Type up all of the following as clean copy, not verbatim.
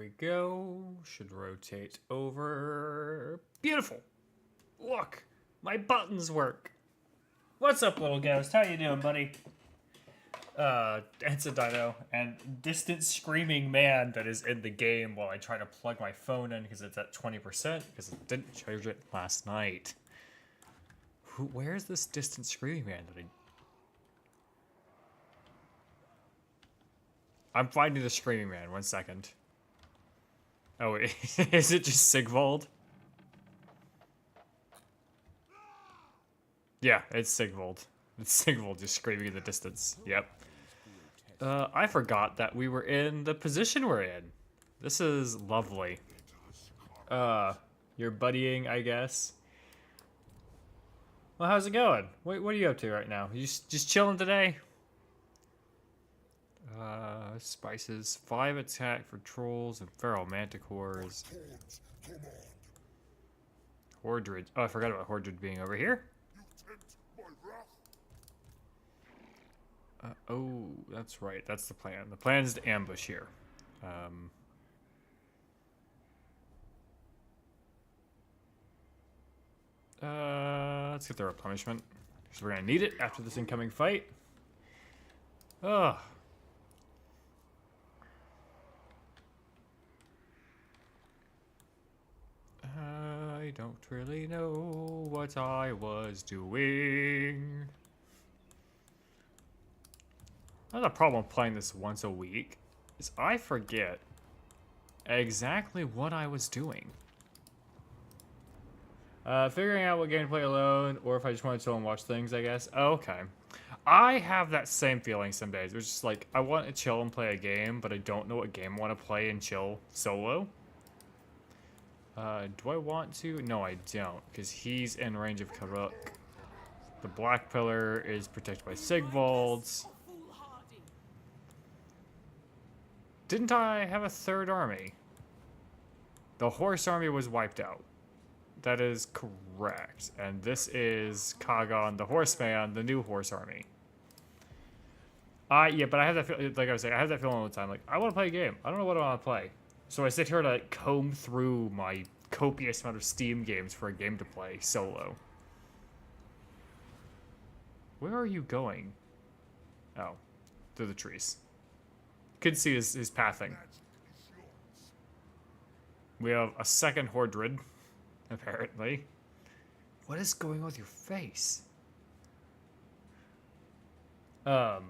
we go. Should rotate over. Beautiful. Look, my buttons work. What's up, little ghost? How you doing, buddy? It's a Dunno, and distant screaming man that is in the game while I try to plug my phone in because it's at 20% because I didn't charge it last night. Where's this distant screaming man that I'm finding the screaming man, 1 second. Oh, wait. Is it just Sigvald? Yeah, it's Sigvald. It's Sigvald just screaming in the distance. Yep. I forgot that we were in the position we're in. This is lovely. You're buddying, I guess. Well, how's it going? What are you up to right now? You just chilling today? Spices. 5 attack for trolls and feral manticores. Hordred. Oh, I forgot about Hordred being over here. Oh, that's right. That's the plan. The plan is to ambush here. Let's get the replenishment. Because we're going to need it after this incoming fight. Ugh. I don't really know what I was doing. Another problem playing this once a week is I forget exactly what I was doing. Figuring out what game to play alone, or if I just want to chill and watch things, I guess. Oh, okay. I have that same feeling some days. It's just like, I want to chill and play a game, but I don't know what game I want to play and chill solo. Do I want to? No, I don't, because he's in range of Karuk. The Black Pillar is protected by Sigvalds. Didn't I have a third army? The horse army was wiped out. That is correct. And this is Kagon, the horseman, the new horse army. Yeah, but I have that feeling, like I was saying, I have that feeling all the time. Like, I want to play a game. I don't know what I want to play. So I sit here to like, comb through my copious amount of Steam games for a game to play solo. Where are you going? Oh, through the trees. Could see his pathing. We have a second Hordred, apparently. What is going on with your face? Oh,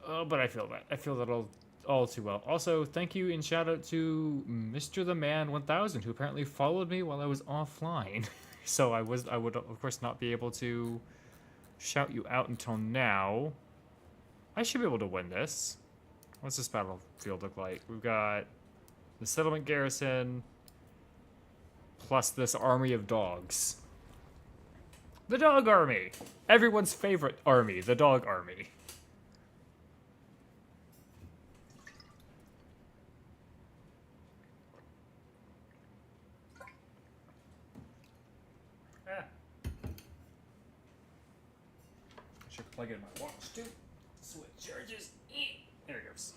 but I feel that. I feel that all too well. Also, thank you and shout out to Mr. the Man 1000, who apparently followed me while I was offline. So I would of course not be able to shout you out until now. I should be able to win this. What's this battlefield look like? We've got the settlement garrison plus this army of dogs. The dog army! Everyone's favorite army, the dog army. I should plug in my watch too. So it charges. There it goes.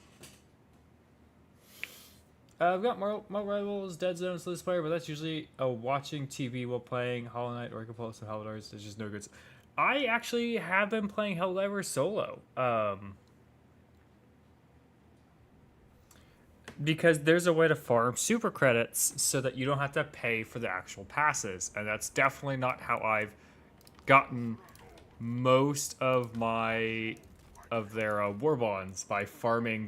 I've got more Rivals, Dead Zone, Slay Spire, but that's usually watching TV while playing Hollow Knight or Compulsive Helldivers. There's just no good. I actually have been playing Helldivers solo. Because there's a way to farm super credits so that you don't have to pay for the actual passes. And that's definitely not how I've gotten most of their war bonds, by farming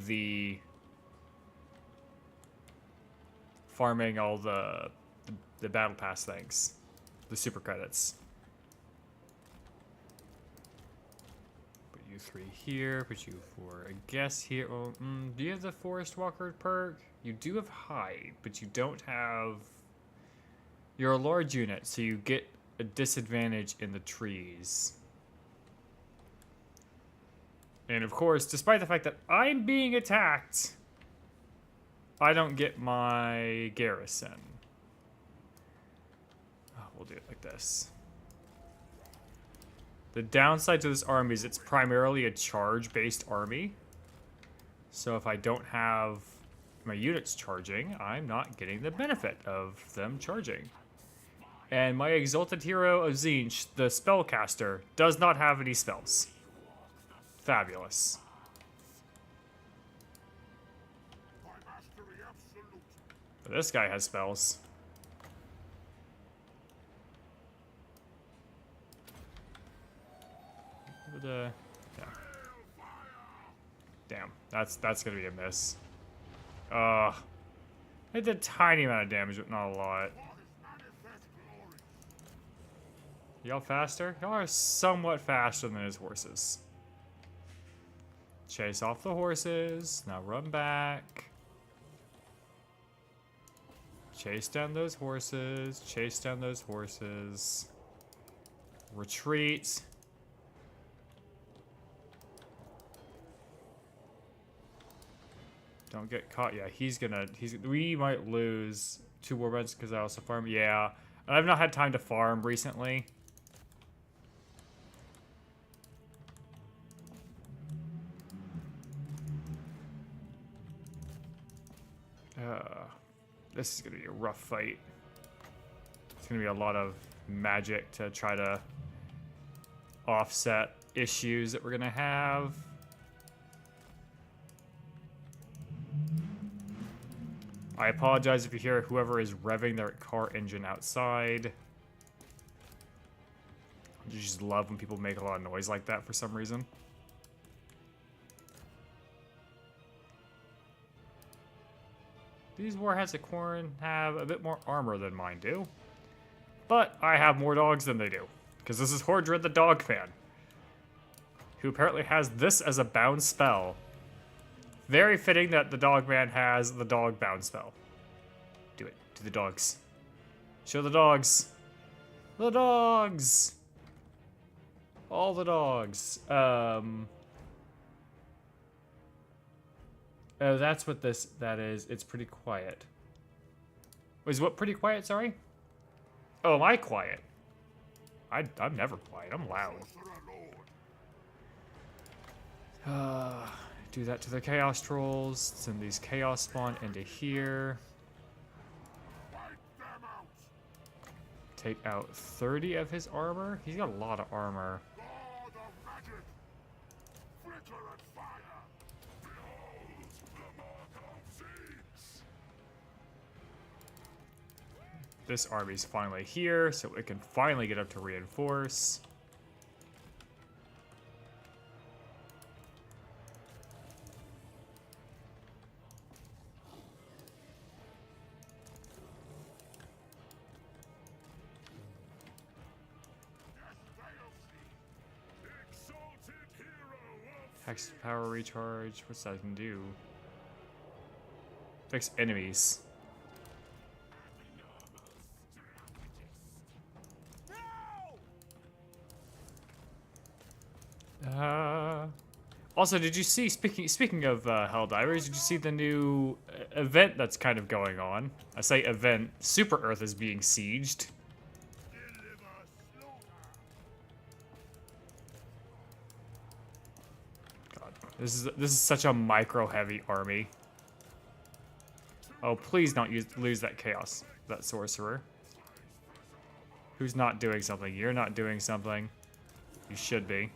all the battle pass things, the super credits. Put you 3 here, put you 4 I guess here. Oh, do you have the Forest Walker perk? You do have hide, but you don't have. You're a large unit, so you get a disadvantage in the trees. And of course, despite the fact that I'm being attacked, I don't get my garrison. Oh, we'll do it like this. The downside to this army is it's primarily a charge-based army. So if I don't have my units charging, I'm not getting the benefit of them charging. And my Exalted Hero of Zinch, the spellcaster, does not have any spells. Fabulous. But this guy has spells. But, yeah. Damn, that's gonna be a miss. It did a tiny amount of damage, but not a lot. Y'all faster? Y'all are somewhat faster than his horses. Chase off the horses. Now run back. Chase down those horses. Chase down those horses. Retreat. Don't get caught. Yeah, we might lose 2 warbands because I also farm. Yeah. And I've not had time to farm recently. This is going to be a rough fight. It's going to be a lot of magic to try to offset issues that we're going to have. I apologize if you hear whoever is revving their car engine outside. I just love when people make a lot of noise like that for some reason. These Warheads of Corn have a bit more armor than mine do. But I have more dogs than they do. Because this is Hordred the Dog Fan. Who apparently has this as a bound spell. Very fitting that the Dog Man has the dog bound spell. Do it. To the dogs. Show the dogs. The dogs! All the dogs. Oh, that's what that is. It's pretty quiet. Is what pretty quiet, sorry? Oh, am I quiet? I'm never quiet. I'm loud. Do that to the Chaos Trolls. Send these Chaos Spawn into here. Take out 30 of his armor. He's got a lot of armor. This army's finally here, so it can finally get up to reinforce. Hex power recharge. What's that can do? Fix enemies. Also, did you see, speaking of Helldivers, did you see the new event that's kind of going on? I say event, Super Earth is being sieged. God, this is such a micro-heavy army. Oh, please don't lose that chaos, that sorcerer. Who's not doing something? You're not doing something. You should be.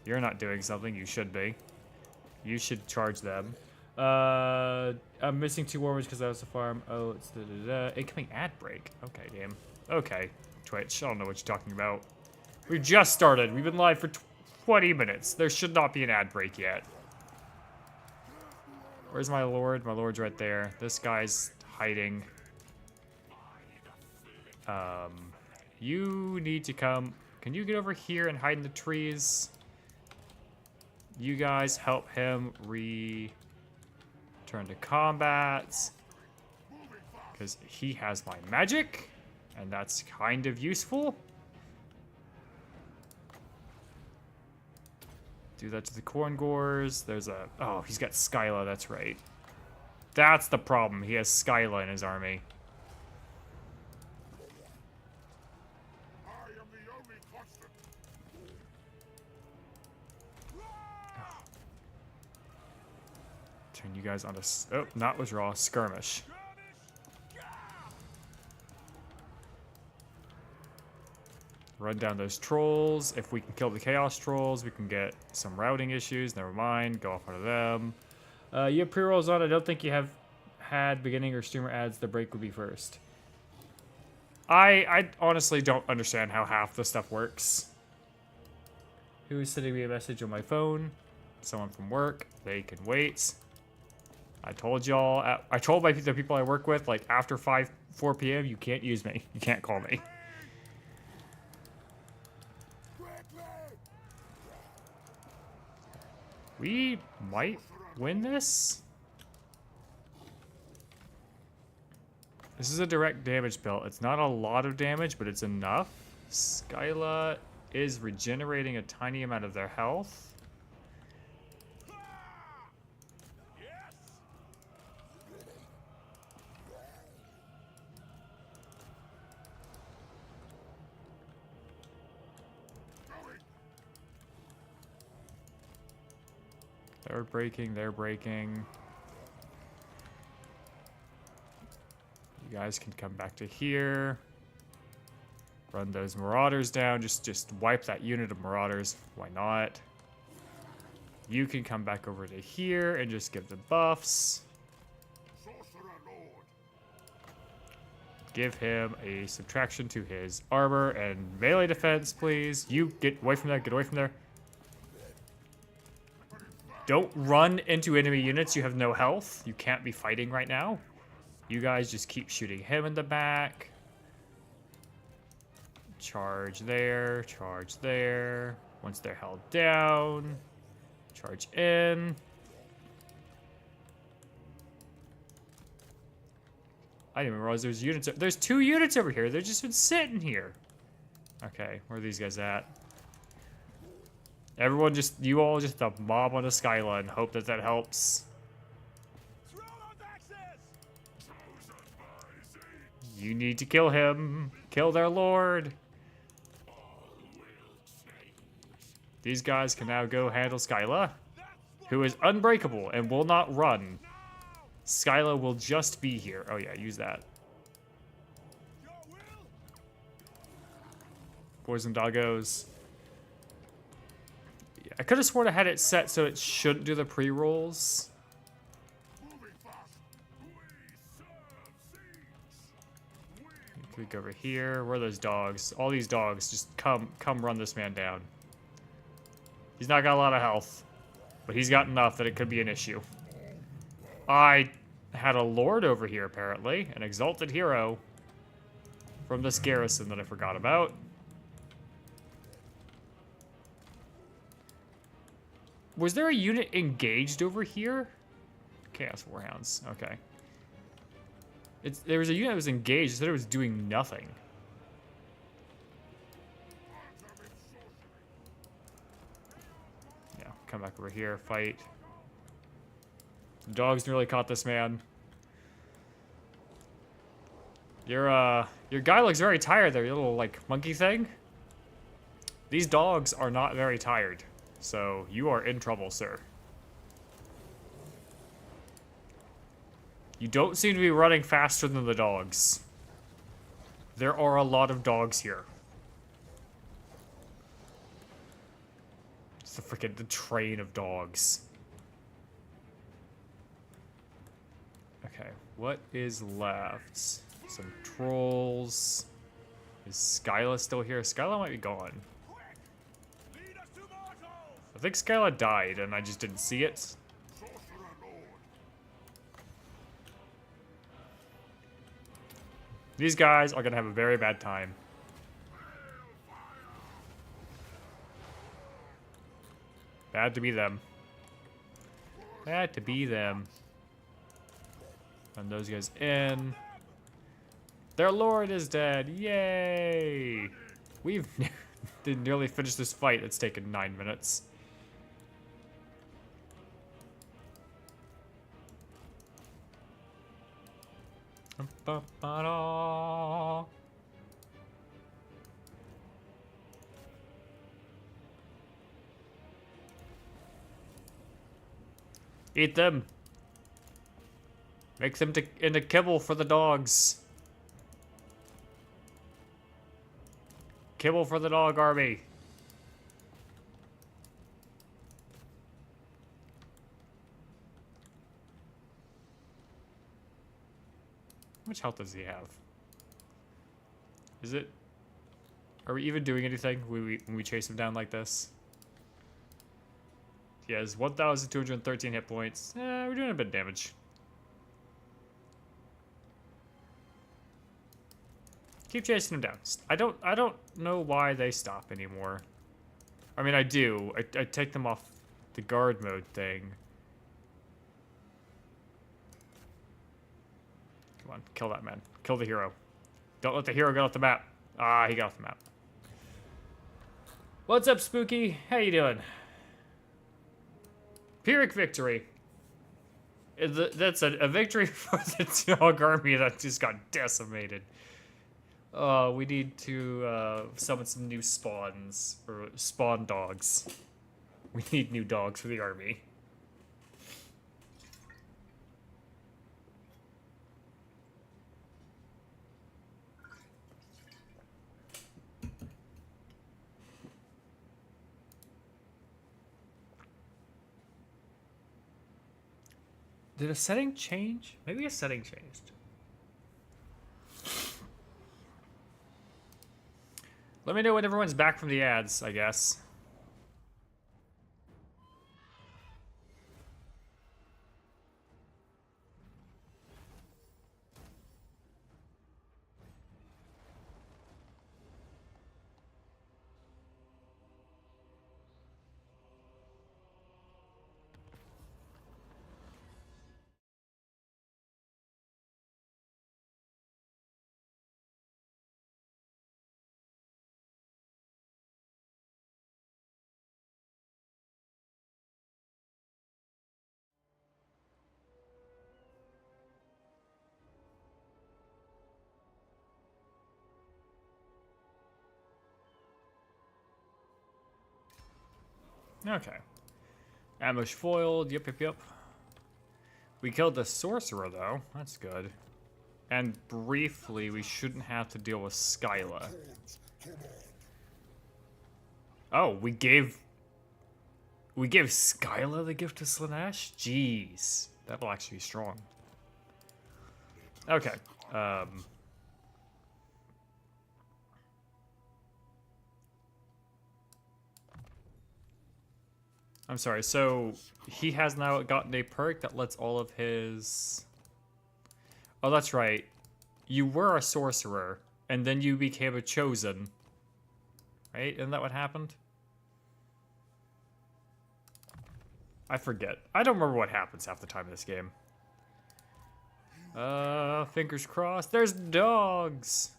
You're not doing something. You should be. You should charge them. I'm missing 2 warmers because I was a farm. Oh, it's the incoming ad break. Okay, damn. Okay, Twitch. I don't know what you're talking about. We just started. We've been live for 20 minutes. There should not be an ad break yet. Where's my lord? My lord's right there. This guy's hiding. You need to come. Can you get over here and hide in the trees? You guys help him return to combat. Because he has my magic. And that's kind of useful. Do that to the corn gores. There's a... Oh, he's got Skyla, that's right. That's the problem. He has Skyla in his army. you guys on a... Oh, not withdraw. Skirmish. Run down those trolls. If we can kill the chaos trolls, we can get some routing issues. Never mind. Go off one of them. You have pre-rolls on. I don't think you have had beginning or streamer ads. The break would be first. I honestly don't understand how half the stuff works. Who is sending me a message on my phone? Someone from work. They can wait. I told y'all. I told the people I work with, like, after 4 p.m., you can't use me. You can't call me. We might win this. This is a direct damage build. It's not a lot of damage, but it's enough. Skyla is regenerating a tiny amount of their health. They're breaking, they're breaking. You guys can come back to here. Run those marauders down. Just wipe that unit of marauders. Why not? You can come back over to here and just give the buffs. Give him a subtraction to his armor and melee defense, please. You get away from there, get away from there. Don't run into enemy units. You have no health. You can't be fighting right now. You guys just keep shooting him in the back. Charge there. Charge there. Once they're held down, charge in. I didn't even realize there's units. There's 2 units over here. They've just been sitting here. Okay, where are these guys at? Everyone you all just a mob on a Skyla and hope that that helps. You need to kill him. Kill their lord. These guys can now go handle Skyla, who is unbreakable and will not run. Skyla will just be here. Oh yeah, use that. Poison doggos. Yeah, I could have sworn I had it set so it shouldn't do the pre-rolls. Click over here. Where are those dogs? All these dogs, just come run this man down. He's not got a lot of health, but he's got enough that it could be an issue. I had a lord over here, apparently. An exalted hero from this garrison that I forgot about. Was there a unit engaged over here? Chaos Warhounds. Okay. There was a unit that was engaged. It said it was doing nothing. Yeah, come back over here, fight. Dogs nearly caught this man. Your guy looks very tired there, your little, like, monkey thing. These dogs are not very tired, so you are in trouble, sir. You don't seem to be running faster than the dogs. There are a lot of dogs here. It's the train of dogs. Okay, what is left? Some trolls. Is Skyla still here? Skyla might be gone. I think Skyla died and I just didn't see it. These guys are gonna have a very bad time. Bad to be them. Bad to be them. And those guys in. Their lord is dead. Yay! We've nearly finished this fight. It's taken 9 minutes. Eat them. Make them into kibble for the dogs. Kibble for the dog army. How much health does he have? Is it... Are we even doing anything when we chase him down like this? He has 1,213 hit points. We're doing a bit of damage. Keep chasing him down. I don't know why they stop anymore. I mean, I do. I take them off the guard mode thing. Come on, kill that man. Kill the hero. Don't let the hero get off the map. Ah, he got off the map. What's up, Spooky? How you doing? Pyrrhic victory. That's a victory for the dog army that just got decimated. We need to summon some new spawns, or spawn dogs. We need new dogs for the army. Did a setting change? Maybe a setting changed. Let me know when everyone's back from the ads, I guess. Okay. Ambush foiled. Yep. We killed the sorcerer, though. That's good. And briefly, we shouldn't have to deal with Skyla. Oh, we gave Skyla the gift of Slanesh? Jeez. That'll actually be strong. Okay. I'm sorry, so he has now gotten a perk that lets all of his... Oh, that's right. You were a sorcerer, and then you became a chosen. Right? Isn't that what happened? I forget. I don't remember what happens half the time in this game. Fingers crossed. There's dogs!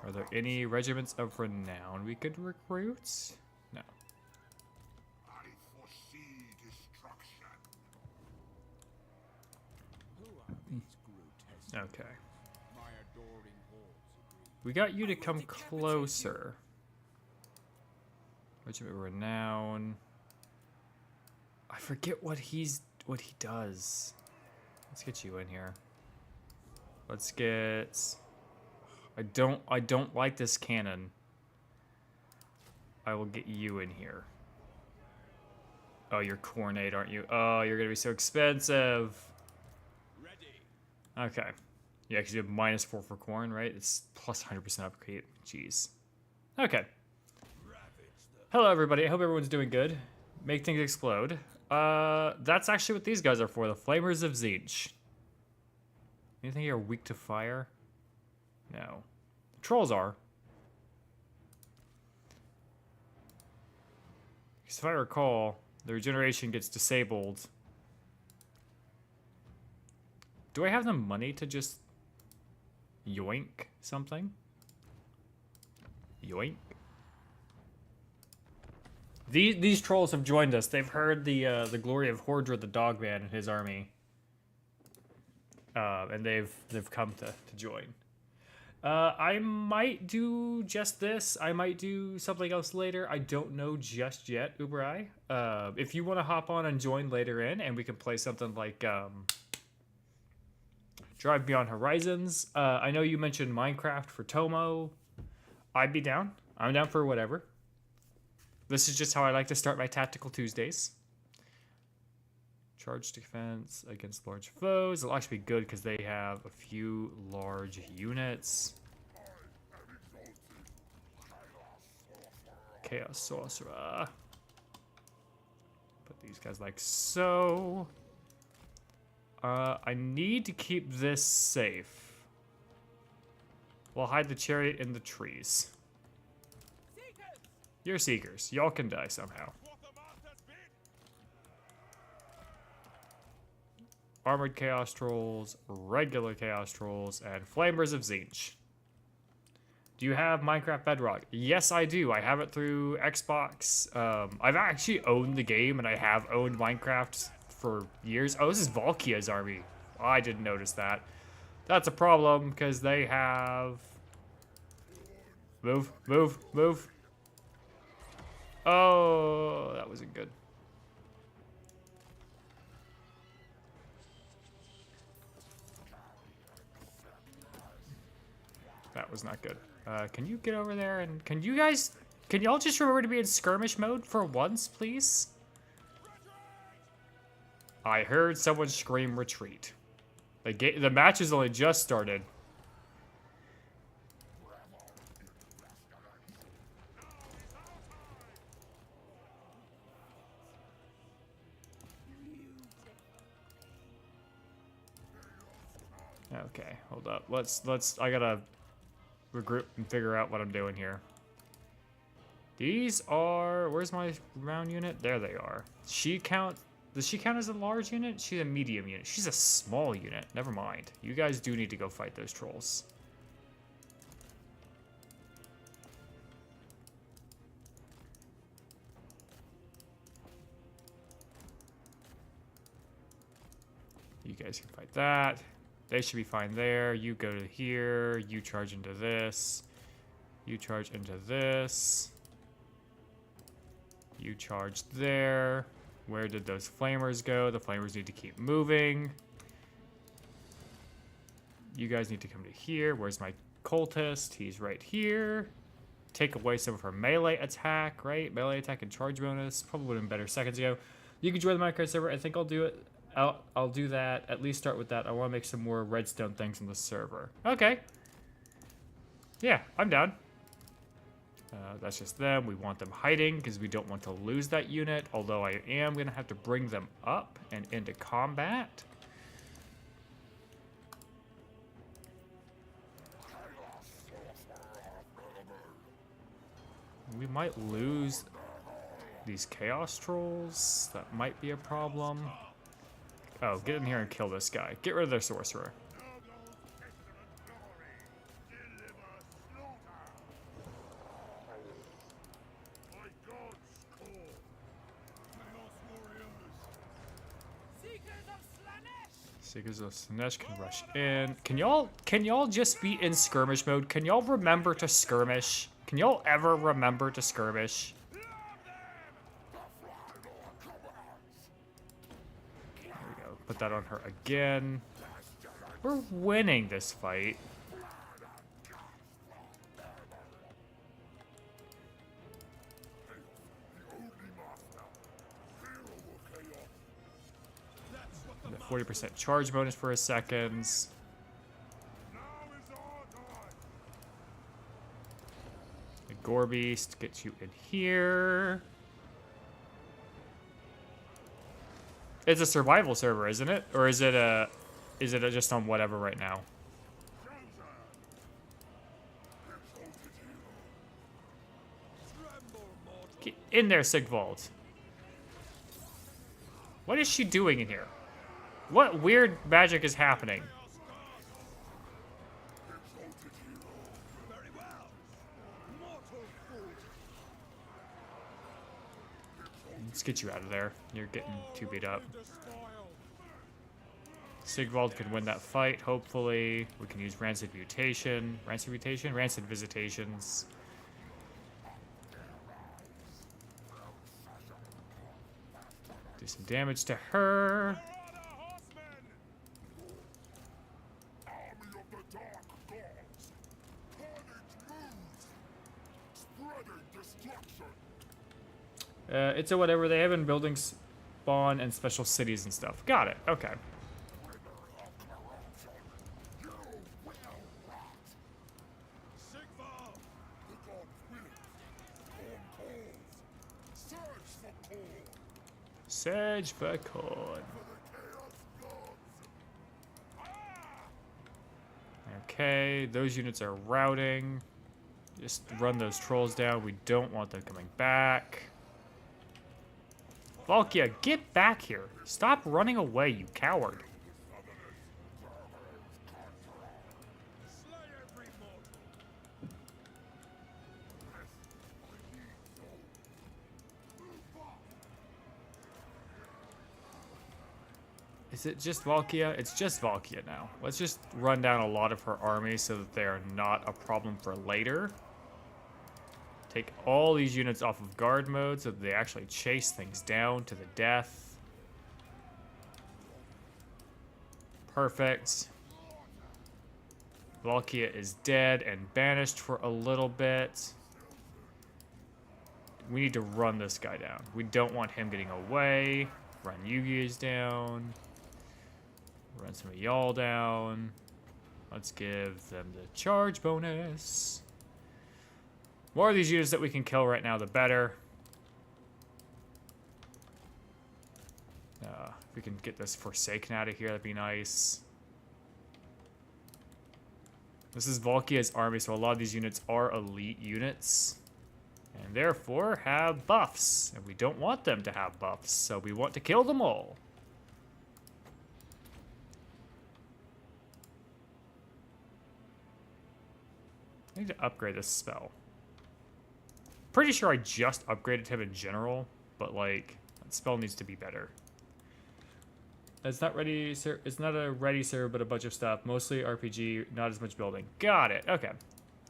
Are there any regiments of renown we could recruit? No. I foresee destruction. Okay. We got you to come closer. Regiment of renown. I forget what he does. Let's get you in here. Let's get... I don't like this cannon. I will get you in here. Oh, you're Cornate, aren't you? Oh, you're gonna be so expensive. Okay. Yeah, because you have -4 for corn, right? It's plus 100% upkeep. Jeez. Okay. Hello, everybody. I hope everyone's doing good. Make things explode. That's actually what these guys are for. The Flamers of Tzeentch. You think you're weak to fire? No. The trolls are. Because if I recall, the regeneration gets disabled. Do I have the money to just yoink something? Yoink. These trolls have joined us. They've heard the glory of Hordra the Dogman and his army. And they've come to join. I might do just this. I might do something else later. I don't know just yet, Ubarai. If you want to hop on and join later in, and we can play something like Drive Beyond Horizons. I know you mentioned Minecraft for Tomo. I'd be down. I'm down for whatever. This is just how I like to start my Tactical Tuesdays. Charge defense against large foes. It'll actually be good because they have a few large units. Chaos Sorcerer. Put these guys like so. I need to keep this safe. We'll hide the chariot in the trees. You're Seekers. Y'all can die somehow. Armored Chaos Trolls, regular Chaos Trolls, and Flamers of Zinch. Do you have Minecraft Bedrock? Yes, I do. I have it through Xbox. I've actually owned the game, and I have owned Minecraft for years. Oh, this is Valkia's army. I didn't notice that. That's a problem, because they have... Move, move, move. Oh, that wasn't good. That was not good. Can you get over there and can y'all just remember to be in skirmish mode for once, please? I heard someone scream retreat. The match has only just started. Okay, hold up. I gotta regroup and figure out what I'm doing here. These are, where's my round unit? There they are. Does she count as a large unit? She's a medium unit. She's a small unit. Never mind. You guys do need to go fight those trolls. You guys can fight that. They should be fine there. You go to here. You charge into this. You charge into this. You charge there. Where did those flamers go? The flamers need to keep moving. You guys need to come to here. Where's my cultist? He's right here. Take away some of her melee attack, right? Melee attack and charge bonus. Probably would have been better seconds ago. You can join the Minecraft server. I think I'll do it. I'll do that. At least start with that. I want to make some more redstone things on the server. Okay. Yeah, I'm down. That's just them. We want them hiding because we don't want to lose that unit. Although I am going to have to bring them up and into combat. We might lose these Chaos Trolls. That might be a problem. Oh, get in here and kill this guy. Get rid of their sorcerer. Seekers of Slanesh can rush in. Can y'all just be in skirmish mode? Can y'all remember to skirmish? Can y'all ever remember to skirmish? Put that on her again. We're winning this fight. The 40% charge bonus for his seconds. The Gore Beast gets you in here. It's a survival server, isn't it? Or is it just on whatever right now? Get in there, Sigvald. What is she doing in here? What weird magic is happening? Let's get you out of there. You're getting too beat up. Sigvald can win that fight, hopefully. We can use Rancid Mutation. Rancid Mutation? Rancid Visitations. Do some damage to her. It's a whatever. They have in buildings spawn and special cities and stuff. Got it. Okay. Surge for corn. Okay, those units are routing. Just run those trolls down. We don't want them coming back. Valkia, get back here. Stop running away, you coward. Is it just Valkia? It's just Valkia now. Let's just run down a lot of her army so that they are not a problem for later. Take all these units off of guard mode so that they actually chase things down to the death. Perfect. Valkia is dead and banished for a little bit. We need to run this guy down. We don't want him getting away. Run you guys down. Run some of y'all down. Let's give them the charge bonus. More of these units that we can kill right now, the better. If we can get this Forsaken out of here, that'd be nice. This is Valkia's army, so a lot of these units are elite units. And therefore have buffs. And we don't want them to have buffs, so we want to kill them all. I need to upgrade this spell. Pretty sure I just upgraded him in general, but like, that spell needs to be better. It's not ready, sir. It's not a ready server, but a bunch of stuff. Mostly RPG, not as much building. Got it. Okay.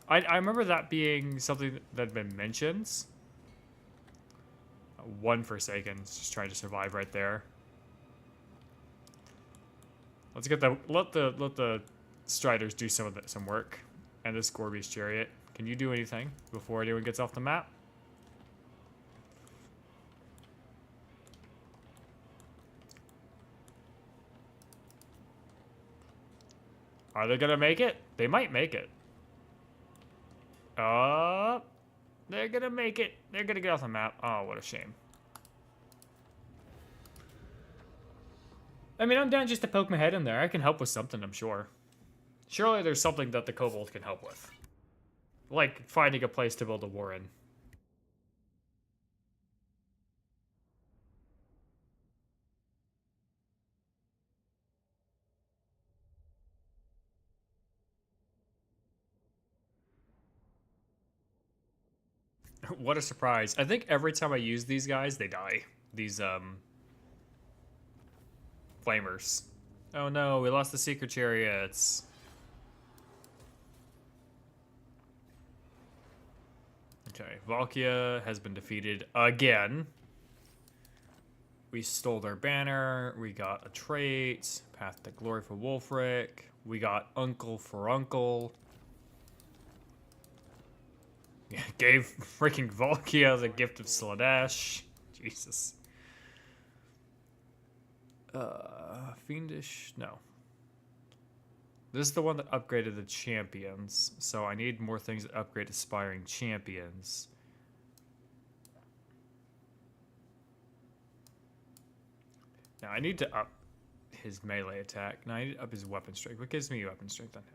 I remember that being something that had been mentioned. One Forsaken, just trying to survive right there. Let's get the let the Striders do some work. And the Scorby's Chariot. Can you do anything before anyone gets off the map? Are they gonna make it? They might make it. They're gonna make it. They're gonna get off the map. Oh, what a shame. I mean, I'm down just to poke my head in there. I can help with something, I'm sure. Surely there's something that the Kobold can help with. Like finding a place to build a war in. What a surprise. I think every time I use these guys, they die. These, flamers. Oh no, we lost the secret chariots. Okay, Valkia has been defeated again. We stole their banner. We got a trait. Path to Glory for Wolfric. We got Uncle for Uncle. Yeah, gave freaking Valkia the gift of Slaanesh. Jesus. Fiendish? No. This is the one that upgraded the champions, so I need more things that upgrade aspiring champions. Now I need to up his melee attack. Now I need to up his weapon strength. What gives me weapon strength on him?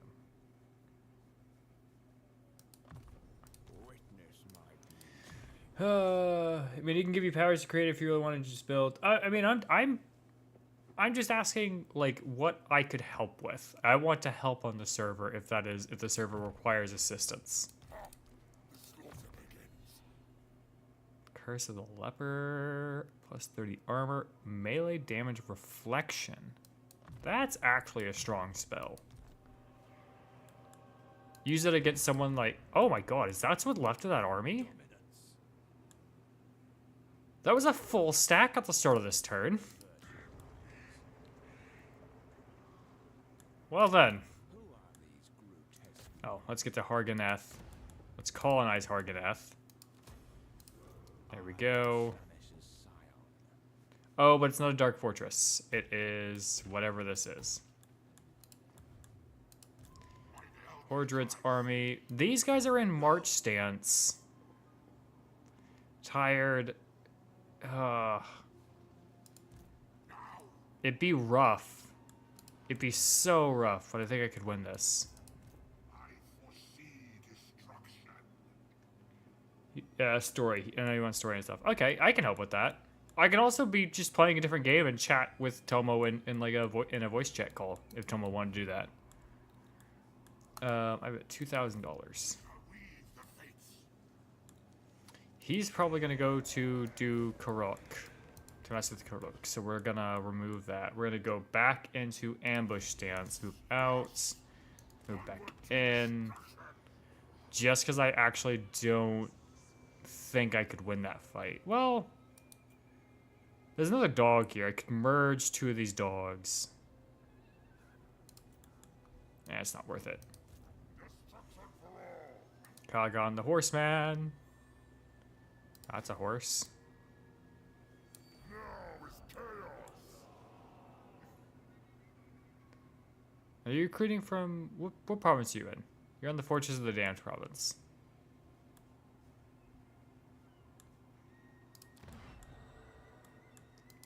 I mean, he can give you powers to create if you really want to just build. I mean, I'm just asking like what I could help with. I want to help on the server if the server requires assistance. Curse of the Leper, plus 30 armor, melee damage reflection. That's actually a strong spell. Use it against someone like... Oh my god, is that what's left of that army? That was a full stack at the start of this turn. Well then. Oh, let's get to Harganeth. Let's colonize Harganeth. There we go. Oh, but it's not a Dark Fortress. It is whatever this is. Ordred's army. These guys are in march stance. Tired. It'd be rough. It'd be so rough, but I think I could win this. Yeah, story. I know you want story and stuff. Okay, I can help with that. I can also be just playing a different game and chat with Tomo in like in a voice chat call if Tomo wanted to do that. I've got $2,000. He's probably gonna go to do Karok, to mess with Karok. So we're gonna remove that. We're gonna go back into ambush stance, move out, move back in. Just because I actually don't think I could win that fight. Well, there's another dog here. I could merge two of these dogs. Yeah, it's not worth it. Kagon the horseman. That's a horse. Are you recruiting from... What province are you in? You're on the Fortress of the Damned province.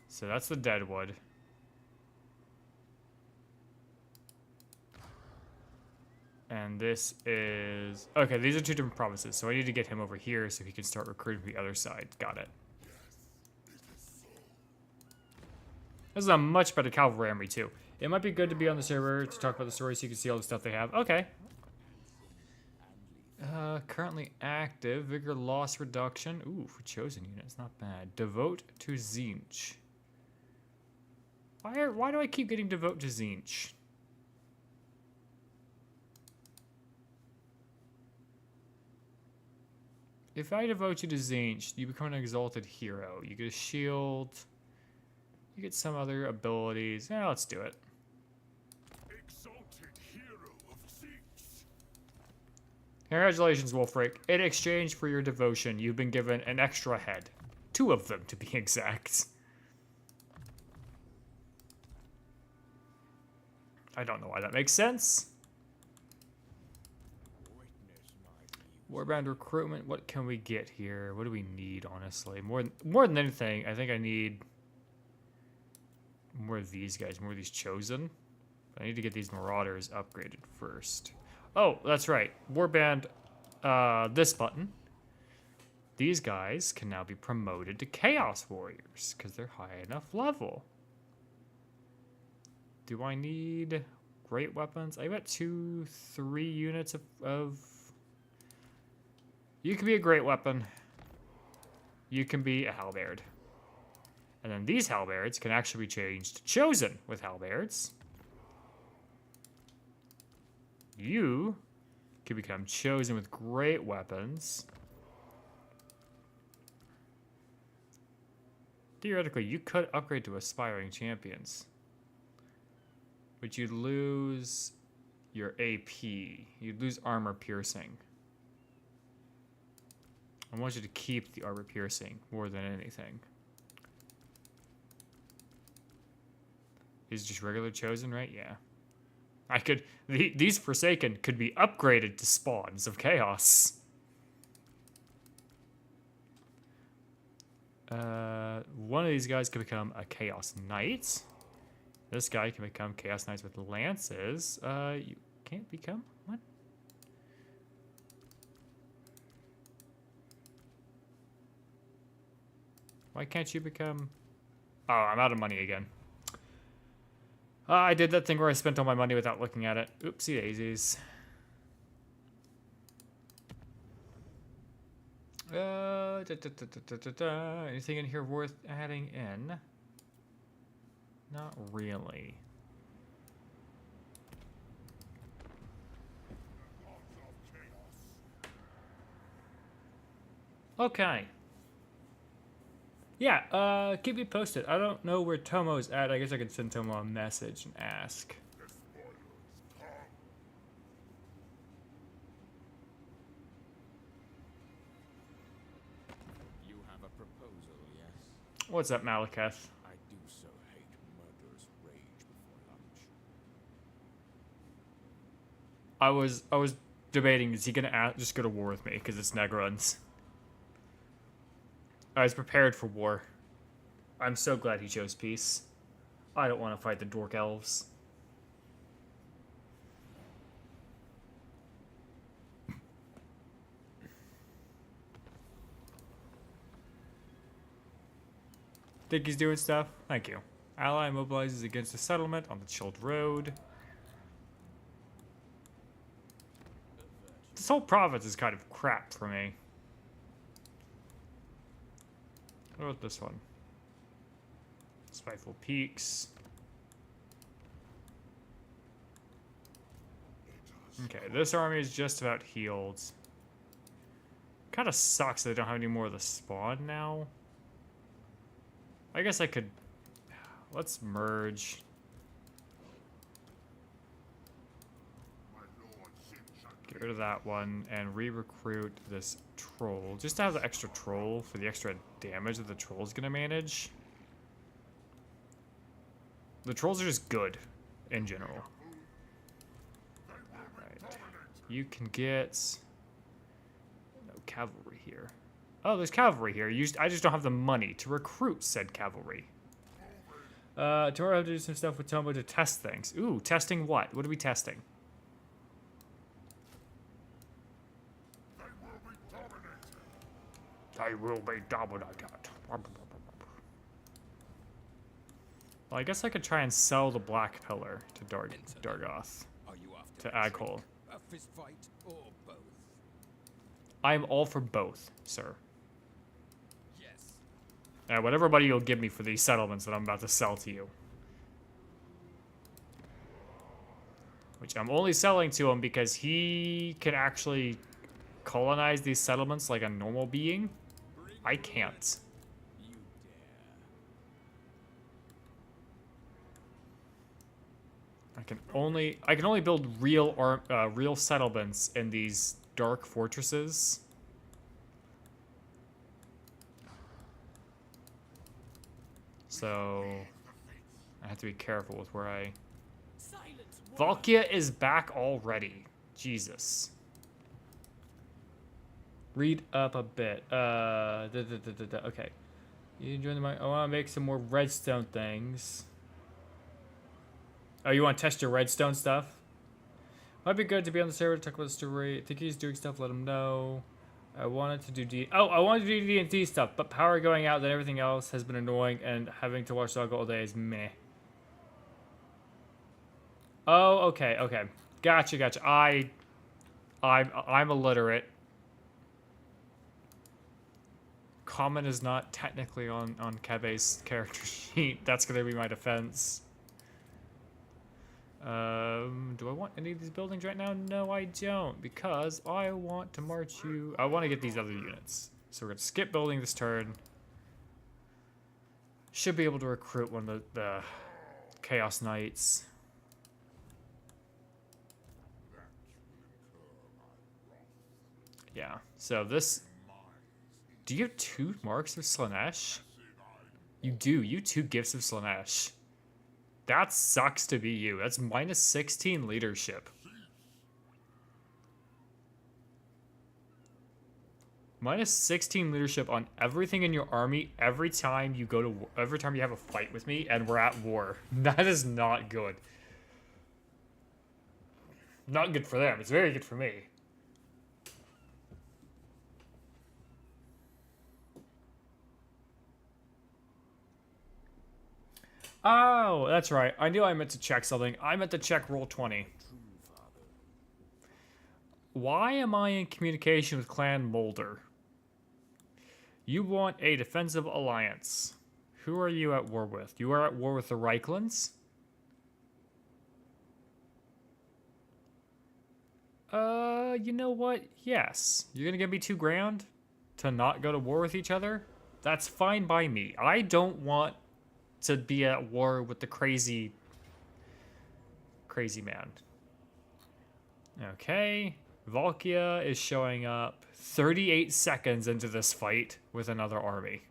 So that's the Deadwood. And this is... Okay, these are two different provinces, so I need to get him over here so he can start recruiting from the other side. Got it. This is a much better cavalry army, too. It might be good to be on the server to talk about the story so you can see all the stuff they have. Okay. Currently active. Vigor loss reduction. Ooh, for chosen units, not bad. Devote to Zinch. Why do I keep getting devote to Zinch? If I devote you to Zinch, you become an exalted hero. You get a shield. You get some other abilities. Yeah, let's do it. Exalted hero of Zinch. Congratulations, Wolfric. In exchange for your devotion, you've been given an extra head. 2 of them, to be exact. I don't know why that makes sense. Warband recruitment, what can we get here? What do we need, honestly? More than anything, I think I need more of these guys, more of these chosen. But I need to get these marauders upgraded first. Oh, that's right. Warband, this button. These guys can now be promoted to Chaos Warriors because they're high enough level. Do I need great weapons? I got 2, 3 units of... You can be a great weapon. You can be a halberd. And then these halberds can actually be changed to chosen with halberds. You can become chosen with great weapons. Theoretically, you could upgrade to aspiring champions. But you'd lose your AP. You'd lose armor piercing. I want you to keep the armor piercing more than anything. Is just regular chosen, right? Yeah. I could... These Forsaken could be upgraded to spawns of chaos. One of these guys could become a Chaos Knight. This guy can become Chaos Knights with lances. You can't become... What? Why can't you become... Oh, I'm out of money again. I did that thing where I spent all my money without looking at it. Oopsie daisies. Anything in here worth adding in? Not really. Okay. Yeah, keep me posted. I don't know where Tomo's at. I guess I could send Tomo a message and ask. You have a proposal, yes? What's up, Malekith? I do so hate murderous rage before lunch. I was debating, is he gonna just go to war with me because it's Negruns? I was prepared for war. I'm so glad he chose peace. I don't want to fight the Dork Elves. Think he's doing stuff? Thank you. Ally mobilizes against the settlement on the Chilled Road. This whole province is kind of crap for me. What about this one? Spiteful Peaks. Okay, this army is just about healed. Kind of sucks that they don't have any more of the spawn now. I guess I could... Let's merge. Get rid of that one and re-recruit this troll. Just to have the extra troll for the extra damage that the troll's gonna manage. The trolls are just good in general. Alright. You can get... No cavalry here. Oh, there's cavalry here. I just don't have the money to recruit said cavalry. Tomorrow I have to do some stuff with Tomo to test things. Ooh, testing what? What are we testing? They will be dominated. Well, I guess I could try and sell the Black Pillar to Dargoth. Are you after To a Aghol. drink, a fist fight, or both? I'm all for both, sir. Yes. Whatever money you'll give me for these settlements that I'm about to sell to you. Which I'm only selling to him because he can actually colonize these settlements like a normal being. I can't. You dare. I can only build real settlements in these dark fortresses. So I have to be careful with where I... Valkia is back already. Jesus. Read up a bit. Okay. You enjoy the I want to make some more redstone things. Oh, you want to test your redstone stuff? Might be good to be on the server to talk about the story. Think he's doing stuff, let him know. I wanted to do I wanted to do D&D stuff, but power going out and everything else has been annoying, and having to watch Dog all day is meh. Oh, okay. Gotcha. I'm illiterate. Common is not technically on Kebe's character sheet. That's gonna be my defense. Do I want any of these buildings right now? No, I don't, because I want to march you. I want to get these other units. So we're gonna skip building this turn. Should be able to recruit one of the Chaos Knights. Yeah, so this... Do you have 2 marks of Slanesh? You do, you 2 gifts of Slanesh. That sucks to be you. That's minus 16 leadership. Minus 16 leadership on everything in your army every time you go to war, every time you have a fight with me and we're at war. That is not good. Not good for them. It's very good for me. Oh, that's right. I knew I meant to check something. I meant to check roll 20. Why am I in communication with Clan Molder? You want a defensive alliance. Who are you at war with? You are at war with the Reichlands? You know what? Yes. You're gonna give me $2 grand? to not go to war with each other, that's fine by me. I don't want to be at war with the crazy man. Okay, Valkia is showing up 38 seconds into this fight with another army.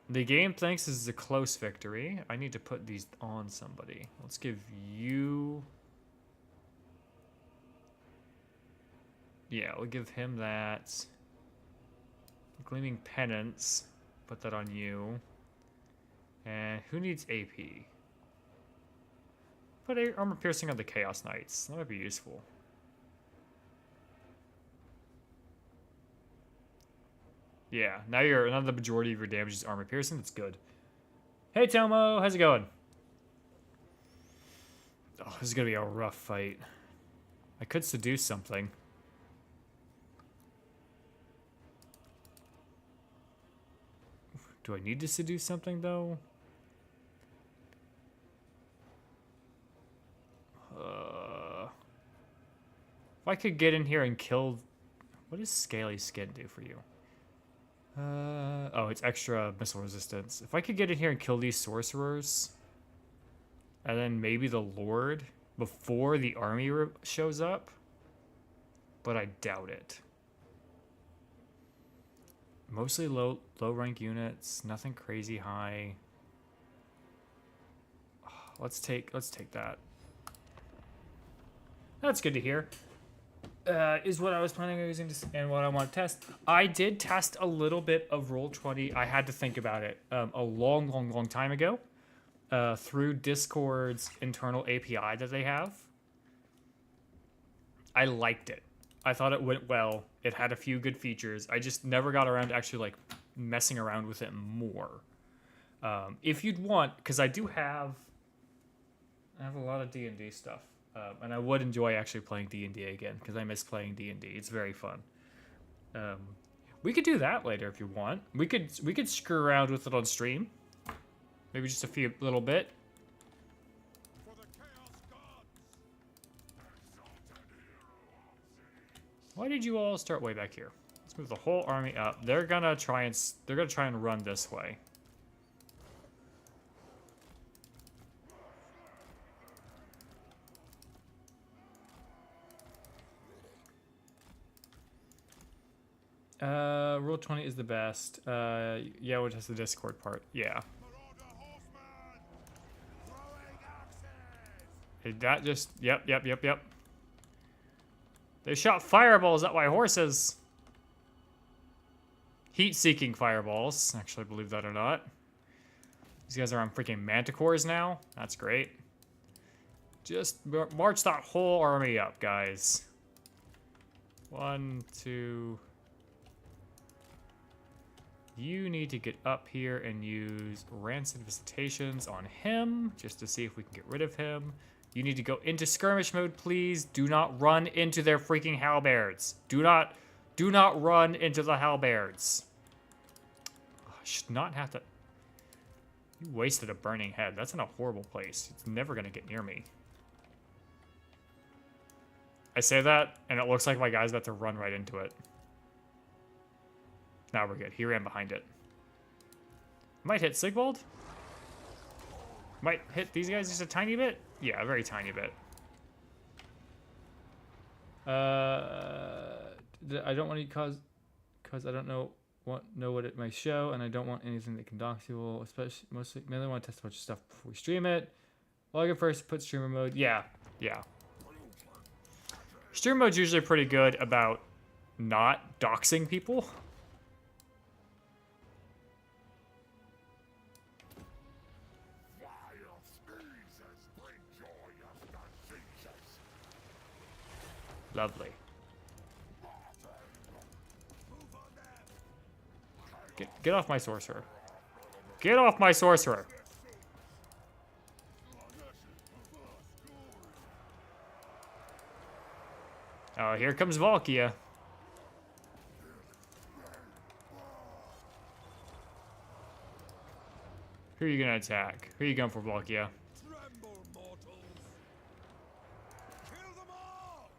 The game thinks this is a close victory. I need to put these on somebody. Let's give you... Yeah, we'll give him that. Gleaming Penance. Put that on you. And who needs AP? Put Armor Piercing on the Chaos Knights. That might be useful. Yeah, now the majority of your damage is Armor Piercing. That's good. Hey, Tomo. How's it going? Oh, this is going to be a rough fight. I could seduce something. Do I need to seduce something, though? If I could get in here and kill... What does Scaly Skin do for you? Oh, it's extra missile resistance. If I could get in here and kill these sorcerers, and then maybe the Lord before the army shows up, but I doubt it. Mostly low rank units, nothing crazy high. Let's take that. That's good to hear. Is what I was planning on using and what I want to test. I did test a little bit of Roll20. I had to think about it a long time ago through Discord's internal API that they have. I liked it. I thought it went well. It had a few good features. I just never got around to actually like messing around with it more. If you'd want, because I have a lot of D&D stuff. And I would enjoy actually playing D&D again because I miss playing D&D. It's very fun. We could do that later if you want. We could screw around with it on stream. Maybe just a little bit. For the Chaos Gods. Why did you all start way back here? Let's move the whole army up. They're gonna try and run this way. Roll20 is the best. Yeah, we'll test the Discord part. Yeah. Marauder horseman. Throwing axes. Did that just... Yep. They shot fireballs at my horses. Heat-seeking fireballs. Actually, believe that or not. These guys are on freaking manticores now. That's great. Just march that whole army up, guys. 1, 2... You need to get up here and use Rancid Visitations on him, just to see if we can get rid of him. You need to go into skirmish mode, please. Do not run into their freaking halberds. Do not run into the halberds. Oh, I should not have to... You wasted a burning head. That's in a horrible place. It's never going to get near me. I say that, and it looks like my guy's about to run right into it. Now we're good. He ran behind it. Might hit Sigvald. Might hit these guys just a tiny bit. Yeah, a very tiny bit. I don't want to cause I don't know what it might show, and I don't want anything that can dox people, especially mostly. Mainly want to test a bunch of stuff before we stream it. Log in first. Put streamer mode. Yeah. Streamer mode's usually pretty good about not doxing people. Lovely. Get off my sorcerer. Get off my sorcerer. Oh, here comes Valkia. Who are you gonna attack? Who are you going for, Valkia? Tremble, mortals. Kill them all.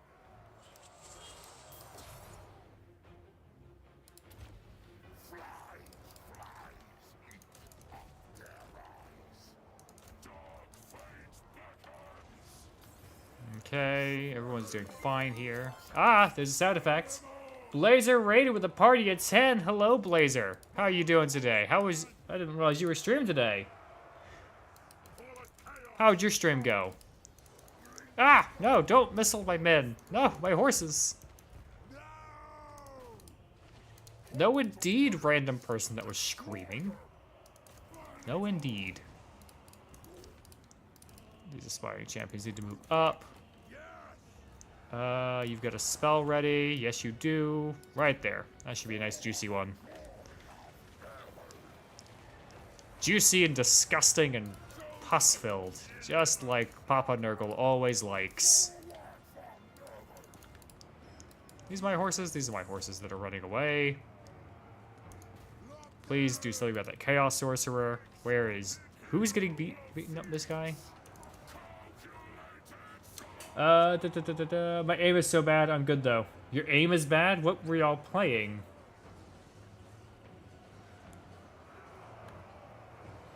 Okay, everyone's doing fine here. Ah, there's a sound effect. Blazer raided with a party at 10. Hello, Blazer. How are you doing today? I didn't realize you were streaming today. How'd your stream go? Ah, no, don't missile my men. No, my horses. No, indeed, random person that was screaming. No, indeed. These aspiring champions need to move up. You've got a spell ready. Yes, you do. Right there. That should be a nice juicy one. Juicy and disgusting and pus-filled. Just like Papa Nurgle always likes. These are my horses. These are my horses that are running away. Please do something about that Chaos Sorcerer. Who's getting beaten up this guy? My aim is so bad. I'm good though. Your aim is bad? What were y'all playing?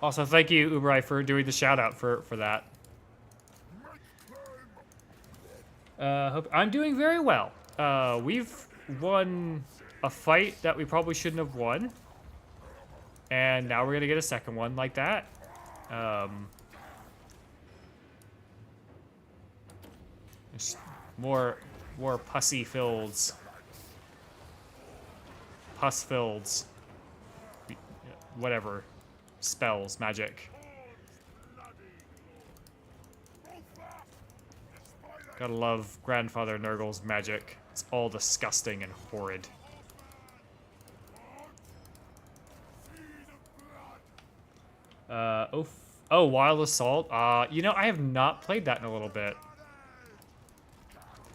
Also, thank you, Ubarai, for doing the shout out for that. I'm doing very well. We've won a fight that we probably shouldn't have won. And now we're gonna get a second one like that. Just more pussy fills. Pus fills. Whatever. Spells, magic. Gotta love Grandfather Nurgle's magic. It's all disgusting and horrid. Oh, Wild Assault. You know, I have not played that in a little bit.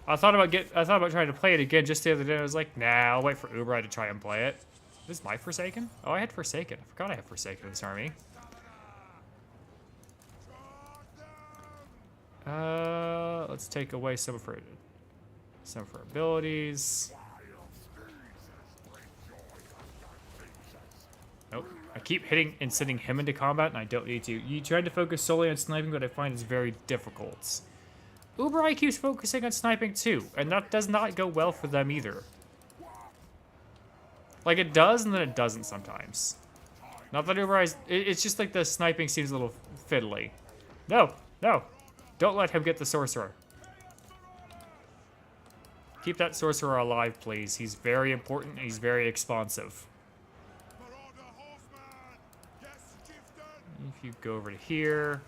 I thought about trying to play it again just the other day. I was like, nah, I'll wait for Ubarai to try and play it. This is my Forsaken? Oh, I had Forsaken. I forgot I had Forsaken in this army. Let's take away some of her abilities. Nope. I keep hitting and sending him into combat, and I don't need to. You tried to focus solely on sniping, but I find it's very difficult. Ubarai keeps focusing on sniping too, and that does not go well for them either. Like, it does, and then it doesn't sometimes. Not that Ubarai's... It's just like the sniping seems a little fiddly. No, no. Don't let him get the sorcerer. Keep that sorcerer alive, please. He's very important, and he's very expansive. If you go over to here...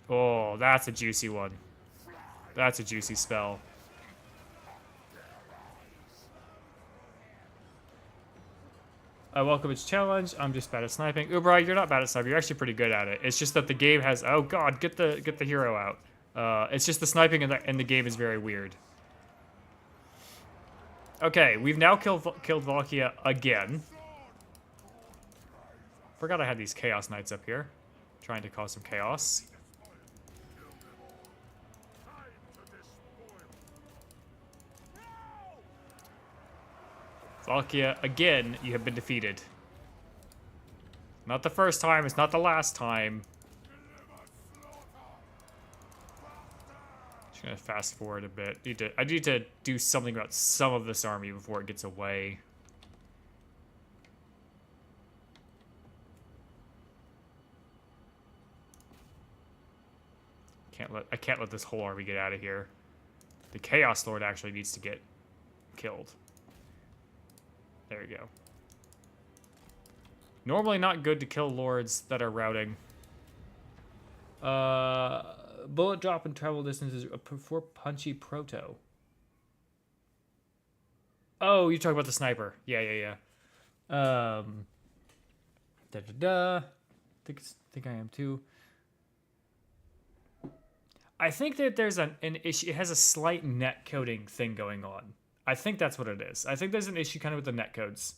Oh, that's a juicy one. That's a juicy spell. I welcome its challenge. I'm just bad at sniping. Ubarai, you're not bad at sniping. You're actually pretty good at it. It's just that the game has... Oh god, get the hero out. It's just the sniping in the game is very weird. Okay, we've now killed Valkia again. Forgot I had these Chaos Knights up here. Trying to cause some chaos. Valkia, again, you have been defeated. Not the first time, it's not the last time. Just gonna fast forward a bit. I need to do something about some of this army before it gets away. I can't let this whole army get out of here. The Chaos Lord actually needs to get killed. There you go. Normally not good to kill lords that are routing. Bullet drop and travel distances for punchy proto. Oh, you're talking about the sniper. Yeah. Think I am too. I think that there's an issue. It has a slight net coding thing going on. I think that's what it is. I think there's an issue kind of with the netcodes.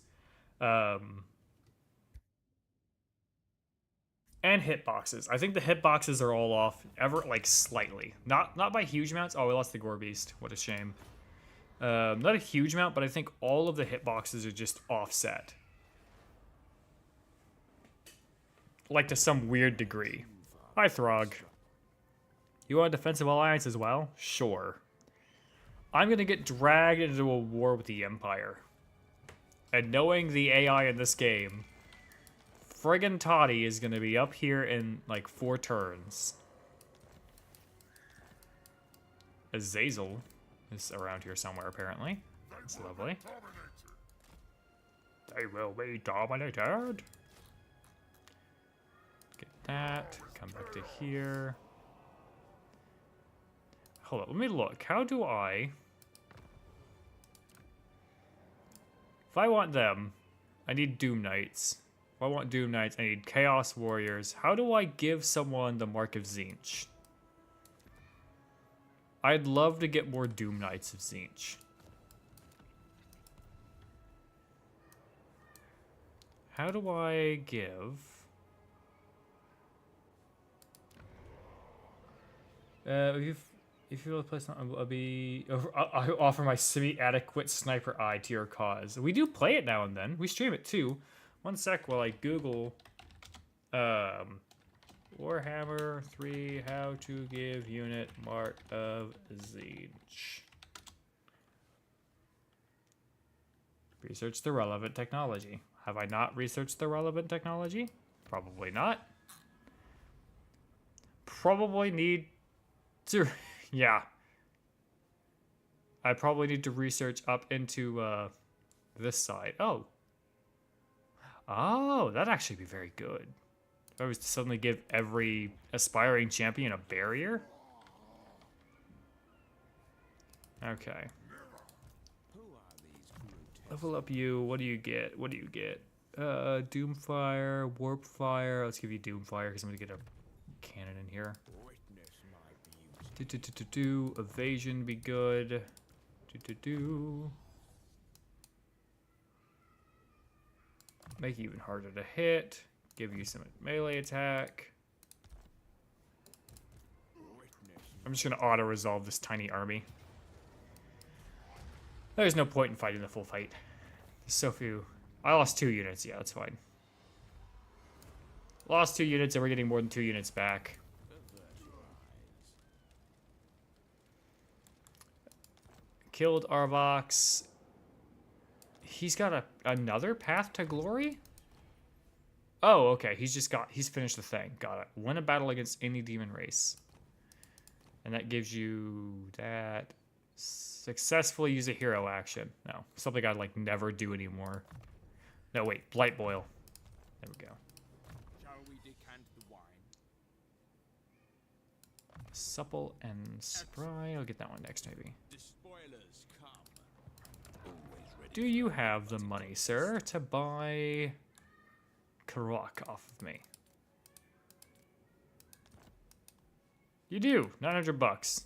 And hitboxes. I think the hitboxes are all off like slightly. Not by huge amounts. Oh, we lost the Gore Beast. What a shame. Not a huge amount, but I think all of the hitboxes are just offset. Like to some weird degree. Hi, Throg. You want a defensive alliance as well? Sure. I'm gonna get dragged into a war with the Empire. And knowing the AI in this game, friggin' Toddy is gonna be up here in like 4 turns. Azazel is around here somewhere apparently. That's lovely. They will be dominated. Get that. Come back to here. Hold on, let me look. How do I... If I want them, I need Doom Knights. If I want Doom Knights, I need Chaos Warriors. How do I give someone the Mark of Tzeentch? I'd love to get more Doom Knights of Tzeentch. How do I give... If you will place on, I offer my semi-adequate sniper eye to your cause. We do play it now and then. We stream it too. One sec while I Google Warhammer 3 how to give unit Mark of Tzeentch. Research the relevant technology. Have I not researched the relevant technology? Probably not. Probably need to... Yeah. I probably need to research up into this side. Oh. Oh, that'd actually be very good. If I was to suddenly give every aspiring champion a barrier. Okay. Level up you. What do you get? What do you get? Doomfire, Warpfire. Let's give you Doomfire because I'm going to get a cannon in here. Evasion be good. Make you even harder to hit. Give you some melee attack. I'm just gonna auto-resolve this tiny army. There's no point in fighting the full fight. There's so few. I lost 2 units. Yeah, that's fine. Lost 2 units and we're getting more than 2 units back. Killed Aprox. He's got another path to glory? Oh, okay. He's finished the thing. Got it. Win a battle against any demon race. And that gives you that. Successfully use a hero action. No. Something I'd like never do anymore. No, wait. Blight Boil. There we go. Shall we decant the wine? Supple and spry. I'll get that one next, maybe. The spoilers come. Always ready. Do you have the money, sir, to buy Karok off of me? You do. 900 bucks.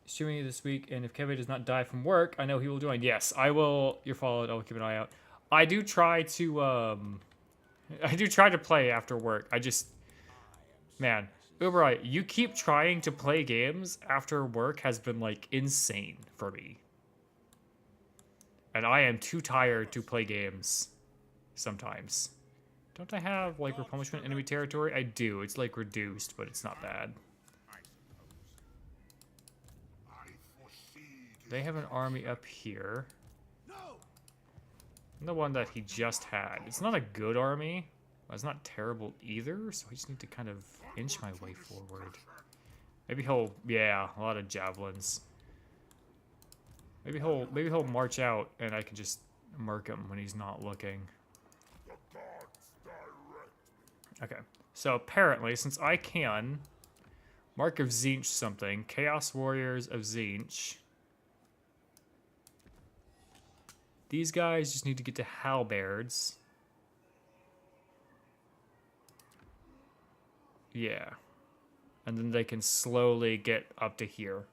Streaming this week, and if Kebe does not die from work, I know he will join. Yes, I will. You're followed. I'll keep an eye out. I do try to play after work. Man, Ubarai, you keep trying to play games after work has been like insane for me. And I am too tired to play games sometimes. Don't I have like replenishment enemy territory? I do. It's like reduced, but it's not bad. They have an army up here. The one that he just had. It's not a good army. But it's not terrible either, so I just need to kind of inch my way forward. Maybe he'll, yeah, a lot of javelins. Maybe he'll march out and I can just murk him when he's not looking. Okay, so apparently, since I can Mark of Tzeentch something, Chaos Warriors of Tzeentch. These guys just need to get to halberds. Yeah. And then they can slowly get up to here.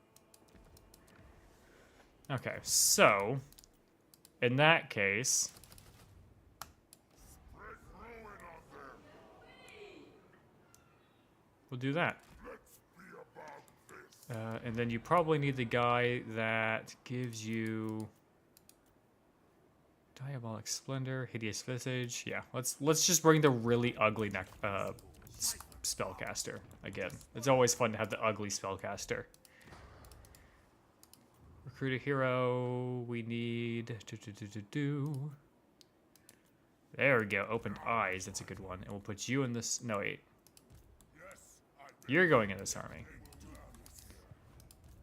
Okay, so in that case, we'll do that. And then you probably need the guy that gives you Diabolic Splendor, Hideous Visage. Yeah, let's just bring the really ugly spellcaster again. It's always fun to have the ugly spellcaster. Recruit a hero. We need There we go. Opened eyes. That's a good one. And we'll put you in this. No wait. You're going in this army.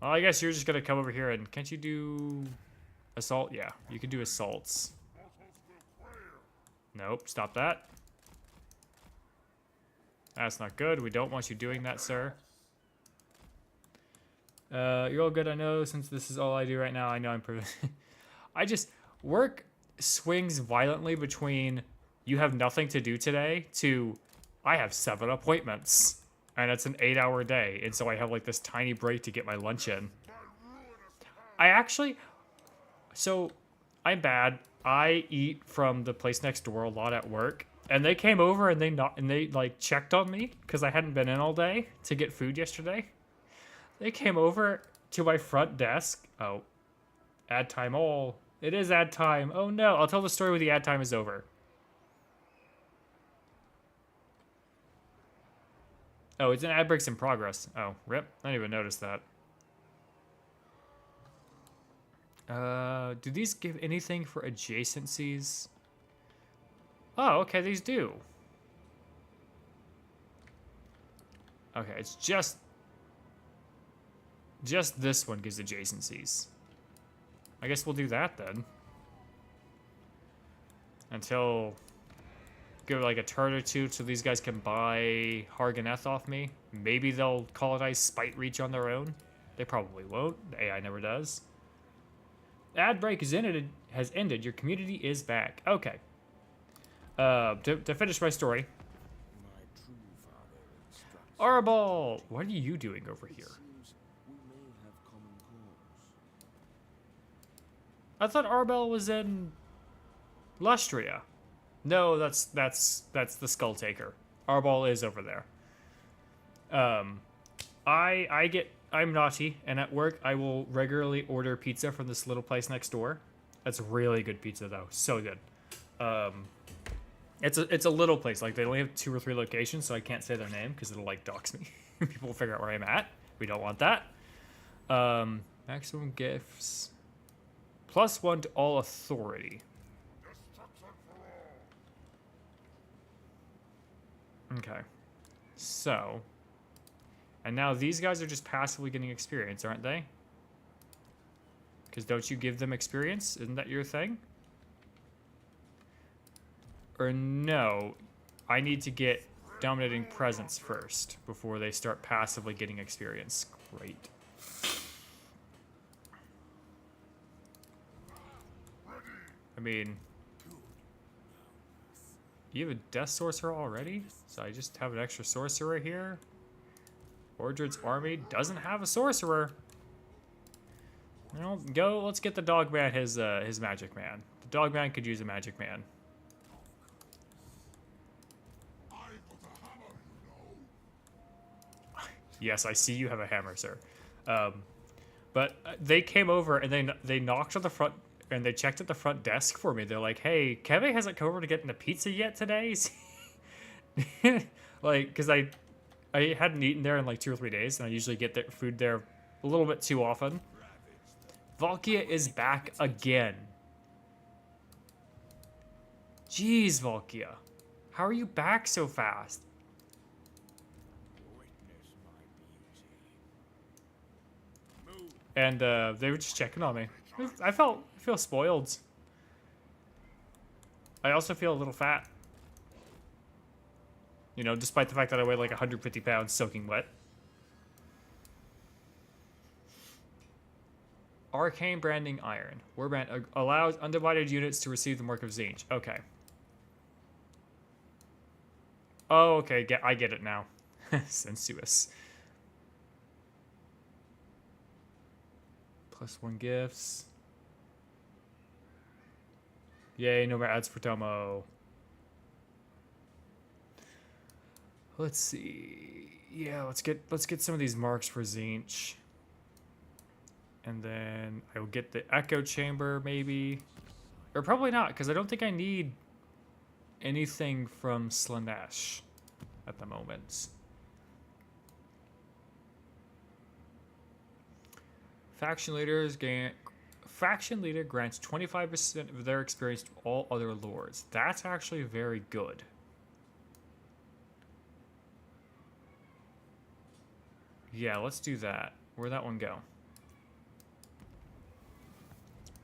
Well, I guess you're just gonna come over here and can't you do assault? Yeah, you can do assaults. Nope, stop that. That's not good. We don't want you doing that, sir. You're all good, I know, since this is all I do right now. I know I'm I just, work swings violently between you have nothing to do today to I have 7 appointments. And it's an 8-hour day, and so I have like this tiny break to get my lunch in. So I'm bad. I eat from the place next door a lot at work, and they came over and they like checked on me because I hadn't been in all day to get food yesterday. They came over to my front desk. Oh, ad time all. It is ad time. Oh no, I'll tell the story when the ad time is over. Oh, it's an ad breaks in progress. Oh, rip. I didn't even notice that. Do these give anything for adjacencies? Oh, okay, these do. Okay, it's just this one gives adjacencies. I guess we'll do that then. Until give like a turn or two so these guys can buy Harganeth off me. Maybe they'll colonize Spite Reach on their own. They probably won't. The AI never does. Ad break has ended. Your community is back. Okay. To finish my story. My true father instructs. Arbol! What are you doing over here? Seems we may have common cause. I thought Arbel was in Lustria. No, that's the Skull Taker. Arbol is over there. I'm naughty, and at work I will regularly order pizza from this little place next door. That's really good pizza though, so good. It's a little place, like they only have 2 or 3 locations, so I can't say their name because it'll like dox me. People will figure out where I'm at. We don't want that. Maximum gifts. +1 to all authority. Okay. So. And now these guys are just passively getting experience, aren't they? Because don't you give them experience? Isn't that your thing? Or no, I need to get dominating presence first before they start passively getting experience. Great. I mean, you have a Death Sorcerer already? So I just have an extra Sorcerer here? Ordred's army doesn't have a Sorcerer. Well, let's get the Dogman his Magic Man. The Dogman could use a Magic Man. Yes, I see you have a hammer, sir. But they came over and they knocked on the front and they checked at the front desk for me. They're like, "Hey, Kebe hasn't come over to get the pizza yet today." Like, because I hadn't eaten there in like 2 or 3 days, and I usually get their food there a little bit too often. Valkia is back again. Jeez, Valkia. How are you back so fast? Witness my beauty. Move. And they were just checking on me. I feel spoiled. I also feel a little fat. You know, despite the fact that I weigh like 150 pounds soaking wet. Arcane Branding Iron. Warband allows undivided units to receive the Mark of Tzeentch. Okay. Oh, okay. I get it now. Sensuous. +1 gifts. Yay, no more ads for Tomo. Let's see. Yeah, let's get some of these marks for Tzeentch. And then I will get the Echo Chamber, maybe. Or probably not, because I don't think I need anything from Slanesh at the moment. Faction leader grants 25% of their experience to all other lords. That's actually very good. Yeah, let's do that. Where'd that one go?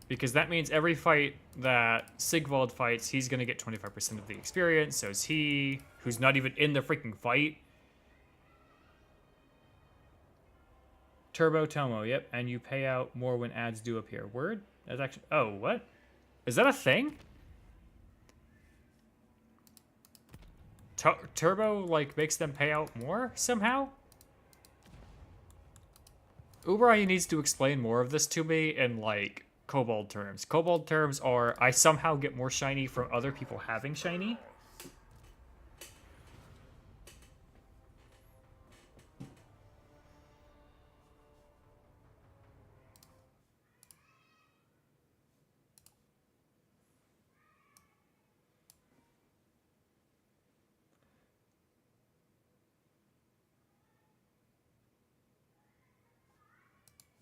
Because that means every fight that Sigvald fights, he's going to get 25% of the experience. So is he, who's not even in the freaking fight. Turbo Tomo, yep. And you pay out more when ads do appear. Word? That's actually... Oh, what? Is that a thing? Turbo, like, makes them pay out more somehow? Ubarai needs to explain more of this to me in, like, Kobold terms. Kobold terms are, I somehow get more shiny from other people having shiny.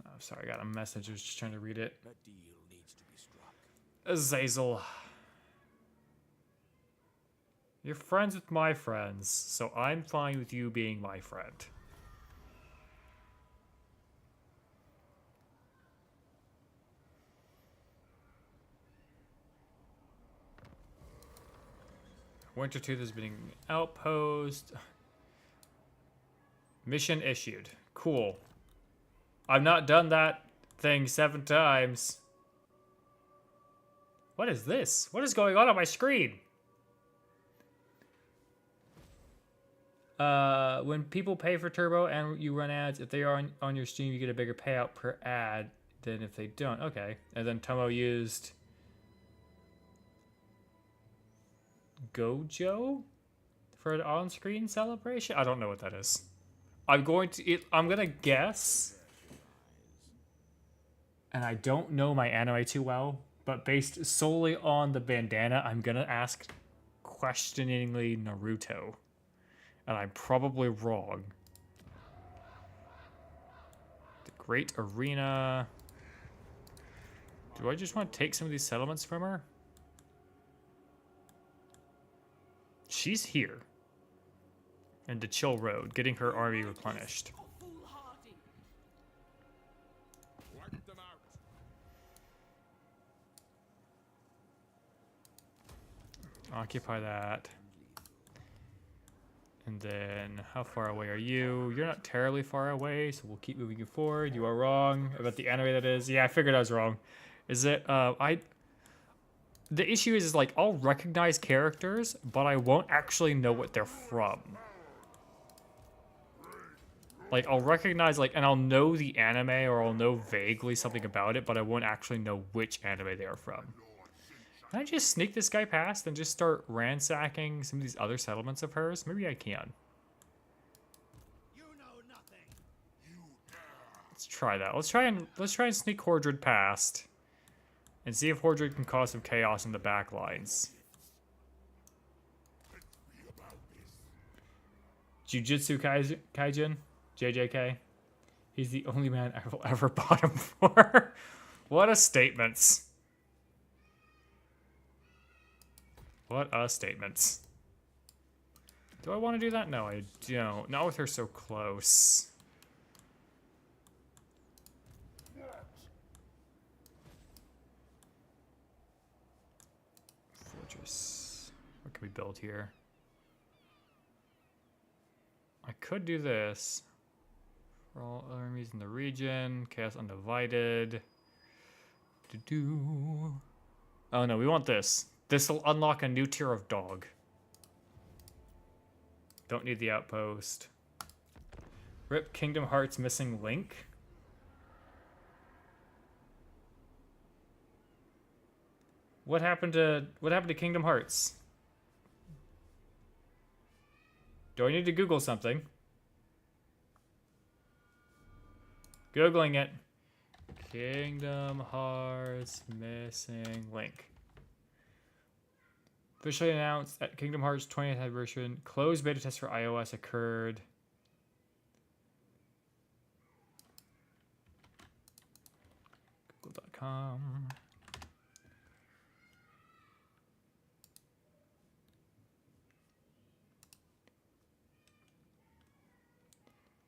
Oh, sorry, I got a message. I was just trying to read it. A deal needs to be struck. Azazel. You're friends with my friends, so I'm fine with you being my friend. Wintertooth is being outpost. Mission issued. Cool. I've not done that thing 7 times. What is this? What is going on my screen? When people pay for Turbo and you run ads, if they are on your stream, you get a bigger payout per ad than if they don't. Okay. And then Tomo used Gojo for an on-screen celebration? I don't know what that is. I'm gonna guess, and I don't know my anime too well, but based solely on the bandana, I'm gonna ask questioningly Naruto. And I'm probably wrong. The Great Arena. Do I just want to take some of these settlements from her? She's here. And the Chill Road, getting her army replenished. Wipe them out. Occupy that. And then, how far away are you? You're not terribly far away, so we'll keep moving you forward. You are wrong about the anime that is. Yeah, I figured I was wrong. Is it, the issue is like, I'll recognize characters, but I won't actually know what they're from. Like, I'll recognize, like, and I'll know the anime, or I'll know vaguely something about it, but I won't actually know which anime they are from. Can I just sneak this guy past and just start ransacking some of these other settlements of hers? Maybe I can. You know nothing. Let's try that. Let's try and sneak Hordred past. And see if Hordred can cause some chaos in the back lines. Jujutsu Kaijin? JJK? He's the only man I will ever bottom for. What a statement. What a statement. Do I want to do that? No, I don't. Not with her so close. Fortress. What can we build here? I could do this. For all armies in the region. Chaos Undivided. Oh no, we want this. This will unlock a new tier of dog. Don't need the outpost. Rip Kingdom Hearts missing link. What happened to Kingdom Hearts? Do I need to Google something? Googling it. Kingdom Hearts missing link. Officially announced at Kingdom Hearts 20th anniversary. Closed beta test for iOS occurred. Google.com.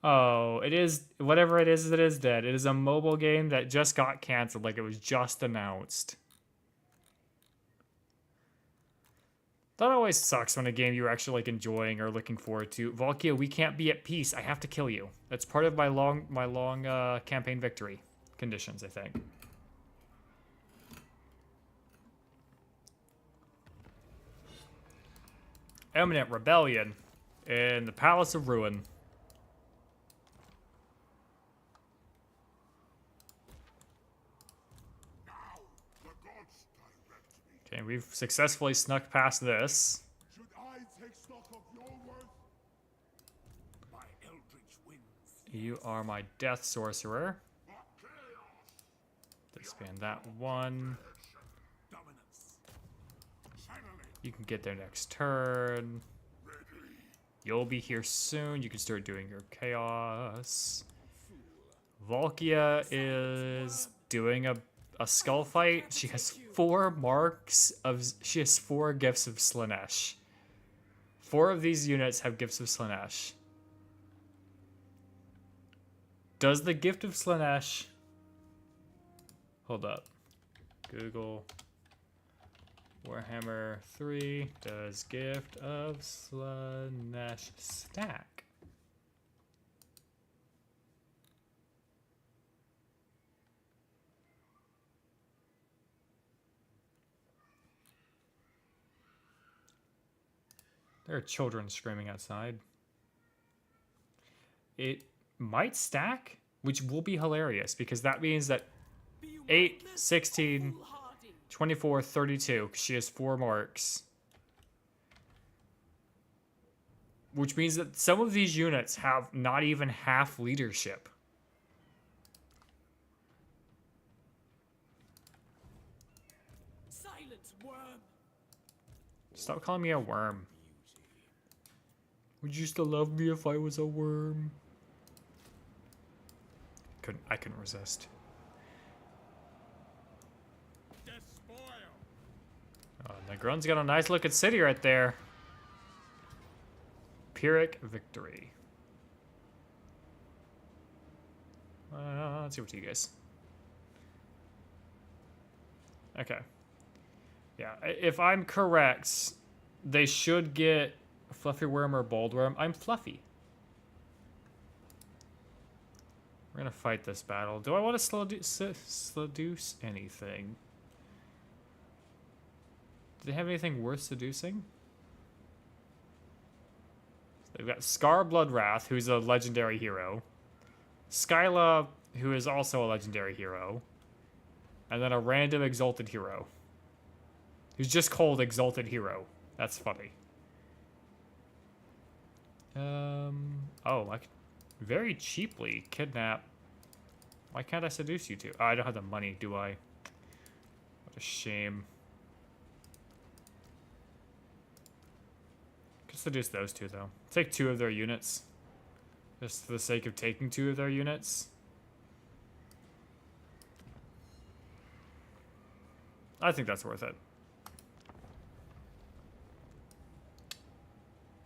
Oh, it is, whatever it is dead. It is a mobile game that just got canceled, like it was just announced. That always sucks when a game you're actually like enjoying or looking forward to. Valkia, we can't be at peace. I have to kill you. That's part of my long campaign victory conditions, I think. Imminent rebellion in the Palace of Ruin. Okay, we've successfully snuck past this. Should I take stock of your worth? My eldritch winds. You are my death sorcerer. Expand that one. Dominance. Finally. You can get there next turn. You'll be here soon. You can start doing your chaos. Valkia is doing a skull fight. She has 4 marks of... She has 4 gifts of Slanesh. 4 of these units have gifts of Slanesh. Does the gift of Slanesh... Hold up. Google. Warhammer 3 does gift of Slanesh stack. There are children screaming outside. It might stack, which will be hilarious because that means that 8, 16, 24, 32, she has 4 marks. Which means that some of these units have not even half leadership. Silence, worm. Stop calling me a worm. Would you still love me if I was a worm? I couldn't resist. Despoil. Oh, Negron's got a nice looking city right there. Pyrrhic victory. Let's see what you guys. Okay. Yeah, if I'm correct, they should get Fluffy Worm or Bold Worm. I'm Fluffy. We're gonna fight this battle. Do I want to seduce anything? Do they have anything worth seducing? They've got Scar Bloodwrath, who's a legendary hero. Skyla, who is also a legendary hero. And then a random Exalted hero. Who's just called Exalted Hero. That's funny. Oh, I could very cheaply kidnap. Why can't I seduce you two? Oh, I don't have the money, do I? What a shame. Could seduce those two, though. Take 2 of their units. Just for the sake of taking 2 of their units. I think that's worth it.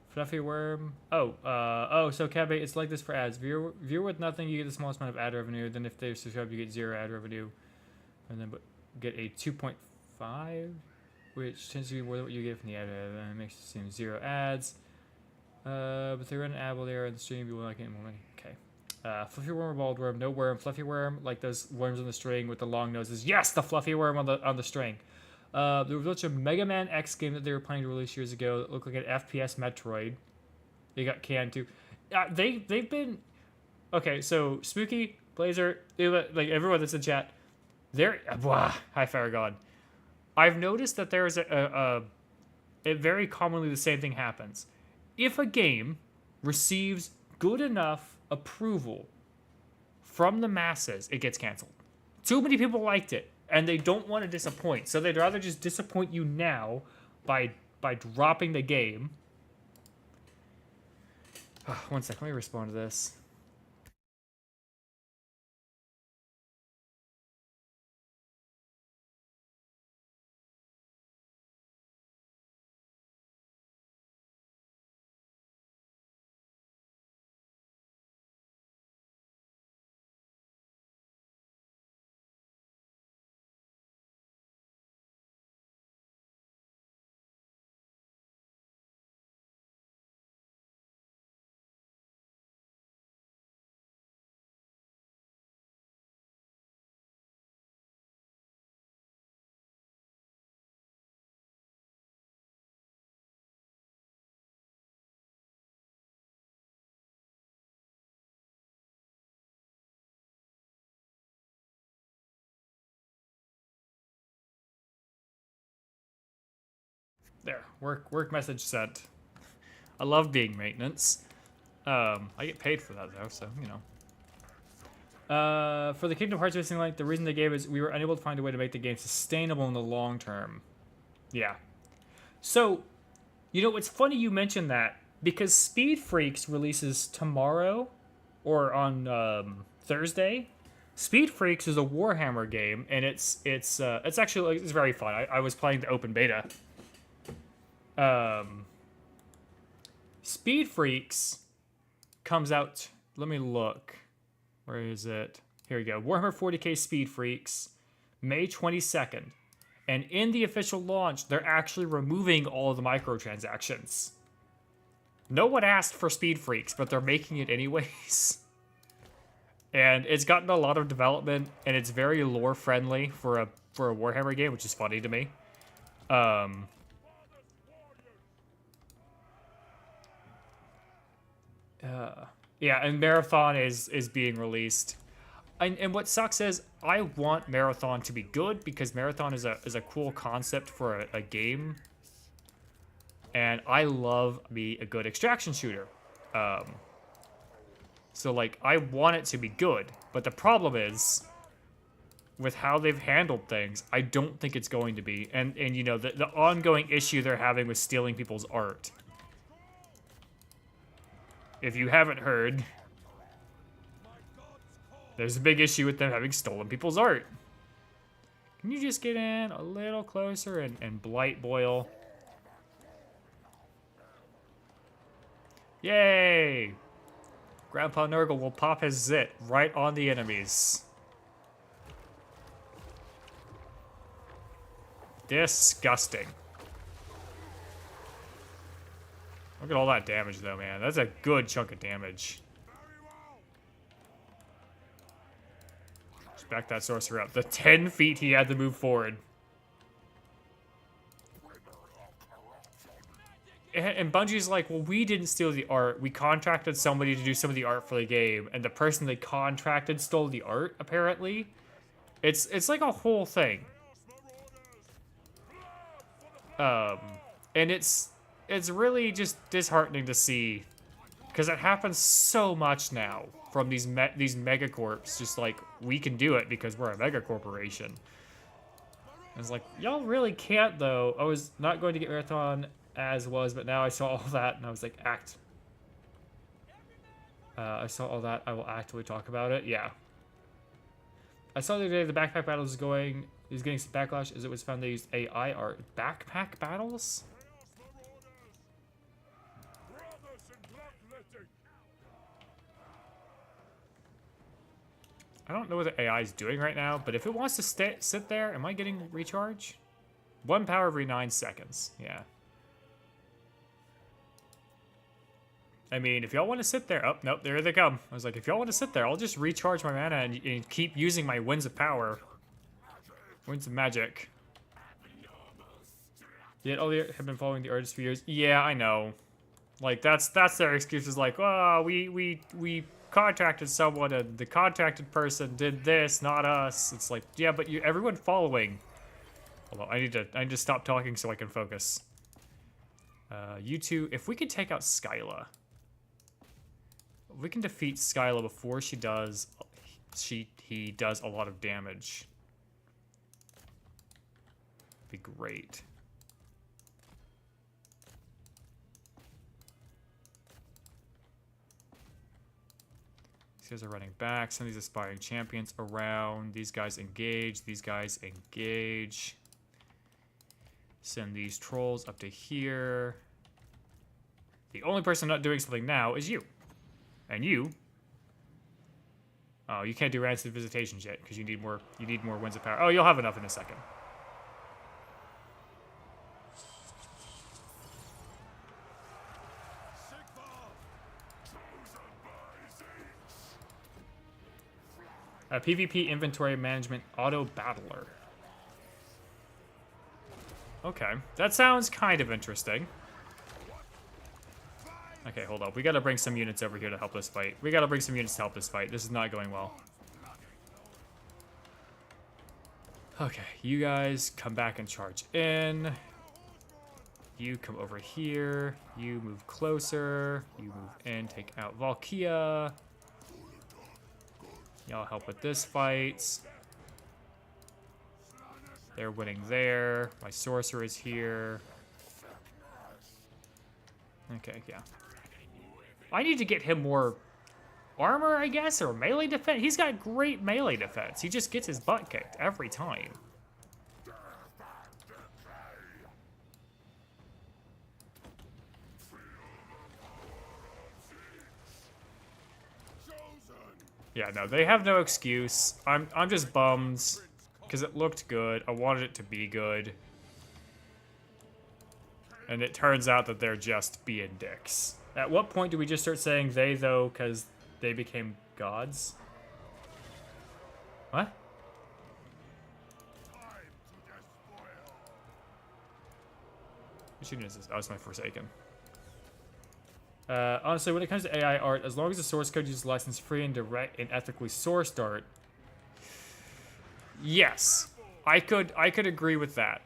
Fluffy Worm. Oh, so Kebe, it's like this for ads. Viewer with nothing, you get the smallest amount of ad revenue. Then if they subscribe, you get 0 ad revenue. And then get a 2.5, which tends to be more than what you get from the ad. And it makes it seem 0 ads. But they run an ad while they are on the stream, you will not get more money. Okay. Fluffy Worm or Bald Worm? No worm. Fluffy Worm, like those worms on the string with the long noses. Yes, the Fluffy Worm on the string. There was a Mega Man X game that they were planning to release years ago that looked like an FPS Metroid. They got canned too. They've been... Okay, so Spooky, Blazer, like everyone that's in chat, they're... Hi, Farragon. I've noticed that there's a very commonly the same thing happens. If a game receives good enough approval from the masses, it gets canceled. Too many people liked it. And they don't want to disappoint, so they'd rather just disappoint you now by by dropping the game. One sec, let me respond to this. There, work message sent. I love being maintenance. I get paid for that though, so you know. For the Kingdom Hearts Missing Link, the reason they gave is we were unable to find a way to make the game sustainable in the long term. Yeah. So, you know, it's funny you mentioned that because Speed Freaks releases tomorrow or on Thursday. Speed Freaks is a Warhammer game, and it's actually it's very fun. I was playing the open beta. Speed Freaks comes out. Let me look. Where is it? Here we go. Warhammer 40k Speed Freaks, May 22nd. And in the official launch, they're actually removing all of the microtransactions. No one asked for Speed Freaks, but they're making it anyways. And it's gotten a lot of development, and it's very lore friendly for a Warhammer game, which is funny to me. Yeah, and Marathon is being released. And what sucks is I want Marathon to be good because Marathon is a cool concept for a game. And I love me a good extraction shooter. So like I want it to be good, but the problem is with how they've handled things, I don't think it's going to be. And you know, the ongoing issue they're having with stealing people's art. If you haven't heard, there's a big issue with them having stolen people's art. Can you just get in a little closer and blight boil? Yay! Grandpa Nurgle will pop his zit right on the enemies. Disgusting. Look at all that damage, though, man. That's a good chunk of damage. Just back that sorcerer up. The 10 feet he had to move forward. And Bungie's like, well, we didn't steal the art. We contracted somebody to do some of the art for the game, and the person they contracted stole the art, apparently. It's like a whole thing. And it's really just disheartening to see, because it happens so much now from these megacorps. Just like, we can do it because we're a mega corporation. And it's like, y'all really can't though. I was not going to get Marathon as was, but now I saw all that and I was like, act. I saw all that. I will actively talk about it. Yeah. I saw the other day the backpack battles is getting some backlash as it was found they used AI art. Backpack battles? I don't know what the AI is doing right now, but if it wants to sit there, am I getting recharge? 1 power every 9 seconds. Yeah. I mean, if y'all want to sit there... Oh, nope, there they come. I was like, if y'all want to sit there, I'll just recharge my mana and keep using my Winds of Power. Winds of Magic. Yet all the have been following the artist for years. Yeah, I know. Like, that's their excuse, is like, oh, we contracted someone and the contracted person did this, not us. It's like, yeah, but everyone following. Although I need to stop talking so I can focus. You two, if we could take out Skyla. If we can defeat Skyla before he does a lot of damage. Be great. These guys are running back. Send these aspiring champions around. These guys engage. These guys engage. Send these trolls up to here. The only person not doing something now is you. And you. Oh, you can't do rancid visitations yet because you need more. You need more winds of power. Oh, you'll have enough in a second. A PvP inventory management auto battler. Okay, that sounds kind of interesting. Okay, hold up. We gotta bring some units over here to help this fight. We gotta bring some units to help this fight. This is not going well. Okay, you guys come back and charge in. You come over here. You move closer. You move in, take out Valkia. Y'all help with this fight. They're winning there. My sorcerer is here. Okay, yeah. I need to get him more armor, I guess, or melee defense. He's got great melee defense. He just gets his butt kicked every time. Yeah, no, they have no excuse. I'm just bummed because it looked good. I wanted it to be good. And it turns out that they're just being dicks. At what point do we just start saying they, though, because they became gods? What? Which unit is this? Oh, it's my Forsaken. Honestly, when it comes to AI art, as long as the source code uses license-free and direct and ethically sourced art, yes, I could agree with that.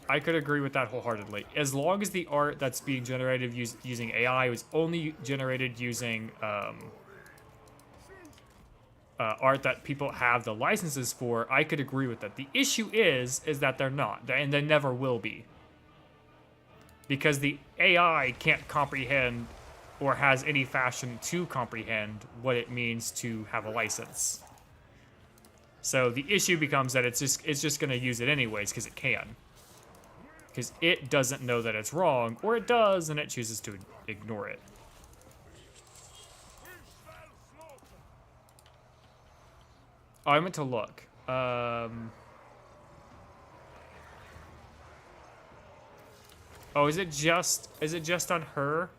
I could agree with that wholeheartedly. As long as the art that's being generated using AI was only generated using art that people have the licenses for, I could agree with that. The issue is that they're not, and they never will be. Because the AI can't comprehend or has any fashion to comprehend what it means to have a license. So the issue becomes that it's just going to use it anyways because it can. Because it doesn't know that it's wrong, or it does, and it chooses to ignore it. Oh, I meant to look. Oh, is it just on her?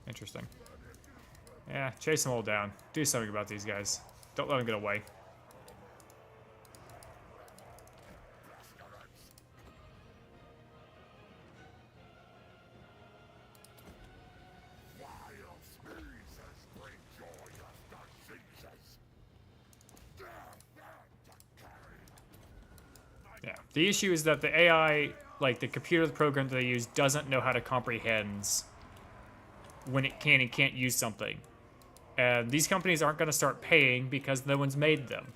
Interesting. Yeah, chase them all down. Do something about these guys. Don't let them get away. Yeah, the issue is that the AI, like the computer program that they use, doesn't know how to comprehend when it can and can't use something. And these companies aren't going to start paying because no one's made them.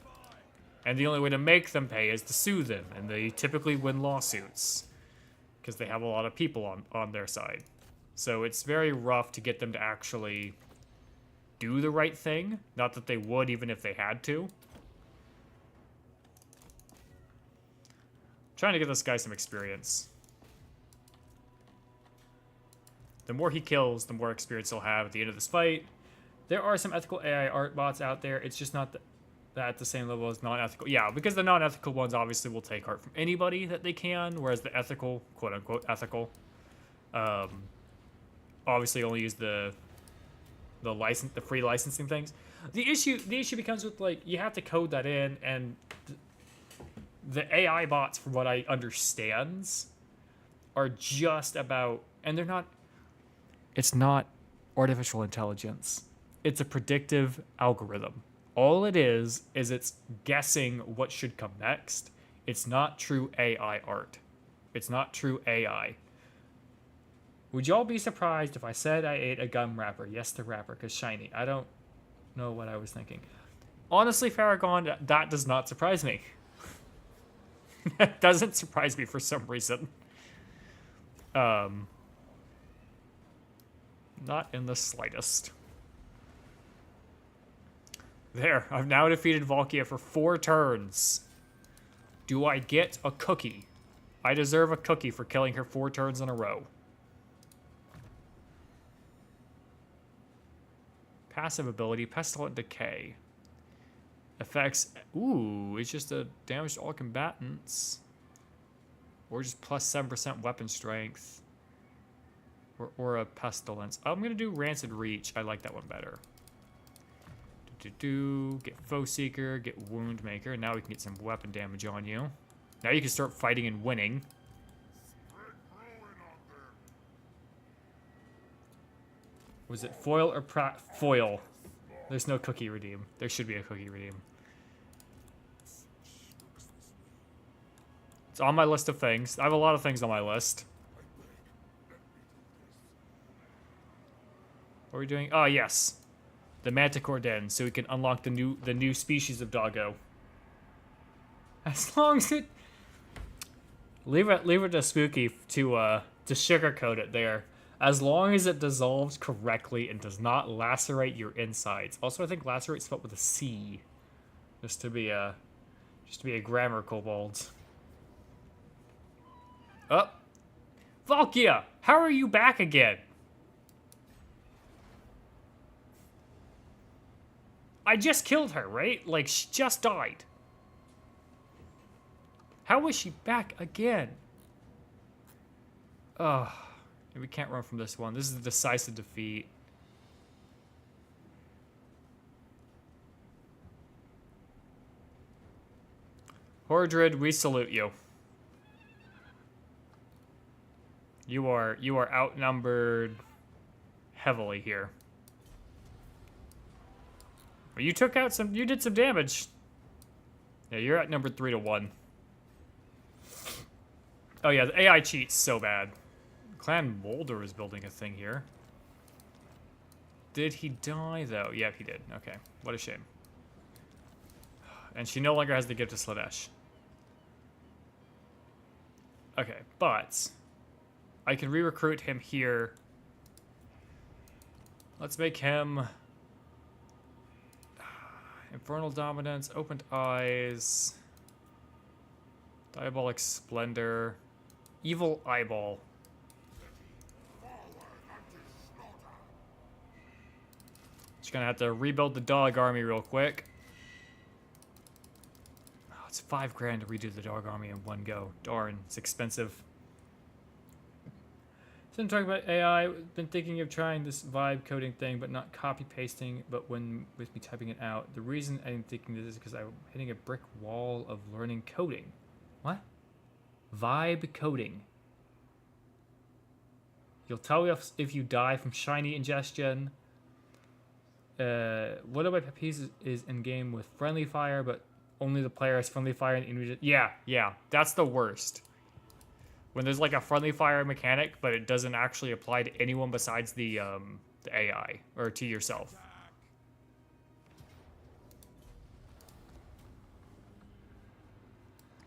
And the only way to make them pay is to sue them, and they typically win lawsuits because they have a lot of people on their side. So it's very rough to get them to actually do the right thing. Not that they would even if they had to. Trying to get this guy some experience. The more he kills, the more experience he'll have at the end of this fight. There are some ethical AI art bots out there. It's just not at the same level as non-ethical. Yeah, because the non-ethical ones obviously will take art from anybody that they can, whereas the ethical, quote-unquote ethical, obviously only use the free licensing things. The issue becomes with, like, you have to code that in, and the AI bots, from what I understand, are just about, and they're not. It's not artificial intelligence. It's a predictive algorithm. All it is it's guessing what should come next. It's not true AI art. It's not true AI. Would y'all be surprised if I said I ate a gum wrapper? Yes, the wrapper, because shiny. I don't know what I was thinking. Honestly, Farragon, that does not surprise me. That doesn't surprise me for some reason. Not in the slightest. There, I've now defeated Valkia for 4 turns. Do I get a cookie? I deserve a cookie for killing her 4 turns in a row. Passive ability, Pestilent Decay. Effects, ooh, it's just a damage to all combatants. Or just plus 7% weapon strength. Or a Pestilence. I'm gonna do Rancid Reach, I like that one better. Get Foe Seeker, get Wound Maker. Now we can get some weapon damage on you. Now you can start fighting and winning. Was it foil or foil? There's no cookie redeem. There should be a cookie redeem. It's on my list of things. I have a lot of things on my list. What are we doing? Oh, yes. The Manticore Den, so we can unlock the new species of doggo. As long as it... Leave it to Spooky to sugarcoat it there. As long as it dissolves correctly and does not lacerate your insides. Also, I think lacerate spelled with a C. Just to be a grammar kobold. Oh. Valkia! How are you back again? I just killed her, right? Like, she just died. How is she back again? Ugh. We can't run from this one. This is a decisive defeat. Hordred, we salute you. You are outnumbered heavily here. But you took out you did some damage. Yeah, you're outnumbered 3-1. Oh yeah, the AI cheats so bad. Clan Molder is building a thing here. Did he die, though? Yep, he did. Okay. What a shame. And she no longer has the gift of Sladesh. Okay, but... I can re-recruit him here. Let's make him... Infernal Dominance, Opened Eyes... Diabolic Splendor... Evil Eyeball. Just gonna have to rebuild the dog army real quick. Oh, it's 5 grand to redo the dog army in one go. Darn, it's expensive. So I'm talking about AI. Been thinking of trying this vibe coding thing, but not copy pasting. But when with me typing it out, the reason I'm thinking this is because I'm hitting a brick wall of learning coding. What? Vibe coding. You'll tell me if you die from shiny ingestion. One of my pet peeves is in game with friendly fire, but only the player has friendly fire and yeah, that's the worst. When there's like a friendly fire mechanic, but it doesn't actually apply to anyone besides the AI or to yourself.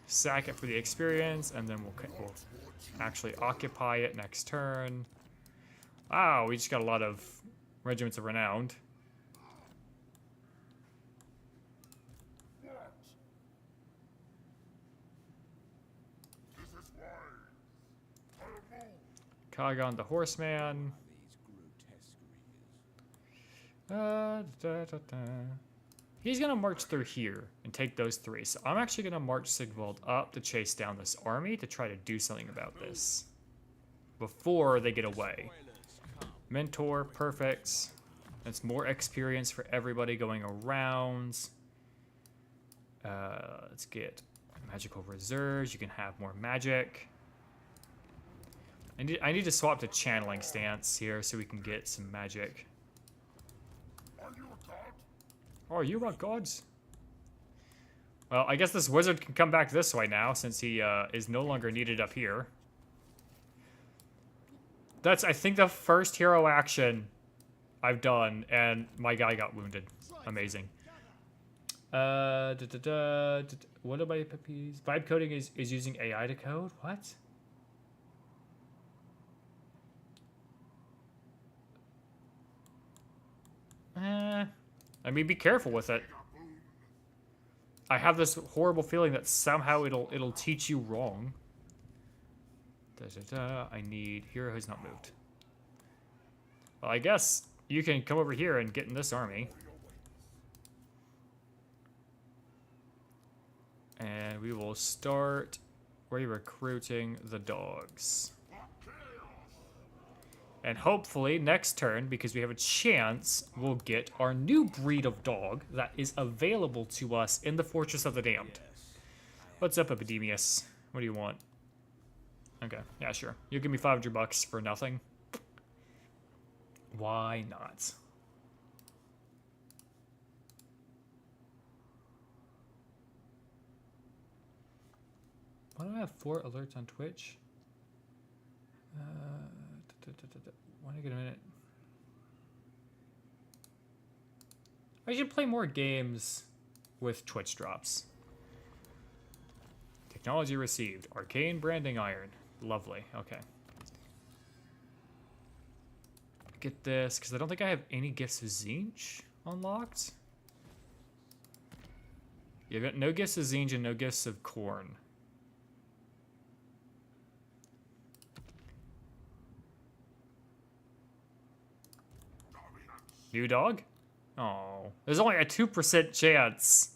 Sack it for the experience, and then we'll actually occupy it next turn. Wow, we just got a lot of regiments of renown. Kagon the Horseman. He's gonna march through here and take those 3. So I'm actually gonna march Sigvald up to chase down this army to try to do something about this before they get away. Mentor, perfect. That's more experience for everybody going around. Let's get magical reserves. You can have more magic. I need to swap to channeling stance here so we can get some magic. Are you a god? Oh, are you about gods? Well, I guess this wizard can come back this way now since he is no longer needed up here. That's, I think, the first hero action I've done, and my guy got wounded. Amazing. What are my puppies? Vibe coding is using AI to code? What? I mean, be careful with it. I have this horrible feeling that somehow it'll teach you wrong. I need hero who's not moved. Well, I guess you can come over here and get in this army. And we will start recruiting the dogs. And hopefully next turn, because we have a chance, we'll get our new breed of dog that is available to us in the Fortress of the Damned. What's up, Epidemius? What do you want? Okay, yeah, sure. You'll give me $500 for nothing. Why not? Why do I have 4 alerts on Twitch? Why do I get a minute? I should play more games with Twitch drops. Technology received. Arcane branding iron. Lovely. Okay. Get this, because I don't think I have any gifts of Zinj unlocked. You've got no gifts of Zinj and no gifts of corn. New dog? Oh, there's only a 2% chance.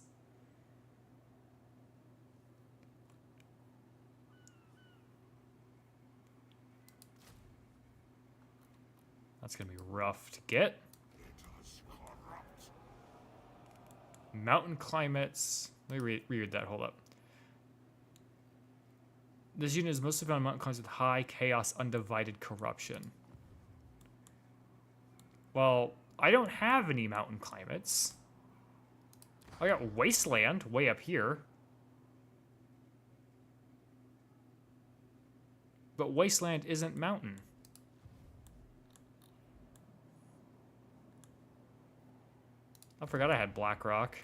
That's gonna be rough to get. Mountain climates. Let me read that. Hold up. This unit is mostly found on mountain climates with high chaos, undivided corruption. Well, I don't have any mountain climates. I got wasteland way up here. But wasteland isn't mountain. I forgot I had Black Rock.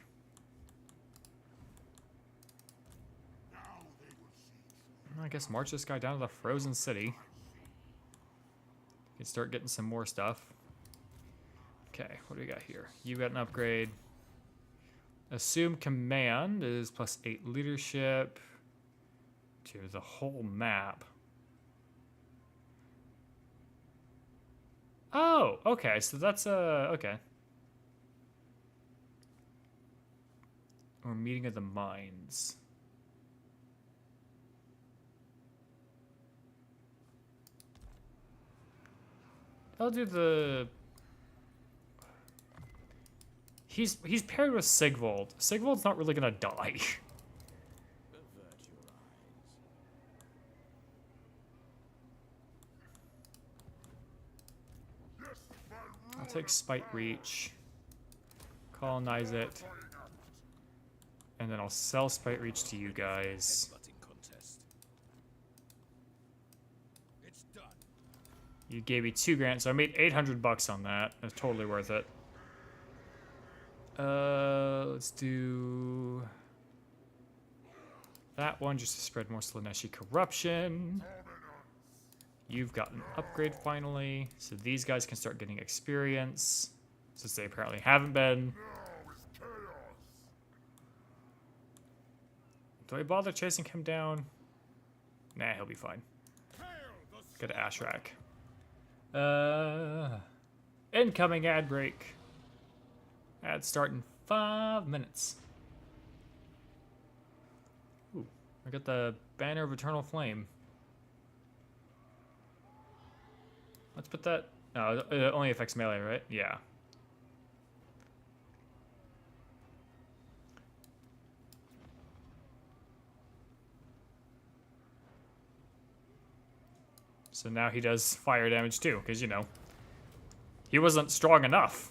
I guess march this guy down to the frozen city. Can start getting some more stuff. Okay, what do we got here? You got an upgrade. Assume command is +8 leadership to the whole map. Oh, okay, so that's okay. Or meeting of the minds. I'll do the... He's paired with Sigvald. Sigvald's not really gonna die. I'll take Spite Reach. Colonize it. And then I'll sell Spite Reach to you guys. You gave me 2 grand, so I made $800 on that. It's totally worth it. Let's do that one just to spread more Slaneshi corruption. You've got an upgrade finally, so these guys can start getting experience, since they apparently haven't been. Do I bother chasing him down? Nah, he'll be fine. Go to Ashrak. Incoming ad break. Ad start in 5 minutes. Ooh, I got the Banner of Eternal Flame. Let's put that... No, it only affects melee, right? Yeah. So now he does fire damage too, because, you know, he wasn't strong enough.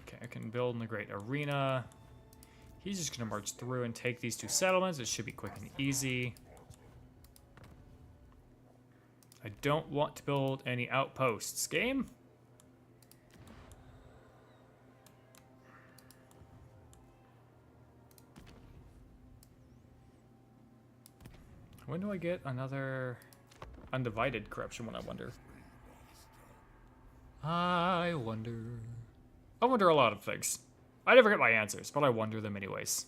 Okay, I can build in the Great Arena. He's just going to march through and take these 2 settlements. It should be quick and easy. I don't want to build any outposts. Game? When do I get another undivided corruption one, I wonder? I wonder. I wonder a lot of things. I never get my answers, but I wonder them anyways.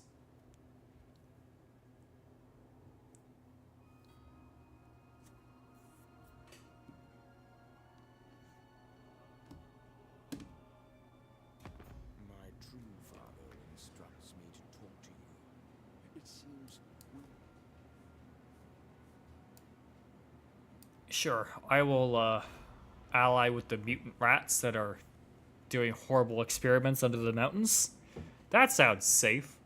My true father instructs me to talk to you. It seems Sure, I will ally with the mutant rats that are doing horrible experiments under the mountains. That sounds safe.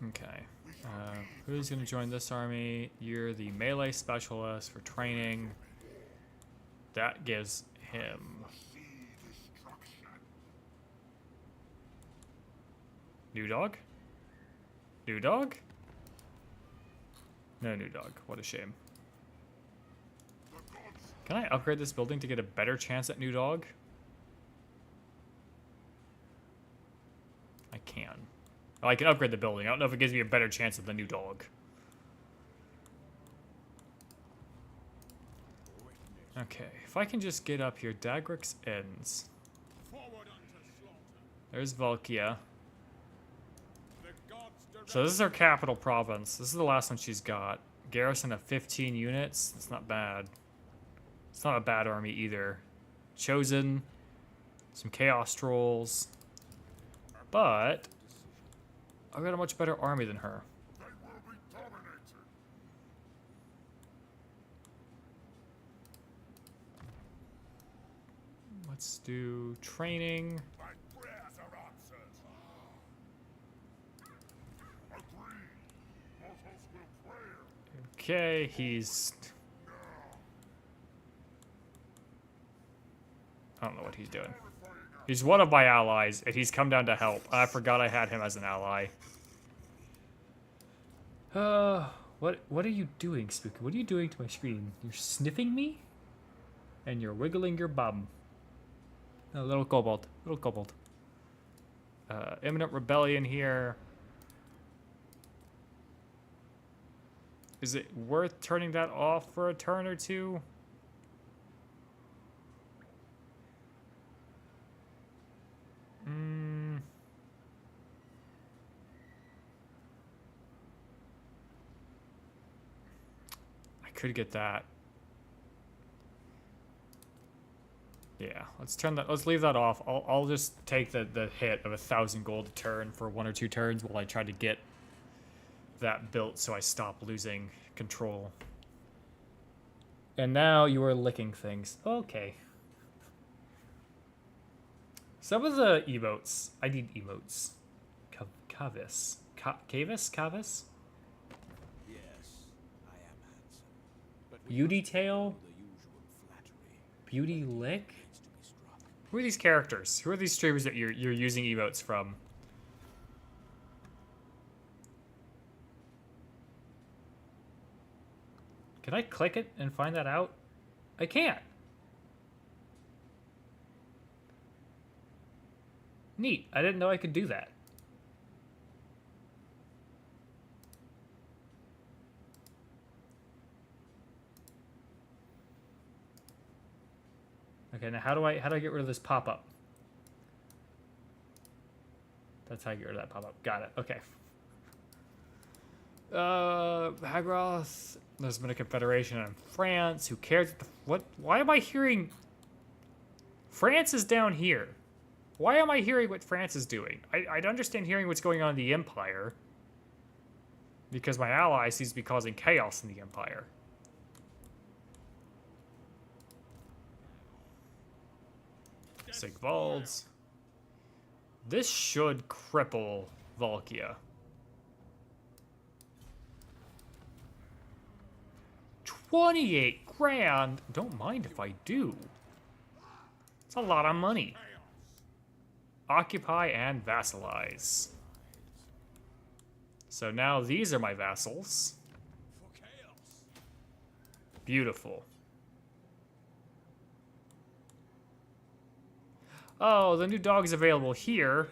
Okay. Who's going to join this army? You're the melee specialist for training. That gives him... New dog? New dog? No new dog. What a shame. Can I upgrade this building to get a better chance at new dog? I can. Oh, I can upgrade the building. I don't know if it gives me a better chance at the new dog. Okay, if I can just get up here, Dagrix ends. Forward unto slaughter. There's Valkia. The gods direct. So this is her capital province. This is the last one she's got. Garrison of 15 units. That's not bad. It's not a bad army either. Chosen. Some Chaos Trolls. But I've got a much better army than her. they will be dominated. Let's do training. My prayers are answered. Agree. Mortals will pray. Okay, he's... I don't know what he's doing. He's one of my allies, and he's come down to help. I forgot I had him as an ally. What are you doing, Spooky? What are you doing to my screen? You're sniffing me? And you're wiggling your bum. A little kobold. Little kobold. Imminent rebellion here. Is it worth turning that off for a turn or two? I could get that. Yeah, let's turn that. Let's leave that off. I'll just take the hit of 1,000 gold a turn for 1 or 2 turns while I try to get that built so I stop losing control. And now you are licking things. Okay. Some of the emotes. I need emotes. Kavis. Kavis? Kavis? Yes, I am handsome. But Beauty tail? the usual flattery. Beauty lick? Needs to be struck. Who are these characters? Who are these streamers that you're using emotes from? Can I click it and find that out? I can't. Neat. I didn't know I could do that. Okay, now how do I get rid of this pop-up? That's how I get rid of that pop-up. Got it. Okay. Hagroth. There's been a confederation in France. Who cares? What? Why am I hearing? France is down here. Why am I hearing what France is doing? I'd understand hearing what's going on in the Empire. Because my ally seems to be causing chaos in the Empire. Sigvalds. This should cripple Valkia. 28 grand. Don't mind if I do. It's a lot of money. Occupy and vassalize. So now these are my vassals. For chaos. Beautiful. Oh, the new dog is available here.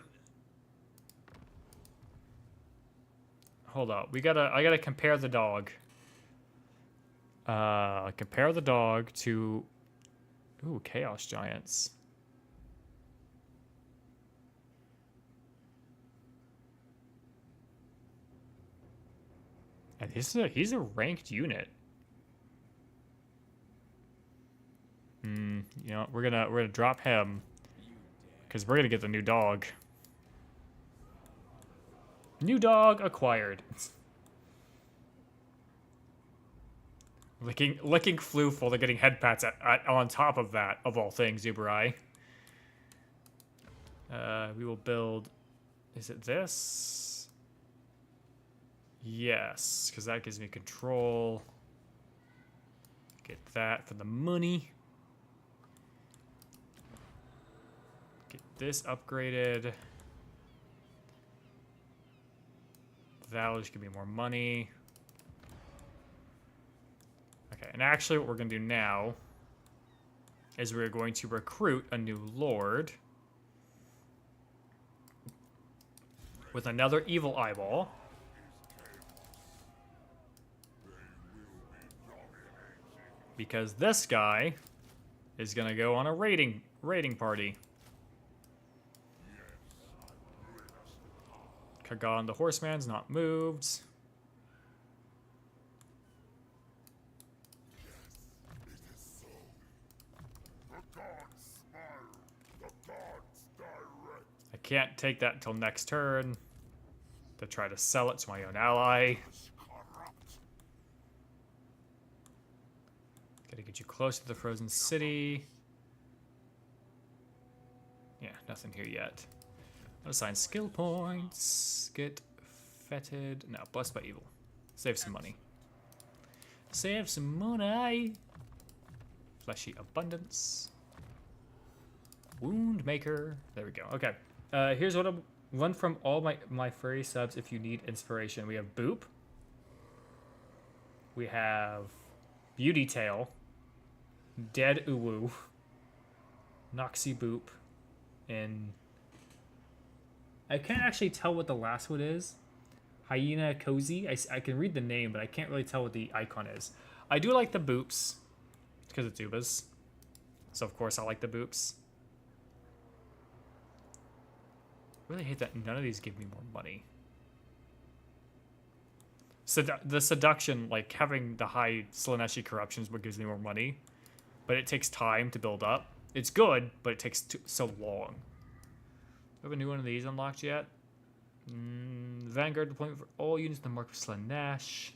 Hold up, I gotta compare the dog. Compare the dog to, ooh, Chaos Giants. And he's a ranked unit. You know, we're gonna drop him because we're gonna get the new dog. New dog acquired. Licking floof while they're getting head pats on top of that, of all things, Ubarai. We will build. Is it this? Yes, because that gives me control. Get that for the money. Get this upgraded. That'll just give me more money. Okay, and actually what we're going to do now is we're going to recruit a new lord with another evil eyeball. Because this guy is going to go on a raiding party. Kagan the Horseman's not moved. I can't take that until next turn to try to sell it to my own ally. Gotta get you close to the frozen city. Yeah, nothing here yet. Assign skill points. Get fetid. No, blessed by evil. Save some money. Save some money. Fleshy abundance. Wound maker. There we go. Okay. Here's what I'm one from all my furry subs. If you need inspiration, we have Boop. We have Beauty Tail. Dead Uwu. Noxy Boop. And I can't actually tell what the last one is. Hyena Cozy. I can read the name, but I can't really tell what the icon is. I do like the boops. Because it's Ubas. So of course I like the boops. I really hate that none of these give me more money. The seduction, like having the high Slaneshi corruption is what gives me more money. But it takes time to build up. It's good, but it takes so long. Do we have a new one of these unlocked yet? Vanguard deployment for all units in the mark of Slanesh.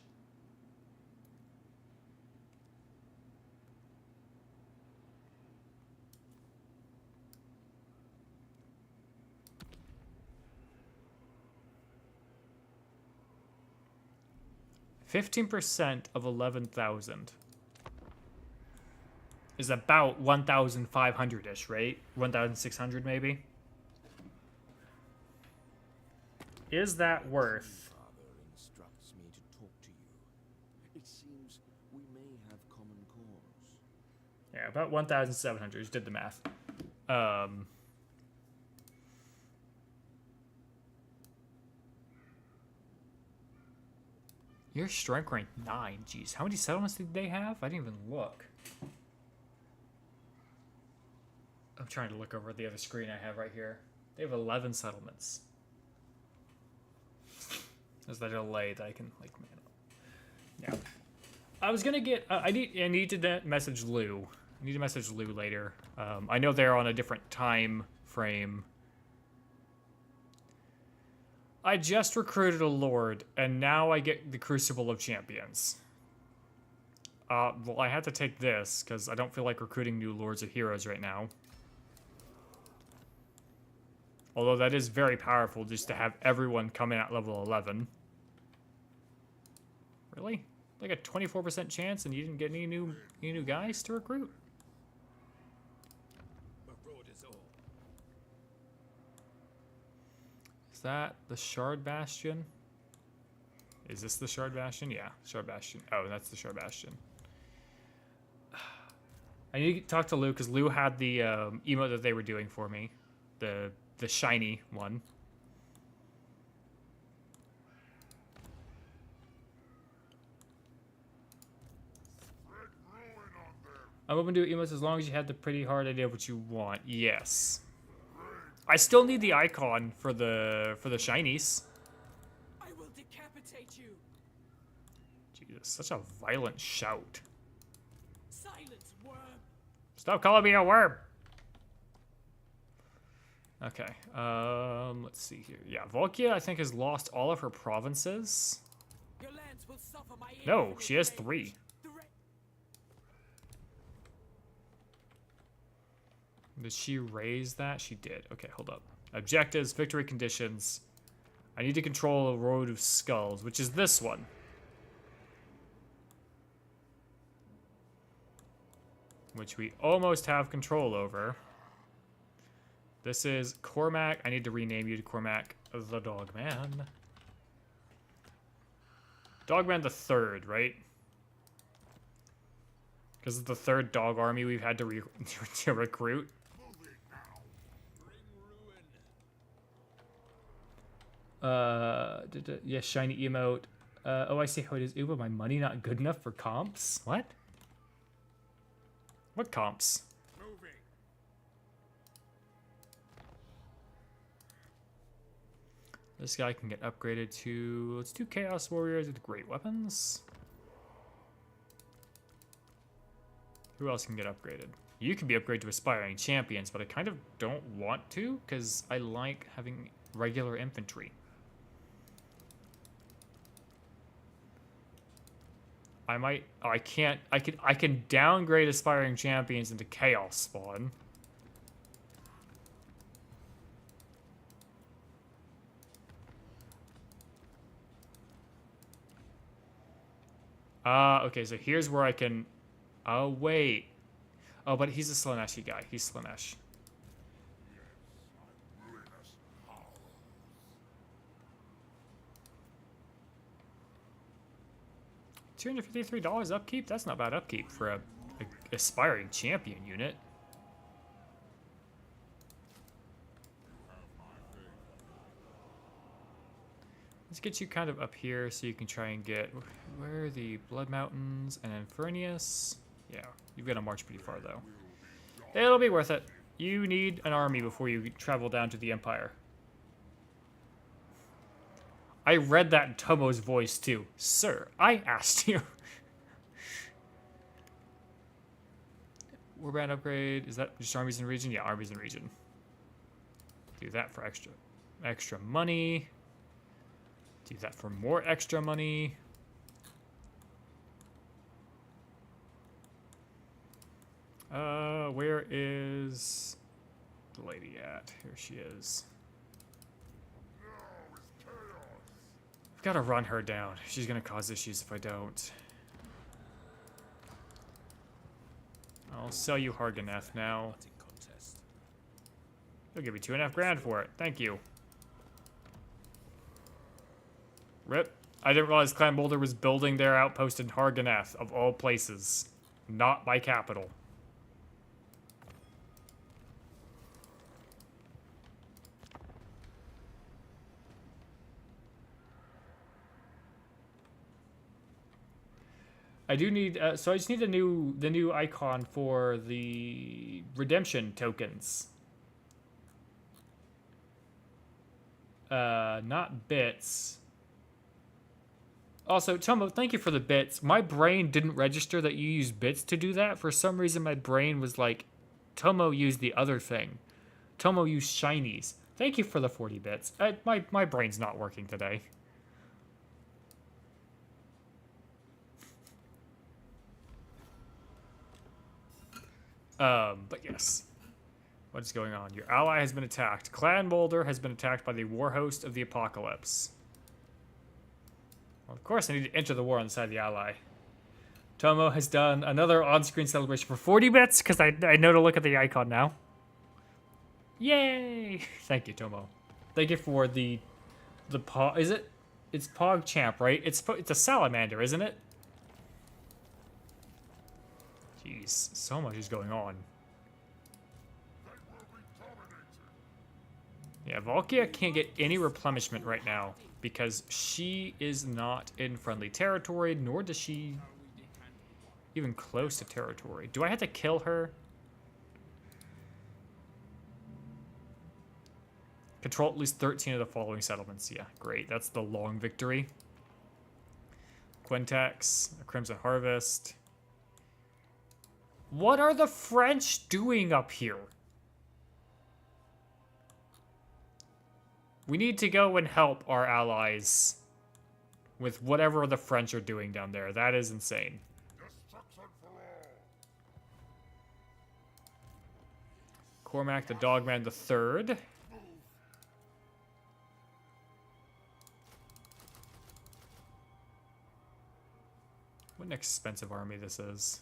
%15 of 11,000 is about 1,500-ish, right? 1,600 maybe. Is that worth? Father instructs me to talk to you. It seems we may have common cause. Yeah, about 1,700. Just did the math. Your strength rank 9. Jeez, how many settlements did they have? I didn't even look. I'm trying to look over the other screen I have right here. They have 11 settlements. There's that delay that I can like man up. Yeah. I was gonna get. I need to message Lou. I need to message Lou later. I know they're on a different time frame. I just recruited a lord, and now I get the Crucible of Champions. Well, I had to take this because I don't feel like recruiting new lords or heroes right now. Although that is very powerful just to have everyone come in at level 11. Really? Like a 24% chance and you didn't get any new guys to recruit? that the Shard Bastion? Is this the Shard Bastion? Yeah, Shard Bastion. Oh, that's the Shard Bastion. I need to talk to Lou because Lou had the emote that they were doing for me, the shiny one. I'm open to emotes as long as you have the pretty hard idea of what you want. Yes. I still need the icon for the shinies. I will decapitate you. Jesus, such a violent shout. Silence, worm. Stop calling me a worm. Okay. Let's see here. Yeah, Volkia I think has lost all of her provinces. Your lands will suffer my No, infinite she has rage. 3. The ra- Did she raise that? She did. Okay, hold up. Objectives, victory conditions. I need to control a road of skulls, which is this one. Which we almost have control over. This is Cormac. I need to rename you to Cormac the Dogman. Dogman the Third, right? Because it's the 3rd dog army we've had to recruit. Yes, shiny emote. Oh, I see how it is. Ooh, but my money not good enough for comps? What? What comps? Moving. This guy can get upgraded to... Let's do Chaos Warriors with great weapons. Who else can get upgraded? You can be upgraded to Aspiring Champions, but I kind of don't want to, because I like having regular infantry. I might... Oh, I can't... I can downgrade Aspiring Champions into Chaos Spawn. Okay, so here's where I can... Oh, wait. Oh, but he's a Slaneshi guy. He's Slanesh. $253 upkeep? That's not bad upkeep for a aspiring champion unit. Let's get you kind of up here so you can try and get... Where are the Blood Mountains and Infernius? Yeah, you've got to march pretty far, though. It'll be worth it. You need an army before you travel down to the Empire. I read that in Tomo's voice, too. Sir, I asked you. Warband upgrade. Is that just armies in region? Yeah, armies in region. Do that for extra money. Do that for more extra money. Where is the lady at? Here she is. I've got to run her down. She's going to cause issues if I don't. I'll sell you Harganeth now. They'll give me $2.5 grand for it. Thank you. Rip. I didn't realize Clan Boulder was building their outpost in Harganeth, of all places. Not my capital. I do need, so I just need the new icon for the redemption tokens. Not bits. Also, Tomo, thank you for the bits. My brain didn't register that you used bits to do that. For some reason, my brain was like, Tomo used the other thing. Tomo used shinies. Thank you for the 40 bits. My brain's not working today. But yes. What is going on? Your ally has been attacked. Clan Boulder has been attacked by the war host of the apocalypse. Well, of course I need to enter the war on the side of the ally. Tomo has done another on-screen celebration for 40 bits, because I know to look at the icon now. Yay! Thank you, Tomo. Thank you for the the Pog... Is it? It's PogChamp, right? It's a salamander, isn't it? Jeez, so much is going on. Yeah, Valkia can't get any replenishment right now because she is not in friendly territory, nor does she even close to territory. Do I have to kill her? Control at least 13 of the following settlements. Yeah, great. That's the long victory. Quintex, a Crimson Harvest. What are the French doing up here? We need to go and help our allies with whatever the French are doing down there. That is insane. Destruction for all. Cormac the Dogman the Third. What an expensive army this is.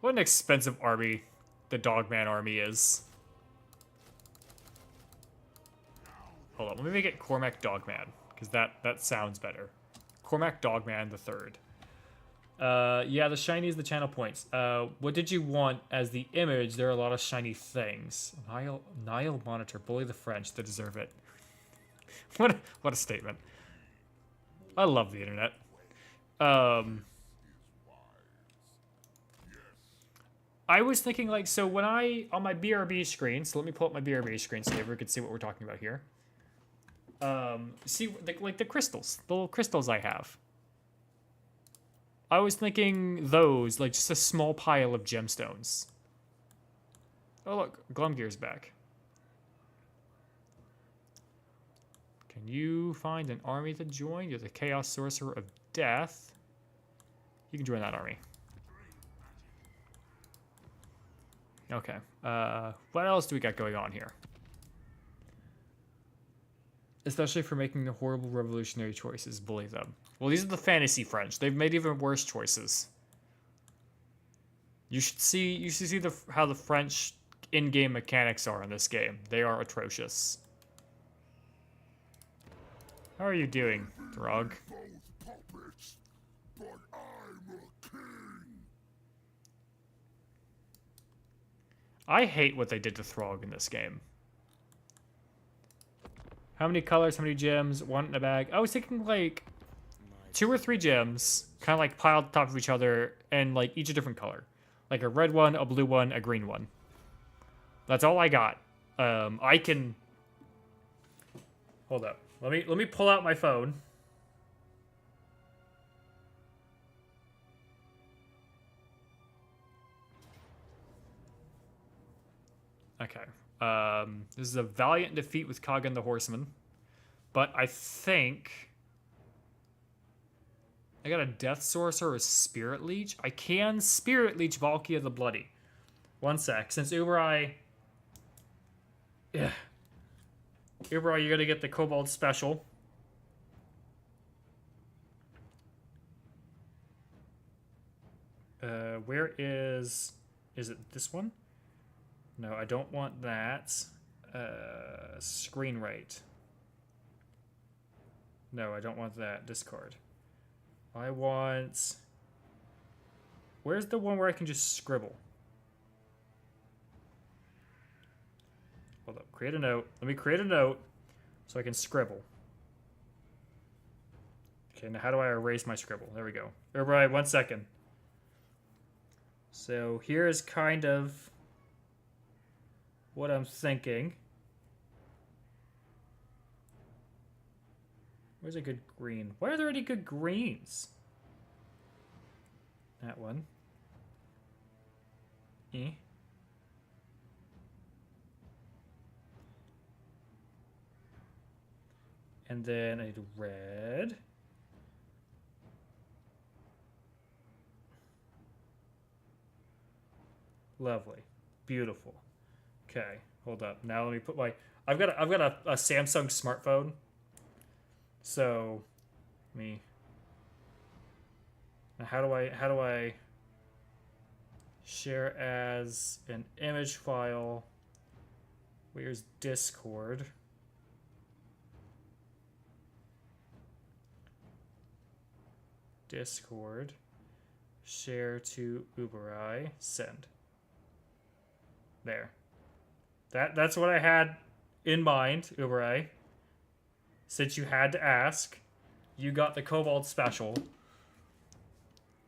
What an expensive army the Dogman army is. Hold on, let me make it Cormac Dogman, because that sounds better. Cormac Dogman the Third. Yeah, the shiny is the channel points. What did you want as the image? There are a lot of shiny things. Nile Monitor, bully the French, they deserve it. What a statement. I love the internet. I was thinking, like, so when on my BRB screen, so let me pull up my BRB screen so everyone can see what we're talking about here. See, like the crystals, the little crystals I have. I was thinking those, like just a small pile of gemstones. Oh look, Glumgear's back. Can you find an army to join? You're the Chaos Sorcerer of Death. You can join that army. Okay. What else do we got going on here? Especially for making the horrible revolutionary choices, bully them. Well, these are the fantasy French. They've made even worse choices. You should see how the French in-game mechanics are in this game. They are atrocious. How are you doing, Throg? Both puppets, but I'm a king. I hate what they did to Throg in this game. How many colors, how many gems, one in a bag? I was thinking like 2 or 3 gems, kind of like piled on top of each other, and like each a different color. Like a red one, a blue one, a green one. That's all I got. I can... Hold up. Let me pull out my phone. Okay. This is a valiant defeat with Kagan the Horseman. But I think I got a Death Sorcerer or a Spirit Leech. I can Spirit Leech Valkia the Bloody. One sec. Since Ubarai... Yeah. Ubarai, you're gonna get the Kobold special. Where is... Is it this one? No, I don't want that. Screen rate. No, I don't want that. Discard. I want... Where's the one where I can just scribble? Hold up. Create a note. Let me create a note so I can scribble. Okay, now how do I erase my scribble? There we go. Everybody, 1 second. So here's kind of what I'm thinking. Where's a good green? Why are there any good greens? That one. Eh. And then I need red. Lovely. Beautiful. Okay, hold up. Now let me put my... I've got a Samsung smartphone. So, me. Now how do I share as an image file? Where's Discord? Discord. Share to Ubarai. Send. There. That's what I had in mind, Ubarai. Since you had to ask, you got the Kobold special.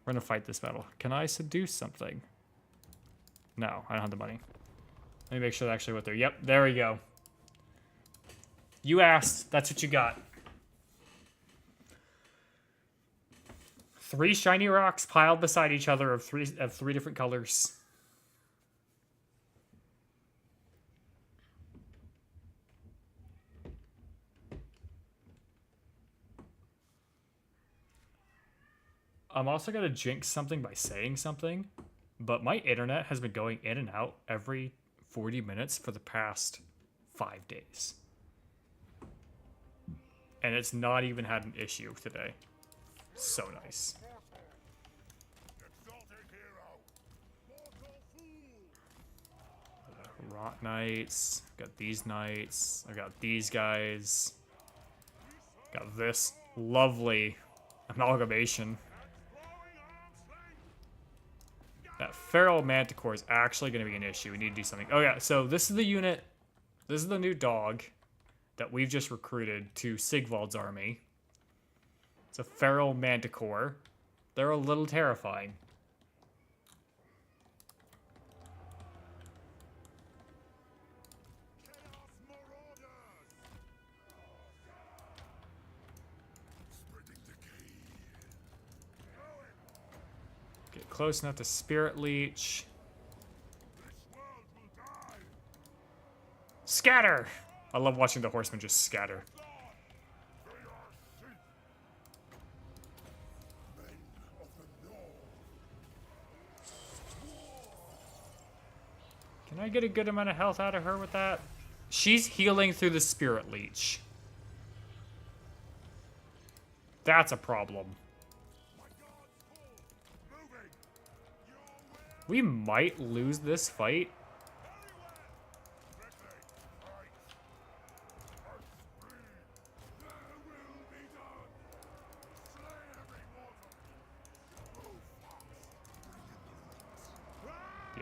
We're gonna fight this battle. Can I seduce something? No, I don't have the money. Let me make sure that actually went there. Yep, there we go. You asked. That's what you got. 3 shiny rocks piled beside each other of three different colors. I'm also gonna jinx something by saying something, but my internet has been going in and out every 40 minutes for the past 5 days. And it's not even had an issue today. So nice. Rot Knights. Got these Knights. I got these guys. Got this lovely amalgamation. That Feral Manticore is actually going to be an issue. We need to do something. Oh yeah, so this is the unit. This is the new dog that we've just recruited to Sigvald's army. It's a Feral Manticore. They're a little terrifying. Get close enough to Spirit Leech. Scatter! I love watching the horsemen just scatter. Can I get a good amount of health out of her with that? She's healing through the Spirit Leech. That's a problem. We might lose this fight.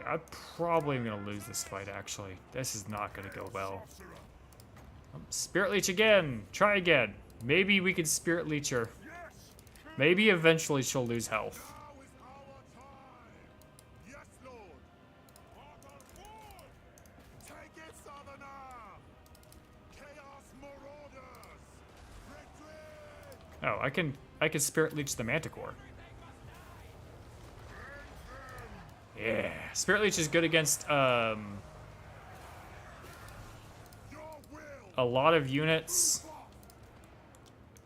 I'm probably going to lose this fight, actually. This is not going to go well. Spirit Leech again! Try again. Maybe we can Spirit Leech her. Maybe eventually she'll lose health. Oh, I can Spirit Leech the Manticore. Yeah, Spirit Leech is good against a lot of units,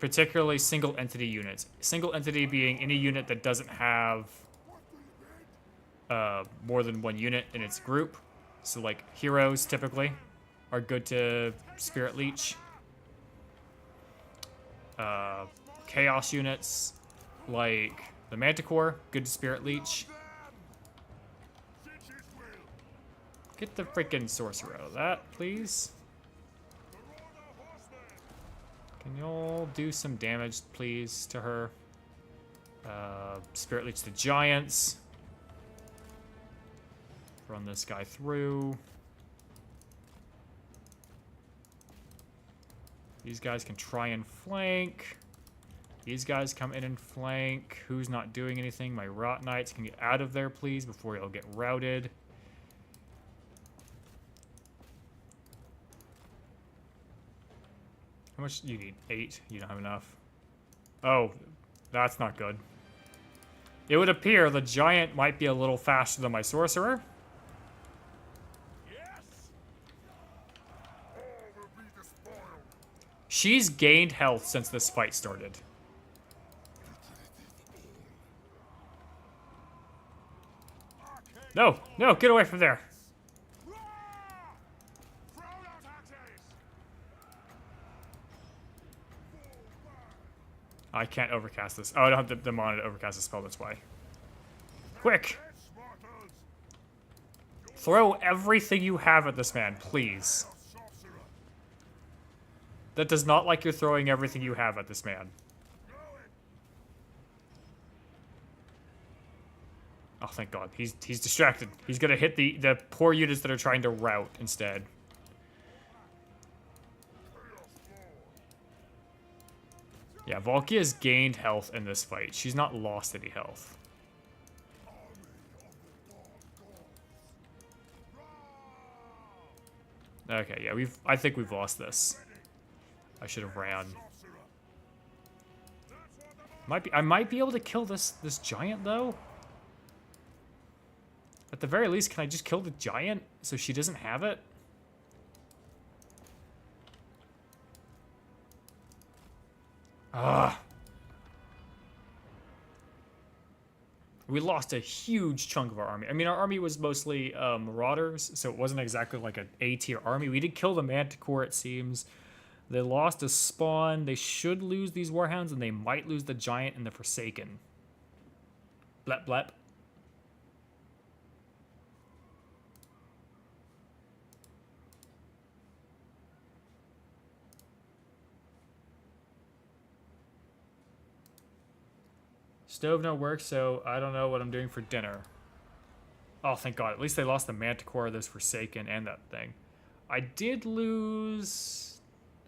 particularly single entity units. Single entity being any unit that doesn't have more than one unit in its group. So like heroes typically are good to Spirit Leech. Chaos units like the Manticore, good to Spirit Leech. Get the freaking sorcerer out of that, please. Can y'all do some damage, please, to her? Spirit Leech the Giants. Run this guy through. These guys can try and flank. These guys come in and flank. Who's not doing anything? My Rot Knights can get out of there, please, before y'all get routed. How much do you need? 8? You don't have enough. Oh, that's not good. It would appear the giant might be a little faster than my sorcerer. She's gained health since this fight started. No, no, get away from there. I can't overcast this. Oh, I don't have the mana to overcast the spell, that's why. Quick! Throw everything you have at this man, please. That does not like you're throwing everything you have at this man. thank God. He's distracted. He's gonna hit the poor units that are trying to rout instead. Yeah, Valkyria's gained health in this fight. She's not lost any health. Okay, yeah, I think we've lost this. I should have ran. I might be able to kill this giant though. At the very least, can I just kill the giant so she doesn't have it? Ah. We lost a huge chunk of our army. I mean, our army was mostly marauders, so it wasn't exactly like an A-tier army. We did kill the Manticore, it seems. They lost a spawn. They should lose these Warhounds, and they might lose the Giant and the Forsaken. Blep, blep. Stove no work, so I don't know what I'm doing for dinner. Oh, thank God. At least they lost the Manticore, those Forsaken, and that thing. I did lose...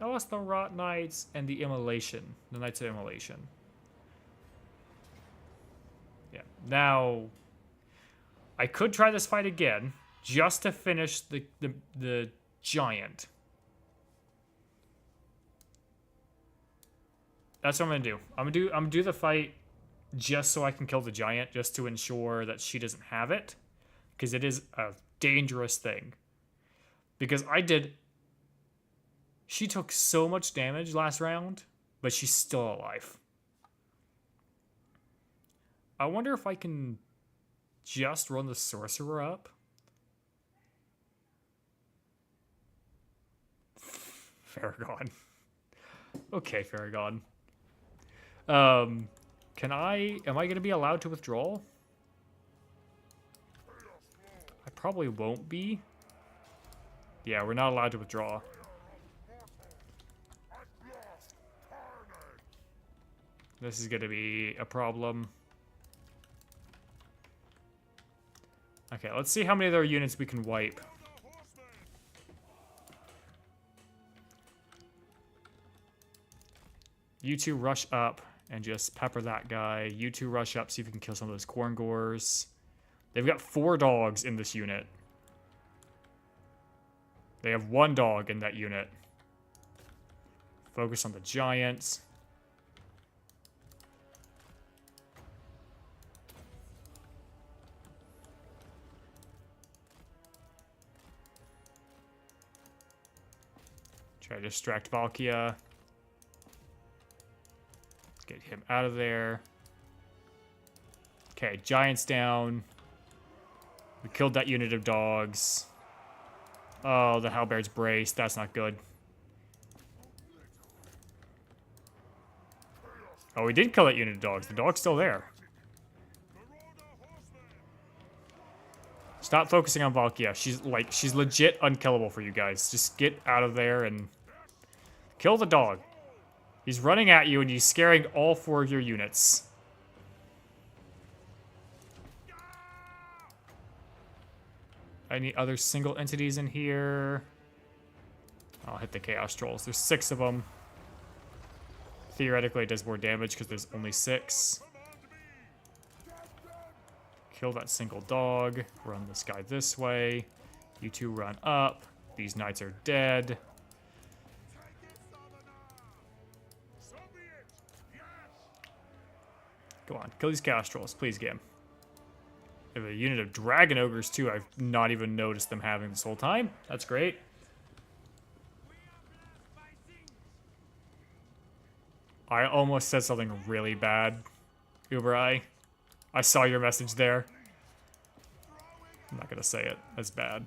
I lost the Rot Knights and the Immolation. The Knights of Immolation. Yeah. Now, I could try this fight again, just to finish the Giant. That's what I'm gonna do. I'm gonna do the fight just so I can kill the Giant, just to ensure that she doesn't have it. Because it is a dangerous thing. Because she took so much damage last round, but she's still alive. I wonder if I can just run the Sorcerer up. Farragon. Okay, Farragon. Am I going to be allowed to withdraw? I probably won't be. Yeah, we're not allowed to withdraw. This is going to be a problem. Okay, let's see how many of their units we can wipe. You two rush up and just pepper that guy. You two rush up, see if you can kill some of those Korngors. They've got 4 dogs in this unit. They have 1 dog in that unit. Focus on the Giants. Try to distract Valkia. Get him out of there. Okay, Giants down. We killed that unit of dogs. Oh, the Halberds braced. That's not good. Oh, we did kill that unit of dogs. The dog's still there. Stop focusing on Valkia. She's legit unkillable for you guys. Just get out of there and kill the dog. He's running at you and he's scaring all 4 of your units. Any other single entities in here? I'll hit the Chaos Trolls. There's 6 of them. Theoretically, it does more damage because there's only 6. Kill that single dog. Run this guy this way. You two run up. These knights are dead. Go on. Kill these Chaos Trolls. Please, game. They have a unit of Dragon Ogres, too. I've not even noticed them having this whole time. That's great. I almost said something really bad, Ubarai. I saw your message there. I'm not gonna say it. That's bad.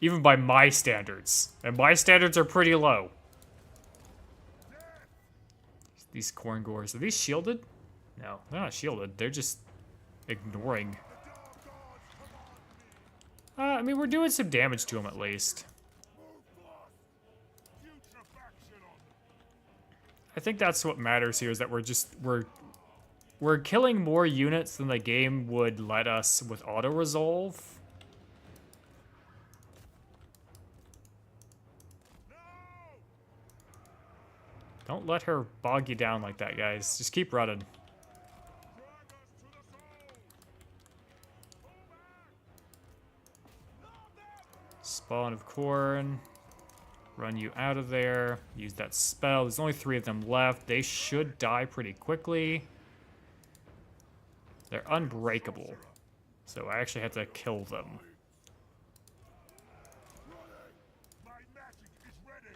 Even by my standards. And my standards are pretty low. These Korngors, are these shielded? No, they're not shielded. They're just ignoring. I mean, we're doing some damage to them at least. I think that's what matters here, is that we're we're killing more units than the game would let us with auto-resolve. Don't let her bog you down like that, guys. Just keep running. Spawn of corn. Run you out of there. Use that spell. There's only 3 of them left. They should die pretty quickly. They're unbreakable. So I actually have to kill them. My magic is ready.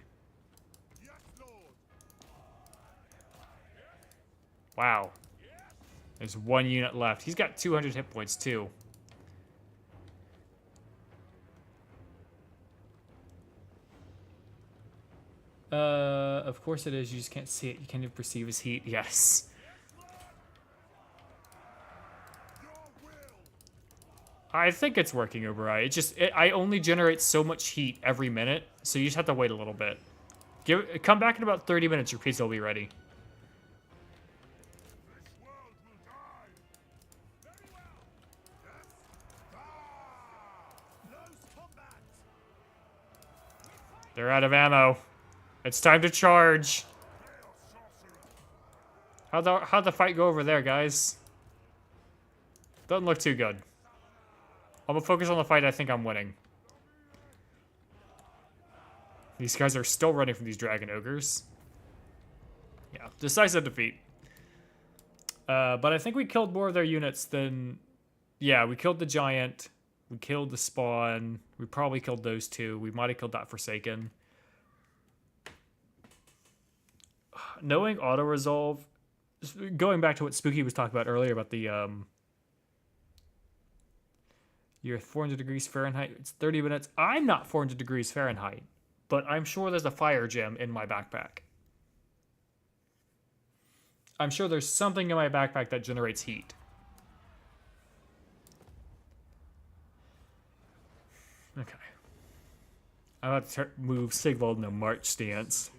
Yes, Lord. Wow. There's 1 unit left. He's got 200 hit points too. Of course it is. You just can't see it. You can't even perceive his heat. Yes. I think it's working, Ubarai. It just, I only generate so much heat every minute, so you just have to wait a little bit. Come back in about 30 minutes. Your pizza will be ready. This world will die. Very well. Yes. Close combat. They're out of ammo. It's time to charge. How'd the fight go over there, guys? Doesn't look too good. I'm gonna focus on the fight. I think I'm winning. These guys are still running from these dragon ogres. Yeah, decisive defeat. But I think we killed more of their units than... Yeah, we killed the giant. We killed the spawn. We probably killed those 2. We might have killed that Forsaken. Knowing auto-resolve... Going back to what Spooky was talking about earlier about the... You're 400 degrees Fahrenheit. It's 30 minutes. I'm not 400 degrees Fahrenheit, but I'm sure there's a fire gem in my backpack. I'm sure there's something in my backpack that generates heat. Okay. I'm about to move Sigvald into march stance.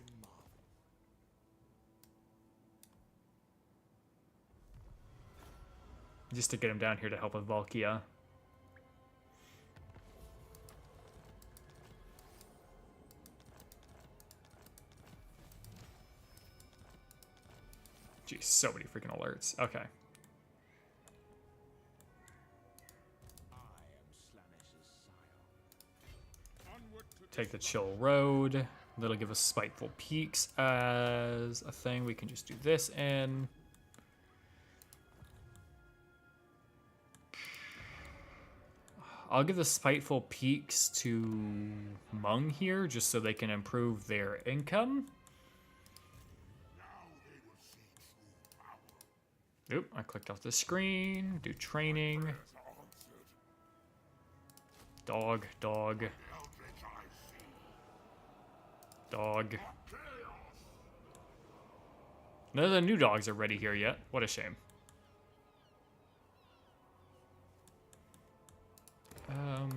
Just to get him down here to help with Valkia. Jeez, so many freaking alerts. Okay. Take the chill road. That'll give us spiteful peaks as a thing. We can just do this in. I'll give the spiteful peaks to Mung here just so they can improve their income. Oop, I clicked off the screen. Do training. Dog, dog. Dog. None of the new dogs are ready here yet. What a shame.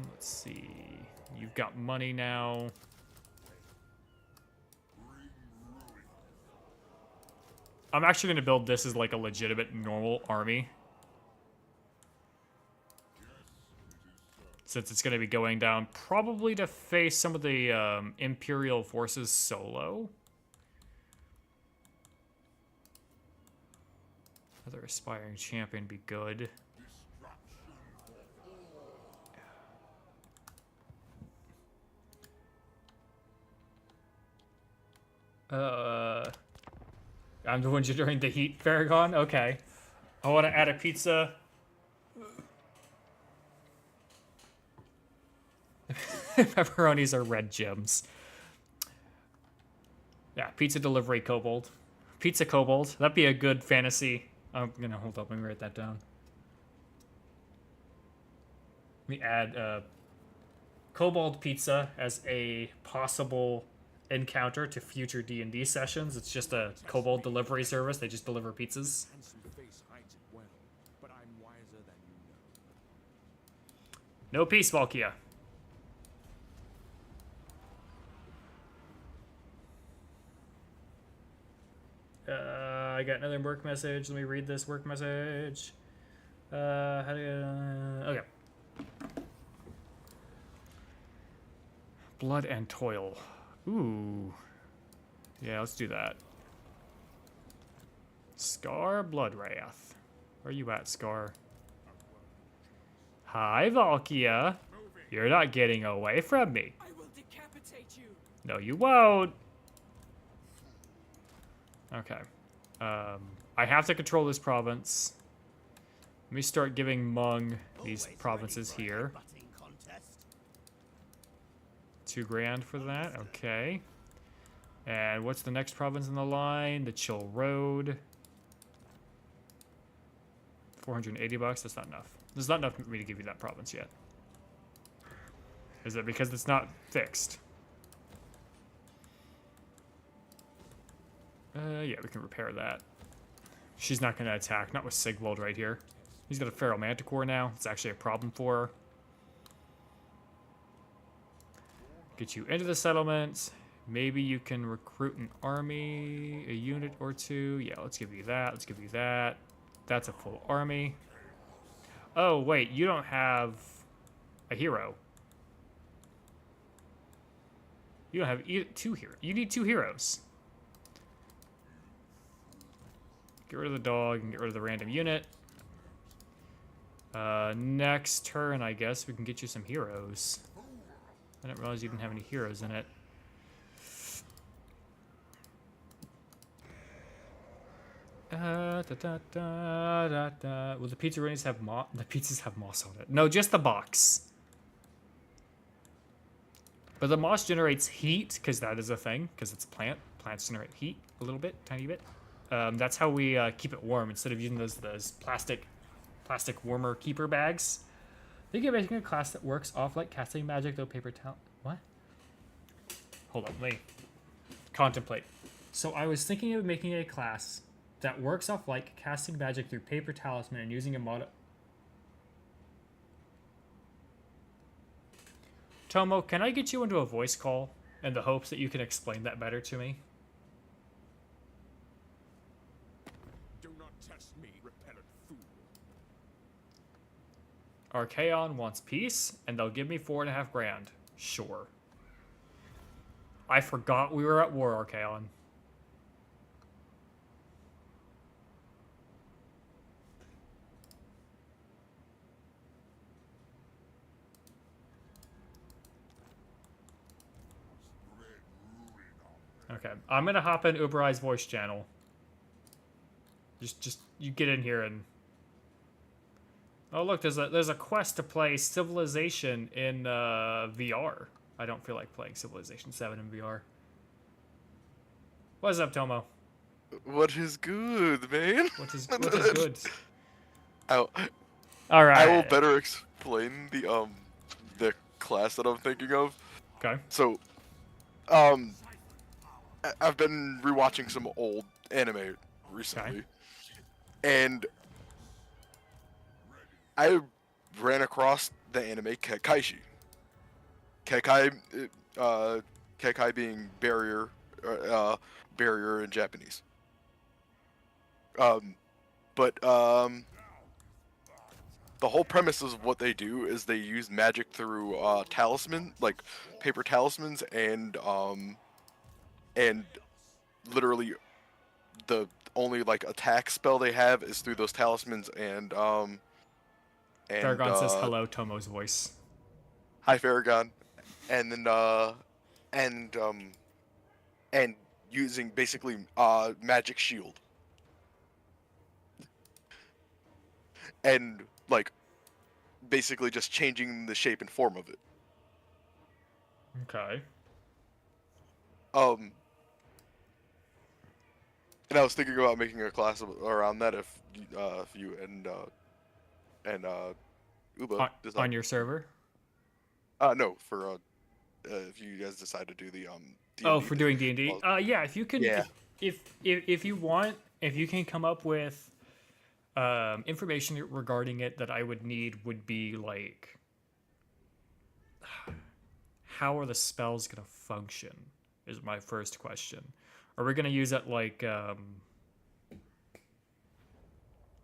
Let's see. You've got money now. I'm actually going to build this as like a legitimate normal army. Since it's going to be going down probably to face some of the Imperial forces solo. Another aspiring champion be good. I'm the one during the heat, Farragon? Okay. I want to add a pizza. Pepperonis are red gems. Yeah, pizza delivery kobold. Pizza kobold. That'd be a good fantasy. I'm gonna hold up. Let me write that down. Let me add kobold pizza as a possible encounter to future D&D sessions. It's just a kobold delivery service. They just deliver pizzas. Handsome face hides it well, but I'm wiser than you know. No peace, Valkia. I got another work message. Let me read this work message. Okay. Blood and toil. Ooh. Yeah, let's do that. Scar, Blood Wrath. Where you at, Scar? Hi, Valkia. You're not getting away from me. I will decapitate you. No, you won't. Okay. I have to control this province. Let me start giving Mung these provinces here. 2 grand for that. Okay. And what's the next province in the line? The Chill Road. 480 bucks. That's not enough. There's not enough for me to give you that province yet. Is it because it's not fixed? Yeah, we can repair that. She's not going to attack. Not with Sigvald right here. He's got a Feral Manticore now. It's actually a problem for her. Get you into the settlement. Maybe you can recruit an army, a unit or 2. Yeah, let's give you that. Let's give you that. That's a full army. Oh, wait. You don't have a hero. You don't have 2 heroes. You need 2 heroes. Get rid of the dog and get rid of the random unit. Next turn, I guess, we can get you some heroes. I didn't realize you didn't have any heroes in it. Well, the pizzaronis have the pizzas have moss on it. No, just the box. But the moss generates heat, because that is a thing, because it's a plant. Plants generate heat a little bit, tiny bit. That's how we keep it warm instead of using those plastic warmer keeper bags. Think of making a class that works off like casting magic, though paper towel. What? Hold on, let me contemplate. So I was thinking of making a class that works off like casting magic through paper talisman and using a mod. Tomo, can I get you into a voice call in the hopes that you can explain that better to me? Do not test me, repellent fool. Archaon wants peace, and they'll give me 4.5 grand. Sure. I forgot we were at war, Archaon. Okay, I'm gonna hop in Ubarai's voice channel. Just you get in here and. Oh look, there's a quest to play Civilization in VR. I don't feel like playing Civilization 7 in VR. What's up, Tomo? What is good, man? What is good? All right. I will better explain the class that I'm thinking of. Okay. So, I've been rewatching some old anime recently, and I ran across the anime Kekaishi. Kekai being barrier in Japanese. But the whole premise of what they do is they use magic through talisman, like paper talismans, and literally the only like attack spell they have is through those talismans and Farragon says hello, Tomo's voice. Hi, Farragon. And then and using basically magic shield. And like basically just changing the shape and form of it. Okay. And I was thinking about making a class around that if you and Uba on your server. No, for if you guys decide to do the D&D oh, for doing D&D. Yeah, if you can, yeah. if you want, if you can come up with information regarding it that I would need would be like, how are the spells gonna function? Is my first question. Are we gonna use it like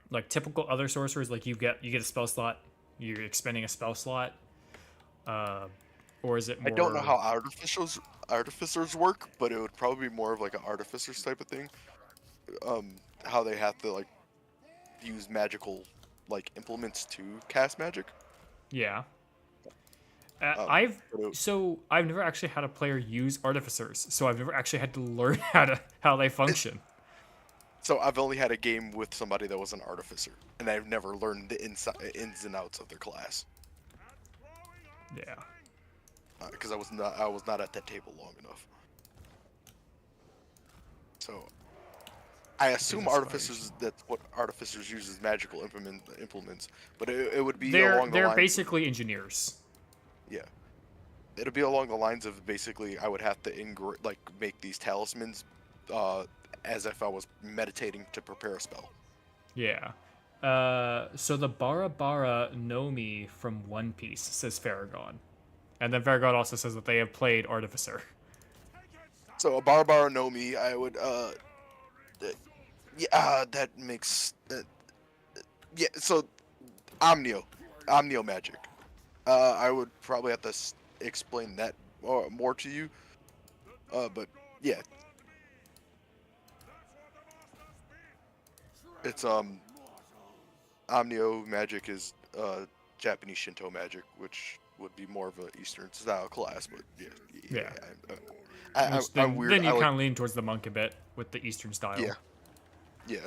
like typical other sorcerers, like you get a spell slot, you're expending a spell slot, or is it I more? don't know how artificers work, but it would probably be more of like an artificers type of thing. How they have to like use magical like implements to cast magic. Yeah. Um, but I've never actually had a player use artificers, so I've never actually had to learn how they function. so I've only had a game with somebody that was an artificer, and I've never learned the ins and outs of their class Yeah. because I was not at that table long enough. So I assume Inspiration. artificers, that's what artificers use as magical implements, but it would be They're along the lines basically engineers. yeah. It'll be along the lines of basically I would have to make these talismans as if I was meditating to prepare a spell. Yeah. So the Bara Bara know me from One Piece, says Farragon. And then Farragon also says that they have played Artificer. So a Barbara know me, I would that makes yeah. So Omnio magic. I would probably have to explain that more to you. But yeah, it's Omnio magic is Japanese Shinto magic, which would be more of an Eastern style class. But Yeah. I'm weird. Then you I like- kind of lean towards the monk a bit with the Eastern style. Yeah. Yeah.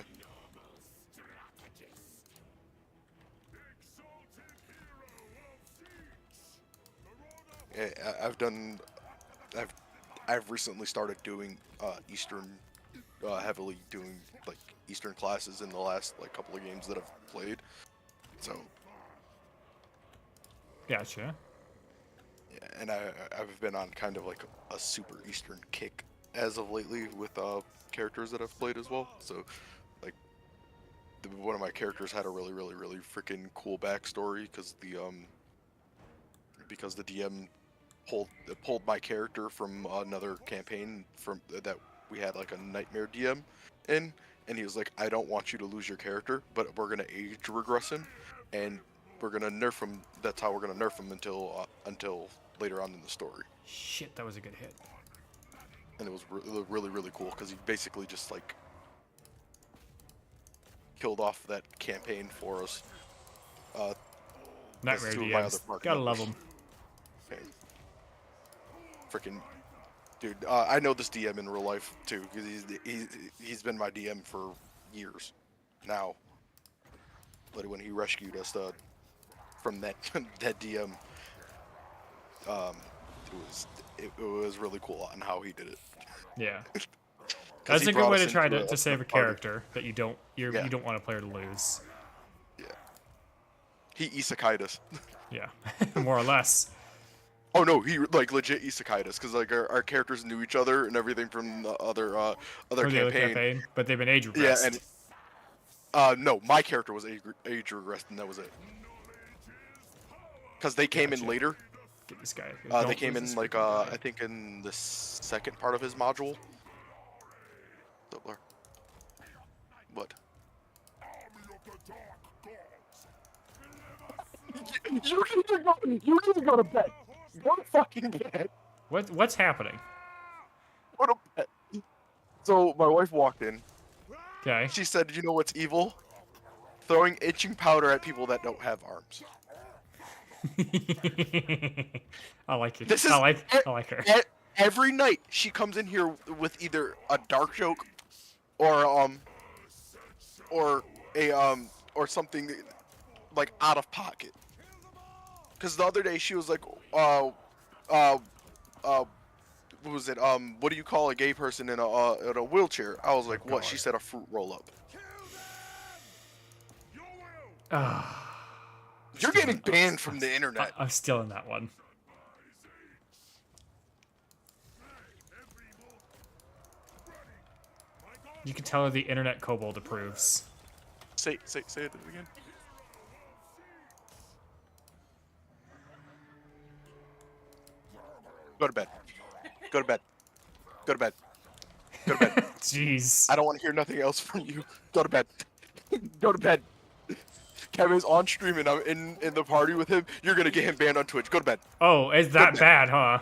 Yeah, I've recently started doing Eastern, heavily doing like Eastern classes in the last like couple of games that I've played. So Gotcha. yeah, and I've been on kind of like a super Eastern kick as of lately with characters that I've played as well. So like one of my characters had a really freaking cool backstory because the DM pulled my character from another campaign from that we had like a nightmare DM in, and he was like, I don't want you to lose your character, but we're gonna age regress him, and we're gonna nerf him. That's how we're gonna nerf him until later on in the story. Shit, that was a good hit. And it was really cool because he basically just like killed off that campaign for us. Nightmare two of my other DMs. party Gotta love members. them. Freaking dude, I know this DM in real life too because he's been my DM for years now. But when he rescued us from that that DM, it was really cool on how he did it. Yeah. 'Cause That's he a good brought way us to try into to save a party. character that you don't you don't want a player to lose. Yeah. He isekai'd us. Yeah. More or less. Oh no, he like legit isekai'd us because like our characters knew each other and everything from the other Or the other campaign, but they've been age Yeah, regressed. and no, my character was age regressed and that was it. Because they came in Gotcha. later. Get this guy. They Don't came lose in this like freaking guy. I think in the second part of his module. Doubler. What? You need to go to bed. Go to fucking bed. What's happening? Go to bed. So my wife walked in. Okay. She said, "You know what's evil? Throwing itching powder at people that don't have arms." I like it. This is I like her. Every night she comes in here with either a dark joke or or something like out of pocket. Because the other day she was like, what was it? What do you call a gay person in a wheelchair? I was like, what? She said a fruit roll up. You're getting banned from the internet. I'm still in that one. You can tell her the internet kobold approves. Say it again. Go to bed. Go to bed. Go to bed. Go to bed. Jeez. I don't want to hear nothing else from you. Go to bed. Go to bed. Kevin's on stream and I'm in the party with him. You're gonna get him banned on Twitch. Go to bed. Oh, it's that bad, huh?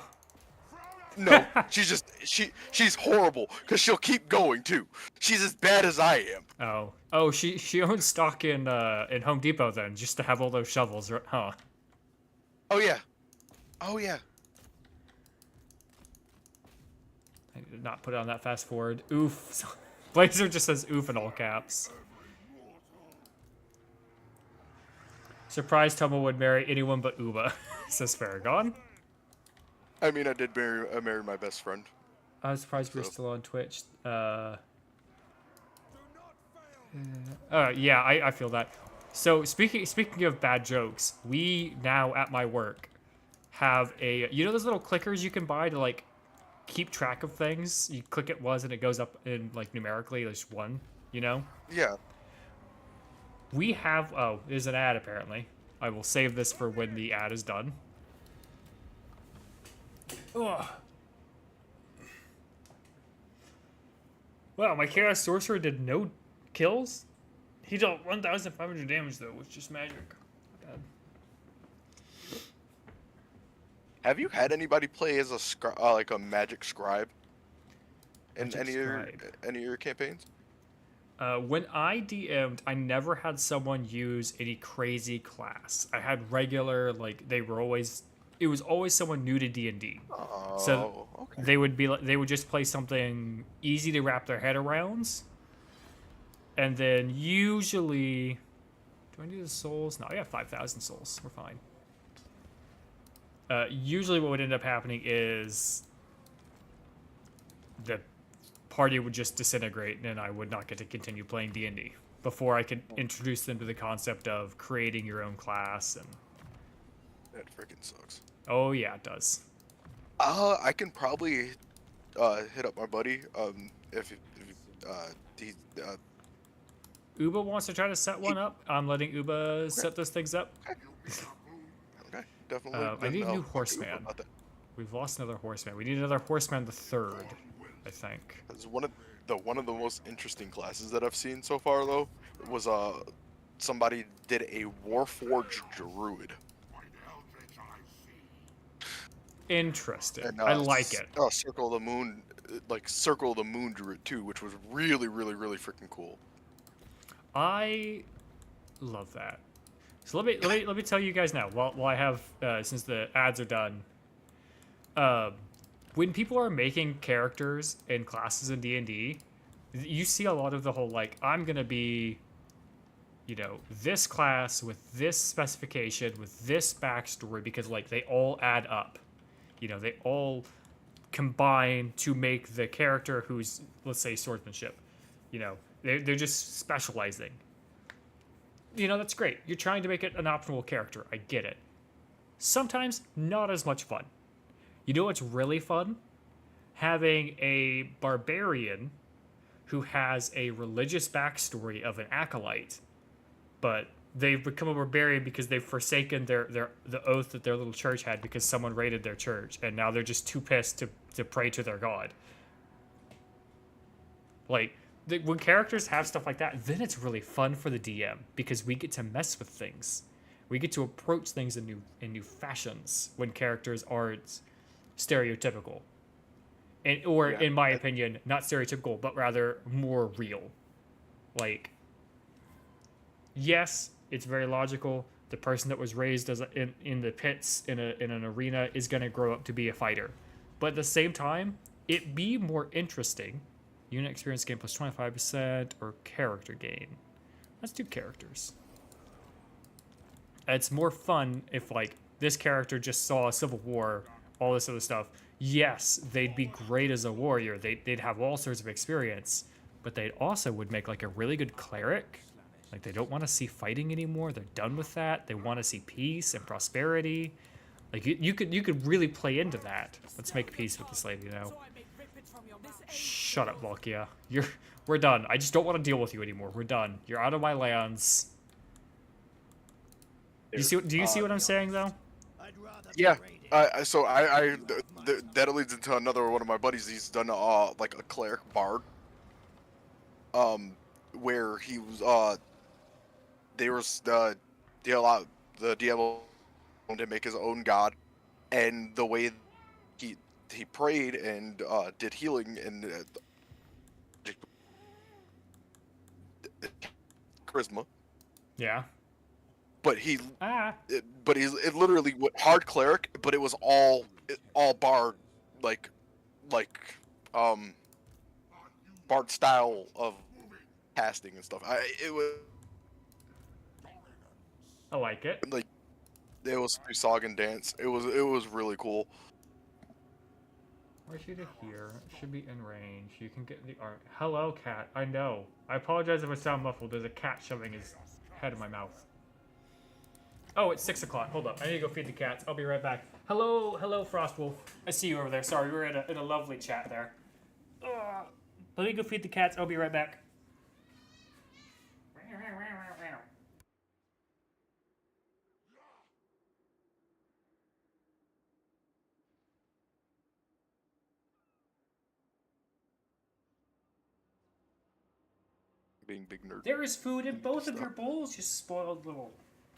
No, she's horrible because she'll keep going too. She's as bad as I am. Oh, she owns stock in Home Depot then, just to have all those shovels, huh? Oh yeah. Oh yeah. I did not put it on that fast forward. Oof. Blazer just says oof in all caps. Surprised Tomo would marry anyone but Uba, says Farragon. I mean, I did marry my best friend. I was surprised we were still on Twitch. Yeah, I feel that. So speaking of bad jokes, we now at my work have those little clickers you can buy to like keep track of things. You click it once and it goes up in like numerically. There's one, you know. Yeah. We have there's an ad apparently. I will save this for when the ad is done. Ugh. Wow, my Chaos Sorcerer did no kills? He dealt 1,500 damage though, which is magic. Bad. Have you had anybody play as like a magic scribe in any of your campaigns? When I DM'd, I never had someone use any crazy class. I had regular, like it was always someone new to D&D. Oh, so okay. they would just play something easy to wrap their head around. And then usually, do I need the souls? No, I got 5,000 souls. We're fine. Usually what would end up happening is the party would just disintegrate and I would not get to continue playing D&D before I could introduce them to the concept of creating your own class. And that freaking sucks. oh yeah, it does. I can probably hit up my buddy if he Uba wants to try to set one up. I'm letting Uba set those things up. Okay, definitely. I need a new I'll horseman. about that. We've lost another horseman. We need another horseman the third, I think. It's one of the most interesting classes that I've seen so far though was somebody did a Warforged Druid. Interesting. And, I like it. Circle of the Moon Druid too, which was really, really, really freaking cool. I love that. So let me tell you guys now. While I have since the ads are done, when people are making characters and classes in D&D, you see a lot of the whole like I'm gonna be, this class with this specification with this backstory because like they all add up. They all combine to make the character who's, let's say, swordsmanship. They're just specializing. That's great. You're trying to make it an optimal character. I get it. Sometimes not as much fun. You know what's really fun? Having a barbarian who has a religious backstory of an acolyte, but they've become a barbarian because they've forsaken the oath that their little church had because someone raided their church, and now they're just too pissed to pray to their god. Like, when characters have stuff like that, then it's really fun for the DM because we get to mess with things. We get to approach things in new fashions when characters aren't stereotypical. In my opinion, not stereotypical, but rather more real. Like, yes, it's very logical. The person that was raised in the pits in an arena is going to grow up to be a fighter. But at the same time, it'd be more interesting. Unit experience gain plus 25% or character gain. Let's do characters. It's more fun if like this character just saw a civil war, all this other stuff. Yes, they'd be great as a warrior. They'd have all sorts of experience, but they also would make like a really good cleric. Like they don't want to see fighting anymore. They're done with that. They want to see peace and prosperity. Like you could really play into that. Let's make peace with this lady now. Shut up, Volkia. We're done. I just don't want to deal with you anymore. We're done. You're out of my lands. Do you see what I'm saying though? Yeah. That leads into another one of my buddies. He's done like a cleric bard. Where he was there was the Diablo wanted to make his own god, and the way he prayed and did healing and charisma, Yeah. but it literally went hard cleric, but it was all bard, like bard style of casting and stuff. It was I like it. like it was through song and dance. It was really cool. Where's you to here? It should be in range. You can get the art. Hello, cat. I know. I apologize if I sound muffled. There's a cat shoving his head in my mouth. Oh, it's 6 o'clock. Hold up. I need to go feed the cats. I'll be right back. Hello, Frostwolf. I see you over there. Sorry, we were in a lovely chat there. Let me go feed the cats. I'll be right back. Being big nerd. There is food in both of your bowls, you spoiled little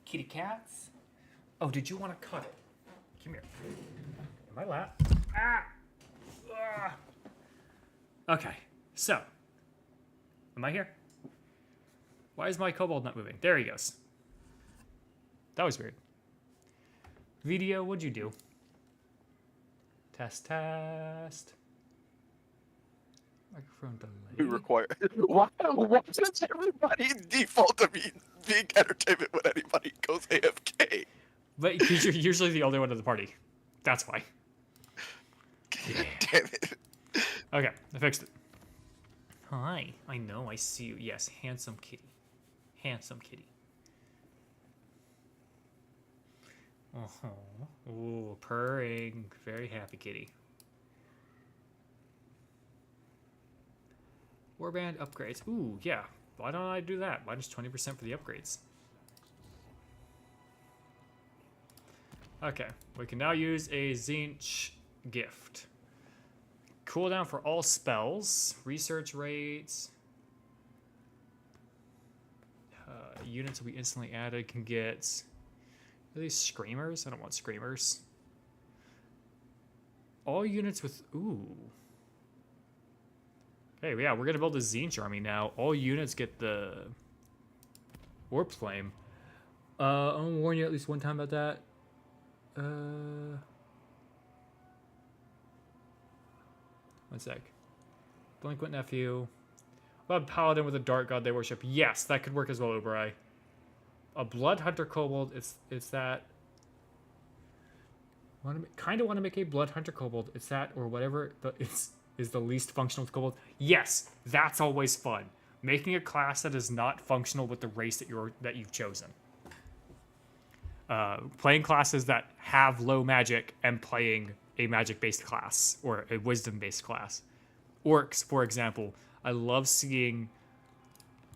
kitty cats. Oh, did you want to cut it? Come here. In my lap. Ah! Ah! Okay, so. Am I here? Why is my kobold not moving? There he goes. That was weird. Video, what'd you do? Test, test. Microphone We delay. require. Why does everybody default to being entertainment when anybody goes AFK? But because you're usually the only one in the party. That's why. Damn it. Okay, I fixed it. Hi, I know, I see you. Yes, handsome kitty. Handsome kitty. Uh-huh. Ooh, purring. Very happy kitty. Warband upgrades. Ooh, yeah. Why don't I do that? Minus 20% for the upgrades. Okay, we can now use a Zinch gift. Cooldown for all spells. Research rates. Units will be instantly added. Can get... Are these screamers? I don't want screamers. All units with... Ooh. Hey, yeah, we're gonna build a Zinch army now. All units get the Warp Flame. I'll warn you at least one time about that. One sec. Delinquent Nephew. What about Paladin with a Dark God they worship? Yes, that could work as well, Ubarai. A Blood Hunter Kobold. It's that. Kind of want to make a Blood Hunter Kobold. It's that or whatever. But is the least functional with Kobold. Yes, that's always fun. Making a class that is not functional with the race that you've chosen. Playing classes that have low magic and playing a magic-based class or a wisdom-based class. Orcs, for example, I love seeing.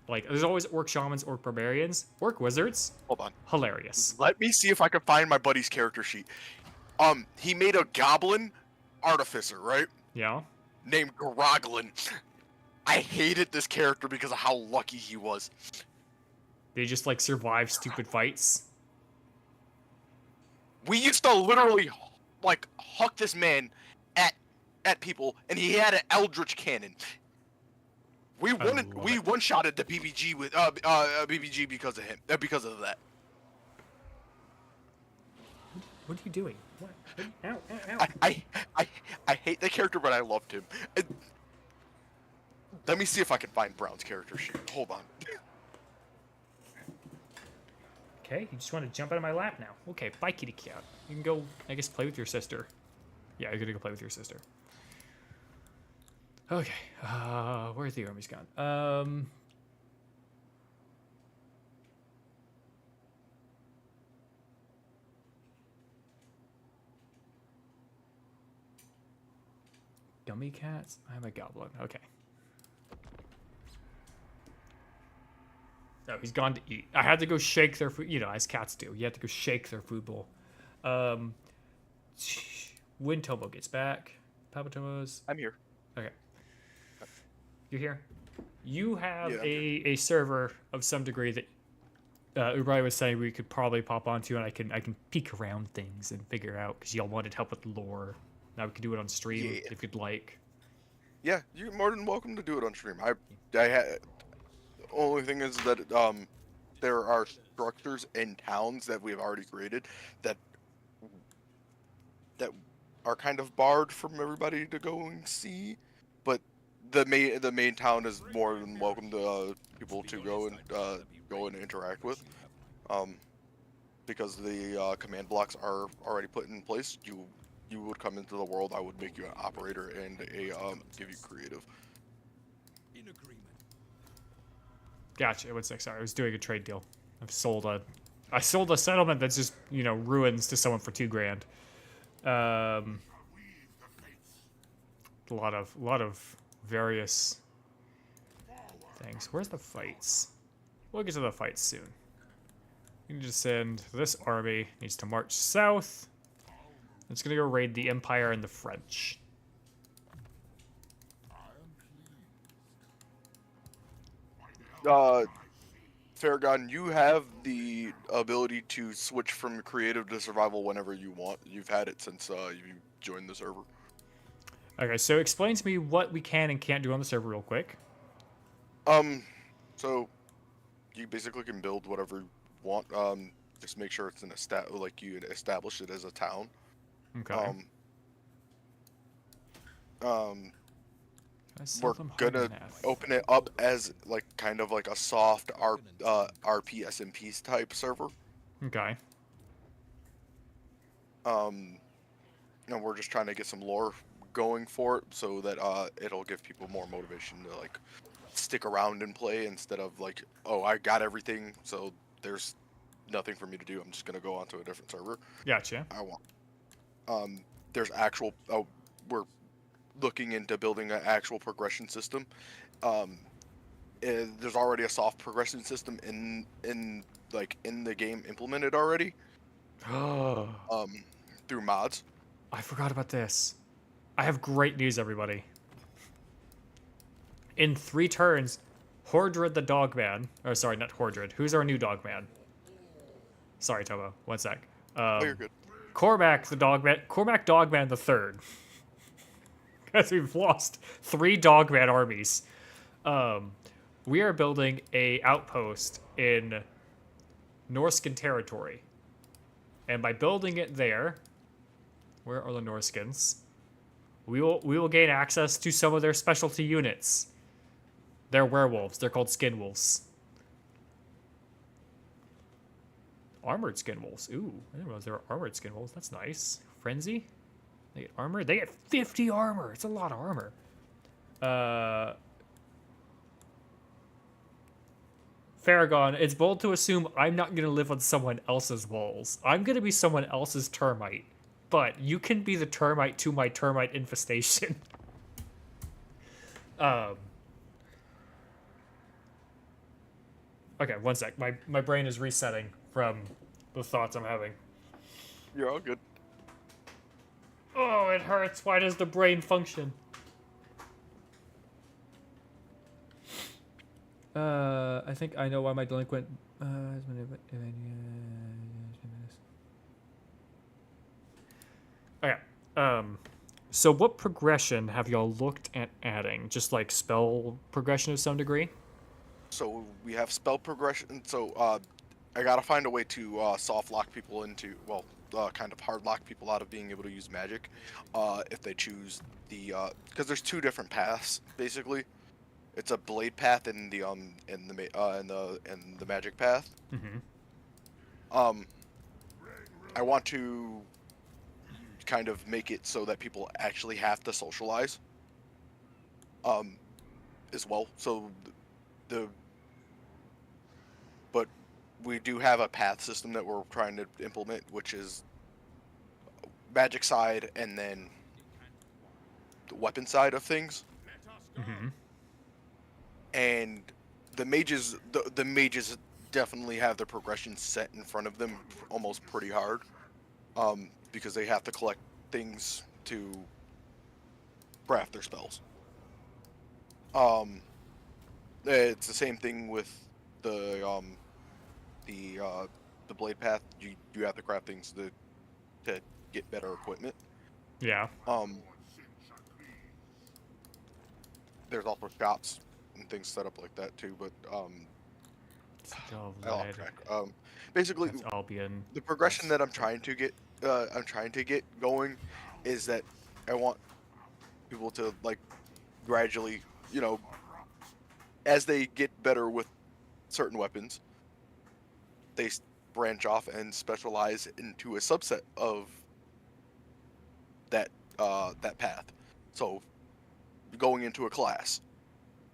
Like, there's always orc shamans, orc barbarians, orc wizards. Hold on. Hilarious. Let me see if I can find my buddy's character sheet. He made a goblin artificer, right? Yeah. Named Groglin. I hated this character because of how lucky he was. They just like survive stupid fights. We used to literally like huck this man at people, and he had an eldritch cannon. We one-shotted the BBG with BBG because of him. Because of that. What are you doing? What? Ow, ow, ow. I hate the character, but I loved him. Let me see if I can find Brown's character sheet. Hold on. Okay, you just want to jump out of my lap now. Okay, bye, kitty cat. You can go, I guess, play with your sister. Yeah, you're gonna go play with your sister. Okay, where's the army's gone? Dummy cats? I'm a goblin. Okay. Oh, he's gone to eat. I had to go shake their food. You know, as cats do. You have to go shake their food bowl. When Tobo gets back. Papatomos. I'm here. Okay. You're here? You have Yeah, I'm a server of some degree that Ubarai was saying we could probably pop onto, and I can peek around things and figure out, because y'all wanted help with lore. Now we could do it on stream Yeah. if you'd like. Yeah, you're more than welcome to do it on stream. The only thing is that there are structures in towns that we have already created that are kind of barred from everybody to go and see, but the main town is more than welcome to people to go and interact with. Because the command blocks are already put in place. You would come into the world. I would make you an operator and give you creative. In agreement. Gotcha. What's next? Sorry, I was doing a trade deal. I sold a settlement that's just, ruins to someone for $2,000. A lot of various things. Where's the fights? We'll get to the fights soon. You can just send this army, needs to march south. It's gonna go raid the Empire and the French. Farragon, you have the ability to switch from creative to survival whenever you want. You've had it since you joined the server. Okay, so explain to me what we can and can't do on the server real quick. So you basically can build whatever you want. Just make sure it's like you establish it as a town. Okay. We're gonna open it up as like kind of like a soft RP SMP type server. Okay. And we're just trying to get some lore going for it so that it'll give people more motivation to like stick around and play instead of like, oh, I got everything, so there's nothing for me to do. I'm just gonna go onto a different server. Gotcha. There's actual. We're looking into building an actual progression system. There's already a soft progression system in the game implemented already. Through mods. I forgot about this. I have great news, everybody. In 3 turns, Hordred the Dogman. Or sorry, not Hordred. Who's our new Dogman? Sorry, Tobo. One sec. Oh, you're good. Cormac the Dogman. Cormac Dogman the Third. Because we've lost 3 Dogman armies. We are building a outpost in Norscan territory. And by building it there, where are the Norskins? We will gain access to some of their specialty units. They're werewolves. They're called skin wolves. Armored skin wolves. Ooh, I didn't realize there were armored skin wolves. That's nice. Frenzy? They get armor? They get 50 armor. It's a lot of armor. Farragon, it's bold to assume I'm not going to live on someone else's walls. I'm going to be someone else's termite. But you can be the termite to my termite infestation. Okay, one sec. My brain is resetting from the thoughts I'm having. You're all good. Oh, it hurts. Why does the brain function? I think I know why my delinquent... Okay. So what progression have y'all looked at adding? Just like spell progression to some degree? So we have spell progression. So I gotta find a way to soft lock people into, well, kind of hard lock people out of being able to use magic, if they choose the, because there's 2 different paths basically. It's a blade path and the magic path. Mm-hmm. I want to kind of make it so that people actually have to socialize. As well. So but we do have a path system that we're trying to implement, which is magic side and then the weapon side of things. Mm-hmm. And the mages definitely have their progression set in front of them almost pretty hard, because they have to collect things to craft their spells. It's the same thing with the the blade path, you have to craft things to get better equipment. Yeah. There's also shops and things set up like that too, but Oh, I lost lead. track. Basically, That's Albion. the progression That's- that I'm trying to get going is that I want people to like gradually, as they get better with certain weapons, they branch off and specialize into a subset of that path. So going into a class.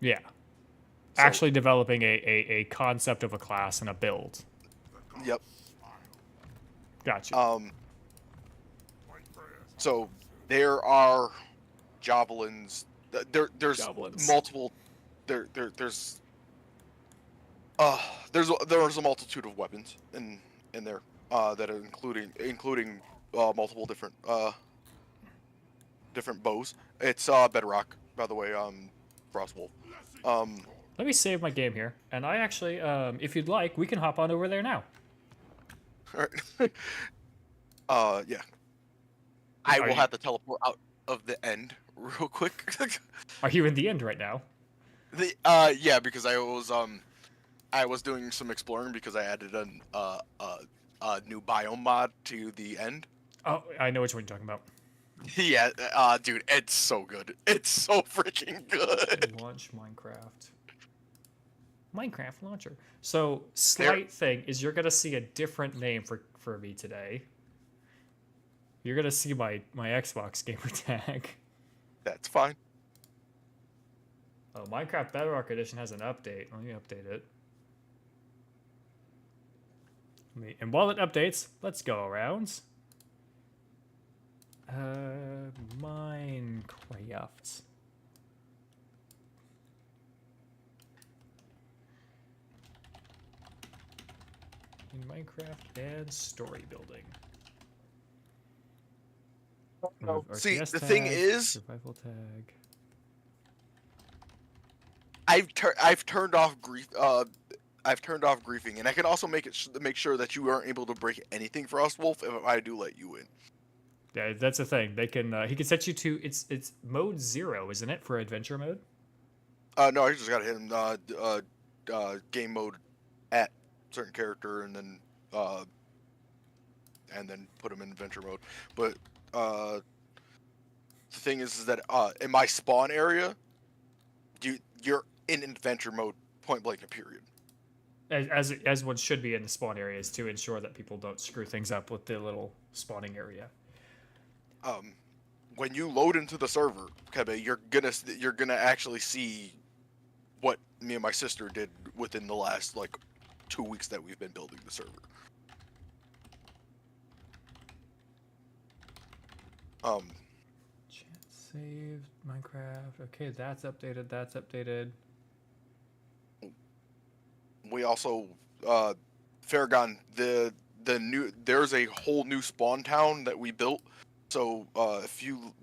Yeah. So, Actually developing a concept of a class and a build. Yep. Gotcha. So there are javelins. There's Javelins. multiple. There's there's a multitude of weapons in there that are including multiple different bows. It's bedrock, by the way. Frostwolf. Let me save my game here, and I actually, if you'd like, we can hop on over there now. Alright. Yeah. I Are will you- have to teleport out of the end real quick. Are you in the end right now? Yeah, because I was doing some exploring because I added a new biome mod to the end. Oh, I know which one you're talking about. Yeah, dude, it's so good. It's so freaking good. Launch Minecraft launcher. So, slight thing is you're gonna see a different name for me today. You're gonna see my Xbox gamer tag. That's fine. Oh, Minecraft Bedrock Edition has an update. Let me update it. And while it updates, let's go around. Minecraft. In Minecraft and story building. Remove See, RTS the thing tag, is, survival tag. I've turned off grief. I've turned off griefing, and I can also make sure that you aren't able to break anything for us, Wolf, if I do let you in. Yeah, that's the thing. They can he can set you to it's mode 0, isn't it, for adventure mode? No, I just gotta hit him game mode at certain character, and then put him in adventure mode. But the thing is that in my spawn area, you're in adventure mode point blank and period. As one should be in the spawn areas to ensure that people don't screw things up with the little spawning area. When you load into the server, Kebe, you're gonna actually see what me and my sister did within the last 2 weeks that we've been building the server. Chat saved Minecraft. Okay, that's updated. That's updated. We also Farragon, there's a whole new spawn town that we built. So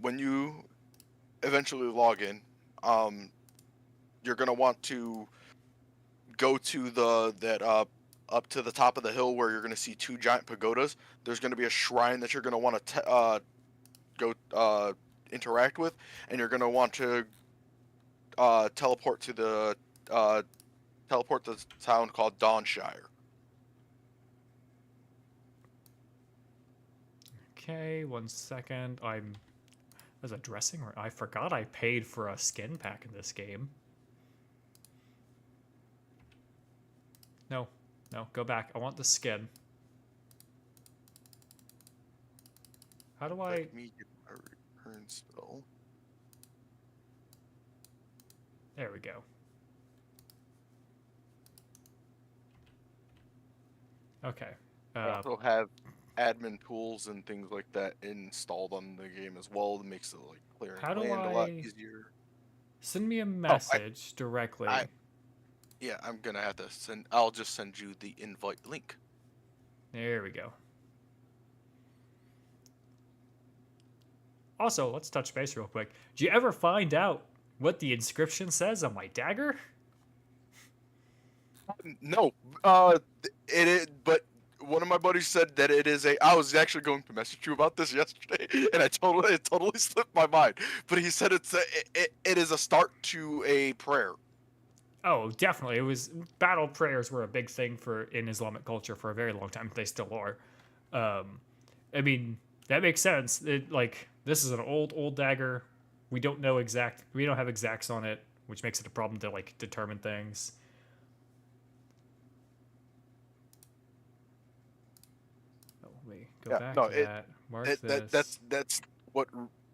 when you eventually log in, you're gonna want to go to up to the top of the hill where you're gonna see 2 giant pagodas. There's gonna be a shrine that you're gonna want to go interact with, and you're gonna want to teleport to the town called Dawnshire. Okay, 1 second. As a dressing room. I forgot I paid for a skin pack in this game. No, go back. I want the skin. How do I? Let me get my return spell. There we go. Okay. I also have admin tools and things like that installed on the game as well. That makes it clearing How do land a lot I- easier. Send me a message directly. Yeah, I'm gonna have to send. I'll just send you the invite link. There we go. Also, let's touch base real quick. Did you ever find out what the inscription says on my dagger? No, it is, but one of my buddies said that it is a. I was actually going to message you about this yesterday, and it totally slipped my mind. But he said it is a start to a prayer. Oh, definitely. It was battle prayers were a big thing in Islamic culture for a very long time. They still are. I mean, that makes sense. This is an old dagger. We don't have exacts on it, which makes it a problem to like determine things. Oh, let me go back to that. Mark this. That's what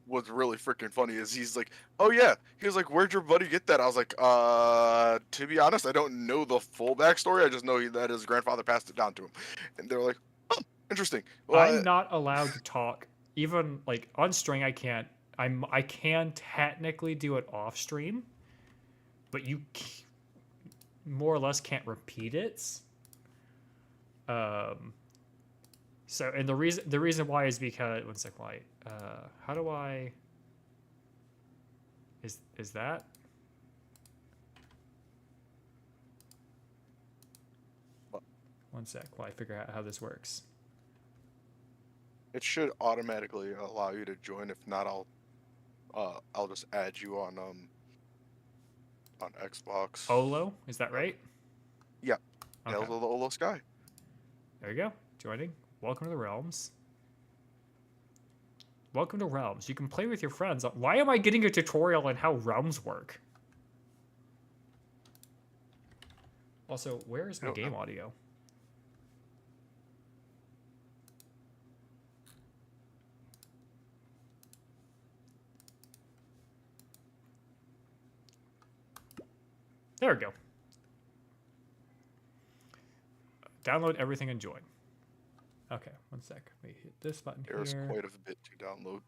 was really freaking funny is he's like, oh yeah, he was like, where'd your buddy get that? I was like, to be honest, I don't know the full backstory. I just know that his grandfather passed it down to him, and they're like, oh, interesting. Well, I'm not allowed to talk, even like on stream. I can't. I can technically do it off stream, but you more or less can't repeat it. So, and the reason why is because one sec, why? How do I? Is that? One sec, while I figure out how this works. it should automatically allow you to join. If not, I'll just add you on Xbox. Olo, is that right? Yeah. Okay. Yeah, the Olo Sky. There you go. Joining. Welcome to the Realms. Welcome to Realms. You can play with your friends. Why am I getting a tutorial on how Realms work? Also, where is my game audio? There we go. Download everything and join. Okay, one sec. Let me hit this button There's here. quite a bit to download.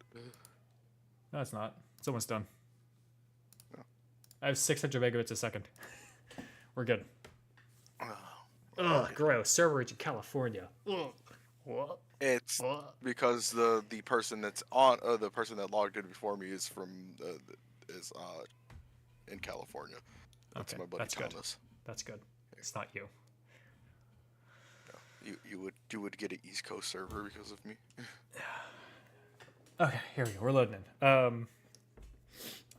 No, it's not. It's almost done. No. I have 600 megabits a second. We're good. Oh, Ugh, gross. Server in California. Ugh. What? it's What? because the person that's on the person that logged in before me is from is in California. That's Okay, my buddy that's good. Thomas. That's good. It's not you. You would get an East Coast server because of me. Okay, here we go. We're loading in.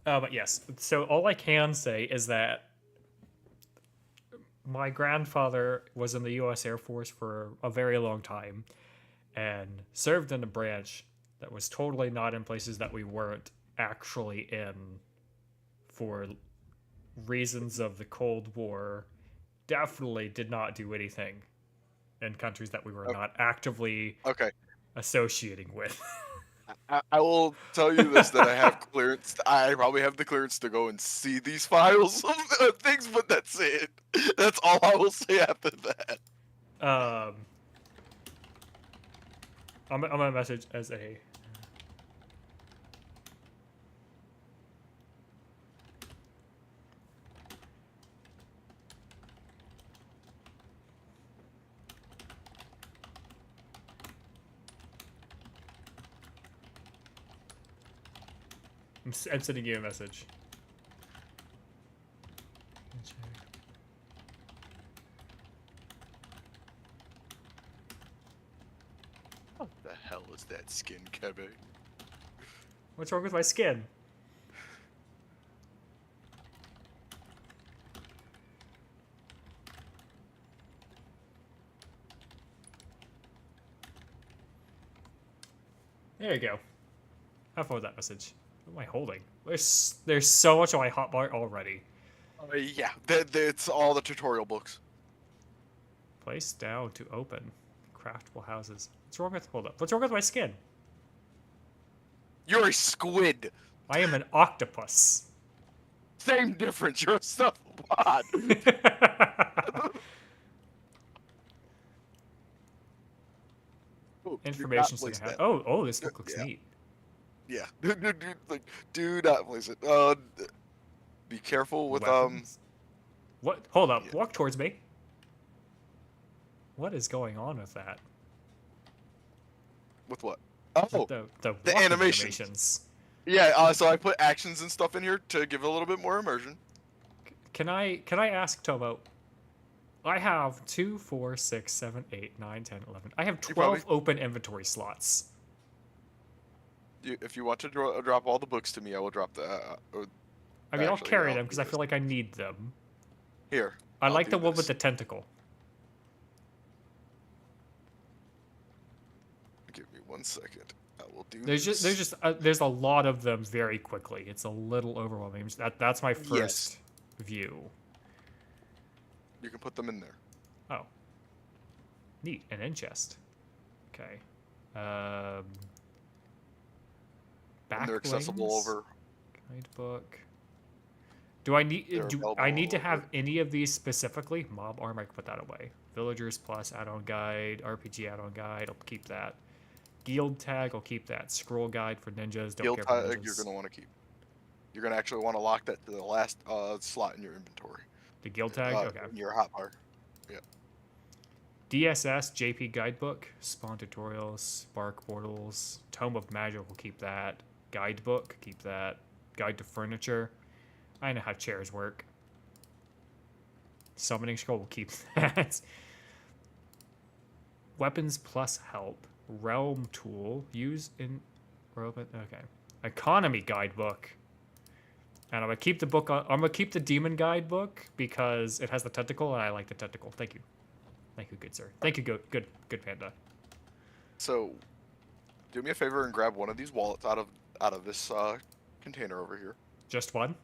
But yes. So all I can say is that my grandfather was in the U.S. Air Force for a very long time and served in a branch that was totally not in places that we weren't actually in for reasons of the Cold War. Definitely did not do anything in countries that we were not actively Okay. associating with. I will tell you this, that I have clearance. I probably have the clearance to go and see these files of things, but that's it. That's all I will say after that. I'm gonna message as a. I'm sending you a message. What the hell is that skin, Kebe? What's wrong with my skin? There you go. Have fun with that message. What am I holding? There's so much on my hotbar already. Yeah, it's all the tutorial books. Place down to open. Craftable houses. What's wrong with? Hold up. What's wrong with my skin? You're a squid. I am an octopus. Same difference. You're a cephalopod. Oh, Information. do not place that. Oh, this book looks Yeah. neat. Yeah, do not place it. Be careful with Weapons? What? Hold up. Yeah. Walk towards me. What is going on with that? with what? Oh, The the walking animations. animations. yeah. So I put actions and stuff in here to give it a little bit more immersion. Can I ask Tomo? I have 2, 4, 6, 7, 8, 9, 10, 11. I have You 12 probably- open inventory slots. If you want to drop all the books to me, I will drop the. I mean, I'll Actually, carry I'll them do because I this. feel like I need them. Here. I I'll like do the one with this. the tentacle. Give me 1 second. I will do There's this. just there's a lot of them very quickly. It's a little overwhelming. That's my first view. You can put them in there. Oh, neat. An end chest. Okay. And they're accessible Backlinks? over. Guidebook. Do I need They're do I need to available have any of these specifically? Mob armor, I can put that away. Villagers plus add-on guide, RPG add-on guide, I'll keep that. Guild tag, I'll keep that. Scroll guide for ninjas, don't Guild care for tag ninjas. you're going to want to keep. You're going to actually want to lock that to the last slot in your inventory. The guild tag, okay. In your hotbar. Yeah. DSS, JP guidebook, spawn tutorials, spark portals, tome of magic, we'll keep that. Guidebook, keep that. Guide to furniture. I know how chairs work. Summoning scroll, we'll keep that. Weapons plus help. Realm tool. Use in relevant. Okay. Economy guidebook. And I'm gonna keep the book. I'm gonna keep the demon guidebook because it has the tentacle, and I like the tentacle. Thank you. Thank you, good sir. Thank you, good panda. So, do me a favor and grab one of these wallets out of this container over here. Just one.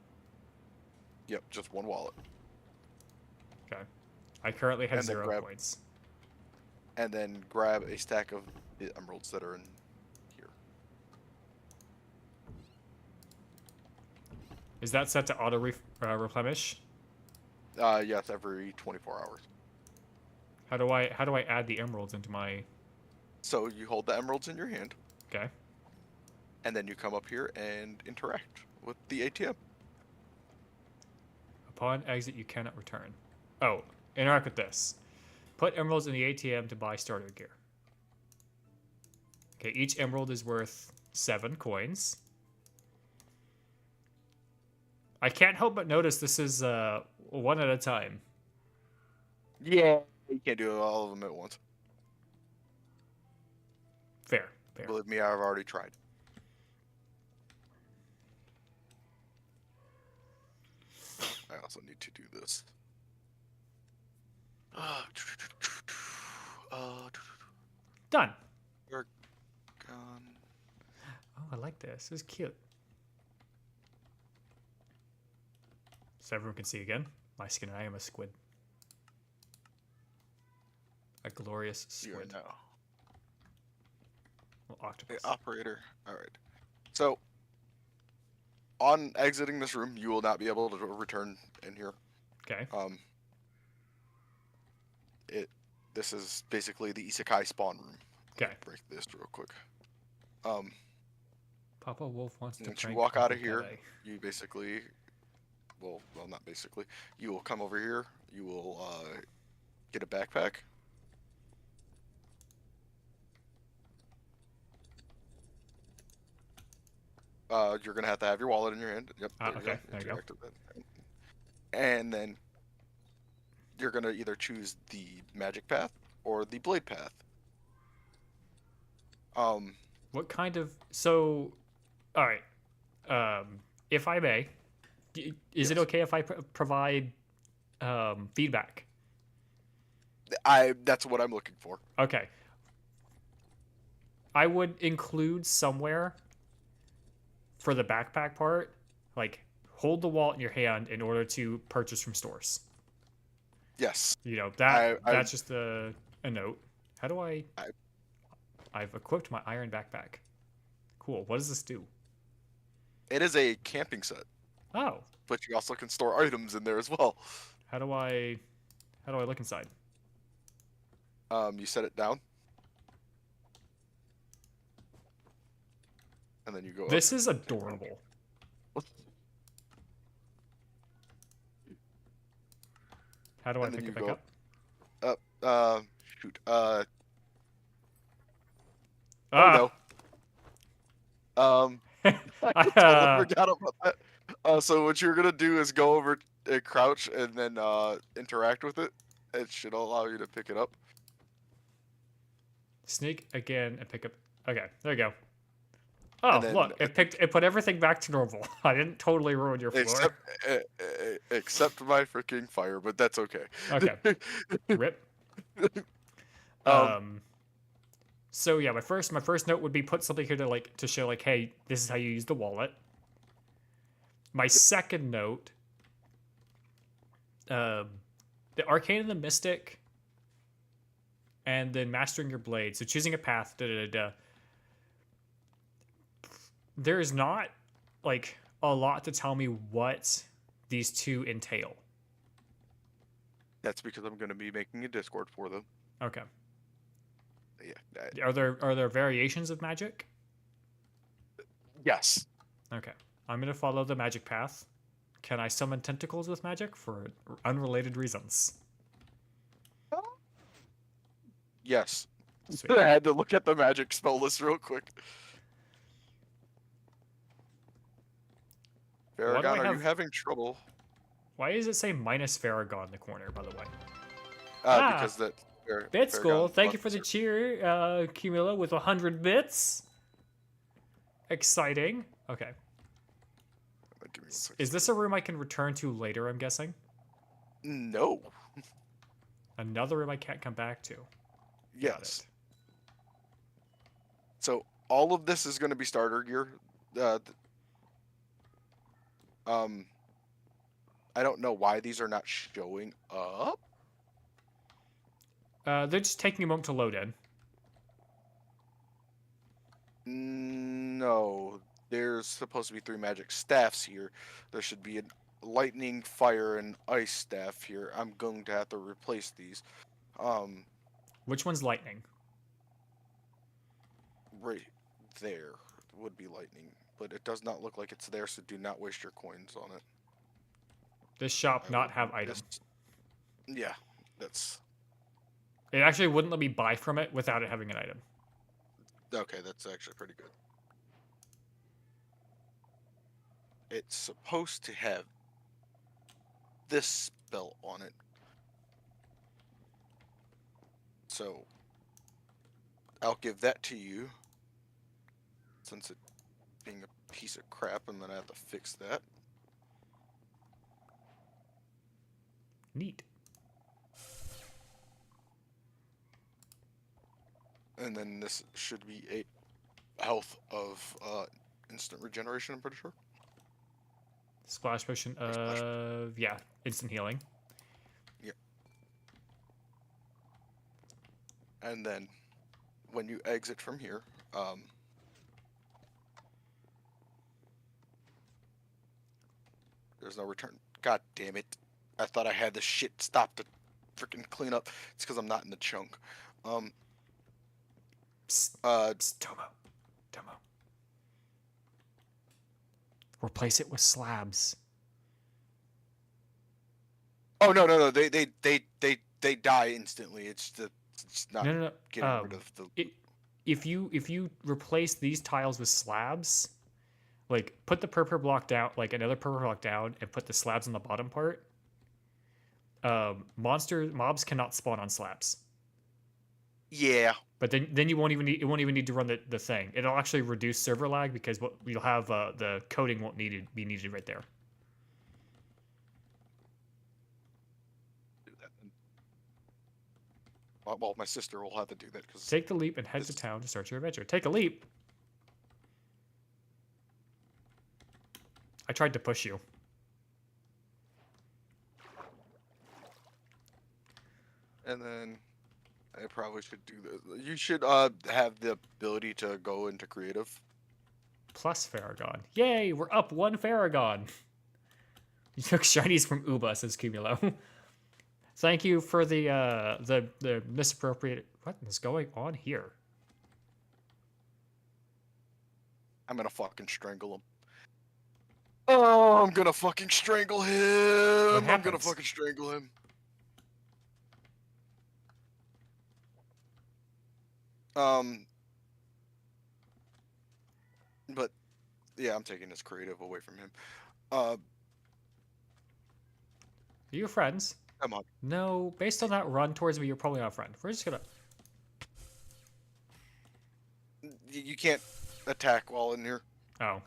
Yep, just one wallet. Okay. I currently have And then 0 points. And then grab a stack of the emeralds that are in here. Is that set to auto replenish? Yes, every 24 hours. How do I add the emeralds into my? So you hold the emeralds in your hand, Okay. and then you come up here and interact with the ATM. Upon exit, you cannot return. Oh, interact with this. Put emeralds in the ATM to buy starter gear. Okay, each emerald is worth 7 coins. I can't help but notice this is one at a time. Yeah. You can't do all of them at once. Fair, fair. Believe me, I've already tried. I also need to do this. Done. We're gone. Oh, I like this. This is cute. So everyone can see again. My skin, I am a squid. A glorious You are squid. now Well, the octopus. operator. All right. So, on exiting this room, you will not be able to return in here. Okay. This is basically the isekai spawn room. Okay. Break this real quick. Papa Wolf wants to Once you prank walk out Uncle of here, Kebe. you basically, well, not basically. You will come over here. You will get a backpack. You're gonna have to have your wallet in your hand. Yep. Okay, there you go. Interactive then. And then you're gonna either choose the magic path or the blade path. What kind of so? All right. If I may, is it Yes. okay if I provide feedback? That's what I'm looking for. Okay. I would include somewhere for the backpack part, like hold the wallet in your hand in order to purchase from stores. Yes. You know that I- that's just a note. How do I've equipped my iron backpack. Cool. What does this do? It is a camping set, Oh, but you also can store items in there as well. how do I look inside? You set it down, and then you go. This up. is adorable. How do I And then pick you it back go up? Shoot. Ah, No. I totally forgot about that. So what you're gonna do is go over, crouch, and then interact with it, It should allow you to pick it up. Sneak again and pick up. Okay, there you go. Oh, And then, look, it put everything back to normal. I didn't totally ruin your floor. Except my freaking fire, but that's okay. Okay. Rip. Um, So yeah, my first note would be put something here to show like, hey, this is how you use the wallet. My second note, the Arcane and the Mystic, and then mastering your blade. So choosing a path. There is not like a lot to tell me what these two entail. that's because I'm going to be making a Discord for them. Okay. Yeah. Are there variations of magic? Yes. Okay. I'm gonna follow the magic path. Can I summon tentacles with magic for unrelated reasons? Yes. Sweet. I had to look at the magic spell list real quick. Farragon, are you having trouble? Why does it say minus Farragon in the corner, by the way? Because that. Bit school. Farragon Thank you for buttons the cheer, Cumula, with 100 bits. Exciting. Okay. Give me a Is this a room I can return to later, I'm guessing? No. Another room I can't come back to. Yes. So all of this is going to be starter gear. I don't know why these are not showing up. They're just taking a moment to load in. No, there's supposed to be 3 magic staffs here. There should be a lightning, fire, and ice staff here. I'm going to have to replace these. Which one's lightning? Right there would be lightning, but it does not look like it's there, so do not waste your coins on it. This shop not have items. Yeah, that's... It actually wouldn't let me buy from it without it having an item. Okay, that's actually pretty good. It's supposed to have this spell on it. So, I'll give that to you. Since it being a piece of crap, and then I have to fix that. Neat. And then this should be a health of instant regeneration, I'm pretty sure. Splash potion of, yeah, instant healing. Yep. And then when you exit from here, there's no return. God damn it. I thought I had the shit stopped to freaking clean up. It's because I'm not in the chunk. Psst, Tomo. Replace it with slabs. Oh no! They die instantly. It's not No. getting rid of the. If you replace these tiles with slabs, like put the purple block down, like another purple block down, and put the slabs on the bottom part. Mobs cannot spawn on slabs. Yeah. But then you won't even need to run the thing. It'll actually reduce server lag because what you'll have the coding won't be needed right there. Do that then. Well, my sister will have to do that because. Take the leap and head to town to start your adventure. Take a leap. I tried to push you. And then I probably should do this. You should have the ability to go into creative. Plus Farragon. Yay, we're up 1 Farragon. You took shinies from Uba, says Cumulo. Thank you for the misappropriated. What is going on here? I'm gonna fucking strangle him. Oh, I'm gonna fucking strangle him. I'm gonna fucking strangle him. But yeah, I'm taking his creative away from him. Are you friends? Come on. No, based on that run towards me, you're probably not a friend. We're just gonna. You can't attack while in here. Oh.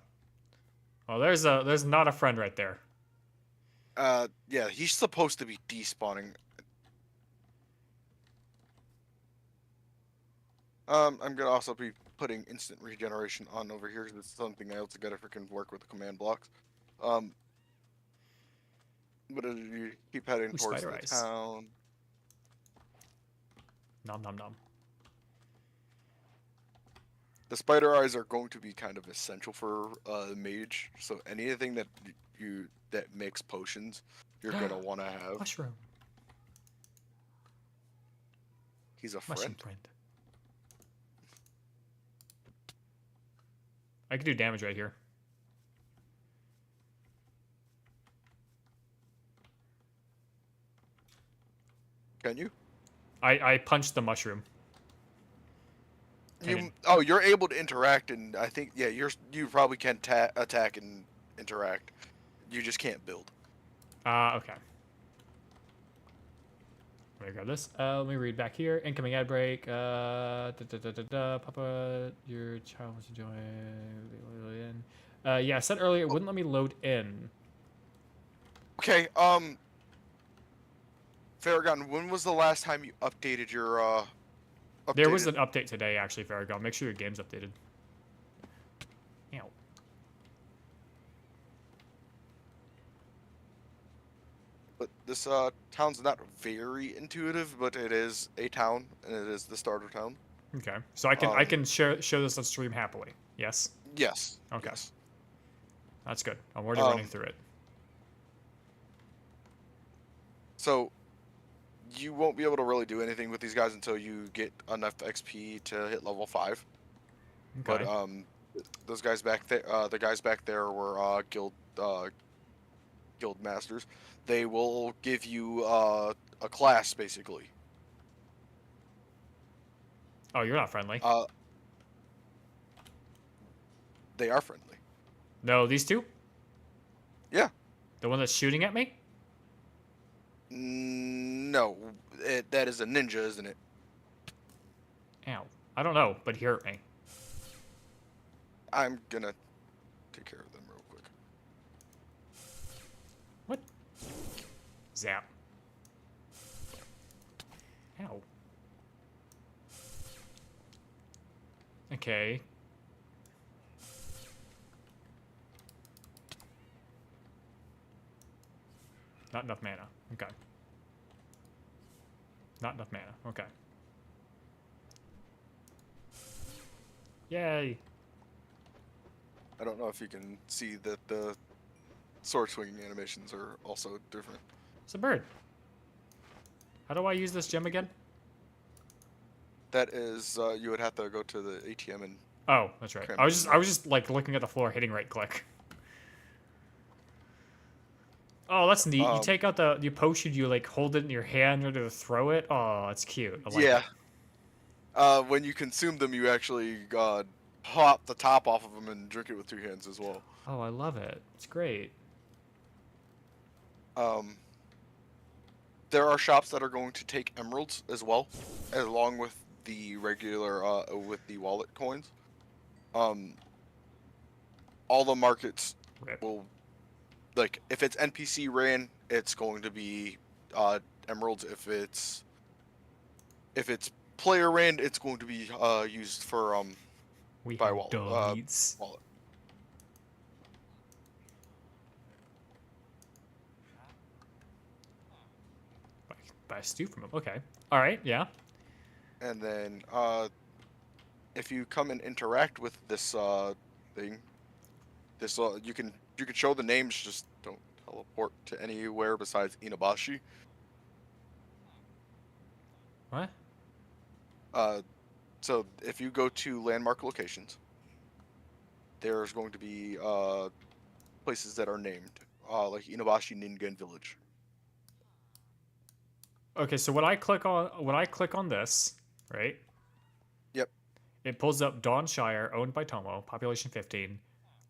Well, there's not a friend right there. Yeah, he's supposed to be despawning. I'm gonna also be putting instant regeneration on over here because it's something I also gotta freaking work with the command blocks. But as you keep heading Ooh, towards spider the eyes. town, Nom nom nom. the spider eyes are going to be kind of essential for mage. So anything that that makes potions, you're gonna want to have. Mushroom. He's a Mushroom friend. friend. I can do damage right here. Can you? I punched the mushroom. You're able to interact, and I think you probably can attack and interact. You just can't build. Okay. Let me grab this. Let me read back here. Incoming ad break. Papa, your child wants to join. Yeah, I said earlier it wouldn't let me load in. Okay. Farragon, when was the last time you updated your There was an update today, actually, Farragon. Make sure your game's updated. Ow. But this town's not very intuitive, but it is a town, and it is the starter town. Okay, so I can show this on stream happily. Yes. Yes. Okay. Yes. That's good. I'm already running through it. So you won't be able to really do anything with these guys until you get enough XP to hit level 5. Okay. But those guys back there, the guys back there were guild masters. They will give you a class basically. Oh, you're not friendly. They are friendly. No, these two? Yeah. The one that's shooting at me? No, that is a ninja, isn't it? Ow. I don't know, but he hurt me. I'm gonna take care of them real quick. What? Zap. Ow. Okay. Not enough mana. Okay. Not enough mana. Okay. Yay. I don't know if you can see that the sword swinging animations are also different. It's a bird. How do I use this gem again? That is, you would have to go to the ATM and. Oh, that's right. I was just like looking at the floor, hitting right click. Oh, that's neat. You take out the potion, you like hold it in your hand, ready to throw it. Oh, that's cute. I like it. When you consume them, you actually pop the top off of them and drink it with 2 hands as well. Oh, I love it. It's great. There are shops that are going to take emeralds as well, along with the regular with the wallet coins. All the markets Rip. will, like, if it's NPC ran, it's going to be emeralds. If it's player ran, it's going to be used for We by have wallet. doggies. Wallet. Buy a stew from him. Okay. All right. Yeah. And then if you come and interact with this thing, this you can show the names. Just don't teleport to anywhere besides Inabashi. What? So if you go to landmark locations, there's going to be places that are named, like Inabashi Ningen Village. Okay. So when I click on this, right? Yep. It pulls up Dawnshire, owned by Tomo, population 15.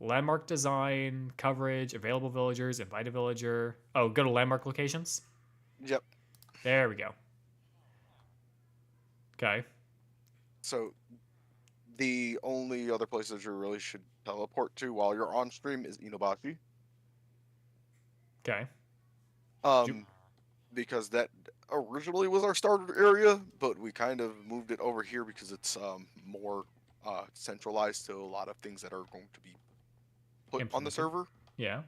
Landmark design, coverage, available villagers, invited villager. Oh, go to landmark locations. Yep. There we go. Okay. So the only other places you really should teleport to while you're on stream is Inobashi. Okay. Because that originally was our starter area, but we kind of moved it over here because it's more centralized to a lot of things that are going to be put on the Implemented. server. Yeah.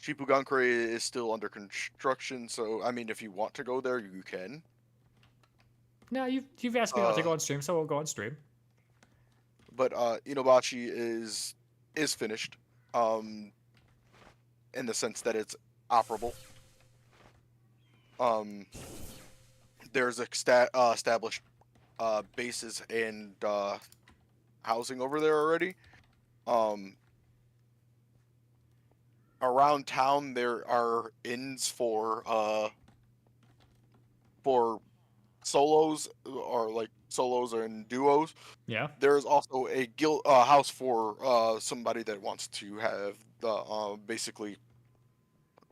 Shipugankure is still under construction, so I mean, if you want to go there, you can. No, you've asked me not to go on stream, so we'll go on stream. But Inobachi is finished, in the sense that it's operable. There's established bases and housing over there already. Around town there are inns for solos and duos. Yeah. There's also a house for somebody that wants to have the basically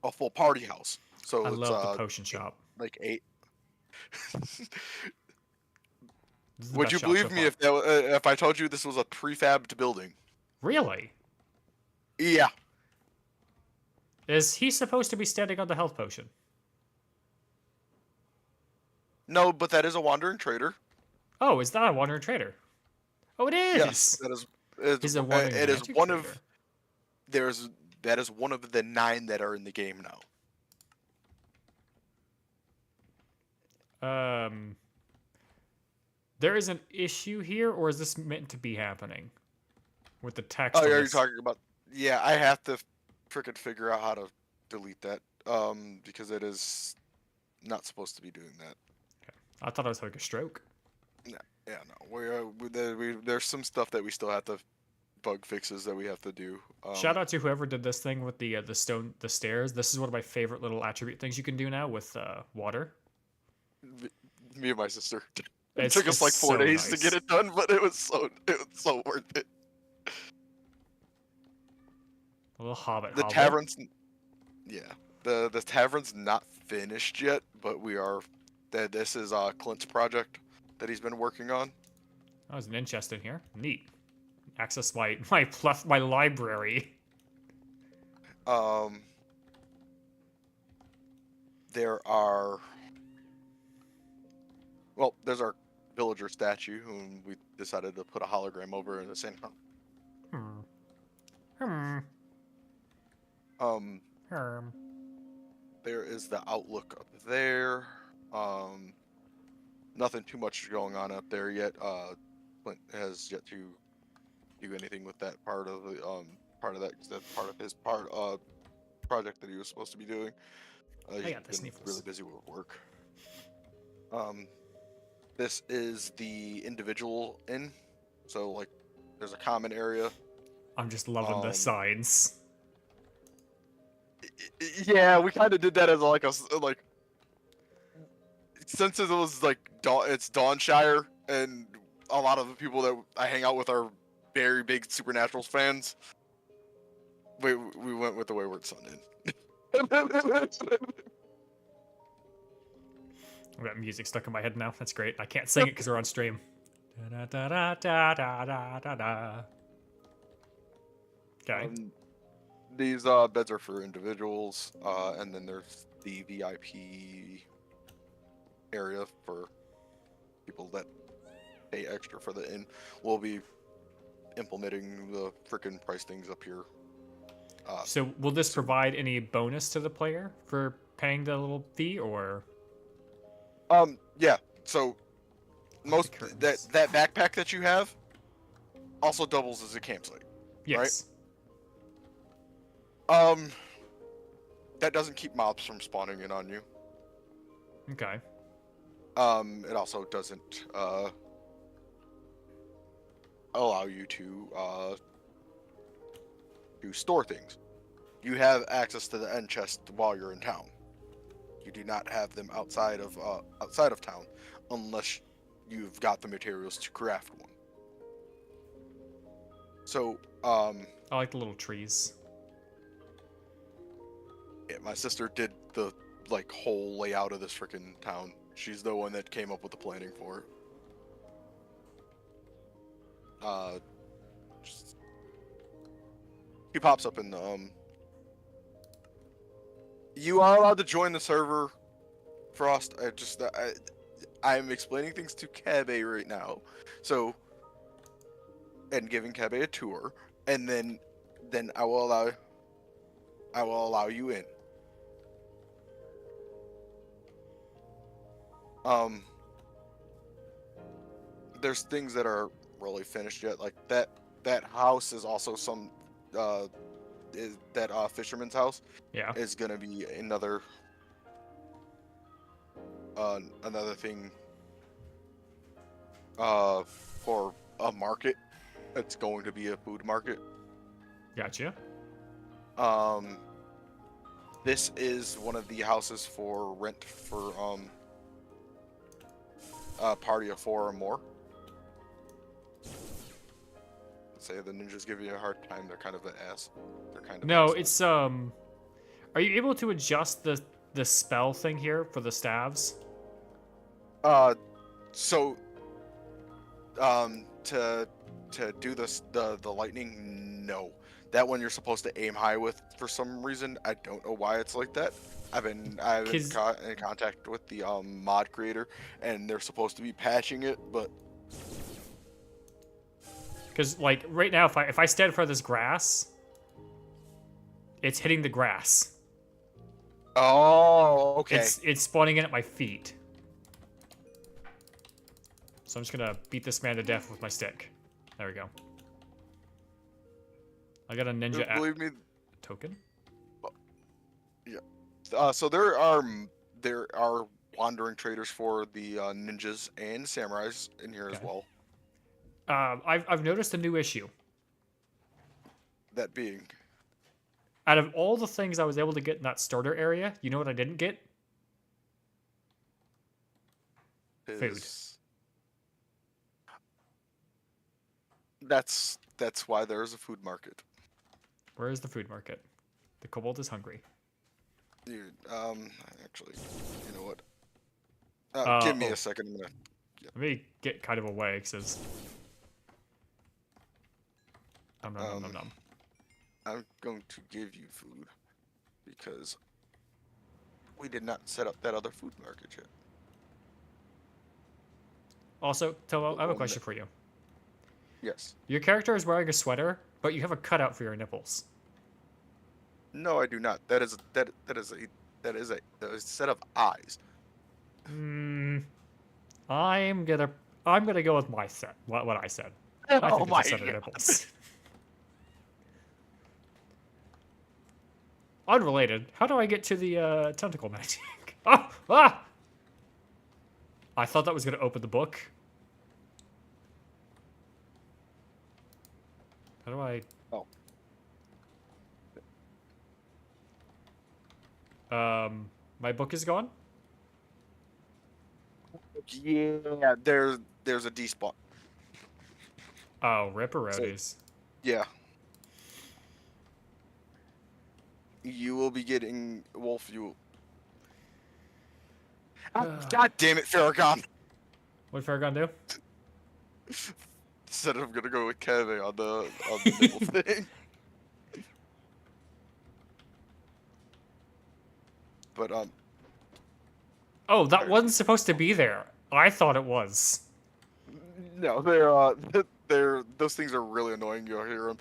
a full party house. So I it's love the potion shop. like 8. This is the Would best you shop believe so me far. if I told you this was a prefabbed building? Really? Yeah. Is he supposed to be standing on the health potion? No, but that is a wandering trader. Oh, is that a wandering trader? Oh, it is. Yes, that is. He's a wandering it is magic one trader. of. That is one of the 9 that are in the game now. There is an issue here, or is this meant to be happening? With the text. Oh, on are you this? talking about? Yeah, I have to frickin' figure out how to delete that. Because it is not supposed to be doing that. I thought I was having a stroke. Yeah, no. There's some stuff that we still have to bug fixes that we have to do. Shout out to whoever did this thing with the stairs. This is one of my favorite little attribute things you can do now with water. Me and my sister. It It's- took us it's like 4 so days to nice. get it done, but it was so worth it. A little hobbit. The hovel. tavern's, yeah, the tavern's not finished yet, but we are. This is Clint's project that he's been working on. Oh, there's an inn chest in here. Neat. Access my library. There are. Well, there's our villager statue, whom we decided to put a hologram over in the same. There is the outlook up there. Nothing too much going on up there yet. Clint has yet to do anything with that part of the because that's part of his project that he was supposed to be doing. He's got the been sniffles. really busy with work. This is the individual inn, so like there's a common area. I'm just loving the signs. Yeah, we kind of did that as like since it was like it's Dawnshire, and a lot of the people that I hang out with are very big Supernaturals fans. We went with the Wayward Sun Inn. I've got music stuck in my head now. That's great. I can't sing it because we're on stream. Da, da, da, da, da, da, da, da. Okay. These beds are for individuals, and then there's the VIP area for people that pay extra for the inn. We'll be implementing the frickin' price things up here. So will this provide any bonus to the player for paying the little fee, or? Yeah. So most that backpack that you have also doubles as a campsite. Yes. That doesn't keep mobs from spawning in on you. Okay. It also doesn't allow you to store things. You have access to the end chest while you're in town. You do not have them outside of town, unless you've got the materials to craft one. So, I like the little trees. yeah, my sister did the like whole layout of this freaking town. She's the one that came up with the planning for it. Just, he pops up in the You are allowed to join the server, Frost. I'm explaining things to Kebe right now, so and giving Kebe a tour, and then I will allow you in. There's things that are really finished yet, like that house is also some fisherman's house. Yeah. Is gonna be another thing for a market. It's going to be a food market. Gotcha. This is one of the houses for rent for a party of 4 or more. Say the ninjas give you a hard time. They're kind of an ass. They're kind of No, assholes. it's Are you able to adjust the spell thing here for the staves? So to do this the lightning, no. That one you're supposed to aim high with for some reason. I don't know why it's like that. I've been in contact with the mod creator, and they're supposed to be patching it, but Because like right now, if I stand in front of this grass, it's hitting the grass. oh, okay. It's spawning in at my feet. So I'm just gonna beat this man to death with my stick. There we go. I got a ninja Believe me. token. So there are wandering traders for the ninjas and samurais in here as Okay. well. I've noticed a new issue. That being, Out of all the things I was able to get in that starter area, you know what I didn't get? is that's why there's a food market. Where is the food market? The kobold is hungry. Dude, actually, you know what? Give me a second. I'm gonna. Let me get kind of away, because... Nom, nom, nom, nom, nom. I'm going to give you food because we did not set up that other food market yet. Also, Tomo, I have a question for you. Yes. Your character is wearing a sweater, but you have a cutout for your nipples. No, I do not. That is a set of eyes. I'm gonna go with my set. What I said. I Oh think my it's a set of God. nipples. Unrelated. How do I get to the tentacle magic? Ah! I thought that was gonna open the book. How do I? Oh. My book is gone. Yeah, there's a D spot. Oh, ripperoties. Yeah. You will be getting wolf. God damn it, Farragon! What did Farragon do? Said I'm gonna go with Kebe on the nipple thing. But Oh, that wasn't supposed to be there. I thought it was. no, those things are really annoying. You'll hear them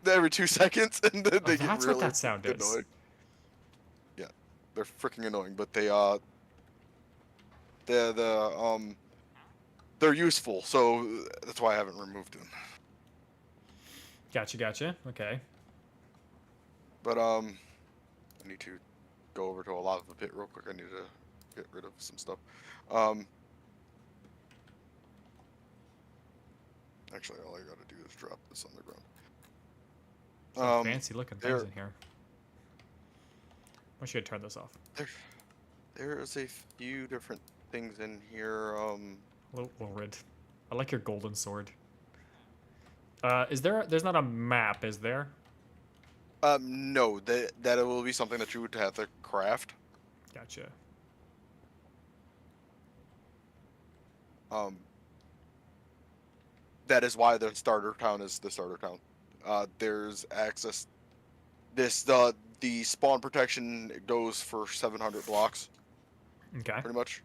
every 2 seconds, and then they get That's really what that sound is. annoying. Yeah, they're freaking annoying, but they're useful, so that's why I haven't removed them. Gotcha. Okay. But I need to go over to a lava pit real quick. I need to get rid of some stuff. Actually, all I gotta do is drop this on the ground. Some fancy looking things in here. I should turn this off. There's a few different things in here. Little red. I like your golden sword. There's not a map, is there? No, that will be something that you would have to craft. Gotcha. That is why the starter town is the starter town. There's access. The spawn protection goes for 700 blocks, Okay. pretty much.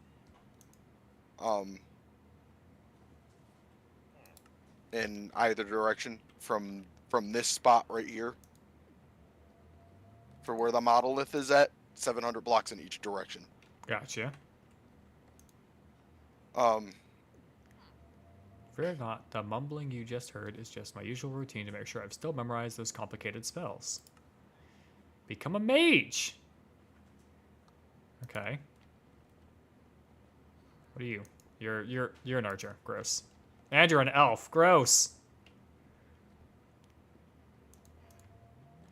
In either direction from this spot right here, for where the monolith is at, 700 blocks in each direction. Gotcha. Fear not, the mumbling you just heard is just my usual routine to make sure I've still memorized those complicated spells. Become a mage! Okay. What are you? You're an archer. Gross. And you're an elf. Gross!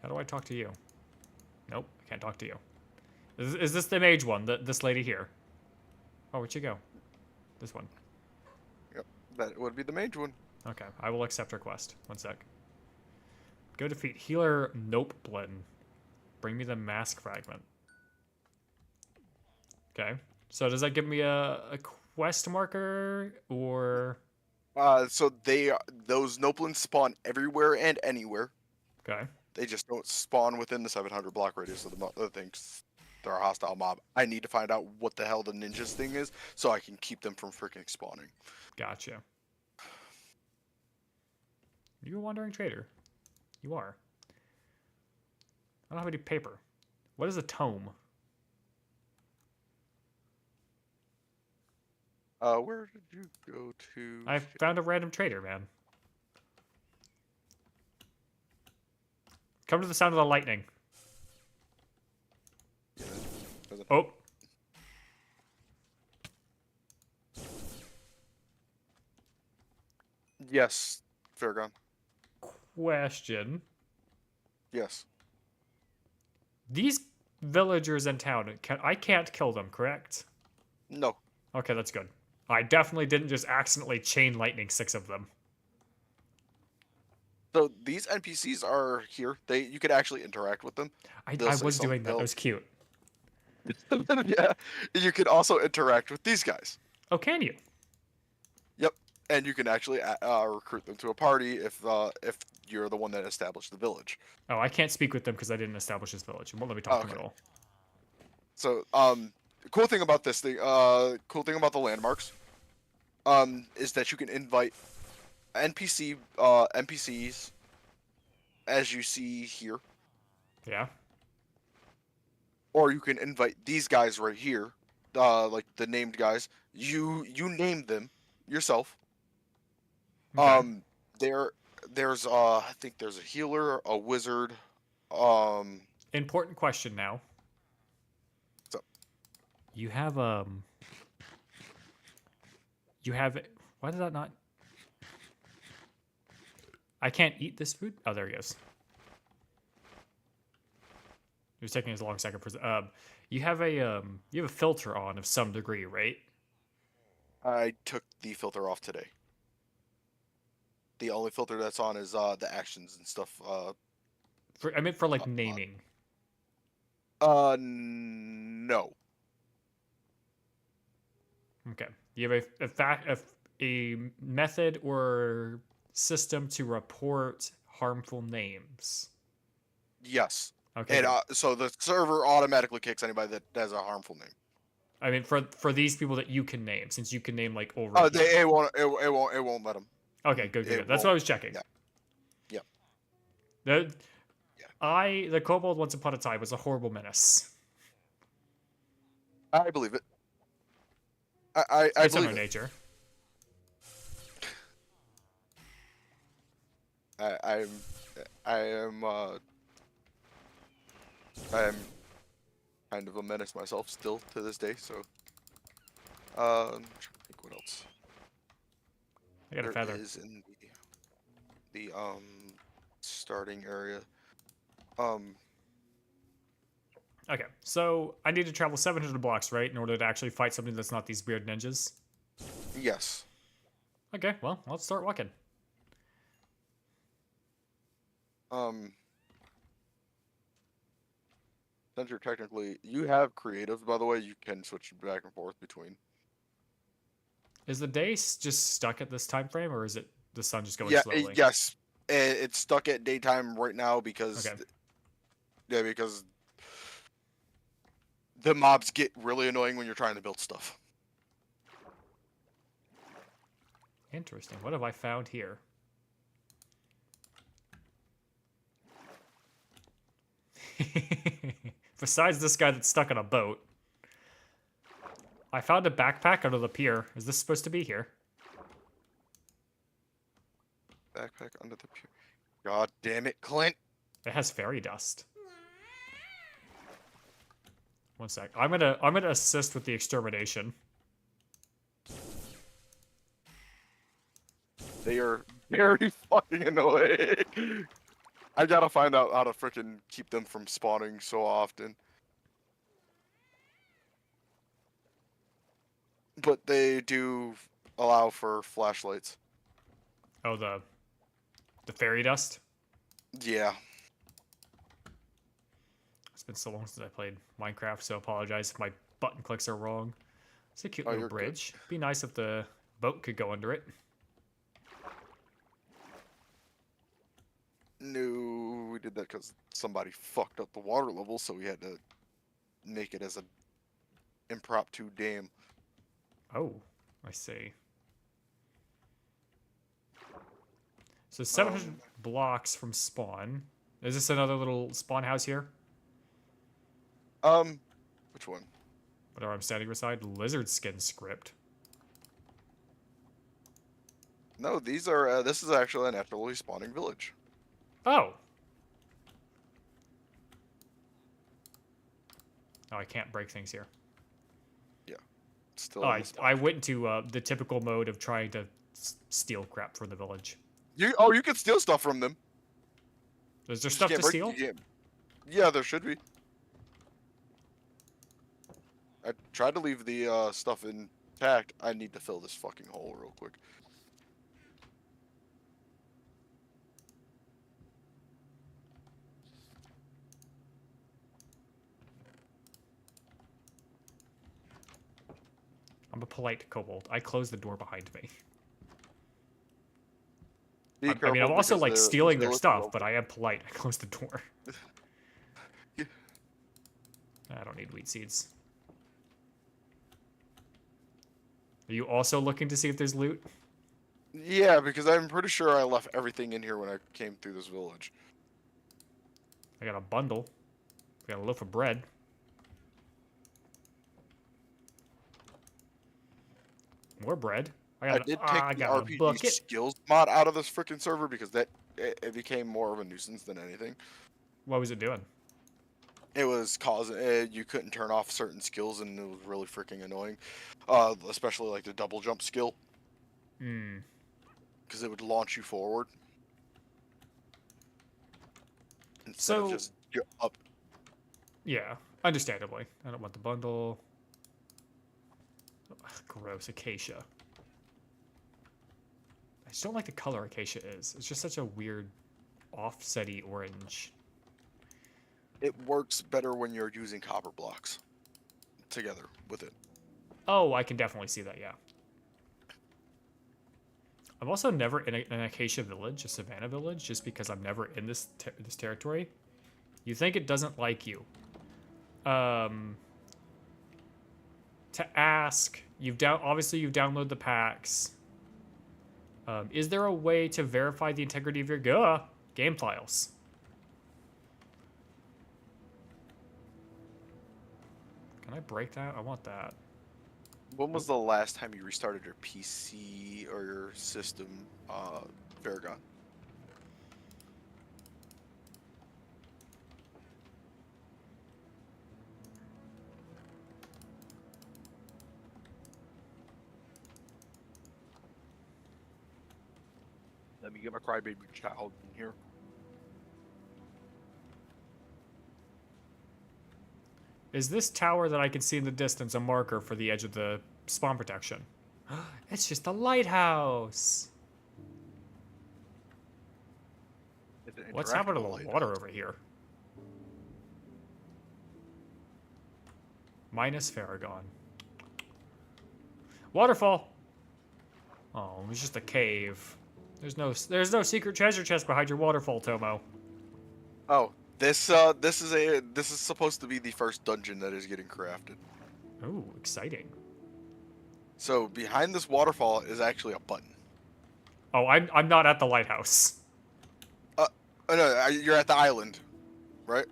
How do I talk to you? Nope, I can't talk to you. Is this the mage one? This lady here? Oh, where'd you go? This one. Yep, that would be the mage one. Okay, I will accept her quest. One sec. Go defeat healer Nopeblin. Bring me the mask fragment. Okay. So does that give me a quest marker or? So those Noblins spawn everywhere and anywhere. Okay. They just don't spawn within the 700 block radius of the things. They're a hostile mob. I need to find out what the hell the ninjas thing is so I can keep them from freaking spawning. Gotcha. You a wandering trader? You are. I don't have any paper. What is a tome? Where did you go to? I found a random trader, man. Come to the sound of the lightning. Oh. Yes, Fairground. Question. Yes. These villagers in town, I can't kill them, correct? No. Okay, that's good. I definitely didn't just accidentally chain lightning 6 of them. So these NPCs are here. You could actually interact with them. I They'll was say doing that. That something. was cute. Yeah. You could also interact with these guys. Oh, can you? Yep. And you can actually recruit them to a party if you're the one that established the village. Oh, I can't speak with them because I didn't establish this village. It won't let me talk to them at all. So, cool thing about this thing, cool thing about the landmarks, is that you can invite NPCs, as you see here, Yeah. or you can invite these guys right here, like the named guys. You name them yourself. Okay. There's I think there's a healer, a wizard, Important question now. So, You have why did that not? I can't eat this food. Oh, there he is. It was taking us a long second for. You have a filter on of some degree, right? I took the filter off today. The only filter that's on is the actions and stuff. I meant for like naming. No. Okay. You have a method or system to report harmful names. Yes. Okay. And so the server automatically kicks anybody that has a harmful name. I mean, for these people that you can name, since you can name like over. Oh, it won't let them. Okay, good. That's what I was checking. Yeah. The Kobold once upon a time was a horrible menace. I believe it. I It's believe in it. nature. I am kind of a menace myself still to this day. So, I'm trying to think what else. I got a feather. Is in the starting area. Okay, so I need to travel 700 blocks, right, in order to actually fight something that's not these weird ninjas? Yes. Okay, well, let's start walking. since you're technically you have creative, by the way, you can switch back and forth between. Is the day just stuck at this time frame, or is it the sun just going Yeah, slowly? yes, it's stuck at daytime right now because Okay. yeah, because the mobs get really annoying when you're trying to build stuff. Interesting. What have I found here? Besides this guy that's stuck on a boat, I found a backpack under the pier. Is this supposed to be here? Backpack under the pier. God damn it, Clint! It has fairy dust. One sec. I'm gonna assist with the extermination. They are very fucking annoying. I gotta find out how to freaking keep them from spawning so often. But they do allow for flashlights. Oh, the fairy dust. Yeah. It's been so long since I played Minecraft, so I apologize if my button clicks are wrong. It's a cute Oh, little you're good. bridge. Be nice if the boat could go under it. No, we did that because somebody fucked up the water level, so we had to make it as an impromptu dam. Oh, I see. So 700 blocks from spawn. Is this another little spawn house here? Which one? Whatever I'm standing beside. Lizard skin script. No, these are. This is actually a naturally spawning village. Oh! Oh, I can't break things here. Still. Oh, in the spawn. I went into the typical mode of trying to steal crap from the village. You can steal stuff from them. Is there You just stuff can't to break steal? the game. Yeah, there should be. I tried to leave the stuff intact. I need to fill this fucking hole real quick. I'm a polite kobold. I close the door behind me. Be I mean, careful I'm also because like the stealing their village stuff, will- but I am polite. I close the door. Yeah. I don't need wheat seeds. Are you also looking to see if there's loot? Yeah, because I'm pretty sure I left everything in here when I came through this village. I got a bundle. I got a loaf of bread. More bread. I I did got, take I the got a RPG bucket. skills mod out of this freaking server because it became more of a nuisance than anything. What was it doing? It was causing you couldn't turn off certain skills, and it was really freaking annoying. Especially like the double jump skill, Hmm. because it would launch you forward instead So- of just up. Yeah, understandably. I don't want the bundle. Ugh, gross, acacia. I just don't like the color acacia is. It's just such a weird, offsetty orange. It works better when you're using copper blocks together with it. Oh, I can definitely see that, yeah. I'm also never in an acacia village, a savanna village, just because I'm never in this territory. You think it doesn't like you. To ask, obviously you've downloaded the packs. Is there a way to verify the integrity of your game files? Can I break that? I want that. When was the last time you restarted your PC or your system, Paragon? Let me get my crybaby child in here. Is this tower that I can see in the distance a marker for the edge of the spawn protection? It's just a lighthouse. It's an What's happened to interactable the lighthouse. water over here? minus Farragon. Waterfall. Oh, it's just a cave. There's no secret treasure chest behind your waterfall, Tomo. Oh, this is supposed to be the first dungeon that is getting crafted. Ooh, exciting. So behind this waterfall is actually a button. Oh, I'm not at the lighthouse. Oh no, you're at the island, right?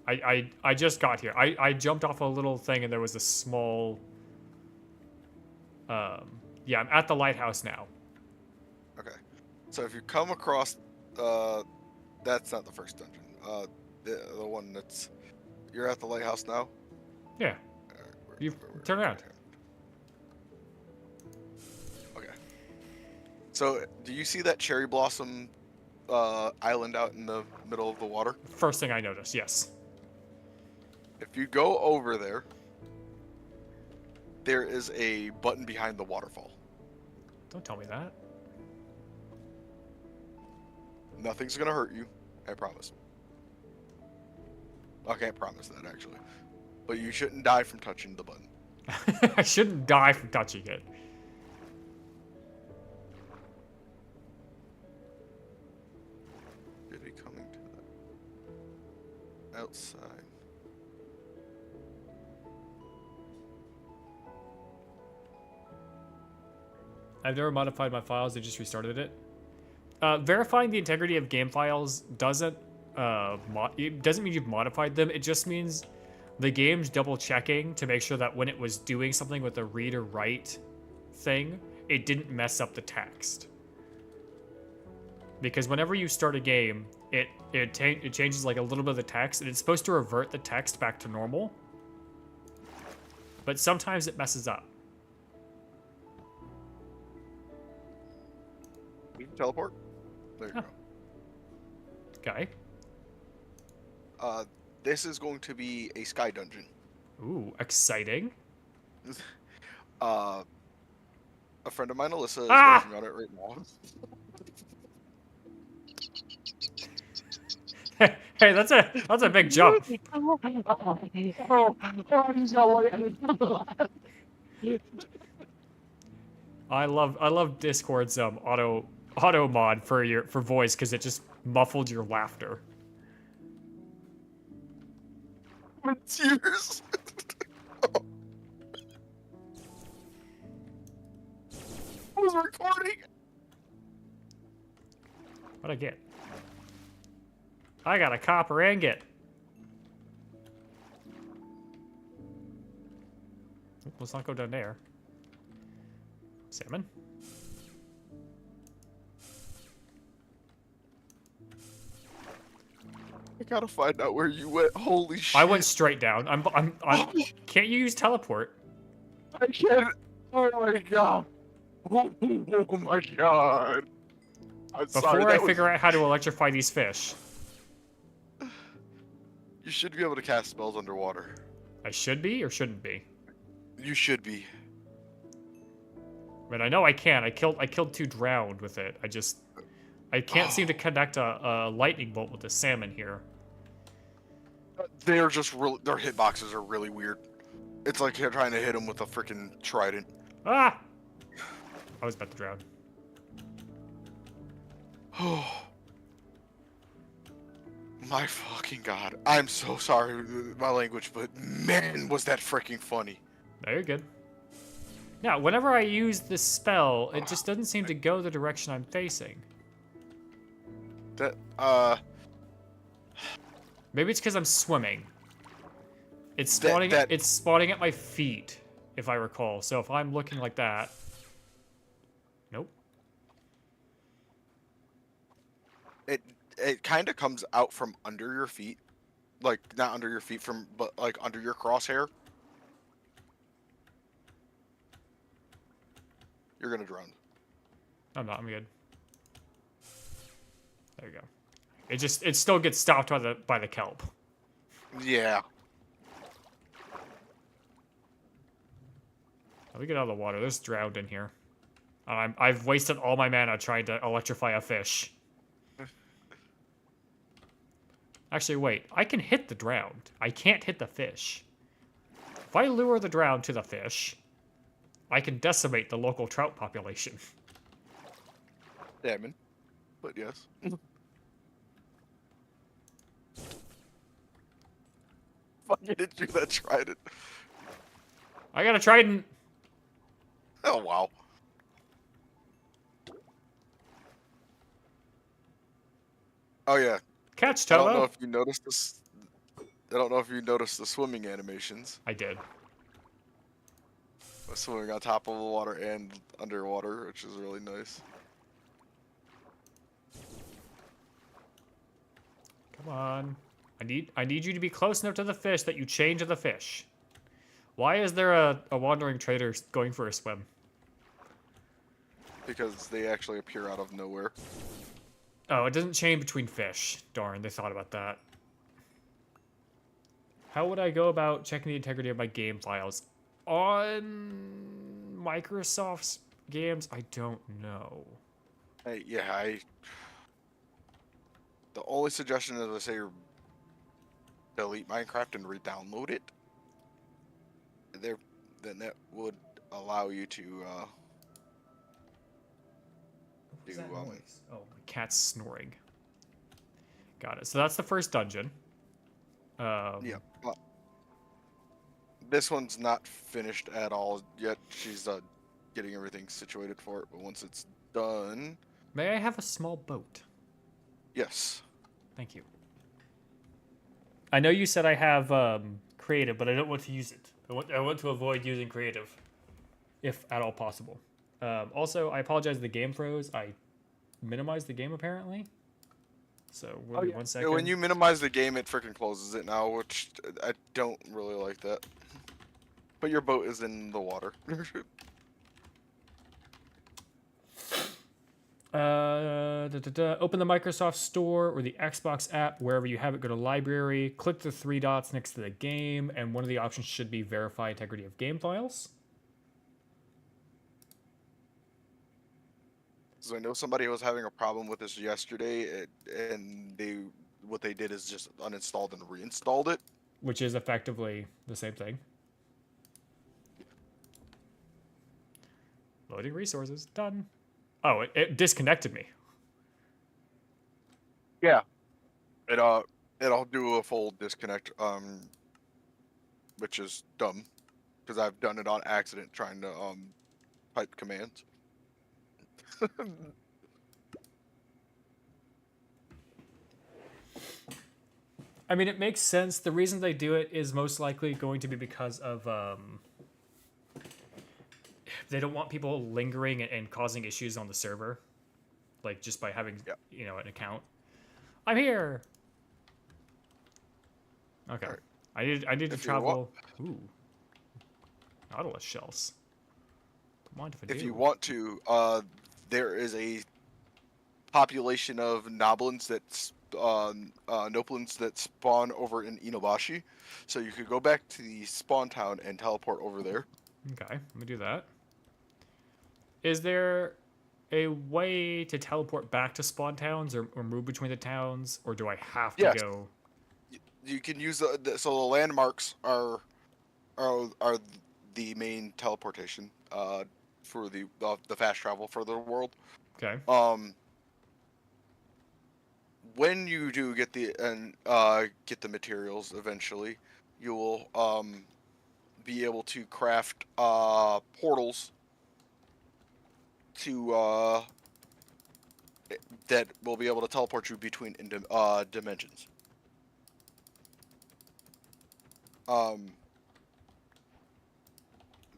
I just got here. I jumped off a little thing and there was a small. Yeah, I'm at the lighthouse now. Okay. So if you come across, that's not the first dungeon. The one that's, you're at the lighthouse now. Yeah. You turn around. Okay. So do you see that cherry blossom island out in the middle of the water? First thing I noticed, yes. If you go over there, there is a button behind the waterfall. Don't tell me that. Nothing's gonna hurt you, I promise. I can't promise that actually, but you shouldn't die from touching the button. I shouldn't die from touching it. Should be coming to the outside. I've never modified my files, I just restarted it. Verifying the integrity of game files doesn't it doesn't mean you've modified them. It just means the game's double checking to make sure that when it was doing something with the read or write thing, it didn't mess up the text. Because whenever you start a game, it changes like a little bit of the text, and it's supposed to revert the text back to normal. But sometimes it messes up. You can teleport. There you Huh. go. Okay. This is going to be a sky dungeon. Ooh, exciting. A friend of mine, Alyssa, is Ah! working on it right now. Hey, that's a big jump. I love Discord's auto mod for voice because it just muffled your laughter. Tears. I was recording. What'd I get? I got a copper ingot. Oop, let's not go down there. Salmon? I gotta find out where you went. Holy shit! I went straight down. I'm can't you use teleport? I can't. Oh my god. Oh my god. I'm sorry, Before I that figure out how to electrify these fish. You should be able to cast spells underwater. I should be or shouldn't be? You should be. I mean, I know I can. I killed 2 drowned with it. I can't seem to connect a lightning bolt with the salmon here. They're just really, their hitboxes are really weird. It's like you're trying to hit them with a freaking trident. Ah! I was about to drown. Oh. My fucking god. I'm so sorry with my language, but man, was that freaking funny. No, you're good. Now, whenever I use this spell, it just doesn't seem to go the direction I'm facing. That, Maybe it's because I'm swimming. It's That- spawning. that- It's spawning at my feet, if I recall. So if I'm looking like that, nope. it kind of comes out from under your feet. Like, not under your feet, but like under your crosshair. You're gonna drown. I'm not. I'm good. There you go. It still gets stopped by the kelp. Yeah. Let me get out of the water. There's drowned in here. I've wasted all my mana trying to electrify a fish. Actually, wait. I can hit the drowned. I can't hit the fish. If I lure the drowned to the fish, I can decimate the local trout population. Salmon. But yes. Fucking did you that tried it? I got a trident. Oh wow. Oh yeah. Catch, I don't know Toto. if you noticed this. I don't know if you noticed the swimming animations. I did. Swimming on top of the water and underwater, which is really nice. Come on. I need you to be close enough to the fish that you chain to the fish. Why is there a wandering trader going for a swim? Because they actually appear out of nowhere. Oh, it doesn't chain between fish. Darn, they thought about that. How would I go about checking the integrity of my game files? On Microsoft's games, I don't know. The only suggestion is I say delete Minecraft and re-download it. Then that would allow you to What's that noise? Oh, my cat's snoring. Got it. So that's the first dungeon. Yeah. Well, this one's not finished at all yet. She's getting everything situated for it, but once it's done, May I have a small boat? yes. Thank you. I know you said I have creative, but I don't want to use it. I want to avoid using creative, if at all possible. Also, I apologize. The game froze. I minimized the game apparently. So we'll be 1 second. Yeah, when you minimize the game, it freaking closes it now, which I don't really like that. But your boat is in the water. Open the Microsoft Store or the Xbox app, wherever you have it. Go to Library, click the 3 dots next to the game, and one of the options should be Verify Integrity of Game Files. So I know somebody was having a problem with this yesterday, and what they did is just uninstalled and reinstalled it. Which is effectively the same thing. Loading resources. Done. Oh, it disconnected me. Yeah. It'll do a full disconnect, which is dumb, because I've done it on accident trying to type commands. I mean, it makes sense. The reason they do it is most likely going to be because of they don't want people lingering and causing issues on the server, like just by having an account. I'm here. Okay, right. I need to travel. Ooh, Nautilus shells. Don't mind if I do. If you want to, there is a population of noblins noblins that spawn over in Inobashi, so you could go back to the spawn town and teleport over there. Okay, let me do that. Is there a way to teleport back to spawn towns or move between the towns, or do I have to go? You can use so the landmarks are the main teleportation for the fast travel for the world. Okay. When you do get the materials eventually, you will be able to craft portals to that will be able to teleport you between dimensions.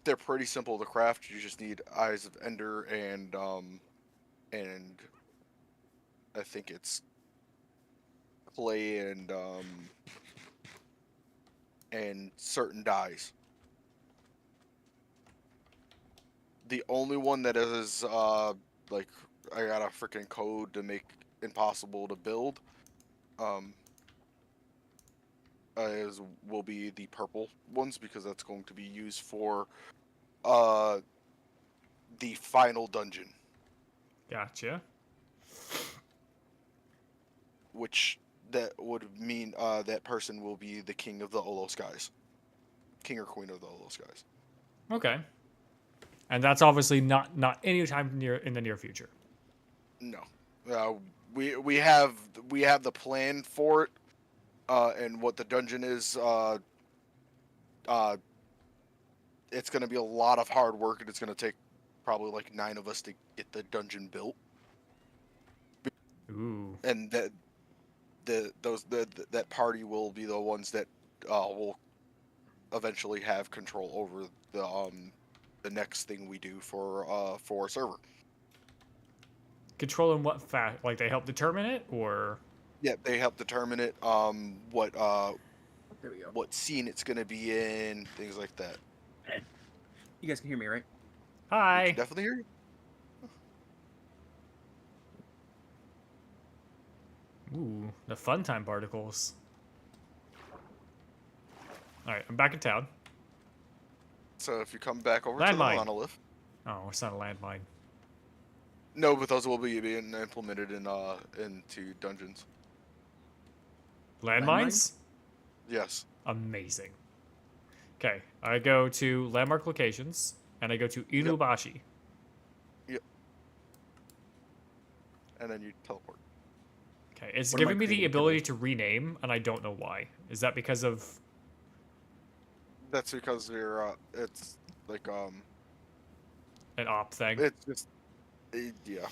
They're pretty simple to craft. You just need Eyes of Ender and I think it's clay and certain dyes. The only one that is like I got a freaking code to make impossible to build will be the purple ones, because that's going to be used for the final dungeon. Gotcha. Which that would mean that person will be the king of the Olo Skies king or queen of those guys. Okay. And that's obviously not anytime in the near future. No, we have the plan for it, and what the dungeon is. It's going to be a lot of hard work, and it's going to take probably like 9 of us to get the dungeon built. Ooh. And that party will be the ones that will eventually have control over the next thing we do for a server. Control in what fact? Like they help determine it, or? Yeah, they help determine it. What There we go. what scene it's going to be in, things like that. You guys can hear me, right? We Hi. can definitely hear you. Ooh, the fun time particles. All right, I'm back in town. So if you come back over to the Landmine. monolith, Oh, it's not a landmine. no, but those will be being implemented into dungeons. Landmines? Yes. Amazing. Okay, I go to landmark locations, and I go to Inubashi. And then you teleport. Okay, it's What am I giving me the creating ability to rename, and I don't know why. Is that because of... That's because you're it's like an op thing? it's just yeah.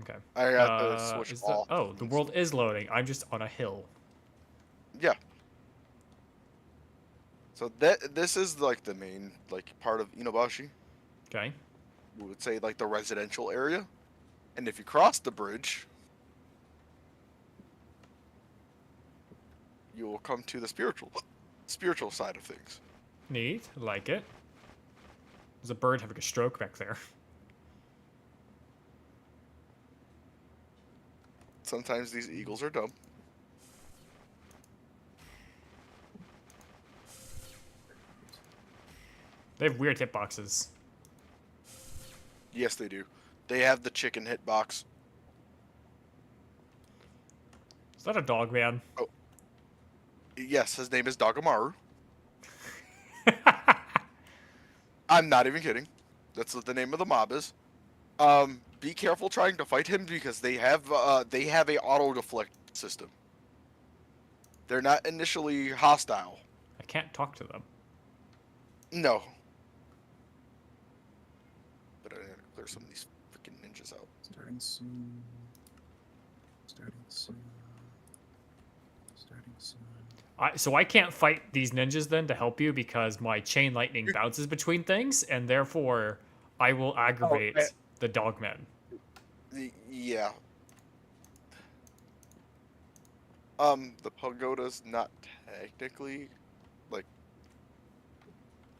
Okay. I have to switch is off. the world is loading. I'm just on a hill. Yeah. So this is like the main like part of Inubashi. Okay. We would say like the residential area, and if you cross the bridge, you will come to the spiritual side of things. Neat. Like it. There's a bird having a stroke back there. Sometimes these eagles are dumb. They have weird hitboxes. Yes, they do. They have the chicken hitbox. Is that a dog, man? Yes, his name is Dagamaru. I'm not even kidding. That's what the name of the mob is. Be careful trying to fight him because they have a auto deflect system. They're not initially hostile. I can't talk to them. No. But I gotta clear some of these freaking ninjas out. Starting soon. Starting soon. Starting soon. So I can't fight these ninjas then to help you because my chain lightning bounces between things, and therefore I will aggravate the dogmen. Yeah. The pagoda's not technically like.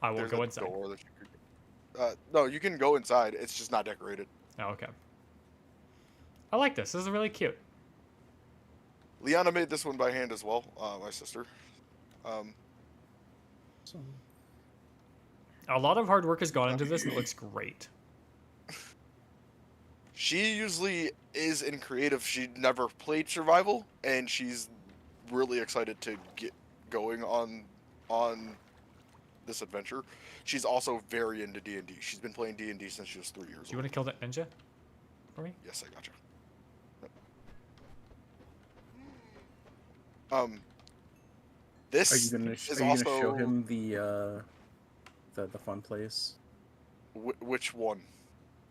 I will There's go a inside. door that you could, no, you can go inside. It's just not decorated. Oh, okay. I like this. This is really cute. Liana made this one by hand as well. My sister. So, A lot of hard work has gone into this, and it looks great. She usually is in creative. She never played survival, and she's really excited to get going on this adventure. She's also very into D&D. She's been playing D&D since she was 3 years Do you old. want to kill that ninja for me? Yes, I gotcha. This are you gonna is are you also gonna show him the fun place? which one?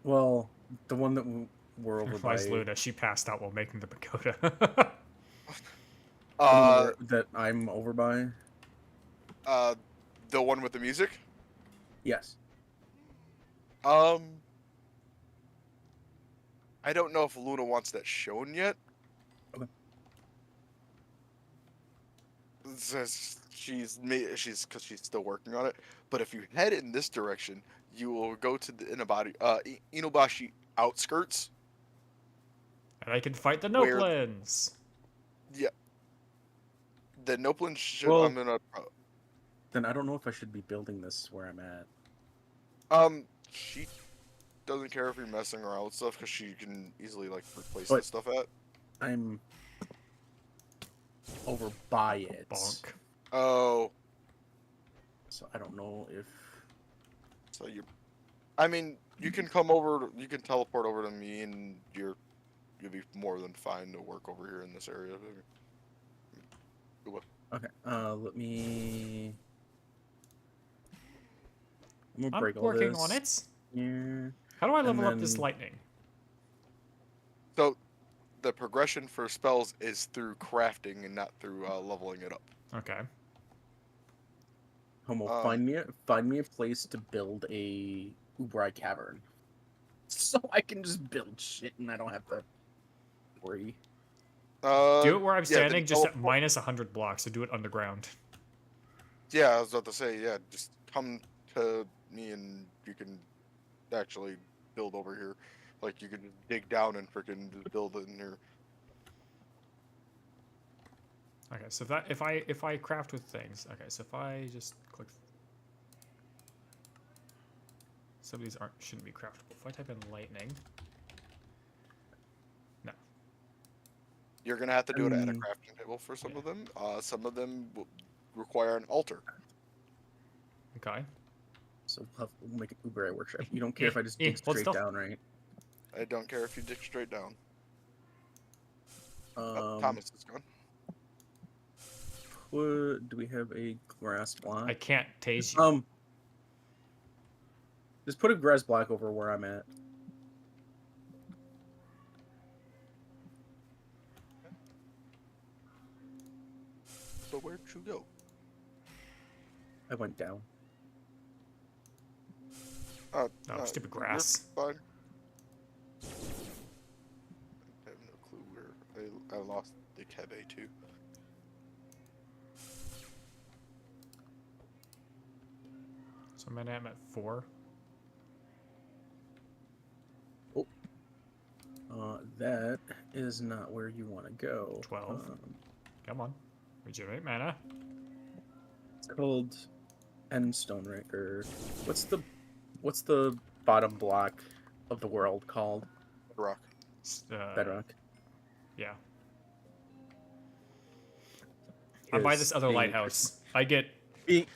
Well, the one that we're over by. Wise Luna, she passed out while making the pagoda. That I'm over by. The one with the music. Yes. I don't know if Luna wants that shown yet. Okay. She's because she's still working on it. But if you head in this direction, you will go to the Inubashi outskirts. And I can fight the Where- Noplins. Yeah. The Noplin should. Well- I'm gonna. Then I don't know if I should be building this where I'm at. She doesn't care if you're messing around with stuff because she can easily like replace But- the stuff at. I'm over by it. Bonk. Oh, So I don't know if So I mean, you can come over. You can teleport over to me, and you'll be more than fine to work over here in this area. okay. Let me. I'm gonna I'm break all working this. on it. Yeah. How do I And level up this then- lightning? So, the progression for spells is through crafting and not through leveling it up. Okay. Homo, find me a place to build a Ubarai cavern, so I can just build shit and I don't have to worry. Do it where I'm yeah, standing, then just at teleport- minus 100 blocks, so do it underground. Yeah, I was about to say, yeah, just come to me and you can actually build over here. Like, you can just dig down and freaking build it in here. Okay, so if I craft with things, okay, so if I just click, some of these shouldn't be craftable. If I type in lightning, no. You're gonna have to do it at a Um, crafting table for some of them. Some of them will require an altar. Okay. So we'll make an Ubarai workshop. You don't care if I just dig hold straight still. down, right? I don't care if you dig straight down. Um, Thomas is gone. do we have a grass block? I can't tase you. Just put a grass block over where I'm at. So where'd you go? I went down. No, stupid you're grass. Fine. I have no clue where I lost the Kebe too. So I'm at 4. That is not where you want to go. 12. Come on. Regenerate mana. It's called Endstone, right? Or what's the bottom block of the world called? Rock. Bedrock. Yeah. I buy Here's this other being- lighthouse. I get being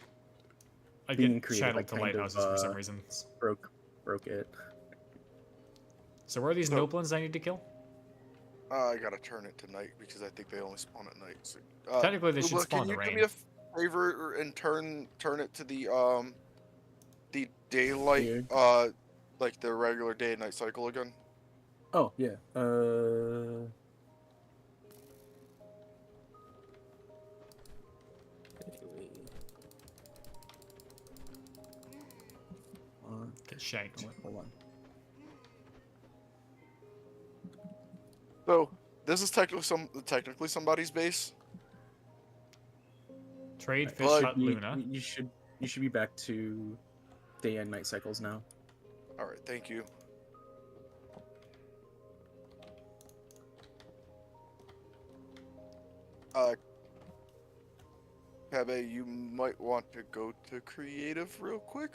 channeled creative, I to kind of, lighthouses for some reason. broke it. So where are these So- noblins I need to kill? I gotta turn it to night because I think they only spawn at night. So, Technically, they should Uba, spawn can in you the do rain. me a favor and turn it to the daylight Yeah. like the regular day and night cycle again? Oh yeah. Get shanked. Hold on. So this is technically somebody's base. Trade fish Well, hut Luna. You should be back to day and night cycles now. All right, thank you. Kebe, you might want to go to creative real quick,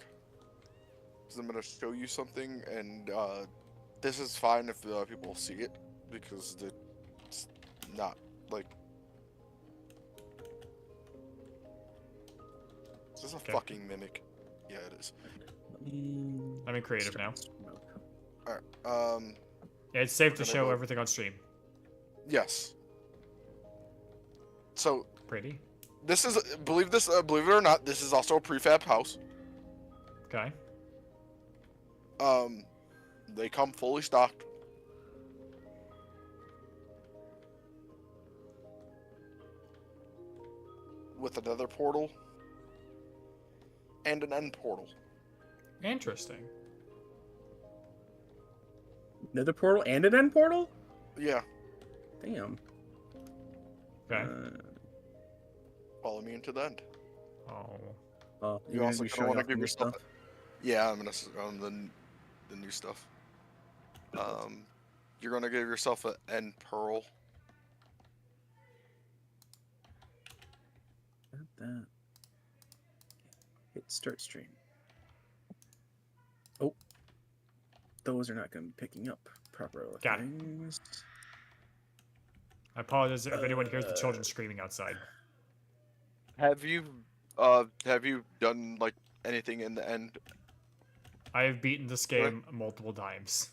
because I'm gonna show you something, and this is fine if people see it, because it's not like. Is this a Okay. fucking mimic? Yeah, it is. I'm in creative now. All right. Yeah, it's safe to Gonna show go- everything on stream. Yes. So Pretty. this is believe it or not, this is also a prefab house. Okay. They come fully stocked. With another portal and an end portal. Interesting. Another portal and an end portal? Yeah, Damn. Okay. follow me into the end. Oh. Well, You you're also gonna be gonna showing want to off give new yourself. stuff. Yeah, I'm gonna on the new stuff. You're gonna give yourself an end pearl. Got that. Hit start stream. Oh, those are not going to be picking up proper Got it. things. I apologize if anyone hears the children screaming outside. Have you Have you done like anything in the end? I have beaten this game multiple times.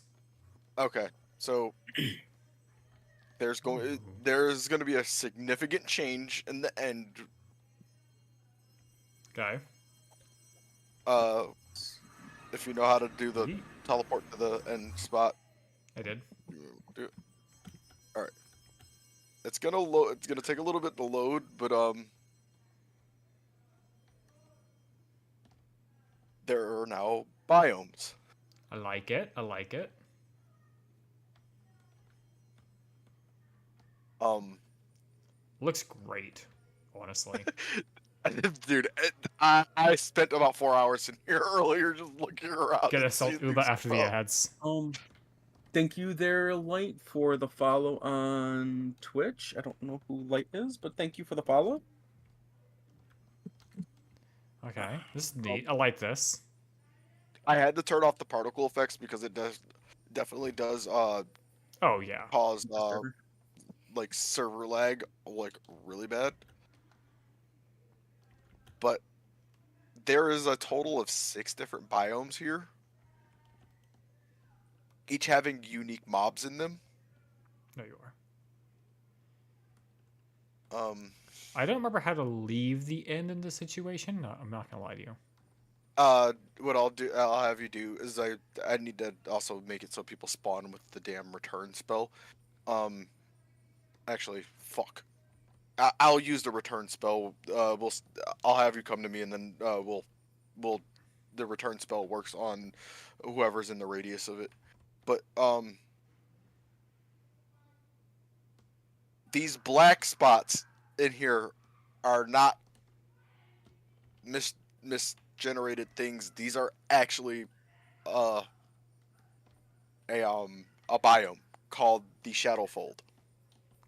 Okay, so there's going to be a significant change in the end. Okay. If you know how to do the Yeet. teleport to the end spot, I did. do it. All right. It's gonna load. It's gonna take a little bit to load, but there are now biomes. I like it. I like it. Looks great, honestly. Dude, I spent about 4 hours in here earlier just looking around. Get and assault seeing Uba these after the stuff. ads. Thank you there, Light, for the follow on Twitch. I don't know who Light is, but thank you for the follow. Okay, this is neat. I like this. I had to turn off the particle effects because it definitely does Oh yeah. cause server. like server lag like really bad. But there is a total of 6 different biomes here, each having unique mobs in them. No, you are. Um, I don't remember how to leave the inn in this situation. No, I'm not gonna lie to you. what I'll have you do is I need to also make it so people spawn with the damn return spell. Actually, fuck. I'll use the return spell. I'll have you come to me, and then we'll the return spell works on whoever's in the radius of it. But these black spots in here are not misgenerated things. These are actually a biome called the Shadowfold.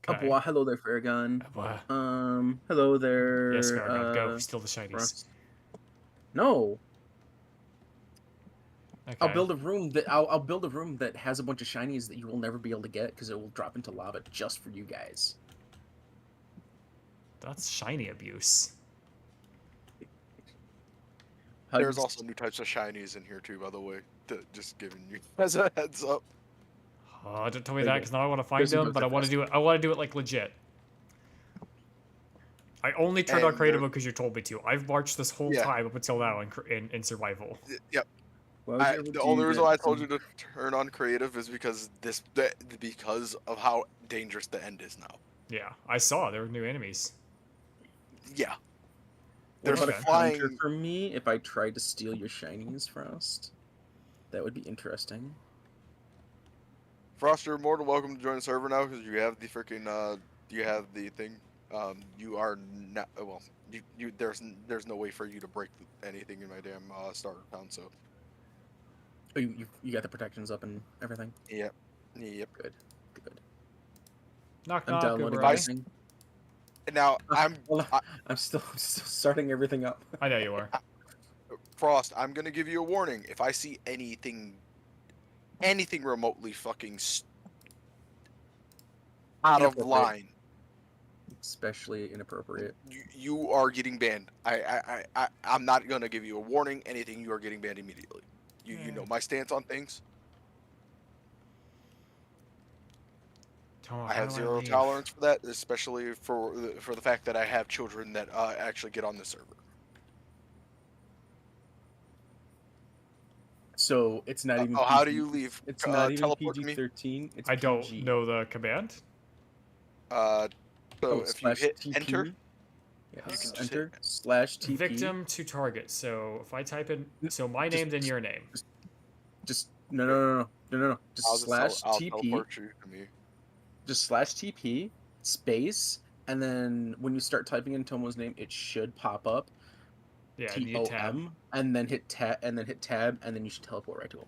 Okay. Abwa, hello there, Farragon. Abwa. Hello there. Yes, Farragon, go. Steal the shinies. Russ. No, Okay. I'll build a room that has a bunch of shinies that you will never be able to get because it will drop into lava just for you guys. That's shiny abuse. There's also new types of shinies in here too, by the way. Just giving you as a heads up. Oh, don't tell me that, because now I want to find There's them, another but I want to do it. I want to do it like legit. I only turned on And creative there- mode because you told me to. I've marched this whole Yeah. time up until now in survival. Yep. The only reason why I told you to turn on creative is because because of how dangerous the end is now. Yeah, I saw there were new enemies. Yeah. What There's about a flying. counter for me if I tried to steal your shinies, Frost? That would be interesting. Frost, you're more than welcome to join the server now because you have the freaking you have the thing. You are not well. There's no way for you to break anything in my damn starter town. So. Oh, you got the protections up and everything. Yep. Good. Knock I'm knock. downloading Ubarai. everything. Now I'm still starting everything up. I know you are. Frost. I'm gonna give you a warning. If I see anything remotely fucking out of Inappropriate. line, Especially inappropriate. you are getting banned. I'm not gonna give you a warning. Anything, you are getting banned immediately. You know my stance on things. Tomo, I how have do zero leave? tolerance for that, especially for the fact that I have children that actually get on the server. So it's not even. How do PG you leave? It's not even Teleport to me. PG-13. It's I don't PG. know the command. So Oh, if you hit /TP. enter, Yes. you can just Enter /TP. Victim to target. So if I type in, so my name, then your name. Just no. Just I'll /TP. teleport you to me. Just /TP space, and then when you start typing in Tomo's name, it should pop up. Yeah, and you tab. TOM, and then hit tab, and then you should teleport right to him.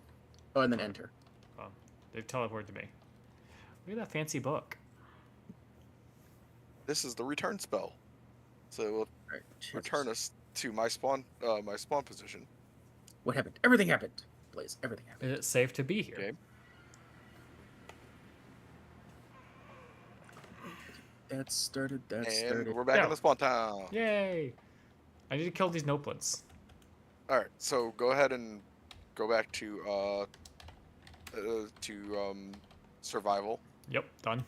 Oh, and then enter. Oh, they've teleported to me. Look at that fancy book. This is the return spell, so it will Right. return us to my spawn position. What happened? Everything happened. Blaze. Everything happened. Is it safe to be here? Okay. That started. And we're back Yeah. in the spawn town. Yay! I need to kill these noplets. All right, so go ahead and go back to survival, Yep, done.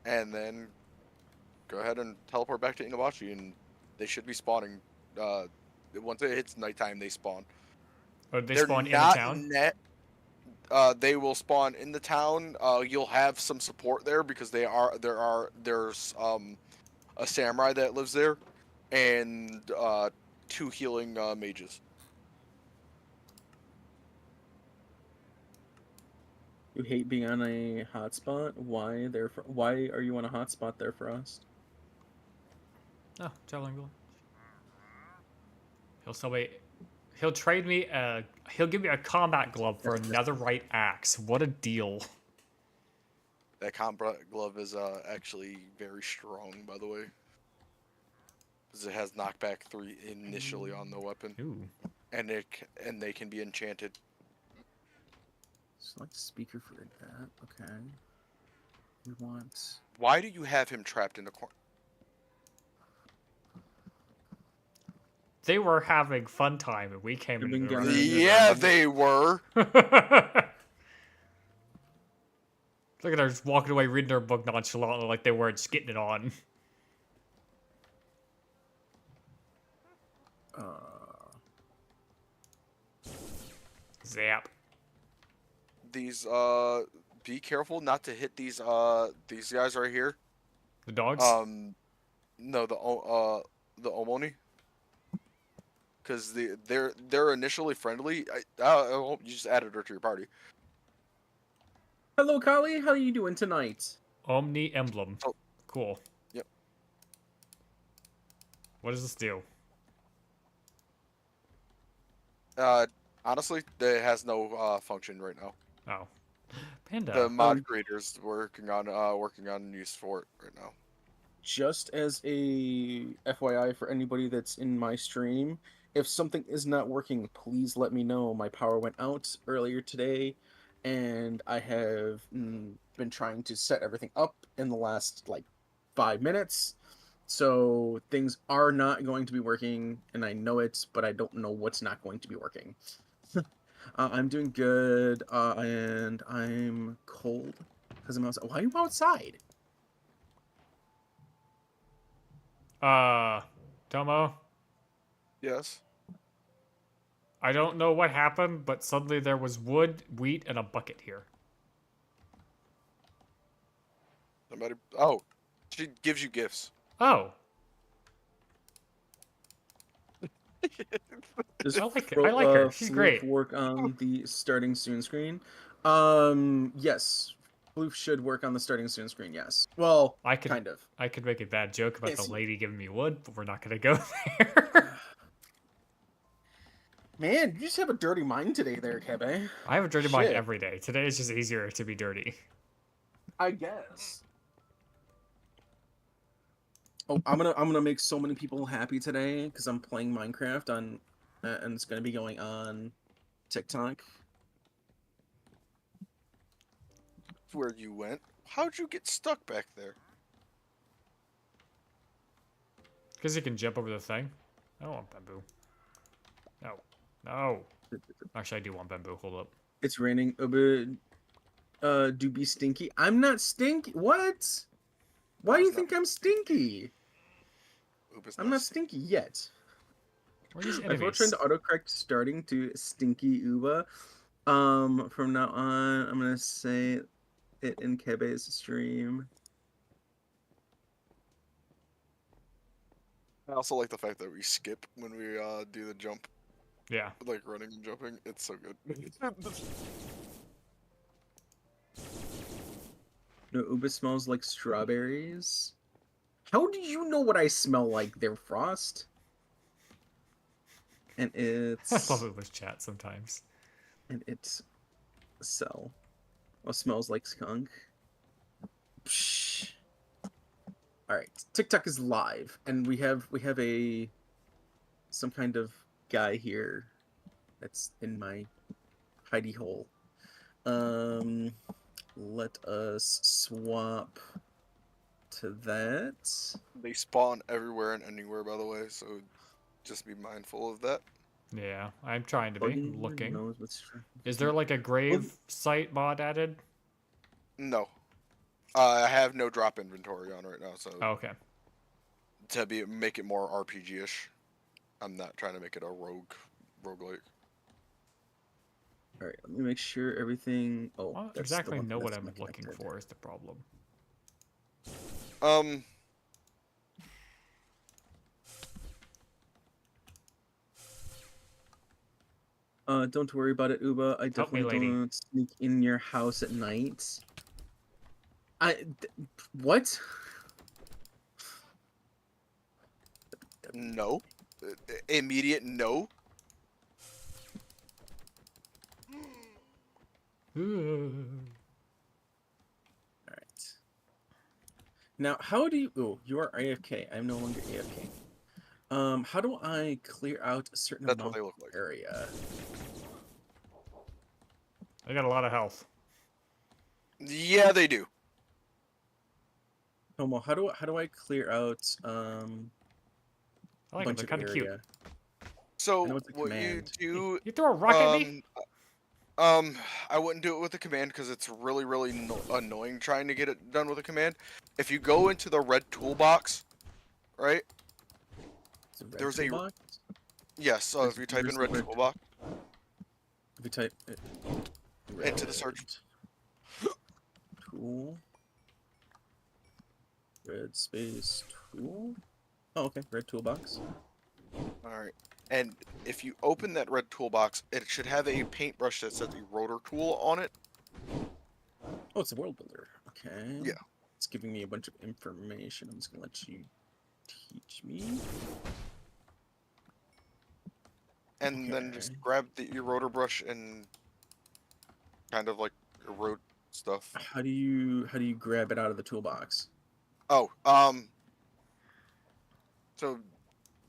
and then go ahead and teleport back to Inabachi, and they should be spawning. Once it hits nighttime, they spawn. Or they They're spawn in the not town? net. They will spawn in the town. You'll have some support there because there's a samurai that lives there, and 2 healing mages. You hate being on a hotspot? Why are you on a hotspot there, Frost? Oh, traveling village. He'll trade me he'll give me a combat glove for another right axe. What a deal. That combat glove is actually very strong, by the way, because it has knockback 3 initially on the weapon, Ooh. and they can be enchanted. Select speaker for that. Okay. We want. Why do you have him trapped in the corner? They were having fun time and we came You've in. been and getting- Yeah, they were. Look at her just walking away reading her book nonchalantly like they weren't just getting it on. Zap. These be careful not to hit these guys right here. The dogs? No, the Omoni. Because they're initially friendly. I hope you just added her to your party. Hello, Kali. How are you doing tonight? Omni emblem. Oh. Cool. Yep. What does this do? Honestly, it has no function right now. Oh. Panda. The mod creators working on use for it right now. Just as a FYI for anybody that's in my stream, if something is not working, please let me know. My power went out earlier today, and I have been trying to set everything up in the last, 5 minutes. So things are not going to be working, and I know it, but I don't know what's not going to be working. I'm doing good, and I'm cold because I'm outside. Why are you outside? Tomo? Yes. I don't know what happened, but suddenly there was wood, wheat, and a bucket here. Somebody. Oh, she gives you gifts. Oh. Does I like her. She's Floof great. work on the starting soon screen? Yes. Floof should work on the starting soon screen, yes. Well, kind of. I could make a bad joke about Yes, the you- lady giving me wood, but we're not gonna go there. Man, you just have a dirty mind today there, Kebe. I have a dirty mind Shit. every day. Today is just easier to be dirty. I guess. Oh, I'm gonna make so many people happy today because I'm playing Minecraft on, and it's gonna be going on TikTok. Where you went? How'd you get stuck back there? Because you can jump over the thing. I don't want bamboo. No. No. Actually, I do want bamboo. Hold up. It's raining. Do be stinky. I'm not stinky. What? Why do you That's not- think I'm stinky? Oop, I'm not stinky yet. Where are these Before enemies? trying to autocorrect starting to stinky Uba. From now on, I'm gonna say it in Kebe's stream. I also like the fact that we skip when we do the jump, Yeah. like running and jumping. It's so good. No, Uba smells like strawberries. How do you know what I smell like there, Frost? And it's I love it with chat sometimes. and it's Cell. Well, smells like skunk. Psh. All right, TikTok is live, and we have some kind of guy here that's in my hidey hole. Let us swap to that. They spawn everywhere and anywhere, by the way, so just be mindful of that. Yeah, I'm trying to be. Plugging your Looking. nose with Is there like a grave site mod added? No. I have no drop inventory on right now, so Oh, okay. to make it more RPG-ish. I'm not trying to make it a roguelike. All right, let me make sure everything. Oh, I don't that's the exactly one know what that's I'm not looking connected. for is the problem. Don't worry about it, Uba. I Help me, definitely lady. don't sneak in your house at night. What? No. Immediate no. All right. Now, how do you? Oh, you are AFK. I'm no longer AFK. How do I clear out a certain That's what amount they of look like. area? I got a lot of health. Yeah, they do. Tomo, how do I clear out I a like them. bunch They're of kind of cute. area? I So know it's a what you command. do, You throw a rock at me? I wouldn't do it with a command because it's really, really annoying trying to get it done with a command. If you go into the red toolbox, right? It's a red There's toolbox. yes. So if you type in Where's the red toolbox If you type it, into the search, tool, red space tool. Oh, okay, red toolbox. all right. And if you open that red toolbox, it should have a paintbrush that says a rotor tool on it. Oh, it's a world builder. Okay. Yeah. It's giving me a bunch of information. I'm just gonna let you teach me. And then just Okay. grab your rotor brush and kind of like erode stuff. How do you grab it out of the toolbox? Oh, so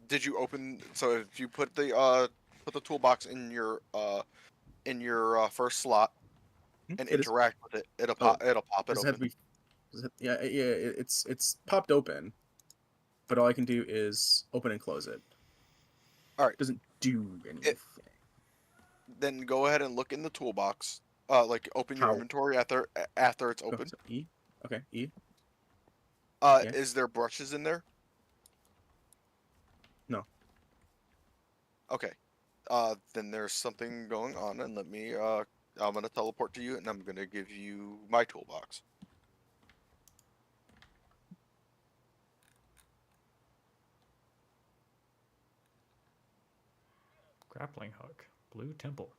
did you open? So if you put the toolbox in your first slot and It is. interact with it, it'll Oh, pop it does it have open. to be? Yeah, it's popped open, but all I can do is open and close it. All right. Doesn't do anything. Then go ahead and look in the toolbox. Like open your How? inventory after it's Oh, open. so E. Okay, E. Yeah. Is there brushes in there? No. Okay. Then there's something going on, and let me. I'm gonna teleport to you, and I'm gonna give you my toolbox. Grappling hook. Blue temple.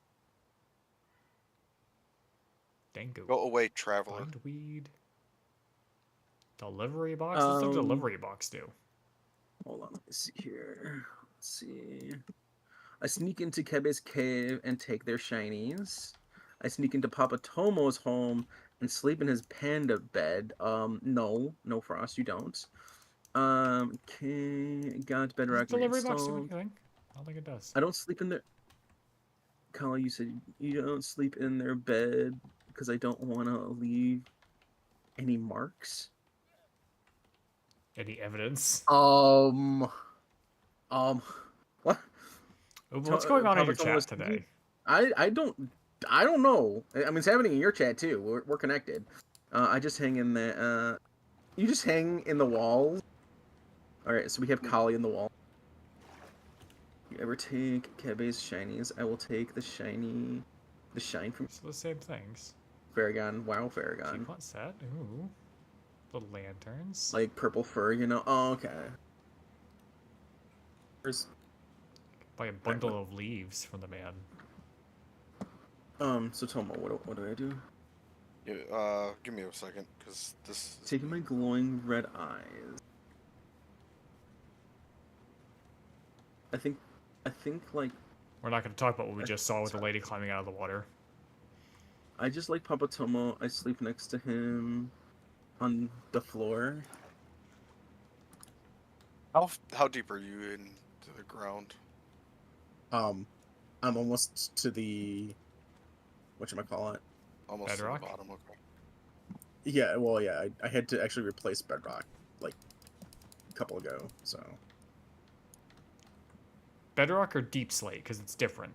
Dango. Go away, traveler. Bindweed. Delivery box? What's the delivery box do? Hold on, let me see here. Let's see. I sneak into Kebe's cave and take their shinies. I sneak into Papa Tomo's home and sleep in his panda bed. No, Frost, you don't. Okay, got bedrock Delivery box do reinstalled. anything? I don't think it does. I don't sleep in their. Kala, you said you don't sleep in their bed because I don't want to leave any marks. Any evidence? What? What's going on in your Papa Tomo chat is today? thinking- I don't know. I mean, it's happening in your chat too. We're connected. I just hang in the. You just hang in the walls. All right, so we have Kali in the wall. You ever take Kebe's shinies? I will take the shine from It's the same things. Faragon. Wow, Faragon. Keep on set. Ooh. The lanterns. Like purple fur, you know? Oh, okay. Where's Buy a bundle of leaves from the man. so Tomo, what do I do? Yeah, give me a second, cause this. Taking my glowing red eyes. I think like We're not going to talk about what we just saw with the lady climbing out of the water. I just like Papa Tomo. I sleep next to him on the floor. How deep are you into the ground? I'm almost to the whatchamacallit. Almost Bedrock? to the bottom. Okay. Yeah, well, yeah, I had to actually replace bedrock. like a couple ago. So Bedrock or Deep Slate, because it's different.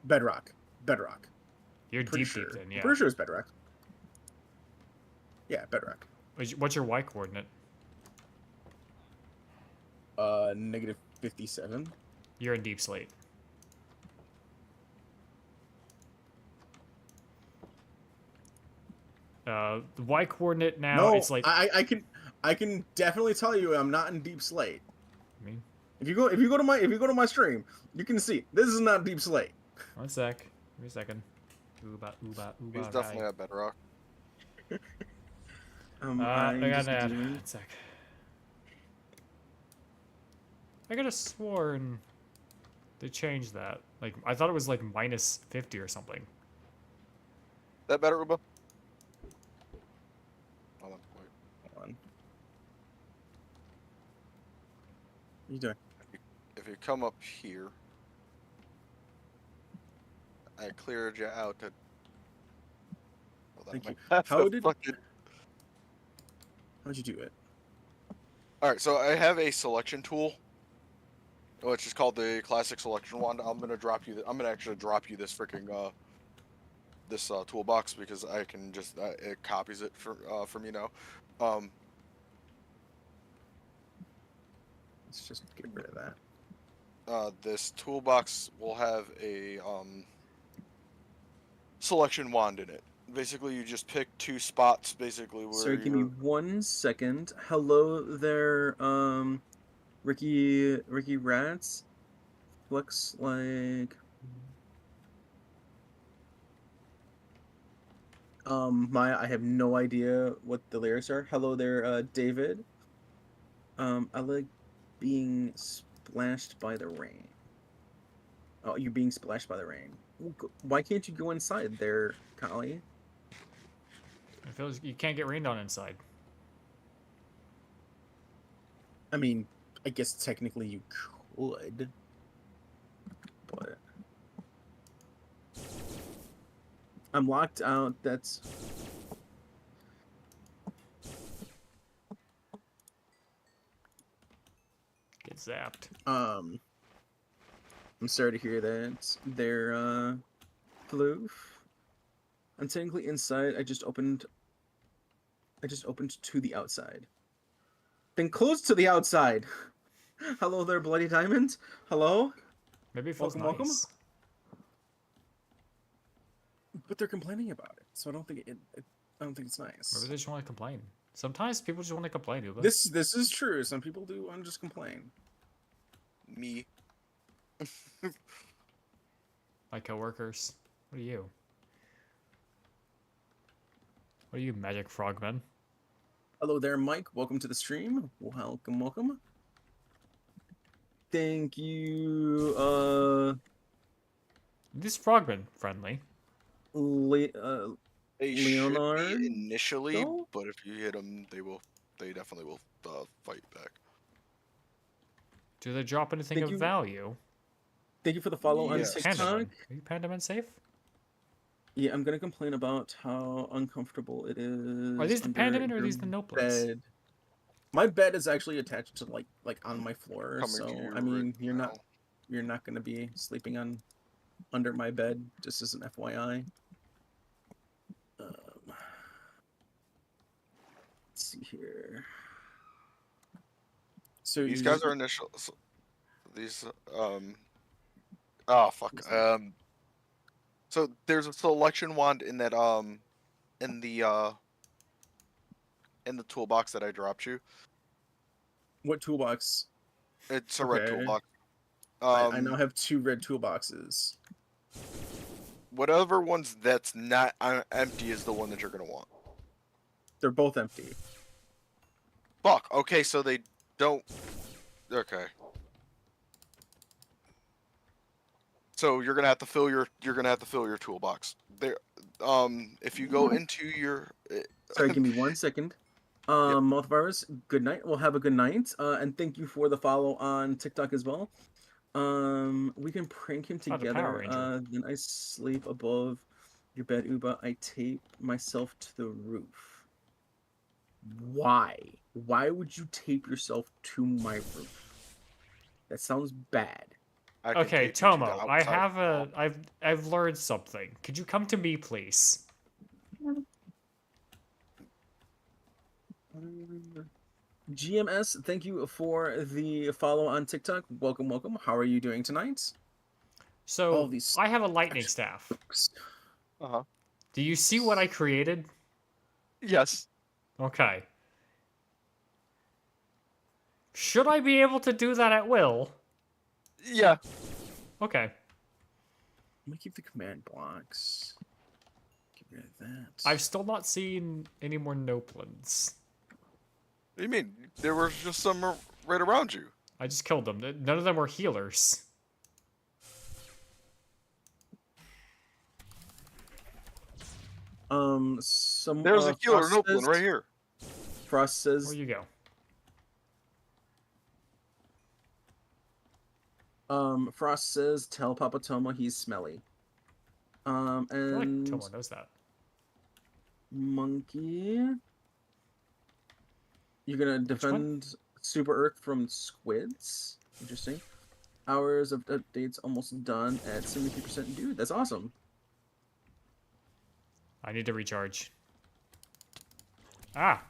Bedrock. You're Pretty deep sure. then, I'm yeah. pretty sure it's Bedrock. Yeah, Bedrock. What's your Y coordinate? Negative 57. You're in Deep Slate. The Y coordinate now, No, it's like... I can definitely tell you I'm not in Deep Slate. I mean, If you go to my stream, you can see this is not Deep Slate. one sec. Give me a second. He's definitely at Bedrock. I got just an ad. doing- One sec. I could have sworn they changed that. Like, I thought it was like minus 50 or something. That better, Uba? Hold on, wait. Hold on. What are you doing? If you come up here, I cleared you out. To... Well, that Thank you. might- How did- fucking... How'd you do it? All right, so I have a selection tool, which is called the classic selection wand. I'm gonna drop you. I'm gonna actually drop you this freaking this toolbox because I can just it copies it from you now. Let's just get rid of that. This toolbox will have a selection wand in it. Basically, you just pick two spots. Basically, where Sorry, give me you're... 1 second. Hello there, Ricky Rats. Looks like Maya, I have no idea what the lyrics are. Hello there, David. I like being splashed by the rain. Oh, you're being splashed by the rain. Why can't you go inside there, Collie? It feels you can't get rained on inside. I mean, I guess technically you could, but I'm locked out. That's Get zapped. I'm sorry to hear that. They're floof. I'm technically inside. I just opened to the outside. Then close to the outside. Hello there, Bloody Diamond. Hello. Maybe it feels Welcome, welcome. nice. But they're complaining about it, so I don't think I don't think it's nice. Maybe they just want to complain. Sometimes people just want to complain, Uba. This is true. Some people do want to just complain. Me. My coworkers. What are you? What are you, Magic Frogman? Hello there, Mike. Welcome to the stream. Welcome, welcome. Thank you, This Frogman friendly. They Leonard, should be initially, though? but if you hit them, they definitely will fight back. Do they drop anything Thank of you. value? Thank you for the follow Yes. on Pandaman. TikTok. Are you Pandaman safe? Yeah, I'm gonna complain about how uncomfortable it is. Are these the under Pandaman or are your these the Noblins? bed. My bed is actually attached to like on my floor, Coming so to you I mean right you're not gonna be sleeping on under my bed, just as an FYI. Let's see here. So These you- guys are initial. These oh fuck. So there's a selection wand in that in the toolbox that I dropped you. What toolbox? It's a red Okay. toolbox. I now have 2 red toolboxes. Whatever one's that's not empty is the one that you're gonna want. They're both empty. Fuck. Okay, so they don't. Okay. So you're gonna have to fill your toolbox. There. If you go into your. Sorry, give me 1 second. Mouth virus, good night. We'll have a good night. And thank you for the follow on TikTok as well. We can prank him Oh, the Power together. Ranger. Then I sleep above your bed, Uba. I tape myself to the roof. Why? Why would you tape yourself to my roof? That sounds bad. I can Okay, tape you to the Tomo, I outside have wall. I've learned something. Could you come to me, please? GMS, thank you for the follow on TikTok. Welcome, welcome. How are you doing tonight? So, All these I have a lightning staff. Uh-huh. Do you see what I created? Yes. Okay. Should I be able to do that at will? Yeah. Okay. I'm gonna keep the command blocks. Get rid of that. I've still not seen any more Noplans. What do you mean? There were just some right around you. I just killed them. None of them were healers. Some There's a healer Frost Nopalin says, right here. Frost says, Where you go? Frost says, tell Papa Tomo he's smelly. I feel like And Tomo knows that. Monkey, you're gonna defend Super Earth from squids. Interesting. Hours of updates almost done at 73%. Dude, that's awesome. I need to recharge. Ah!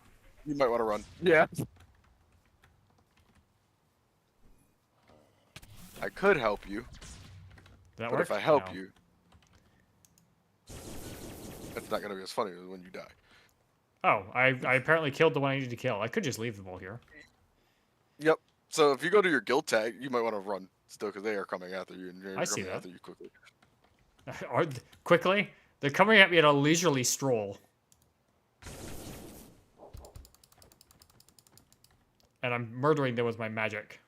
You might want to run. Yeah. I could help you, Did that but work? if I help No. you, it's not gonna be as funny as when you die. Oh, I apparently killed the one I needed to kill. I could just leave them all here. Yep. So if you go to your guild tag, you might want to run still because they are coming after you, and they're I see coming that. after you quickly. Quickly? They're coming at me at a leisurely stroll. And I'm murdering them with my magic.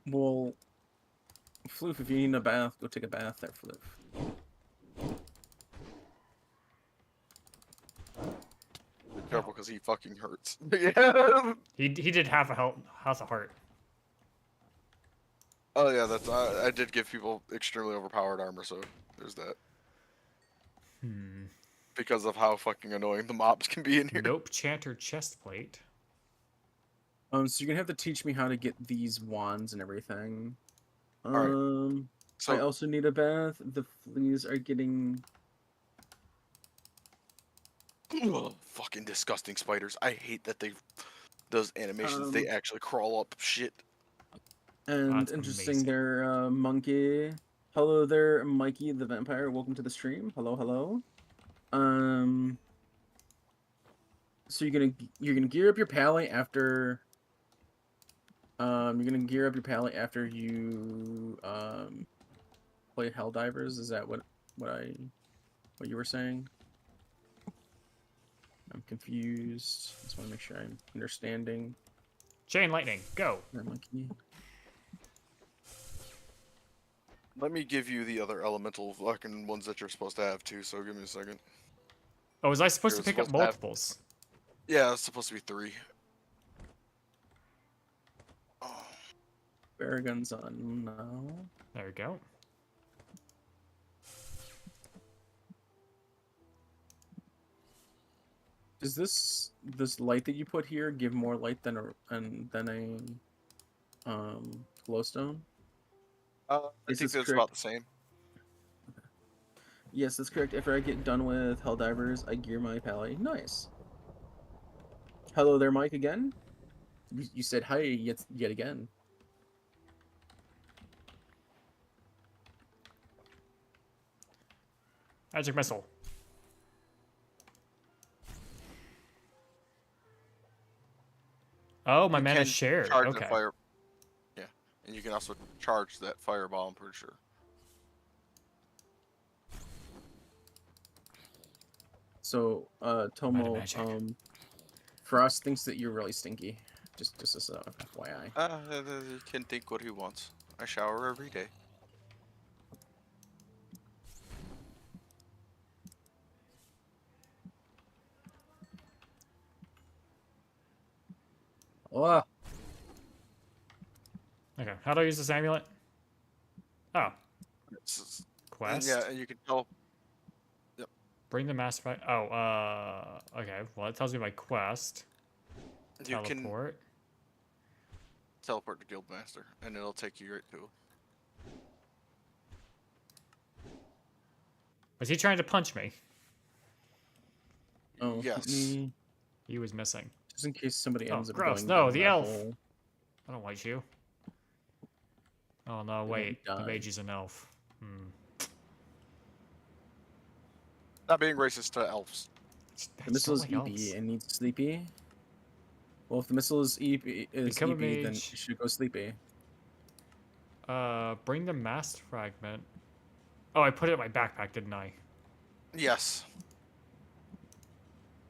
Well, Floof, if you need a bath, go take a bath there, Floof. Be careful because he fucking hurts. Yeah. He did half a heart. Oh yeah, that's I did give people extremely overpowered armor, so there's that. Because of how fucking annoying the mobs can be in here. Nope, Chanter chestplate. So you're gonna have to teach me how to get these wands and everything. Alright. So I also need a bath. The fleas are getting. ugh, fucking disgusting spiders. I hate that those animations they actually crawl up shit. And That's interesting amazing. there, Monkey. Hello there, Mikey the Vampire. Welcome to the stream. Hello, hello. So you're gonna gear up your pally after. You're gonna gear up your pally after you play Helldivers. Is that what you were saying? I'm confused. Just want to make sure I'm understanding. Chain lightning, go. There, Monkey. Let me give you the other elemental fucking ones that you're supposed to have too, so give me a second. Oh, was I supposed You're to pick up supposed to have- multiples? Yeah, it's supposed to be 3. Oh, Baragon's on now. There we go. Does this light that you put here give more light than a glowstone? I Is think this that's correct? about the same. Yes, that's correct. After I get done with Helldivers, I gear my pally. Nice. Hello there, Mike, again. You said hi yet again. Magic missile. Oh, my You mana can shared. charge Okay. that fire. Yeah, and you can also charge that fireball. I'm pretty sure. So, Tomo, magic. Frost thinks that you're really stinky. Just as a FYI. He can think what he wants. I shower every day. Oh, Okay, how do I use this amulet? Oh, And quest. yeah, and you can tell. Bring the master. Oh, okay. Well, it tells me my quest. You can Teleport. teleport to Guildmaster, and it'll take you right to him. Was he trying to punch me? Oh, let Yes. me- He was missing. just in case somebody Oh, ends up gross. going No, down the that elf. hole. I don't like you. Oh no, won't wait. The die. mage is an elf. Hmm. Not being racist to elves. The missile is like EP elves. and needs sleepy. Well, if the missile is EP, Become a then mage. it should go sleepy. Bring the mast fragment. Oh, I put it in my backpack, didn't I? Yes.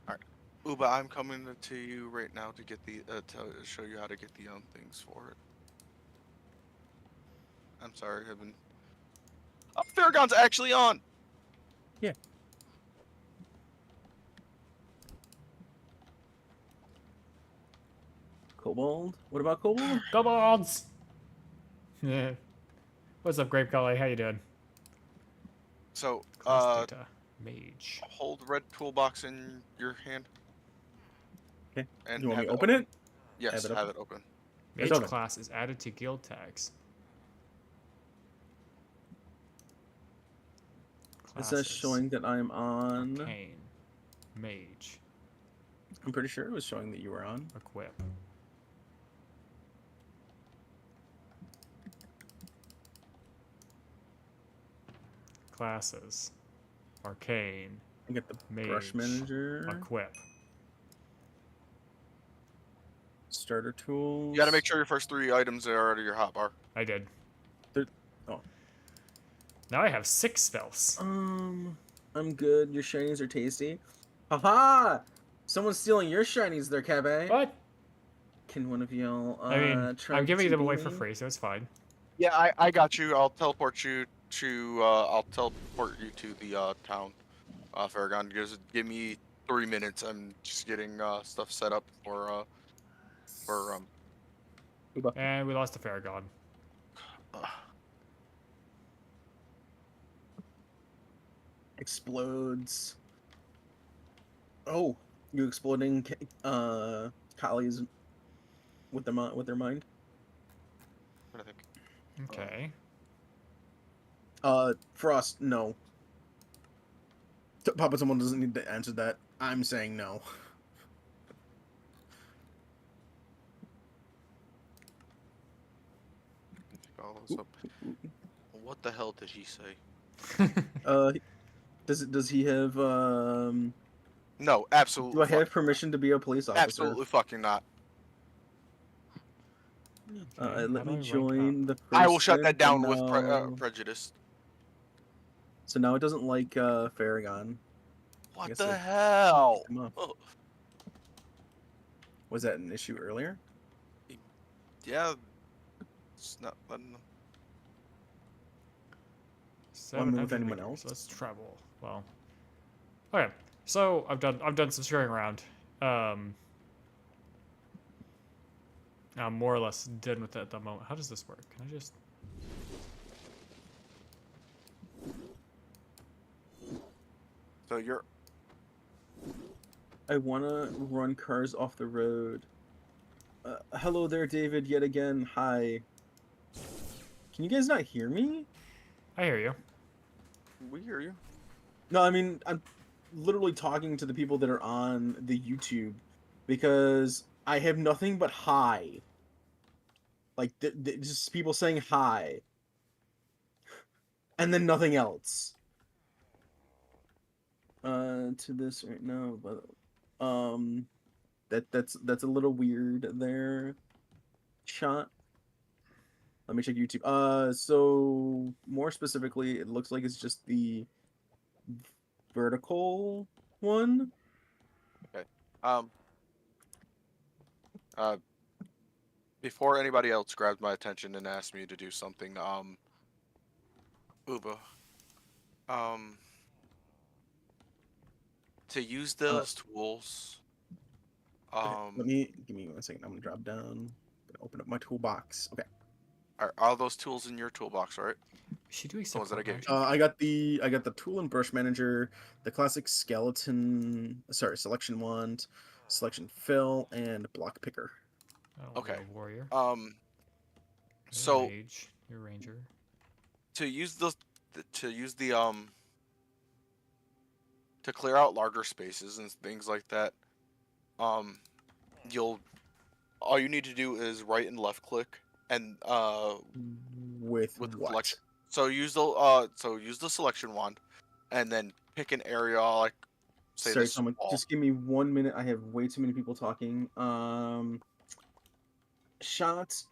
Alright. Uba, I'm coming to you right now to get the to show you how to get the things for it. I'm sorry, I've been. Oh, Farragon's actually on. Yeah. Kobold? What about Kobold? Kobolds! Yeah. What's up, Grape Gully? How you doing? So, Class data. Mage. hold the red toolbox in your hand. Okay. And You want me have to open it? Yes, Have it have it open. Mage open. class is added to guild tags. It says showing that I'm on. Arcane. Mage. I'm pretty sure it was showing that you were on. Equip. Classes. Arcane. I get the brush Mage. manager. Equip. Starter tools. You gotta make sure your first 3 items are out of your hotbar. I did. Oh. Now I have 6 spells. I'm good. Your shinies are tasty. Haha! Someone's stealing your shinies there, Kebe. What? Can one of y'all, I mean, try I'm giving to them away beat for me? free, so it's fine. Yeah, I got you. I'll teleport you to the town. Farragon, just give me 3 minutes. I'm just getting stuff set up for And we lost the Farragon. Explodes. Oh, you exploding collies with their mind? what I think. Okay. Frost, no. Papa, someone doesn't need to answer that. I'm saying no. All this up. What the hell did he say? Does he have No, absolutely. do I have permission to be a police officer? Absolutely fucking not. Okay, Let how me do I rank join up? the I will shut that person, down with now- prejudice. So now it doesn't like Farragon. What guess the it- hell? Come on. Oh, Was that an issue earlier? yeah. It's not letting them. Wanna move 700 anyone meters. else? Let's travel. Well. Okay. So I've done some screwing around. I'm more or less done with it at the moment. How does this work? Can I just? So you're. I wanna run cars off the road. Hello there, David. Yet again, hi. Can you guys not hear me? I hear you. We hear you. No, I mean I'm literally talking to the people that are on the YouTube because I have nothing but hi. Like just people saying hi, and then nothing else. To this right now, but that's a little weird there. Shot. Let me check YouTube. So more specifically, it looks like it's just the vertical one. Before anybody else grabbed my attention and asked me to do something, Uba, to use those tools, Let me give me 1 second. I'm gonna drop down. Gonna open up my toolbox. Okay. are all those tools in your toolbox, right? Is she doing The ones that I support gave you. magic? I got the tool and brush manager, the classic skeleton. Sorry, selection wand. selection fill, and block picker. Oh, Okay. you're a warrior. Um, You're a so mage. You're a ranger. to use the to clear out larger spaces and things like that, um, you'll all you need to do is right and left click and With with the what? selection. So use the selection wand, and then pick an area like say Sorry, this someone, wall. just give me 1 minute. I have way too many people talking. Shots.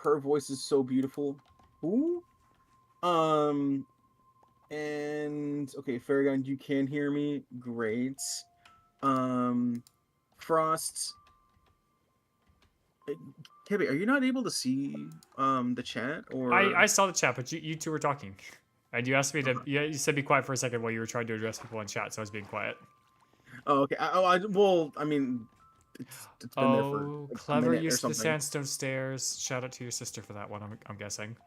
Her voice is so beautiful. Who? And okay, Farragon, you can hear me. Great. Frost. Kebe, are you not able to see the chat or? I saw the chat, but you two were talking, and you asked me to. Yeah, you said be quiet for a second while you were trying to address people in chat, so I was being quiet. Oh, okay. Well, I mean, it's been there for Oh, like, a clever minute or use of the something. sandstone stairs. Shout out to your sister for that one. I'm guessing.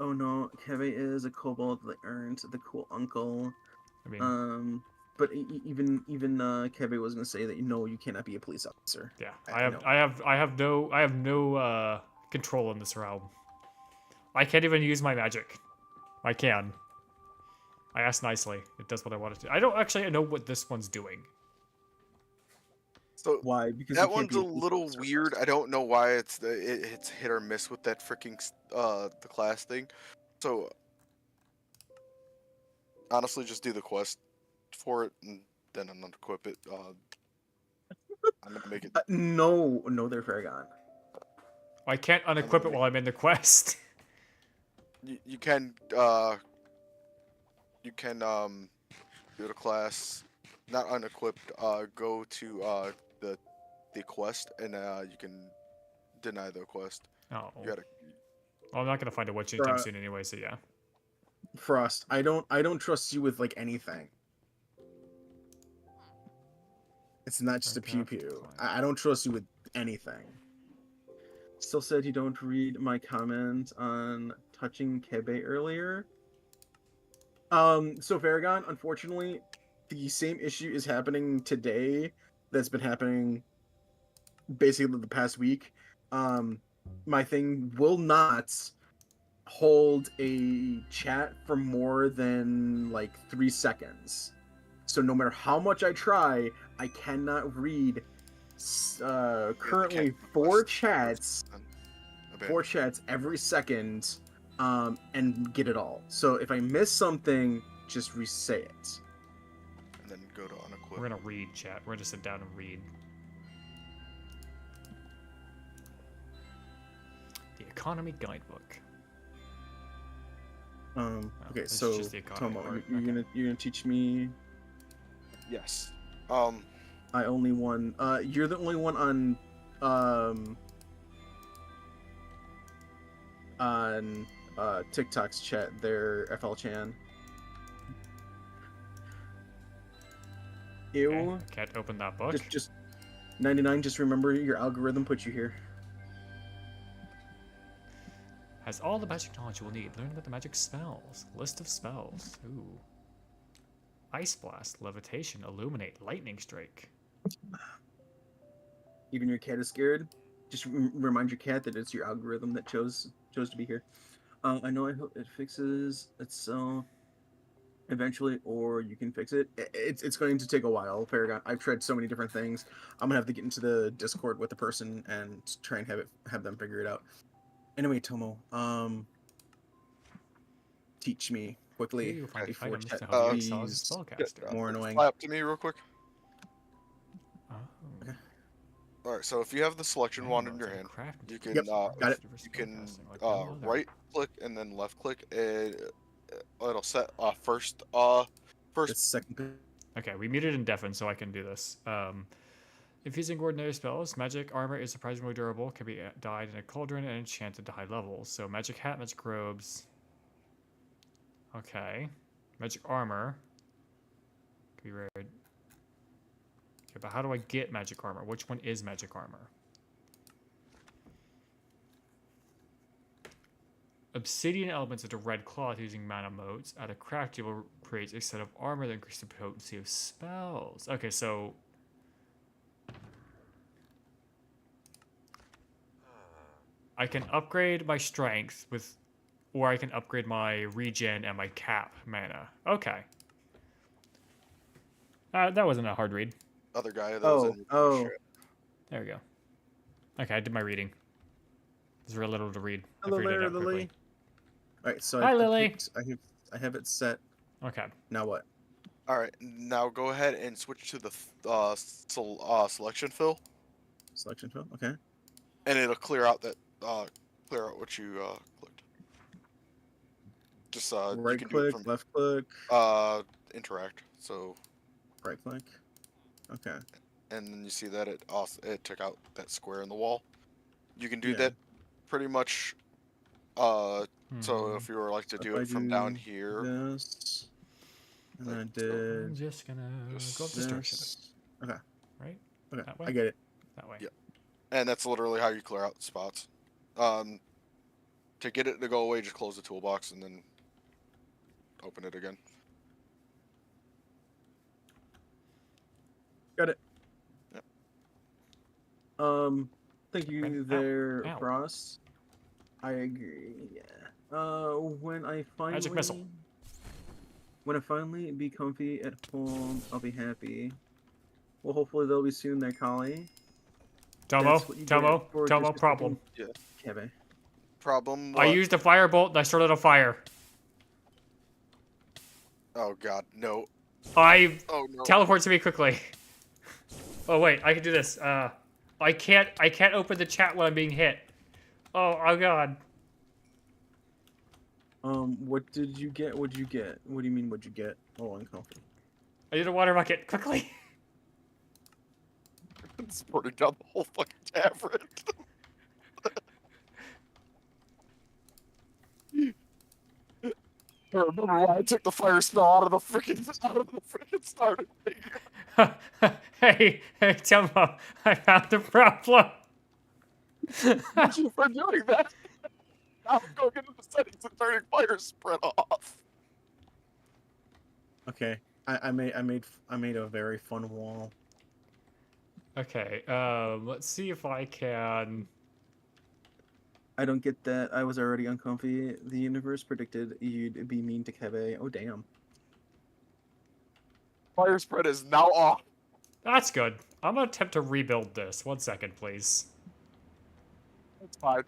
Oh no, Kebe is a kobold that earned the cool uncle. I mean, But even Kebe was gonna say that you cannot be a police officer. yeah, know. I have no control in this realm. I can't even use my magic. I can. I asked nicely. It does what I want it to. I don't actually know what this one's doing. So Why? Because that you can't one's be a police little officer weird. first. I don't know why it's hit or miss with that freaking the class thing. So honestly, just do the quest for it and then unequip it. I'm gonna make it. No, there, Farragon. I can't gonna unequip it make- while I'm in the quest. You can do the class, not unequipped. Go to the quest and you can deny the quest. Oh. You gotta. Well, I'm not gonna find a witch anytime soon anyway, so yeah. Frost, I don't trust you with like anything. It's not just a pew pew. I don't trust you with anything. Still said you don't read my comment on touching Kebe earlier. So Farragon, unfortunately, the same issue is happening today that's been happening basically the past week. My thing will not hold a chat for more than like 3 seconds. So no matter how much I try, I cannot read currently four chats every second and get it all. So if I miss something, just re-say it. And then go to unequip. We're gonna read, chat. We're gonna sit down and read. The Economy Guidebook. Okay, it's so just the economy Tomo, part. you're gonna teach me. Yes. I only won. You're the only one on TikTok's chat there, FL Chan. Ew. Okay, can't open that book. Just 99. Just remember your algorithm put you here. Has all the magic knowledge you will need. Learn about the magic spells. List of spells. Ooh. Ice Blast, Levitation, Illuminate, Lightning Strike. Even your cat is scared. Just remind your cat that it's your algorithm that chose to be here. I know. I hope it fixes itself eventually, or you can fix it. It's going to take a while, Paragon. I've tried so many different things. I'm gonna have to get into the Discord with the person and try and have them figure it out. Anyway, Tomo, teach me quickly You find before items chat to help you please. excel as a spellcaster. More annoying. Fly up to me real quick. Oh. Okay. All right. So if you have the selection wand in Oh, your it's a hand, craft- you can Yep, got it. you can Spellcasting, like no other. right click and then left click, and it'll set first It's second. Okay, we muted and deafened, so I can do this. If using ordinary spells, magic armor is surprisingly durable, can be dyed in a cauldron and enchanted to high levels. So magic hat, magic robes. Okay. Magic armor. Can be rare. Okay, but how do I get magic armor? Which one is magic armor? Obsidian elements into red cloth using mana modes. At a craft, you will create a set of armor that increases the potency of spells. Okay, so I can upgrade my strength with, or I can upgrade my regen and my cap mana. Okay. That wasn't a hard read. Other guy that was in your ship. There we go. Okay, I did my reading. There's very little to read. I Hello figured it there, out quickly. Lily. All right, so Hi, I Lily. picked- I have it set. Okay. Now what? All right, now go ahead and switch to the selection fill, Selection fill. Okay. and it'll clear out that clear out what you clicked. Just you Right can do it click, from left click, interact. So, right click. Okay. and then you see that it took out that square in the wall. You can do Yeah. that pretty much. So if you were like to So do if I it from down do here, This. And then I I'm did just gonna go up this. the structure. Okay. Right? Okay. That way? I get it. That way. Yeah. and that's literally how you clear out spots. To get it to go away, just close the toolbox and then open it again. Got it. Yep. Thank you Ow, there, ow. Frost. I agree. Yeah. When I finally Magic missile. When I finally be comfy at home, I'll be happy. Well, hopefully they'll be soon there, Collie. Tomo, That's what you get Tomo, for Tomo, disrespecting problem. Kebe. Problem. I What? used a firebolt and I started a fire. Oh god, no. I Oh no. teleport to me quickly. Oh wait, I can do this. I can't open the chat when I'm being hit. Oh god. What did you get? What'd you get? What do you mean, what'd you get? Oh, uncomfy. I need a water bucket quickly. It's burning down the whole fucking tavern. I remember why I took the fire spell out of the freaking starting thing. hey, Tomo, I found the problem. Thank you for doing that. Now I'm going into the settings and turning fire spread off. Okay. I made a very fun wall. Okay, let's see if I can. I don't get that. I was already uncomfy. The universe predicted you'd be mean to Kebe. Oh, damn. Fire spread is now off. That's good. I'm gonna attempt to rebuild this. 1 second, please. It's fine.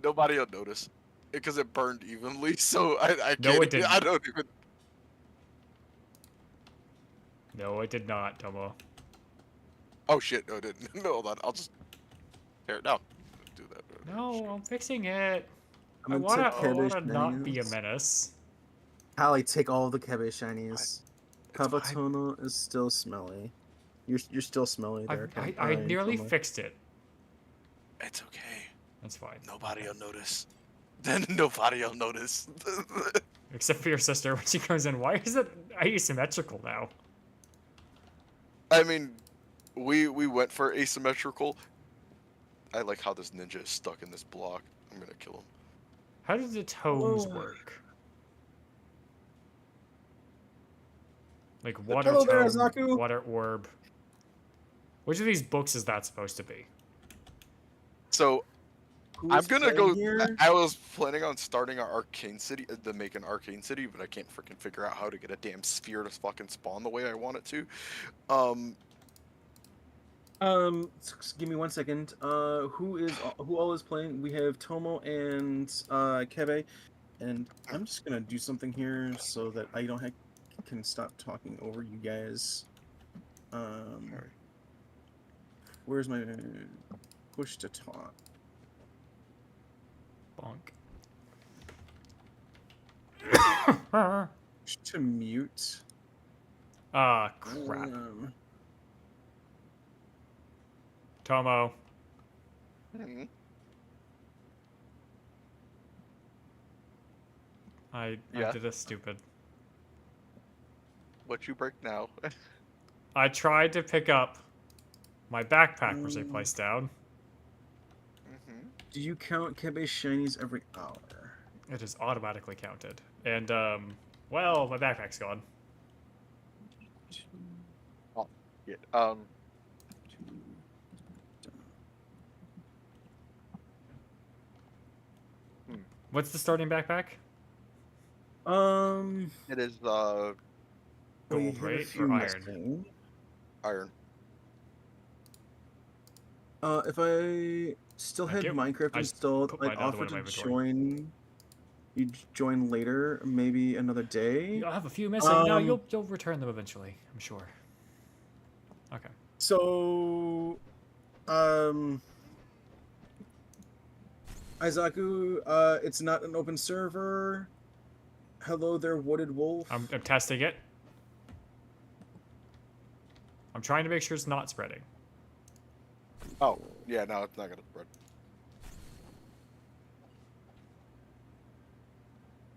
Nobody will notice because it burned evenly. So I No, can't. it didn't. I don't even. No, it did not, Tomo. Oh shit! No, it didn't. No, hold on. I'll just tear it down. Do that. No, I'm fixing it. I'm I gonna wanna, take I wanna Kebe's not be a shinies. menace. Callie, take all the Kebe shinies. It's fine. Kabatono is still smelly. You're still smelly there. I nearly fixed it. It's okay. That's fine. Nobody will notice. Then nobody will notice. Except for your sister when she comes in. Why is it asymmetrical now? I mean, we went for asymmetrical. I like how this ninja is stuck in this block. I'm gonna kill him. How do the tomes Oh. work? Like water Hello there, tome, Azaku. water orb. Which of these books is that supposed to be? So Who's I'm gonna playing go. here? I was planning on starting our arcane city, to make an arcane city, but I can't freaking figure out how to get a damn sphere to fucking spawn the way I want it to. Give me 1 second. Who all is playing? We have Tomo and Kebe, and I'm just gonna do something here so that I don't can stop talking over you guys. Where's my push to talk? Bonk. Push to mute. Ah, crap. Tomo. Mhm. I Yeah. did a stupid. What you break now? I tried to pick up my backpack, which I placed down. Do you count Kebe shinies every hour? It is automatically counted. And, well, my backpack's gone. Yeah. What's the starting backpack? It is we Gold, have a right? few Or iron? missing. iron. If I still Thank had you. Minecraft I just installed, put I'd mine other offer one in my to inventory. join. You join later, maybe another day. You'll have a few missing. No, Um, you'll return them eventually. I'm sure. Okay. So, Aizaku, it's not an open server. Hello there, Wooded Wolf. I'm testing it. I'm trying to make sure it's not spreading. Oh, yeah, no, it's not gonna spread.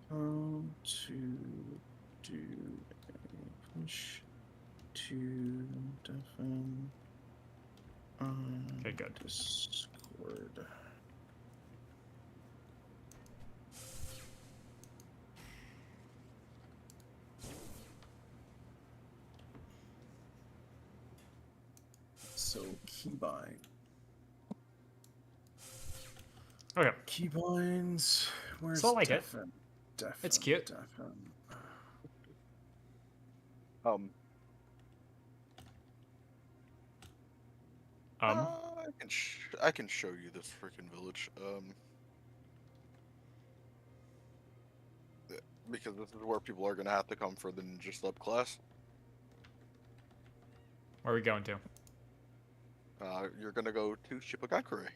To do a push to defend on Okay, good. Discord. So keybind. Okay. Keybinds. Where's So I like it. It's cute. I can show you this freaking village. Because this is where people are gonna have to come for the ninja subclass. Where are we going to? You're gonna go to Shipogakure.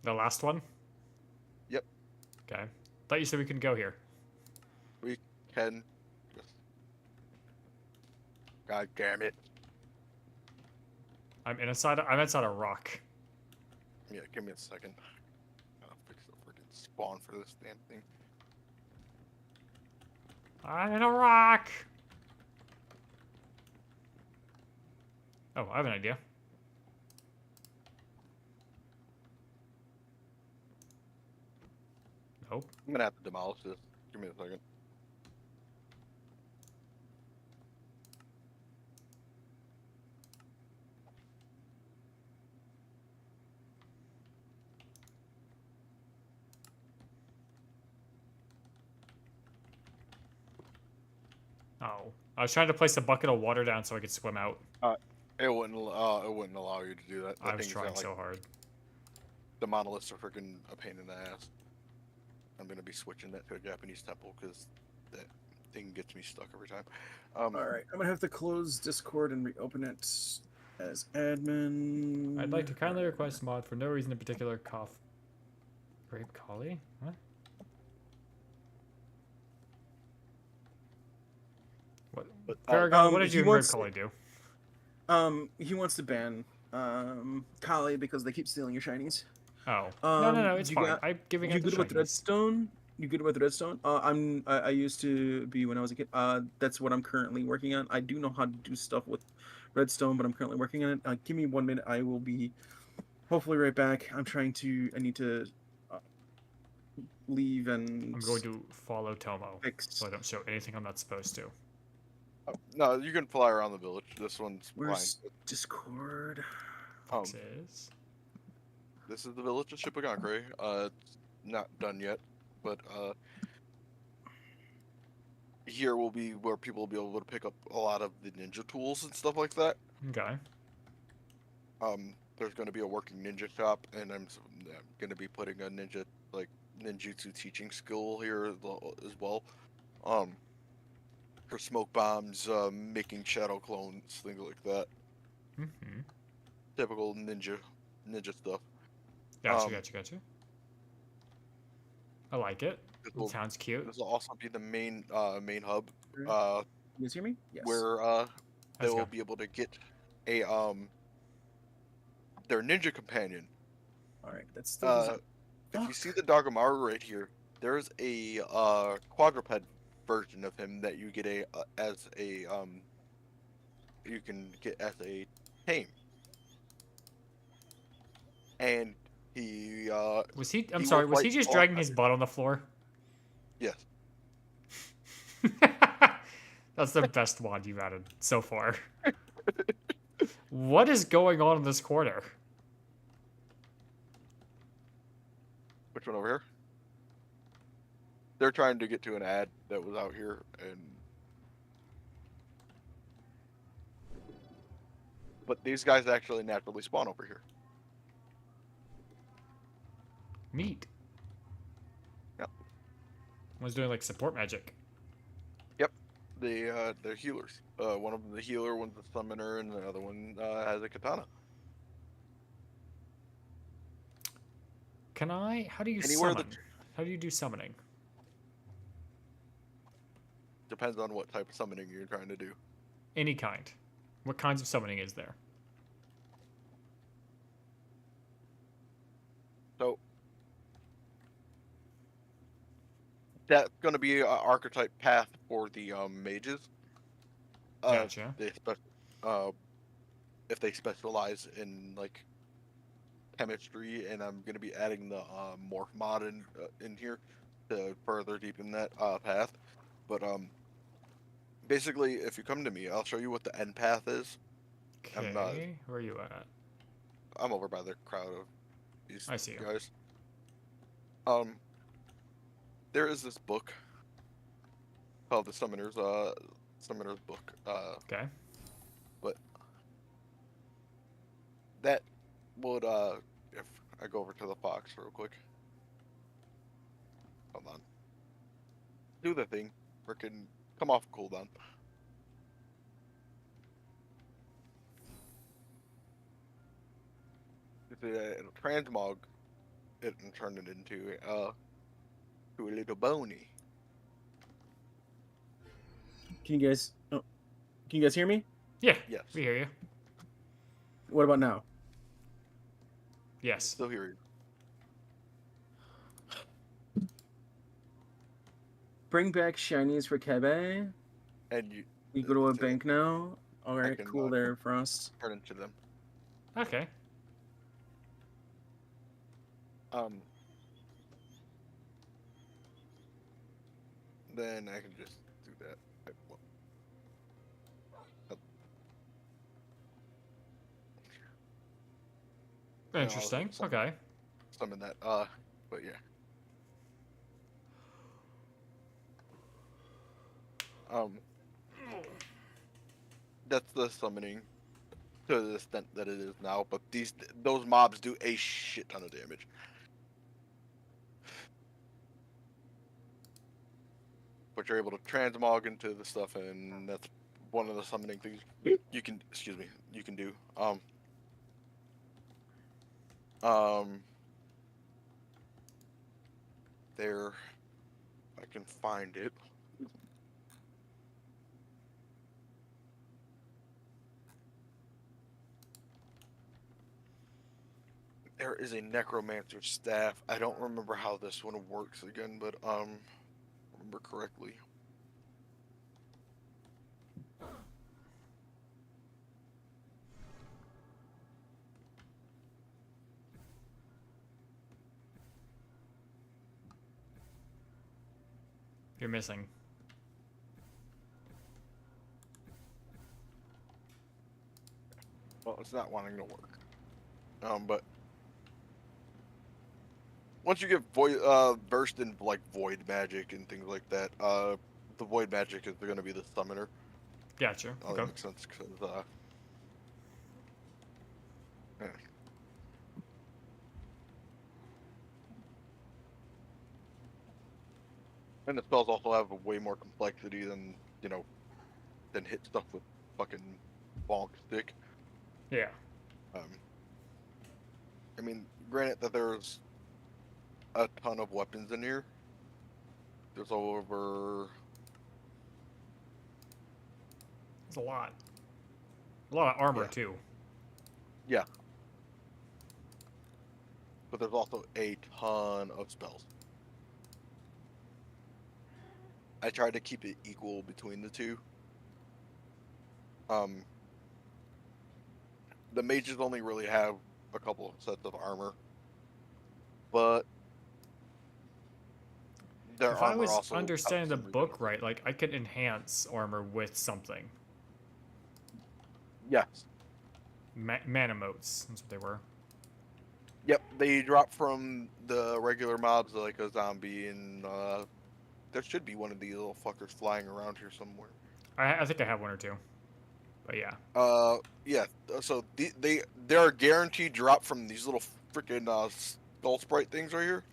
The last one? Yep. Okay. Thought you said we couldn't go here. We can. God damn it! I'm inside a rock. Yeah, give me a second. I'll fix the freaking spawn for this damn thing. I'm in a rock. Oh, I have an idea. Nope. I'm gonna have to demolish this. Give me a second. Oh. I was trying to place a bucket of water down so I could swim out. It wouldn't allow you to do that. I was thing's trying got, like, so hard. The monoliths are freaking a pain in the ass. I'm gonna be switching that to a Japanese temple because that thing gets me stuck every time. All right, I'm gonna have to close Discord and reopen it as admin. I'd like to kindly request mod for no reason in particular. Cough. Grape collie? What? What? Farragon, what did he you and Grape wants- collie do? He wants to ban Kali because they keep stealing your shinies. Oh. No, it's you fine. got- I'm giving You it the good with shinies. Redstone? You good with Redstone? I used to be when I was a kid. That's what I'm currently working on. I do know how to do stuff with Redstone, but I'm currently working on it. Give me 1 minute. I will be hopefully right back. I need to leave and I'm going to follow Tomo, fix. so I don't show anything I'm not supposed to. No, you can fly around the village. This one's Where's fine. Discord? Boxes. This is the village of Shipogakure. It's not done yet, but here will be where people will be able to pick up a lot of the ninja tools and stuff like that. Okay. There's going to be a working ninja shop, and I'm going to be putting a ninjutsu teaching skill here as well. For smoke bombs, making shadow clones, things like that. Mm-hmm. Typical ninja stuff. Gotcha. I like it. This It will, sounds cute. this will also be the main hub, You guys hear me? Yes. where they Let's will go. be able to get a their ninja companion. All right. That's still. If you see the Dagamaru right here, there's a quadruped version of him that you get you can get as a tame. And he Was he? I'm he sorry. will Was he fight just all dragging his fighters. butt on the floor? Yes. That's the best mod you've added so far. What is going on in this corner? Which one over here? They're trying to get to an ad that was out here, and but these guys actually naturally spawn over here. Neat. Yep. One's doing like support magic. Yep. They're healers. One of them the healer, one's the summoner, and the other one has a katana. Can I? How do you Anywhere summon? How do you do summoning? Depends on what type of summoning you're trying to do. Any kind. What kinds of summoning is there? So that's going to be an archetype path for the mages. Gotcha. If they specialize in like chemistry, and I'm going to be adding the morph mod in here to further deepen that path. But basically, if you come to me, I'll show you what the end path is. Okay. Where are you at? I'm over by the crowd of these I see you. guys. There is this book called the Summoner's Book. Okay. But that would if I go over to the fox real quick. Hold on. Do the thing. Frickin' come off cooldown. It'll transmog it and turn it into to a little bony. Can you guys hear me? Yeah. Yes. We hear you. What about now? Yes. Still hear you. Bring back shinies for Kebe. And you You go to a Say- bank now. All right, can, cool there, Frost. turn into them. Okay. Then I can just do that. Interesting. summon- Okay. Summon that. But yeah. That's the summoning to the extent that it is now. But those mobs do a shit ton of damage. But you're able to transmog into the stuff, and that's one of the summoning things you can. Excuse me. You can do. There. If I can find it. There is a necromancer staff. I don't remember how this one works again, but remember correctly. You're missing. Well, it's not wanting to work. But once you get versed in like void magic and things like that, the void magic is going to be the summoner. Gotcha. Oh, Okay. that makes sense because yeah. And the spells also have a way more complexity than than hit stuff with fucking bonk stick. Yeah. I mean, granted that there's a ton of weapons in here. There's over. It's a lot. A lot of armor Yeah. too. Yeah. But there's also a ton of spells. I tried to keep it equal between the two. The mages only really have a couple of sets of armor, but their If I armor was also understanding the helps them book recover. right, like I could enhance armor with something. Yes. Mana motes. That's what they were. Yep, they drop from the regular mobs like a zombie, and there should be one of these little fuckers flying around here somewhere. I think I have one or two. But yeah. Yeah. So they are guaranteed drop from these little freaking skull sprite things right here.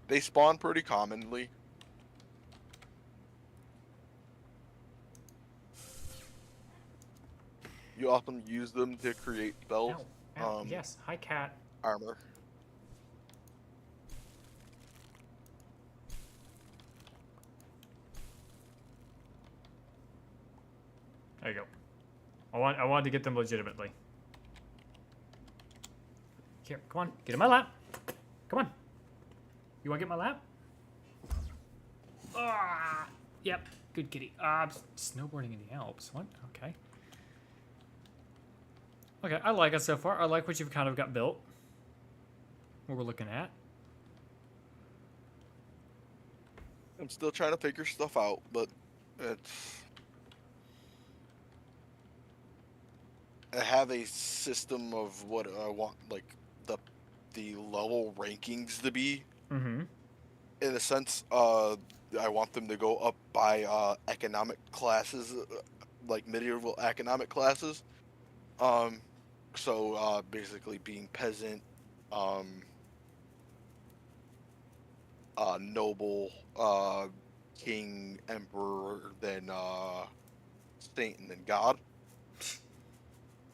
They spawn pretty commonly. You often use them to create spells. Ow, ow, yes. Hi, cat. Armor. There you go. I wanted to get them legitimately. Here, come on, get in my lap. Come on. You want to get my lap? Ah, yep, good kitty. Snowboarding in the Alps. What? Okay. Okay, I like it so far. I like what you've kind of got built. What we're looking at. I'm still trying to figure stuff out, but it's. I have a system of what I want, like the level rankings to be. Mm-hmm. In a sense, I want them to go up by economic classes, like medieval economic classes. So basically being peasant, noble, king, emperor, then saint, and then god.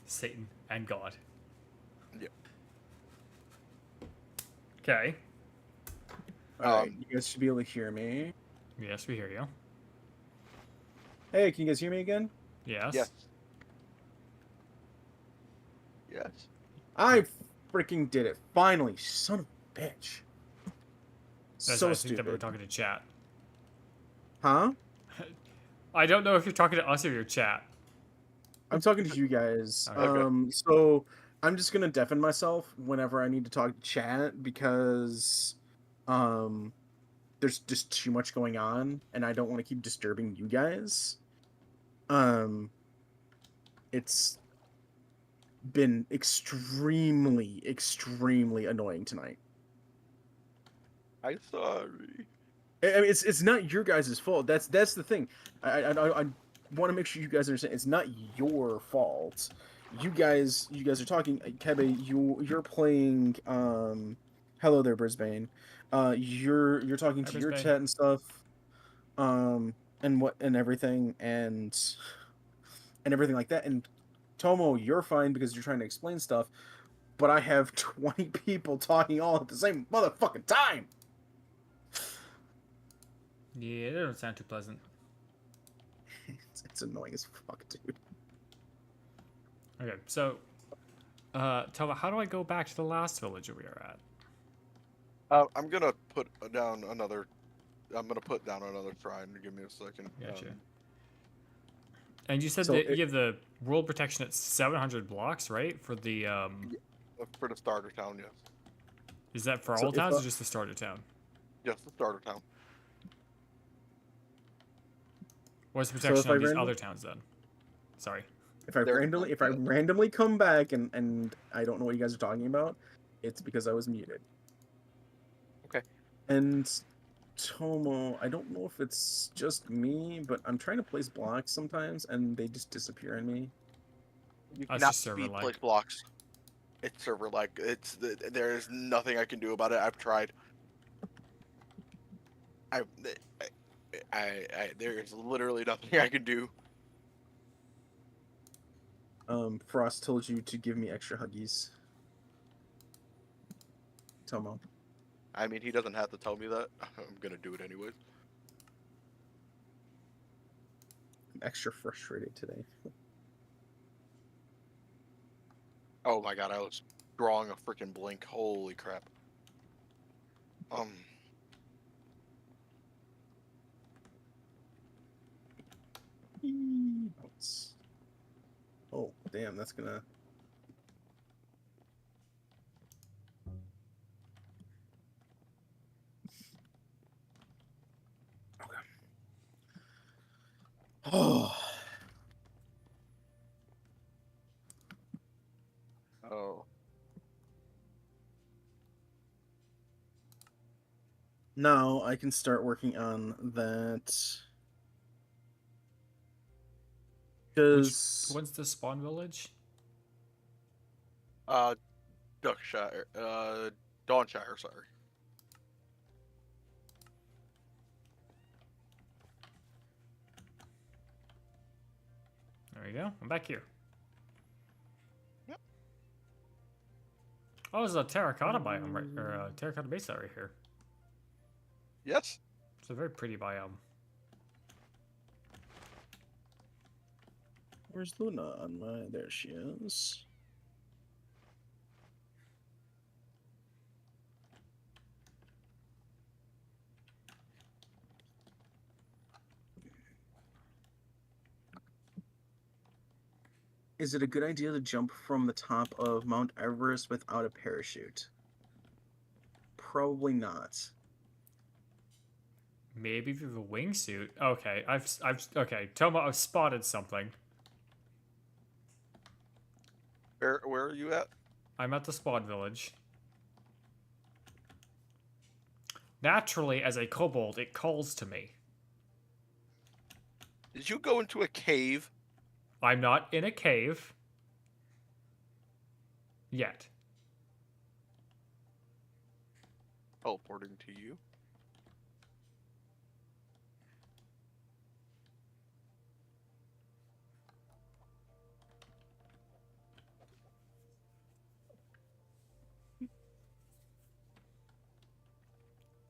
Satan and God. Yeah. Okay. Alright, you guys should be able to hear me. Yes, we hear you. Hey, can you guys hear me again? Yes. Yes. Yes. I freaking did it. Finally, son of a bitch. That's So I think that we were stupid. talking to chat. Huh? I don't know if you're talking to us or your chat. I'm talking to you guys. Okay. So I'm just gonna deafen myself whenever I need to talk to chat because there's just too much going on and I don't want to keep disturbing you guys. It's been extremely annoying tonight. I'm sorry. I mean, it's not your guys' fault. That's the thing. I want to make sure you guys understand. It's not your fault. You guys are talking. Kebe, you're playing. Hello there, Brisbane. You're talking Hi, to your Brisbane. chat and stuff. And everything and everything like that. And Tomo, you're fine because you're trying to explain stuff. But I have 20 people talking all at the same motherfucking time. Yeah, that don't sound too pleasant. It's annoying as fuck, dude. Okay, so, Tova, how do I go back to the last village that we were at? I'm gonna put down another. I'm gonna put down another shrine. Give me a second. Gotcha. And you said So that it- you have the world protection at 700 blocks, right? For the, For the starter town, yes. is that for So all if, towns or just the starter town? Yes, the starter town. What's the if protection I on these random- other towns then? Sorry. If I They're randomly come back and I don't know what you guys are talking about, it's because I was muted. Okay. And Tomo, I don't know if it's just me, but I'm trying to place blocks sometimes and they just disappear in me. You That's cannot just server speed lag. place blocks. It's server lag. There is nothing I can do about it. I've tried. There is literally nothing I can do. Frost told you to give me extra huggies. Tomo. I mean, he doesn't have to tell me that. I'm gonna do it anyways. I'm extra frustrated today. Oh my god, I was drawing a freaking blink. Holy crap. Bounce. Oh, damn, that's gonna... Okay. Oh. Oh. Now I can start working on that. Because What's the spawn village? Uh, Duckshire, Dawnshire, sorry. There you go. I'm back here. Yep. Oh, there's a terracotta biome, right? Or a terracotta base right here. Yes. It's a very pretty biome. where's Luna on my? There she is. Is it a good idea to jump from the top of Mount Everest without a parachute? Probably not. Maybe if you have a wingsuit. Okay, okay. Toma, I've spotted something. Where are you at? I'm at the spawn village. Naturally, as a kobold, it calls to me. Did you go into a cave? I'm not in a cave. Yet. Teleporting to you.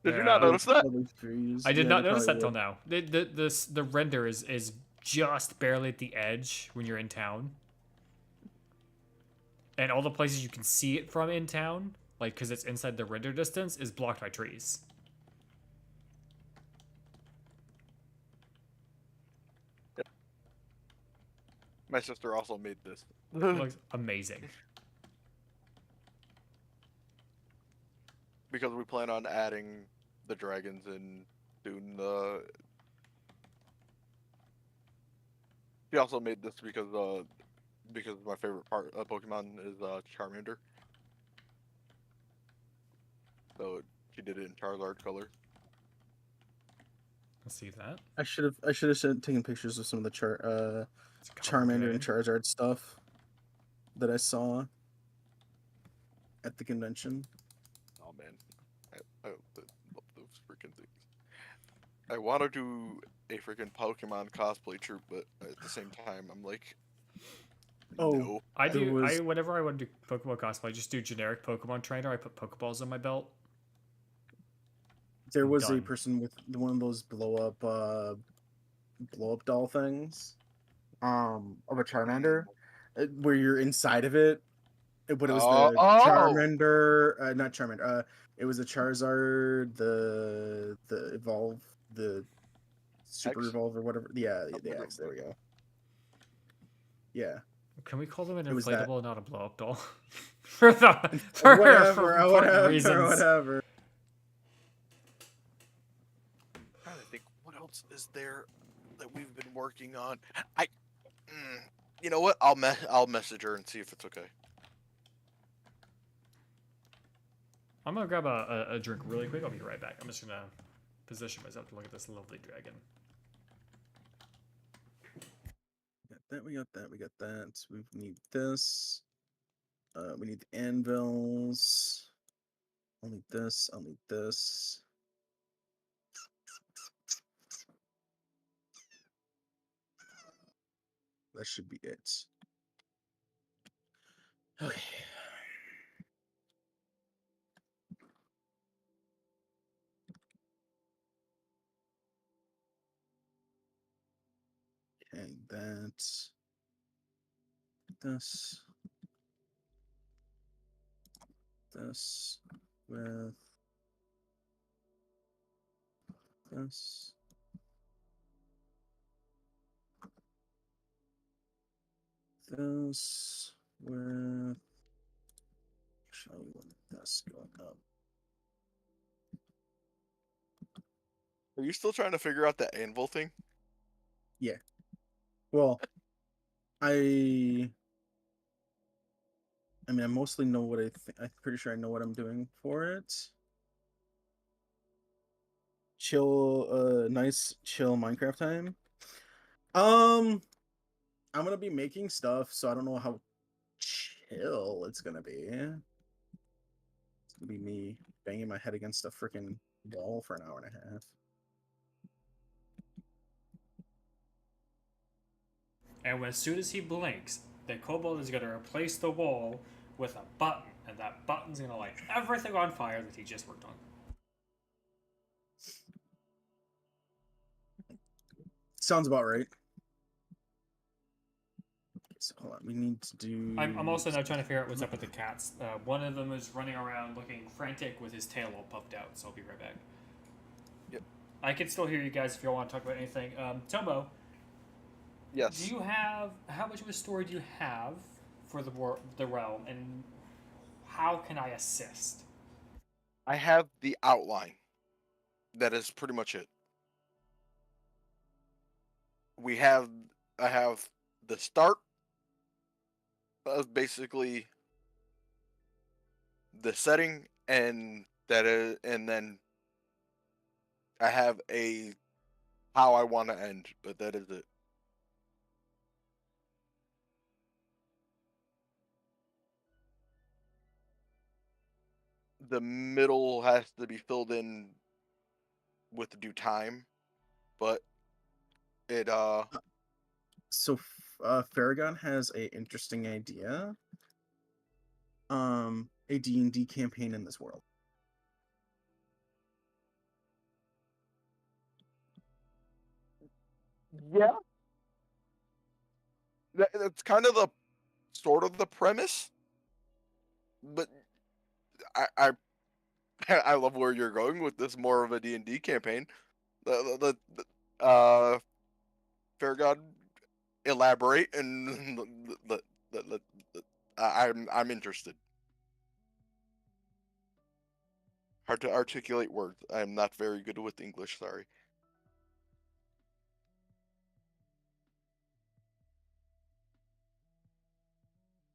Did you not Yeah. notice that? Probably trees. I did Yeah, not they notice that probably till would. now. The render is just barely at the edge when you're in town. And all the places you can see it from in town, like because it's inside the render distance, is blocked by trees. My sister also made this. It looks amazing. Because we plan on adding the dragons in soon. She also made this because my favorite part of Pokemon is Charmander. So she did it in Charizard color. Let's see that. I should have taken pictures of some of the It's a copper Charmander and dragon. Charizard stuff that I saw at the convention. Oh man, I love those freaking things. I want to do a freaking Pokemon cosplay troupe, but at the same time, I'm like, Oh, no. There was- Whenever I want to do Pokemon cosplay, I just do generic Pokemon trainer. I put Pokeballs on my belt. There was a Done. person with one of those blow up doll things, of a Charmander, where you're inside of it. But it was the Oh! Charmander, not Charmander. It was the Charizard, the evolve, the super X? evolve or whatever. Yeah, I the wonder X. There we what- go. Yeah. Can we call them an It was that. inflatable and not a blow up doll? for important Whatever. reasons. Whatever. I'm trying to think, what else is there that we've been working on? You know what? I'll message her and see if it's okay. I'm gonna grab a drink really quick. I'll be right back. I'm just gonna position myself to look at this lovely dragon. We got that. We got that. We need this. We need the anvils. I'll need this. I'll need this. That should be it. Okay. Okay, that's this. This with this. This with. Show you when this going up. Are you still trying to figure out the anvil thing? Yeah. Well, I mean, I mostly know what I'm pretty sure I know what I'm doing for it. nice chill Minecraft time. I'm gonna be making stuff, so I don't know how chill it's gonna be. It's gonna be me banging my head against a freaking wall for an hour and a half. And as soon as he blinks, the kobold is going to replace the wall with a button, and that button's going to light everything on fire that he just worked on. Sounds about right. So hold on, we need to do. I'm also now trying to figure out what's up with the cats. One of them is running around looking frantic with his tail all puffed out, so I'll be right back. Yep. I can still hear you guys if you want to talk about anything. Tomo, Yes. do you have, how much of a story do you have for the realm, and how can I assist? I have the outline. That is pretty much it. I have the start of basically the setting, and then I have a how I want to end, but that is it. The middle has to be filled in with due time, but it So Farragon has a interesting idea. A D&D campaign in this world. yeah, that's kind of the sort of the premise, but I I love where you're going with this. More of a D&D campaign. Fair God, elaborate and I'm interested. Hard to articulate words. I'm not very good with English. Sorry.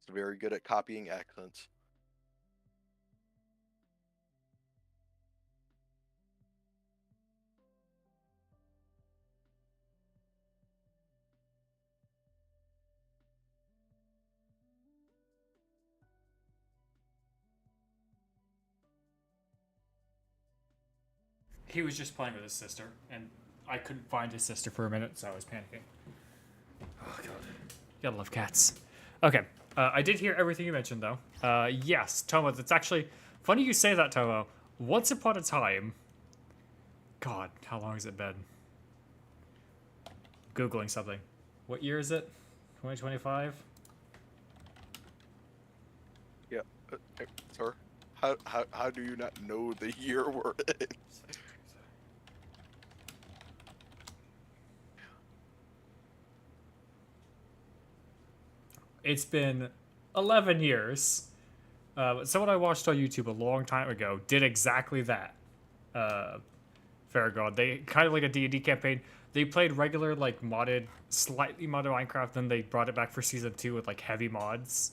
It's very good at copying accents. He was just playing with his sister, and I couldn't find his sister for a minute, so I was panicking. Oh god, gotta love cats. Okay, I did hear everything you mentioned, though. Yes, Tomo, that's actually funny you say that, Tomo. Once upon a time, God, how long has it been? Googling something. What year is it? 2025? Yeah, sir. How do you not know the year we're in? It's been 11 years. Someone I watched on YouTube a long time ago did exactly that. Fair God. They kind of like a D&D campaign. They played regular, like, slightly modded Minecraft, then they brought it back for Season 2 with, like, heavy mods.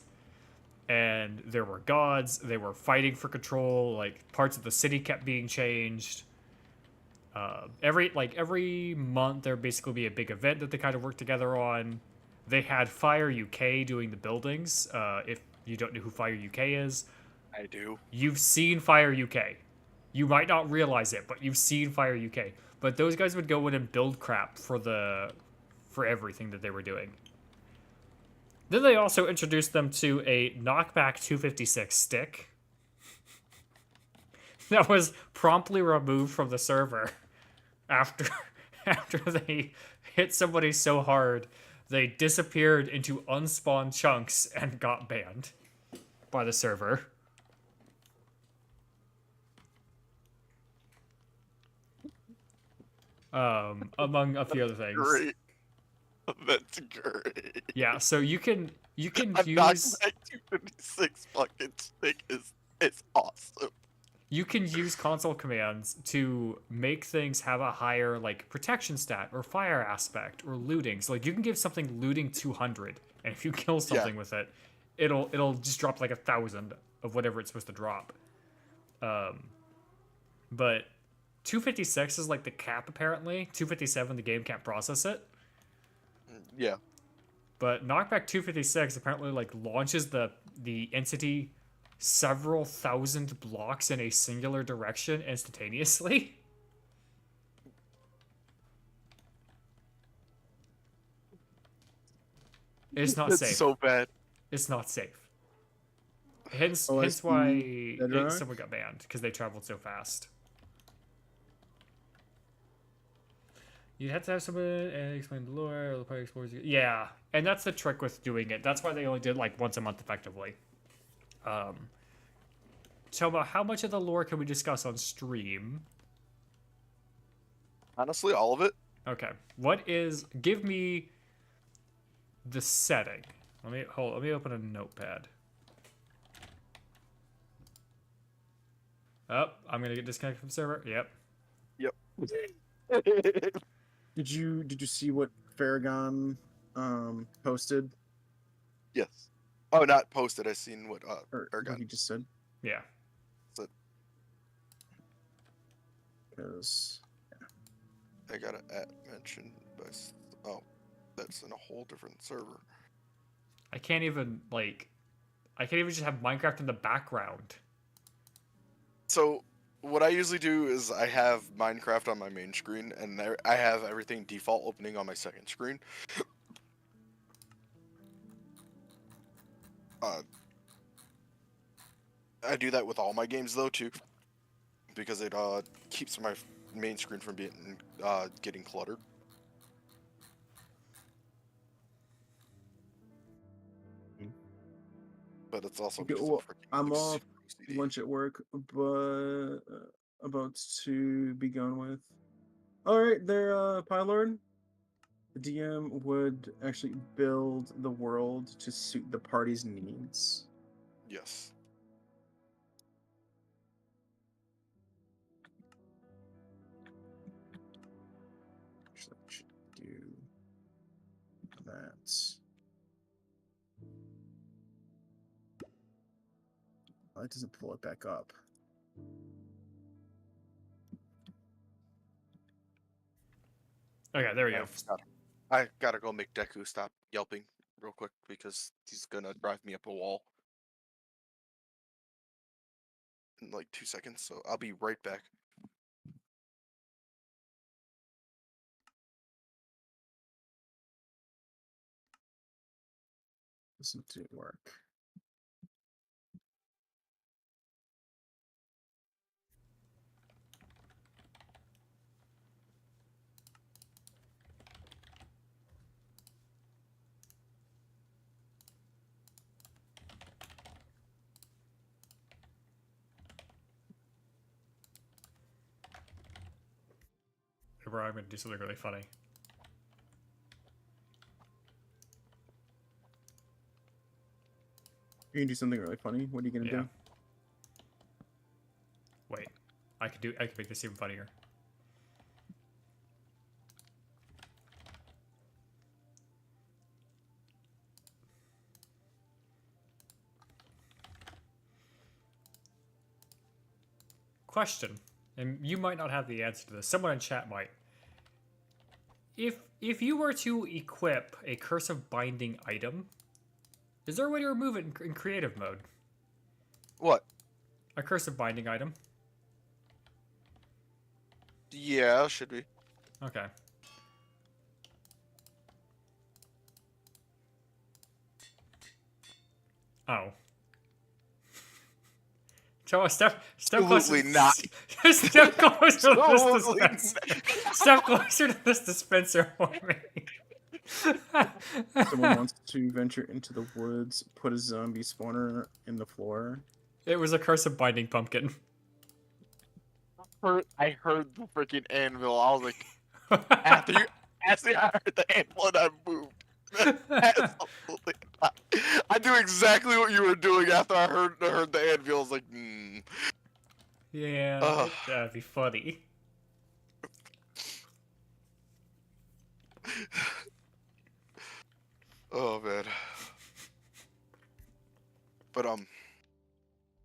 And there were gods, they were fighting for control, like, parts of the city kept being changed. Every month there would basically be a big event that they kind of worked together on. They had Fire UK doing the buildings. If you don't know who Fire UK is, I do. you've seen Fire UK. You might not realize it, but you've seen Fire UK. But those guys would go in and build crap for everything that they were doing. Then they also introduced them to a knockback 256 stick that was promptly removed from the server after they hit somebody so hard they disappeared into unspawned chunks and got banned by the server. Among a few other things. Great. That's great. Yeah, so you can A use knockback 256 fucking stick is awesome. you can use console commands to make things have a higher like protection stat or fire aspect or looting. So like you can give something looting 200, and if you kill something with it, it'll just drop like 1,000 of whatever it's supposed to drop. But 256 is like the cap apparently. 257 the game can't process it. Yeah. But knockback 256 apparently like launches the entity several thousand blocks in a singular direction instantaneously. It's not That's safe. so bad. It's not safe. Hence, Oh, I hence see. why Bedrock? someone got banned because they traveled so fast. You have to have someone explain the lore. The party explores. Yeah, and that's the trick with doing it. That's why they only did like once a month, effectively. So, about how much of the lore can we discuss on stream? Honestly, all of it. Okay, give me the setting. Let me open a notepad. Oh, I'm gonna get disconnected from the server. Yep. Did you see what Farragon posted Yes. Oh, not posted. I seen what or Ergon. what he just said? Yeah. Because I got an at mentioned by. Oh, that's in a whole different server. I can't even just have Minecraft in the background. So what I usually do is I have Minecraft on my main screen, and there I have everything default opening on my second screen. I do that with all my games though too, because it keeps my main screen from being getting cluttered. But it's also Okay, just well, freaking, I'm like, off super OCD. lunch at work, but about to be gone with. All right, there, Pylord. The DM would actually build the world to suit the party's needs. Yes. Actually, I should do that. Oh, it doesn't pull it back up. Okay, there we go. I gotta go make Deku stop yelping real quick because he's gonna drive me up a wall in like 2 seconds. So I'll be right back. Doesn't work. Bro, I'm gonna do something really funny. You can do something really funny. What are you gonna Yeah. do? Wait, I could make this even funnier. Question, and you might not have the answer to this. Someone in chat might. If you were to equip a curse of binding item, is there a way to remove it in creative mode? What? A curse of binding item? Yeah, should be. Okay. Oh. So step Absolutely closer. not. Step closer to this Absolutely dispenser. Step closer to this dispenser for me. Someone wants to venture into the woods, put a zombie spawner in the floor. It was a curse of binding pumpkin. I heard the freaking anvil. I was like, after I heard the anvil and I moved. Absolutely not. I knew exactly what you were doing after I heard the anvil. I was like, Yeah, that'd be funny. Oh man. But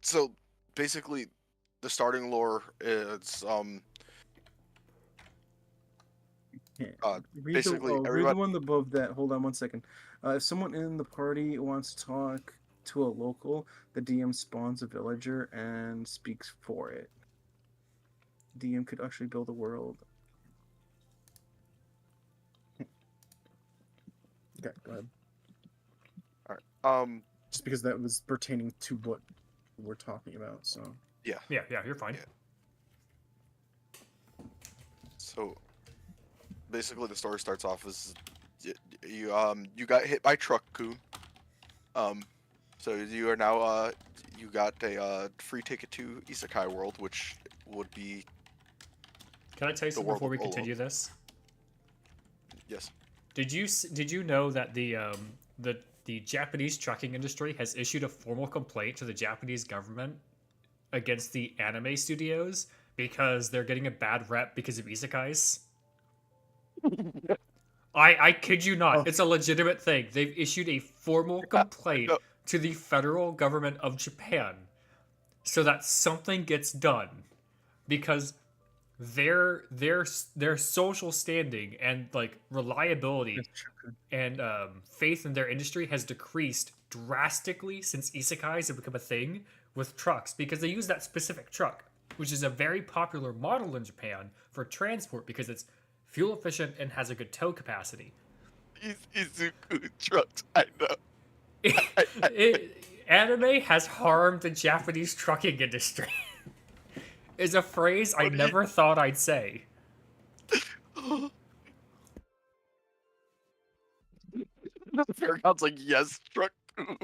so basically, the starting lore is Yeah. Basically, Read the everybody. one above that. Hold on one second. If someone in the party wants to talk to a local, the DM spawns a villager and speaks for it. DM could actually build a world. Okay, go ahead. All right. Just because that was pertaining to what we're talking about, so. Yeah. Yeah, you're fine. Yeah. So basically, the story starts off as you got hit by truck coon. So you are now you got a free ticket to Isekai World, which would be Can I tell you the something world before we of Olo. continue this? Yes. Did you know that the Japanese trucking industry has issued a formal complaint to the Japanese government against the anime studios because they're getting a bad rep because of isekais? I kid you not. Oh. It's a legitimate thing. They've issued a formal complaint know. to the federal government of Japan so that something gets done because their social standing and like reliability and faith in their industry has decreased drastically since isekais have become a thing with trucks because they use that specific truck, which is a very popular model in Japan for transport because it's fuel efficient and has a good tow capacity. Izuku trucks. I know. Anime has harmed the Japanese trucking industry. Is a phrase I never thought I'd say. Fairground's like, yes, truck coon.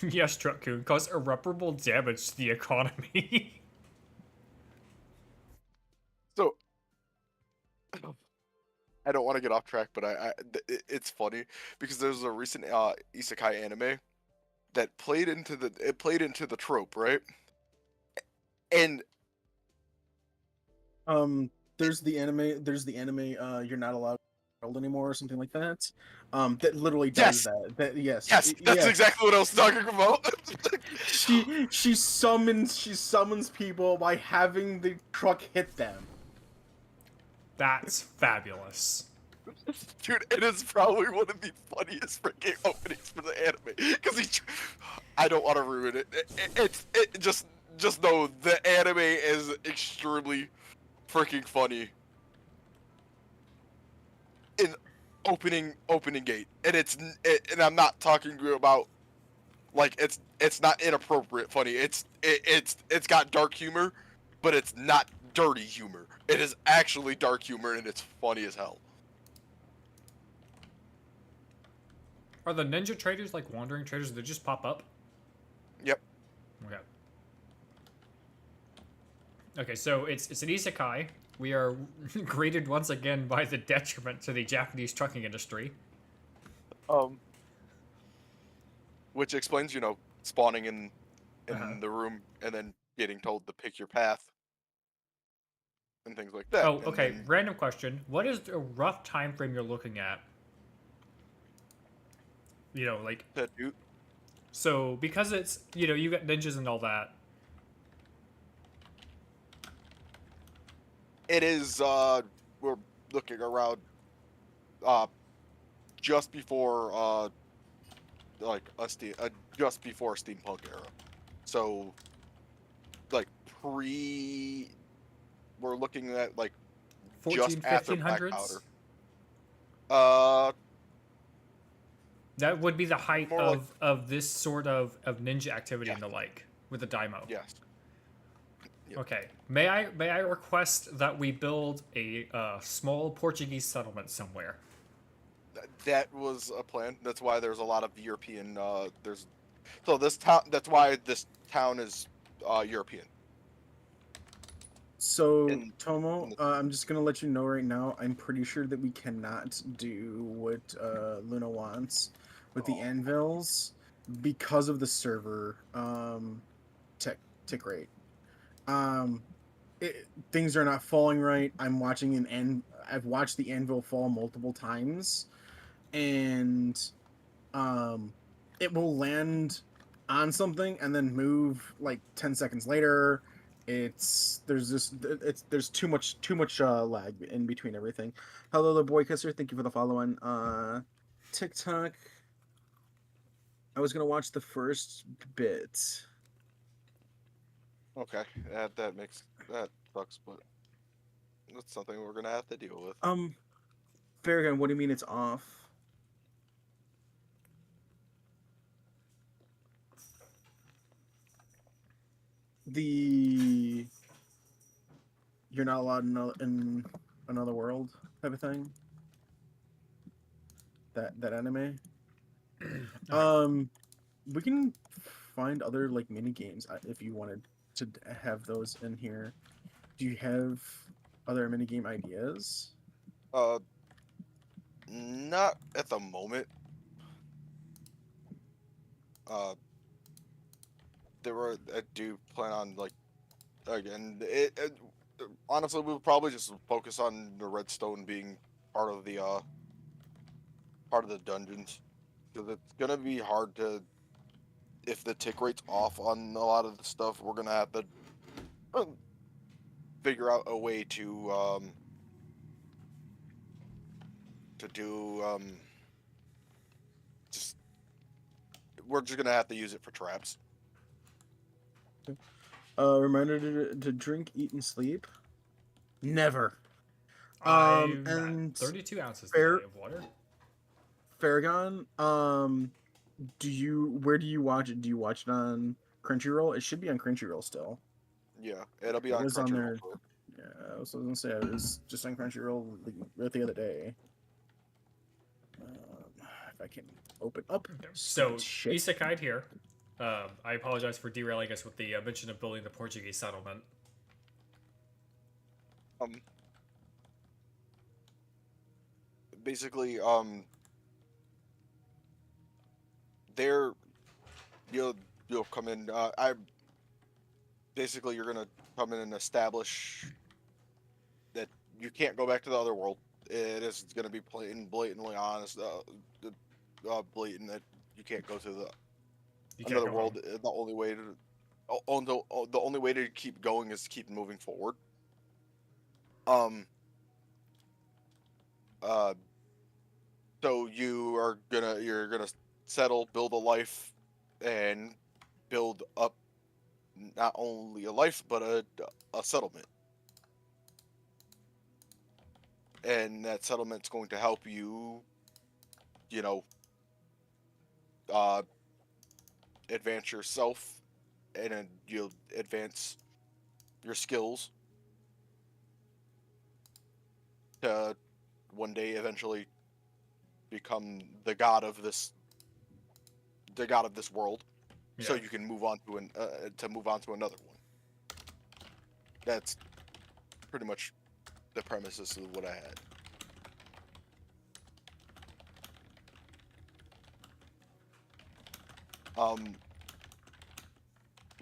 Yes, Truck-kun caused irreparable damage to the economy. So I don't want to get off track, but it's funny because there's a recent isekai anime that played into the trope, right? And There's the anime. You're not allowed world anymore, or something like that. That literally does Yes! that. Yes. yes, that's exactly what I was talking about. She summons people by having the truck hit them. That's fabulous. Dude, it is probably one of the funniest freaking openings for the anime because I don't want to ruin it. It just know the anime is extremely freaking funny in opening gate, and and I'm not talking about like it's not inappropriate funny. It's got dark humor, but it's not dirty humor. It is actually dark humor, and it's funny as hell. Are the ninja traders like wandering traders that just pop up? Yep. Okay. Okay, so it's an isekai. We are greeted once again by the detriment to the Japanese trucking industry. Which explains, spawning in Uh-huh. the room and then getting told to pick your path and things like that. Oh, And okay. then- Random question. What is the rough time frame you're looking at? Like that dude, so because it's you got ninjas and all that. it is we're looking around just before just before steampunk era. So like we're looking at like 14, just after Black 1500s? Powder. That would be the height More like- of this sort of ninja activity and Yeah. the like with the daimo. Yes. Yep. Okay. May I request that we build a small Portuguese settlement somewhere? That was a plan. That's why there's a lot of European. So this town. That's why this town is European. So, In- Tomo, in the- I'm just gonna let you know right now. I'm pretty sure that we cannot do what Luna wants with the Oh. anvils because of the server tick rate. Things are not falling right. I'm watching I've watched the anvil fall multiple times, and it will land on something and then move like 10 seconds later. there's too much lag in between everything. Hello, the boy kisser. Thank you for the follow on TikTok. I was gonna watch the first bit. Okay, that sucks, but that's something we're gonna have to deal with. Farragon, what do you mean it's off? The you're not allowed in another world type of thing. That anime. We can find other like mini games if you wanted to have those in here. Do you have other mini game ideas? Uh, not at the moment. Uh, I do plan on like again. Honestly, we'll probably just focus on the redstone being part of the dungeons, because it's gonna be hard to, if the tick rate's off on a lot of the stuff, we're gonna have to figure out a way to do just we're just gonna have to use it for traps. Reminder to drink, eat, and sleep. Never. I'm And at 32 ounces fair, today of water. Farragon, where do you watch it? Do you watch it on Crunchyroll? It should be on Crunchyroll still. Yeah, it'll be It on was on Crunchyroll. there. Yeah, I was gonna say it was just on Crunchyroll right the other day. If I can open up. So Shit. Isekai here. I apologize for derailing us with the mention of building the Portuguese settlement. Basically, there you'll come in. You're gonna come in and establish that you can't go back to the other world. It is gonna be blatantly honest, blatant that you can't go to another world. The only way to the only way to keep going is to keep moving forward. So you're gonna settle, build a life, and build up not only a life but a settlement. And that settlement's going to help you, you know, advance yourself, and then you'll advance your skills to one day eventually become the god of this world. Yeah. So you can move on to another one. That's pretty much the premises of what I had.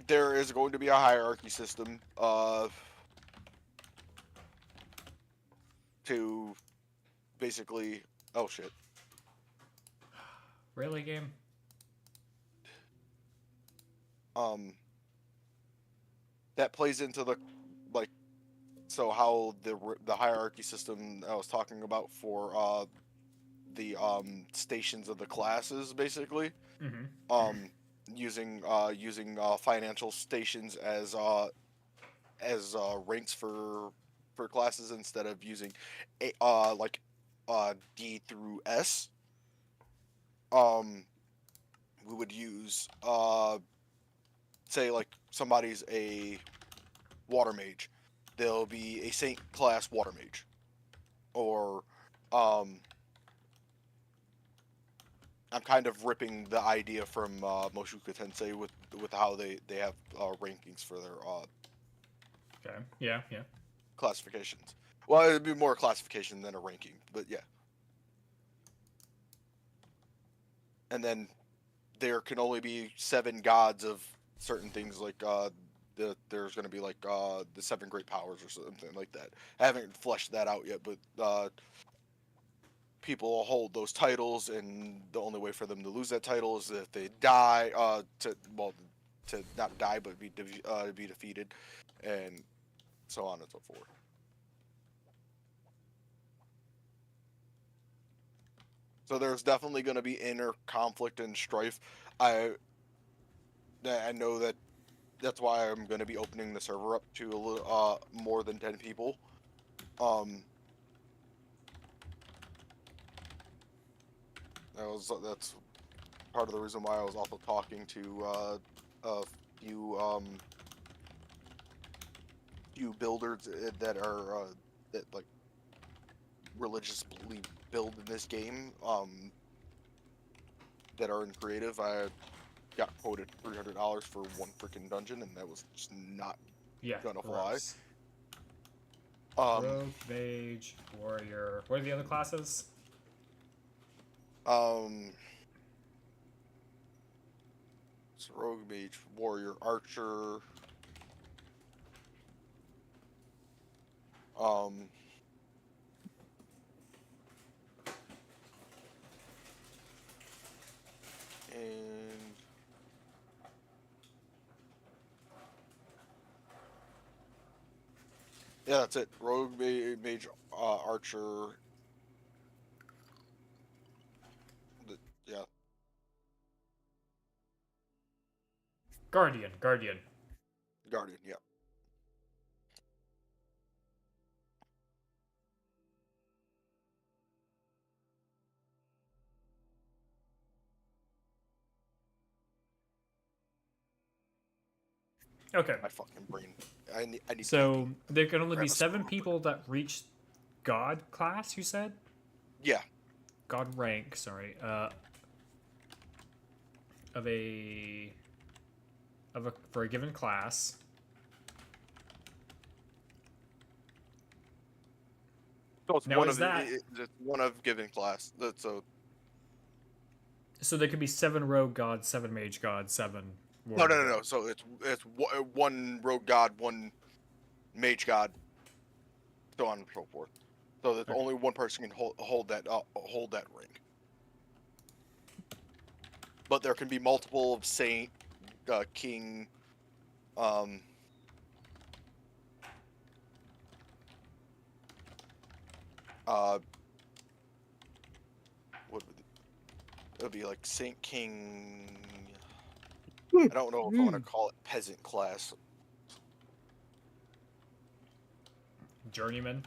There is going to be a hierarchy system to basically. Oh shit! Really, game? That plays into the how the hierarchy system I was talking about for the stations of the classes, basically. Mm-hmm. Using financial stations as ranks for classes instead of using D through S. We would use say like somebody's a water mage, they'll be a Saint class water mage, or I'm kind of ripping the idea from Moshuka Tensei with how they have rankings for their Okay. Yeah. Yeah. classifications. Well, it'd be more a classification than a ranking, but yeah. And then there can only be 7 gods of certain things, like there's going to be like the 7 great powers or something like that. I haven't fleshed that out yet, but people hold those titles, and the only way for them to lose that title is if they die. To not die, but be defeated. and so on and so forth. So there's definitely going to be inner conflict and strife. I know that that's why I'm going to be opening the server up to a little more than 10 people. That's part of the reason why I was also talking to a few builders that are that like religiously build in this game that are in creative. I got quoted $300 for one freaking dungeon, and that was just not gonna fly. Gross. Rogue, mage, warrior. What are the other classes? So rogue, mage, warrior, archer. And yeah, that's it. Rogue, mage, archer. Yeah. Guardian. Guardian, yeah. Okay. My fucking brain. I need So there can only Grab be a 7 scroll. people that reach God class, you said? Yeah. God rank, sorry. For a given class. So it's Now, one is of that- it's one of given class. That's a So there could be 7 rogue gods, 7 mage gods, 7 no. warrior gods. So it's one rogue god, one mage god, so on and so forth. So that Okay. only one person can hold that rank. But there can be multiple saint, king, what would it would be like saint, king. I don't know if I want to call it peasant class. Journeyman.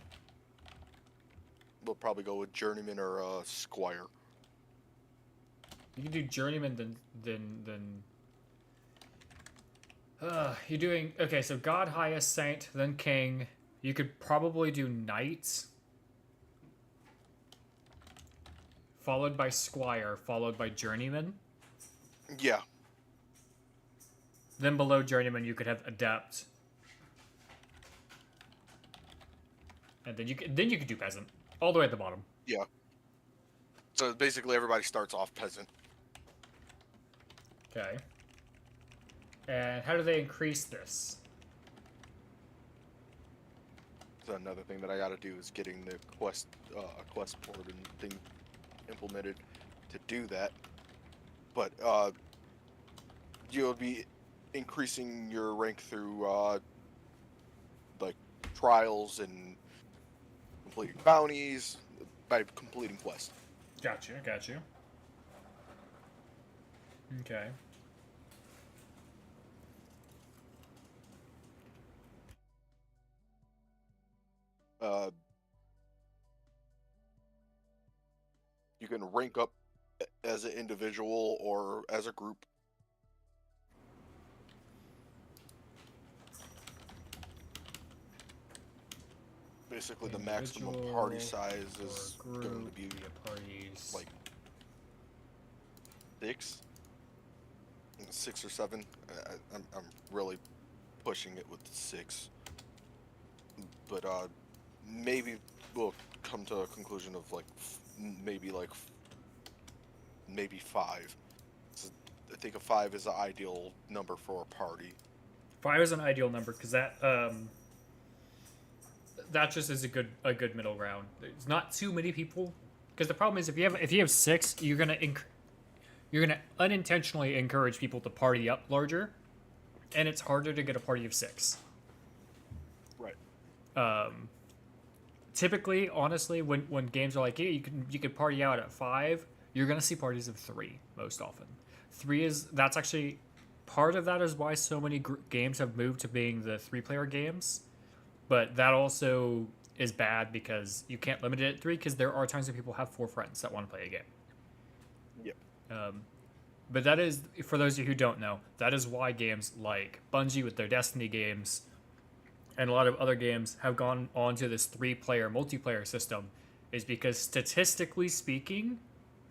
We'll probably go with journeyman or squire. You can do journeyman then you're doing okay, so god, highest, saint, then king. You could probably do knight, followed by squire, followed by journeyman. Yeah. Then below journeyman you could have adept. And then you could do peasant. All the way at the bottom. Yeah. So basically everybody starts off peasant. Okay. And how do they increase this? So another thing that I gotta do is getting the quest board and thing implemented to do that. But you'll be increasing your rank through like trials and completing bounties by completing quests. Got you. Okay. You can rank up as an individual or as a group. Basically, the maximum party Individual size is or group going to be via parties. like 6 or 7. I'm really pushing it with 6, but maybe we'll come to a conclusion of like maybe 5. So I think a 5 is the ideal number for a party. 5 is an ideal number because that just is a good middle ground. There's not too many people, because the problem is if you have 6, you're gonna unintentionally encourage people to party up larger, and it's harder to get a party of 6. Typically, honestly, when games are like, yeah, you can party out at 5, you're gonna see parties of 3 most often. That's actually part of that is why so many games have moved to being the 3-player games, but that also is bad because you can't limit it at 3 because there are times when people have 4 friends that want to play a game. Yep. But that is, for those of you who don't know, that is why games like Bungie with their Destiny games and a lot of other games have gone on to this 3-player multiplayer system, is because statistically speaking,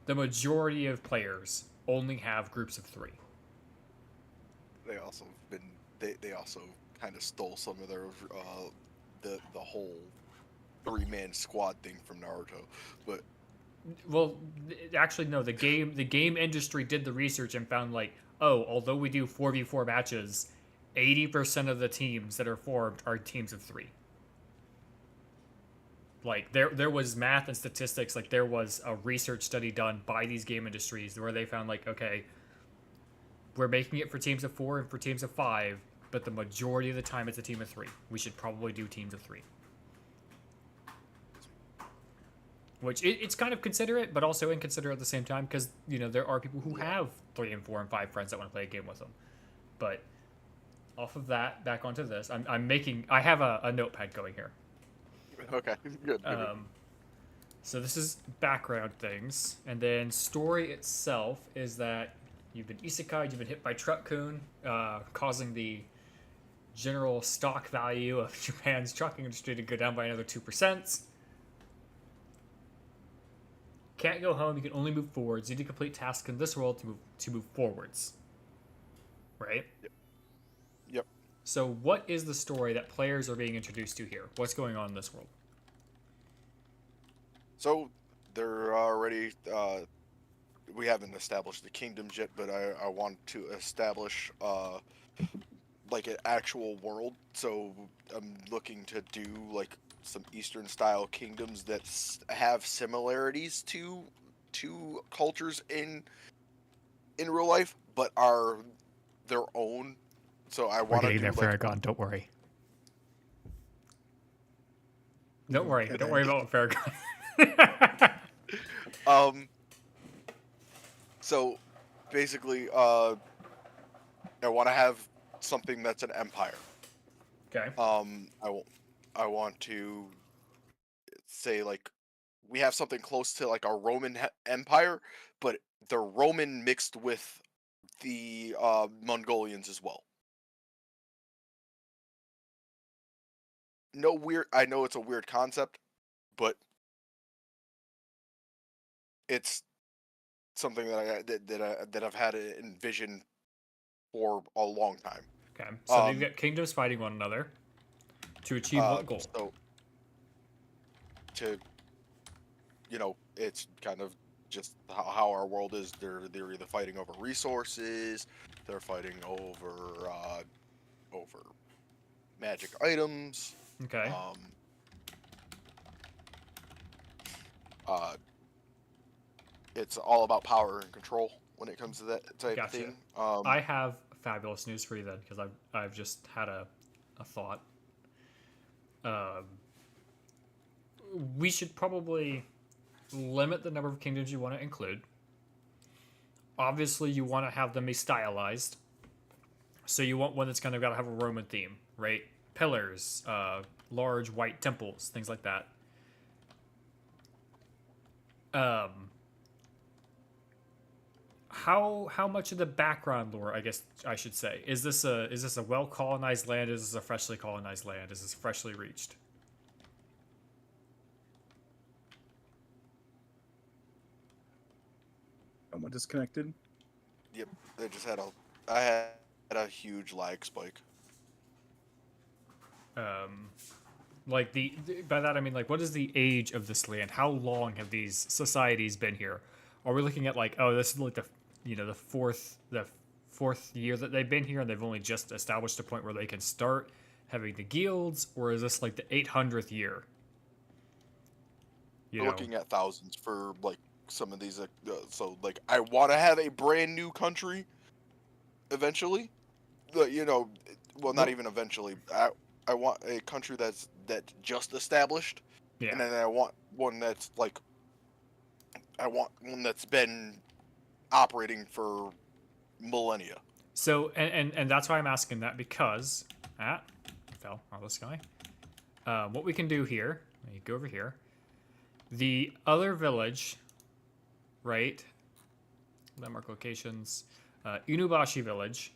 the majority of players only have groups of 3. They also kind of stole some of their the whole 3-man squad thing from Naruto, but Well, actually, no. The game industry did the research and found like, oh, although we do 4v4 matches, 80% of the teams that are formed are teams of 3. Like there was math and statistics. Like there was a research study done by these game industries where they found like, okay, we're making it for teams of 4 and for teams of 5, but the majority of the time it's a team of 3. We should probably do teams of 3. Which it's kind of considerate, but also inconsiderate at the same time, because there are people who have 3 and 4 and 5 friends that want to play a game with them. But off of that, back onto this, I have a notepad going here. okay, good. So this is background things, and then story itself is that you've been isekai'd, you've been hit by Truck-kun, causing the general stock value of Japan's trucking industry to go down by another 2%. Can't go home. You can only move forwards. You need to complete tasks in this world to move forwards. Right? Yep. So what is the story that players are being introduced to here? What's going on in this world? So they're already. We haven't established the kingdoms yet, but I want to establish like an actual world. So I'm looking to do like some Eastern style kingdoms that have similarities to cultures in real life, but are their own. So I want to do there, like, Farragon. Don't worry. Don't worry. Don't worry about Farragon. So basically, I want to have something that's an empire. Okay. I want to say like we have something close to like a Roman Empire, but the Roman mixed with the Mongolians as well. No weird. I know it's a weird concept, but it's something that I've had to envision for a long time. Okay. So you've got kingdoms fighting one another to achieve what goal? So to it's kind of just how our world is. They're either fighting over resources, they're fighting over magic items. Okay. It's all about power and control when it comes to that type of thing. I have fabulous news for you then, because I've just had a thought. We should probably limit the number of kingdoms you want to include. Obviously, you want to have them be stylized. So you want one that's kind of got to have a Roman theme, right? Pillars, large white temples, things like that. How much of the background lore, I guess I should say, is this a well colonized land? Is this a freshly colonized land? Is this freshly reached? Somewhat disconnected. Yep, I had a huge lag spike. Like by that I mean like, what is the age of this land? How long have these societies been here? Are we looking at like, oh, this is like the fourth year that they've been here and they've only just established a point where they can start having the guilds, or is this like the 800th year? We're looking at thousands for like some of these. So like, I want to have a brand new country eventually. Well, not even eventually. a country that just established, Yeah. and then I want one that's like I want one that's been operating for millennia. So, and that's why I'm asking that, because fell out of the sky. What we can do here, let me go over here. The other village, right? Landmark locations, Inubashi village.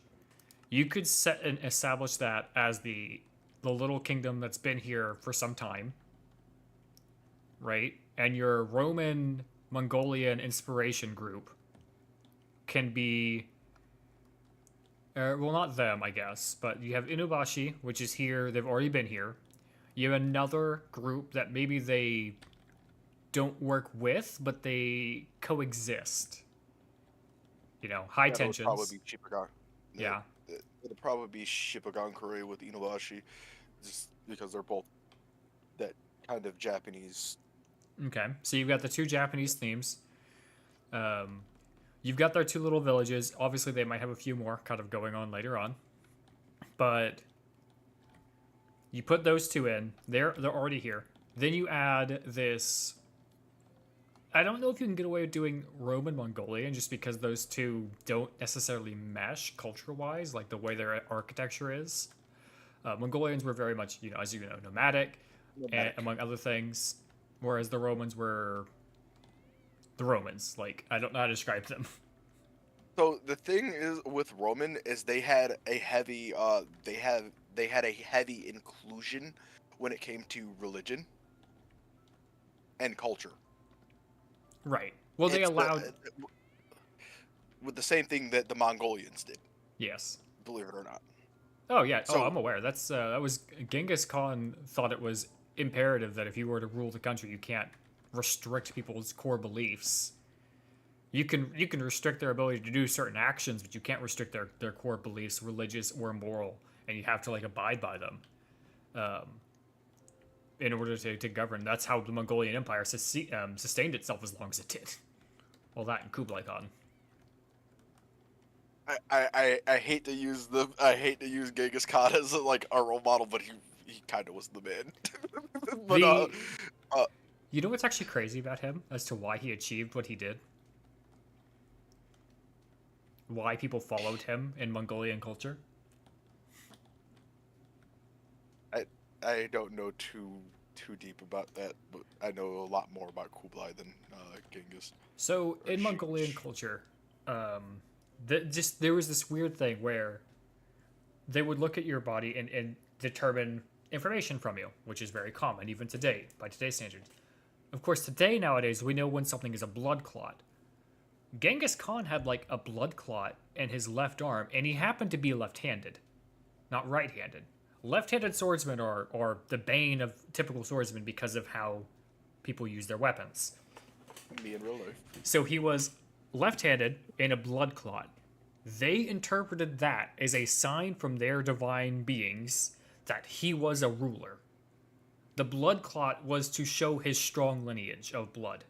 You could set and establish that as the little kingdom that's been here for some time, right? And your Roman Mongolian inspiration group can be, well, not them, I guess, but you have Inubashi, which is here. They've already been here. You have another group that maybe they don't work with, but they coexist. You know, high That would tensions. probably be Shippugan. Yeah. It'd probably be Shippugan with Inubashi, just because they're both that kind of Japanese. Okay, so you've got the two Japanese themes. You've got their two little villages. Obviously, they might have a few more kind of going on later on, but you put those two in. They're already here. Then you add this. I don't know if you can get away with doing Roman Mongolian, just because those two don't necessarily mesh culture-wise, like the way their architecture is. Mongolians were very much, as you know, nomadic. And, among other things, whereas the Romans were the Romans. Like, I don't know how to describe them. So the thing is with Roman is they had a heavy they had a heavy inclusion when it came to religion and culture. Right. Well, they It's allowed. with the same thing that the Mongolians did, Yes. believe it or not. Oh yeah. So- I'm aware. That was Genghis Khan thought it was imperative that if you were to rule the country, you can't restrict people's core beliefs. You can restrict their ability to do certain actions, but you can't restrict their core beliefs, religious or moral, and you have to like abide by them. In order to govern. That's how the Mongolian Empire sustained itself as long as it did. Well, that and Kublai Khan. I hate to use Genghis Khan as like a role model, but he kind of was the man. But You know what's actually crazy about him as to why he achieved what he did? Why people followed him in Mongolian culture? I don't know too deep about that, but I know a lot more about Kublai than Genghis. So in Mongolian culture, there was this weird thing where they would look at your body and determine information from you, which is very common even today by today's standards. Of course, nowadays we know when something is a blood clot. Genghis Khan had like a blood clot in his left arm, and he happened to be left-handed, not right-handed. Left-handed swordsmen are the bane of typical swordsmen because of how people use their weapons. Me in real life. So he was left-handed in a blood clot. They interpreted that as a sign from their divine beings that he was a ruler. The blood clot was to show his strong lineage of blood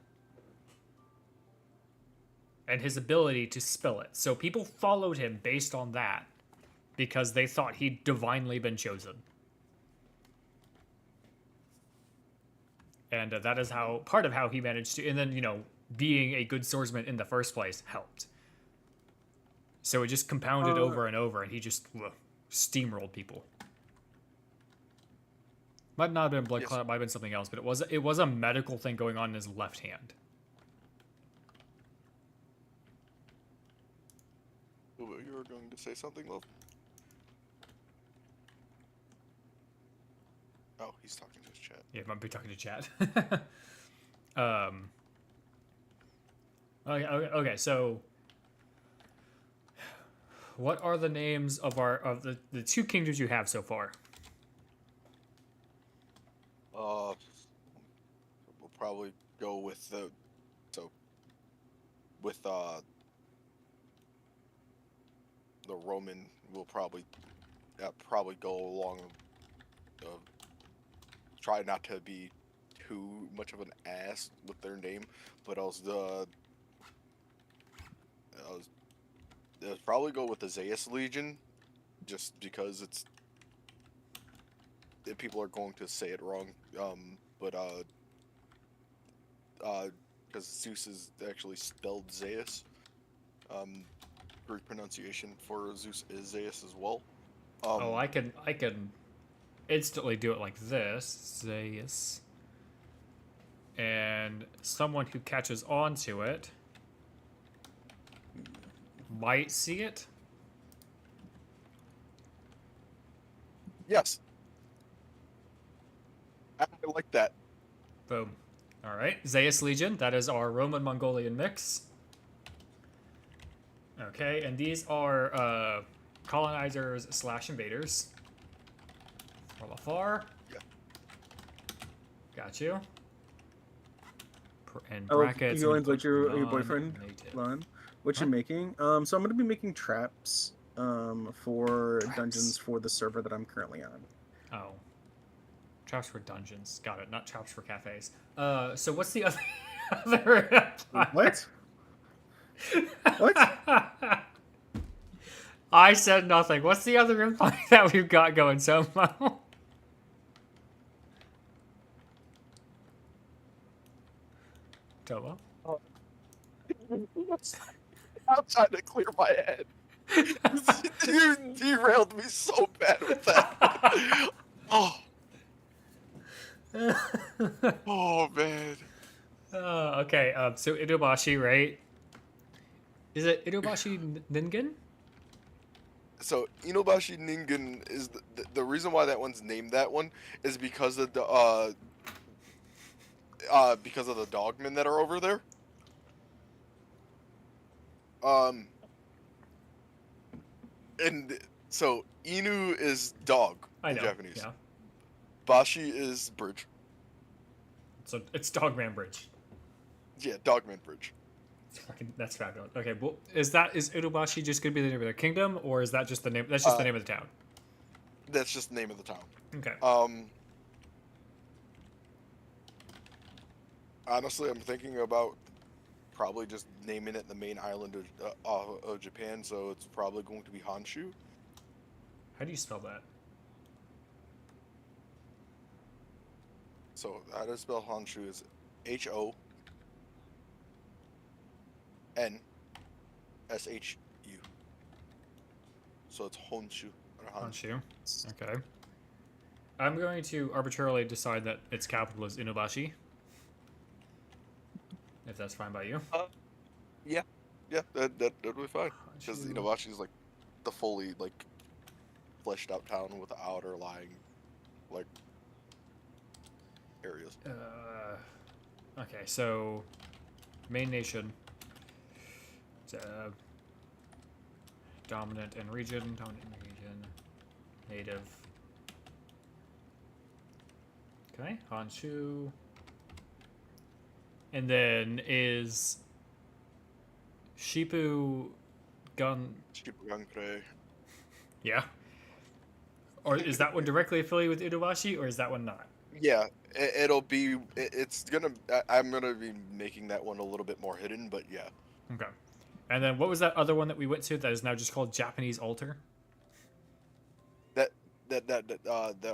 and his ability to spill it. So people followed him based on that because they thought he'd divinely been chosen. And that is part of how he managed to, and then, being a good swordsman in the first place helped. So it just compounded over and over, and he just steamrolled people. Might not have been blood clot, might have been something else, but it was a medical thing going on in his left hand. You were going to say something, love? Oh, he's talking to his chat. Yeah, might be talking to chat. Okay, so what are the names of the two kingdoms you have so far? We'll probably go with the Roman. We'll probably go along. Try not to be too much of an ass with their name, but I'll probably go with the Zeus Legion, just because it's people are going to say it wrong. But because Zeus is actually spelled Zeus. Greek pronunciation for Zeus is Zeus as well. Oh, I can instantly do it like this, Zeus. And someone who catches on to it might see it. Yes. I like that. Boom. All right, Zeus Legion. That is our Roman-Mongolian mix. Okay, and these are colonizers / invaders. From afar. Yeah. Got you. And Oh, brackets. you go and and like your put boyfriend, non-native. Lon, what Huh? you're making. So I'm gonna be making traps for dungeons for the server that I'm currently on. Oh. Traps for dungeons. Got it. Not traps for cafes. So what's the other empire? What? What? I said nothing. What's the other empire that we've got going, Somo? Tomo? I'm trying to clear my head. You derailed me so bad with that. Oh. Oh man. Okay, so Inubashi, right? Is it Inubashi Ningen? So Inobashi Ningen is the reason why that one's named that one is because of the dogmen that are over there. And so Inu is dog I in know. Japanese. Yeah. Bashi is bridge. So it's Dogman Bridge. Yeah, dogman bridge. That's fabulous. Okay, well, is Inubashi just gonna be the name of their kingdom, or is that just the name? That's just the name of the town. That's just the name of the town. Okay. Honestly, I'm thinking about probably just naming it the main island of Japan, so it's probably going to be Honshu. How do you spell that? So how to spell Honshu is HONSHU. So it's Honshu. Or Honshu. Okay. I'm going to arbitrarily decide that its capital is Inubashi. If that's fine by you. Yeah, that'd be fine. Because Honshu. Inobashi is like the fully like fleshed out town with the outer lying like areas. Okay, so main nation. Dominant in region, native. Okay, Honshu. And then is Shipu Gun. Shibugankure. Yeah. Or is that one directly affiliated with Inubashi, or is that one not? Yeah, I'm gonna be making that one a little bit more hidden, but yeah. Okay. And then what was that other one that we went to that is now just called Japanese Altar? That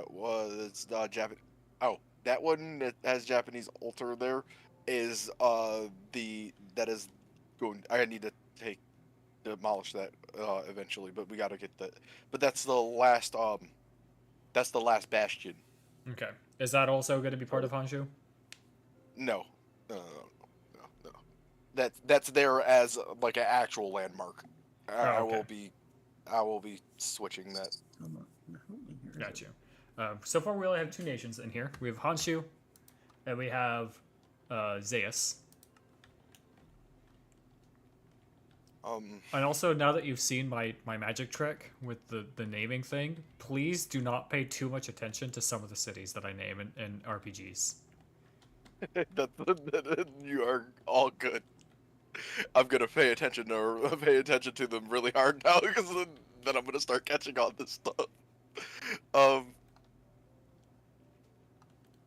was Japan. Oh, that one that has Japanese altar there is that is going. I need to demolish that eventually, but we gotta get that. But that's the last bastion. Okay. Is that also going to be part of Honshu? No. That's there as like an actual landmark. I okay. will be switching that. Got you. So far, we only have two nations in here. We have Honshu, and we have Zeus. And also, now that you've seen my magic trick with the naming thing, please do not pay too much attention to some of the cities that I name in RPGs. You are all good. I'm gonna pay attention to them really hard now because then I'm gonna start catching on this stuff.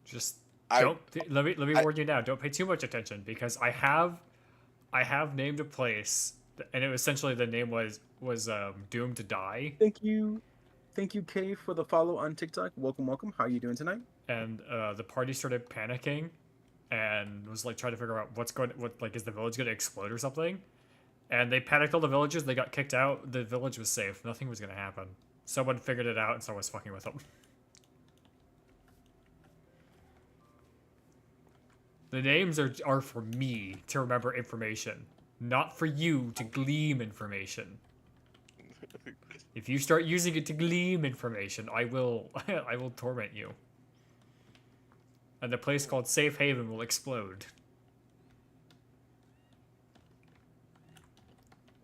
Just don't. Let me warn you now. Don't pay too much attention because I have named a place, and it was essentially the name was doomed to die. Thank you. Thank you, Kay, for the follow on TikTok. Welcome, welcome. How are you doing tonight? And the party started panicking, and was like trying to figure out what like is the village gonna explode or something. And they panicked all the villagers. They got kicked out. The village was safe. Nothing was gonna happen. Someone figured it out, and someone was fucking with them. The names are for me to remember information, not for you to glean information. If you start using it to glean information, I will I will torment you. And the place called Safe Haven will explode.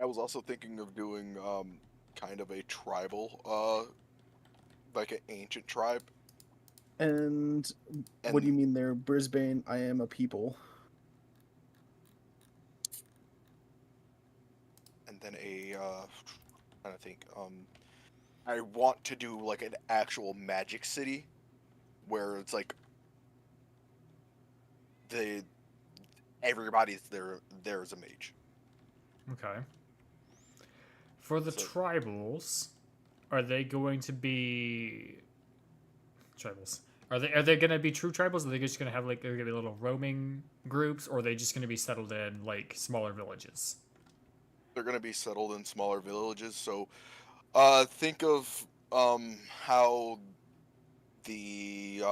I was also thinking of doing kind of a tribal, like an ancient tribe. And what do you mean there? Brisbane, I am a people. And then trying to think, I want to do like an actual magic city, where it's like everybody's there as a mage. Okay. For the tribals, are they going to be tribals? Are they going to be true tribals? Are they just going to have like they're going to be little roaming groups, or are they just going to be settled in like smaller villages? They're going to be settled in smaller villages. So, think of how the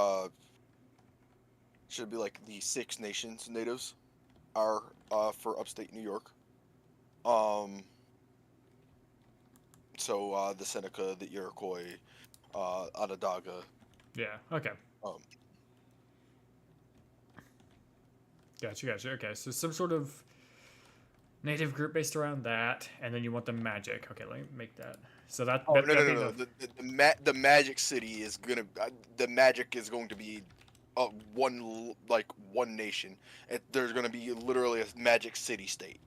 should be like the Six Nations natives are for upstate New York. So the Seneca, the Iroquois, Onondaga. Yeah. Okay. Um, Gotcha. Okay. So some sort of native group based around that, and then you want the magic. Okay, let me make that. So that. Oh, no. The magic city is gonna. The magic is going to be, one nation. There's gonna be literally a magic city state.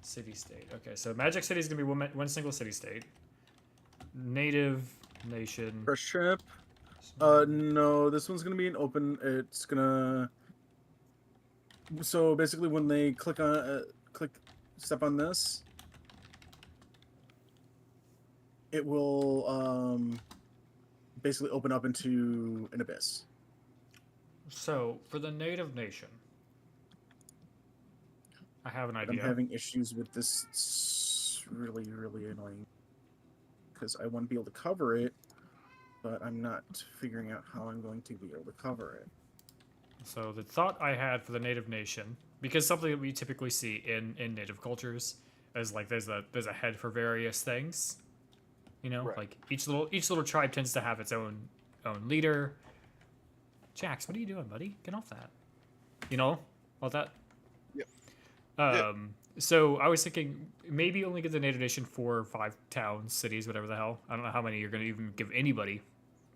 City state. Okay, so Magic City is gonna be one single city state. Native nation. First trip. No, this one's gonna be an open. It's gonna. So basically, when they step on this, it will basically open up into an abyss. So for the native nation, I have an idea. I'm having issues with this. It's really, really annoying because I want to be able to cover it, but I'm not figuring out how I'm going to be able to cover it. So the thought I had for the native nation, because something that we typically see in native cultures is like there's a head for various things. You know, Right. like each little tribe tends to have its own leader. Jax, what are you doing, buddy? Get off that. You know, all that. Yep. So I was thinking maybe only give the native nation 4 or 5 towns, cities, whatever the hell. I don't know how many you're going to even give anybody,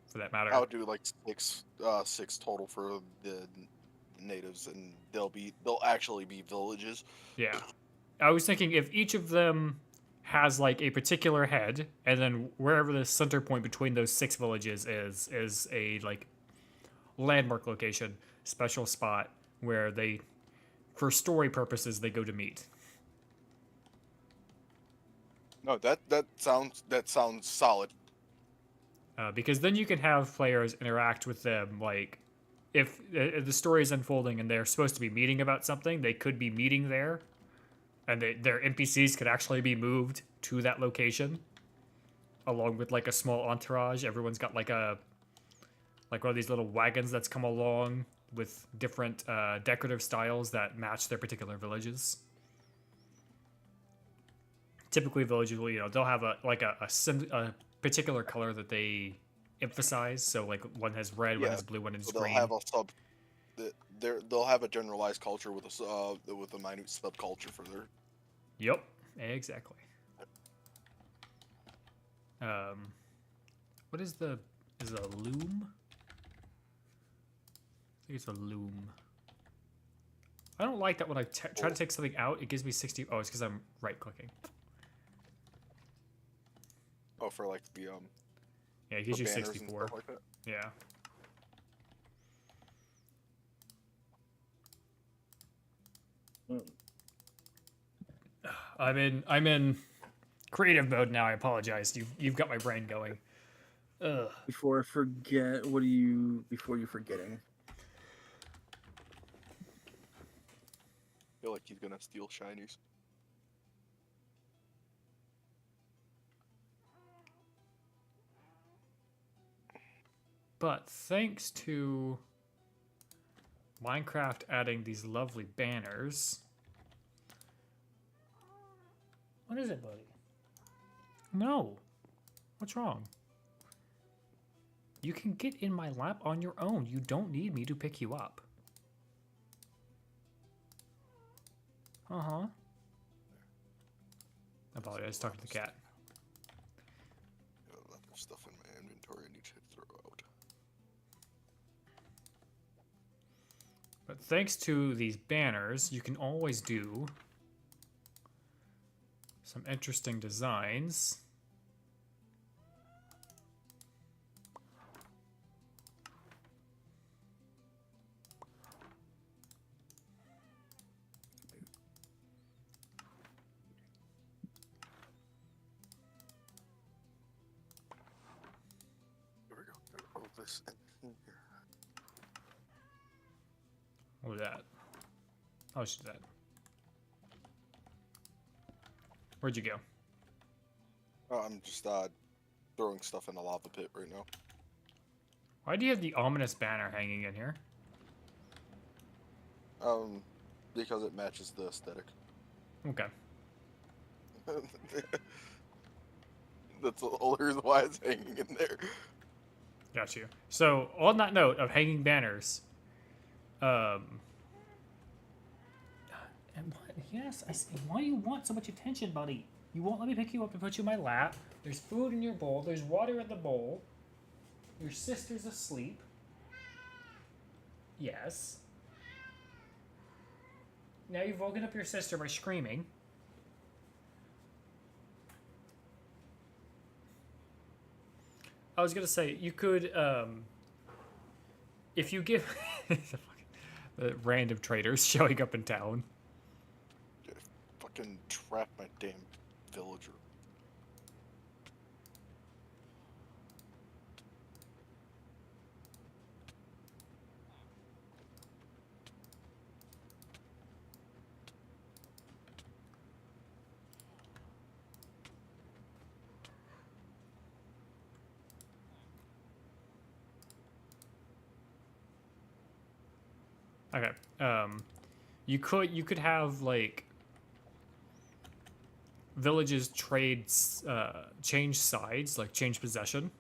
for that matter. I would do like six total for the natives, and they'll actually be villages. Yeah. I was thinking if each of them has like a particular head, and then wherever the center point between those 6 villages is a like landmark location, special spot where they, for story purposes, they go to meet. No, that sounds solid. Because then you can have players interact with them. Like, if the story is unfolding and they're supposed to be meeting about something, they could be meeting there, and their NPCs could actually be moved to that location, along with like a small entourage. Everyone's got like one of these little wagons that's come along with different decorative styles that match their particular villages. Typically, villages will, they'll have a particular color that they emphasize. So, like, one has red, one has blue, one has So green. They'll have a generalized culture with a minute subculture for their. Yep, exactly. What is it a loom? I think it's a loom. I don't like that when I try to take something out, it gives me 60. Oh, it's because I'm right clicking. Oh, for like the Yeah, it gives you banners and 64. stuff like that. Yeah. I'm in Creative mode now. I apologize. You've got my brain going. Ugh. Before I forget, before you forgetting? I feel like he's gonna steal shinies. But thanks to Minecraft adding these lovely banners. What is it, buddy? No. What's wrong? You can get in my lap on your own. You don't need me to pick you up. Uh-huh. I apologize, talking to the cat. Got a lot of stuff in my inventory I need to throw out. But thanks to these banners, you can always do some interesting designs. Here we go. All this in here. What was that? Oh, I should do that. Where'd you go? Oh, I'm just throwing stuff in the lava pit right now. Why do you have the ominous banner hanging in here? Because it matches the aesthetic. Okay. That's the only reason why it's hanging in there. Got you. So, on that note of hanging banners, and what? Yes, I say, why do you want so much attention, buddy? You won't let me pick you up and put you in my lap. There's food in your bowl. There's water in the bowl. Your sister's asleep. Yes. Now you've woken up your sister by screaming. I was gonna say, you could, if you give the random traders showing up in town. Yeah, fucking trap my damn villager. Okay. You could have like villages change sides, like change possession,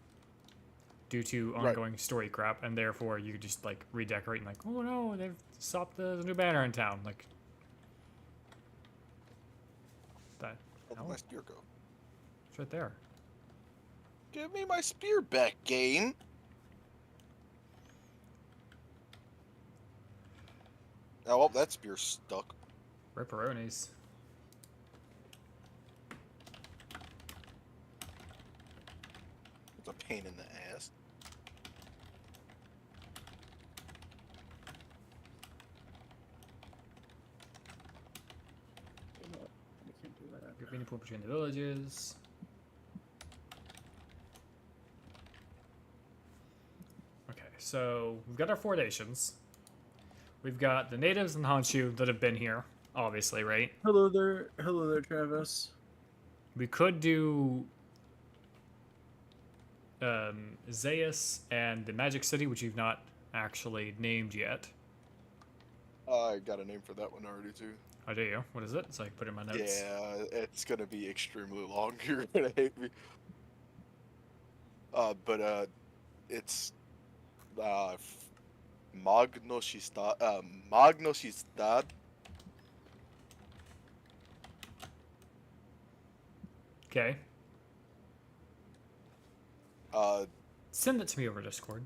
due to ongoing story crap, and therefore you could just like redecorate and like, oh no, they've stopped the new banner in town. Like that. Where did my spear go? It's right there. Give me my spear back, game. Oh, well, that spear's stuck. Ripperonis. It's a pain in the ass. I can't do that. You're being put between the villages. Okay, so we've got our 4 nations. We've got the natives and Honshu that have been here, obviously, right? Hello there, Travis. We could do Zeus and the Magic City, which you've not actually named yet. I got a name for that one already, too. Oh, do you? What is it? So I can put it in my notes. Yeah, it's gonna be extremely long. You're gonna hate me. It's Magnosistad. Okay. Uh, Send it to me over Discord.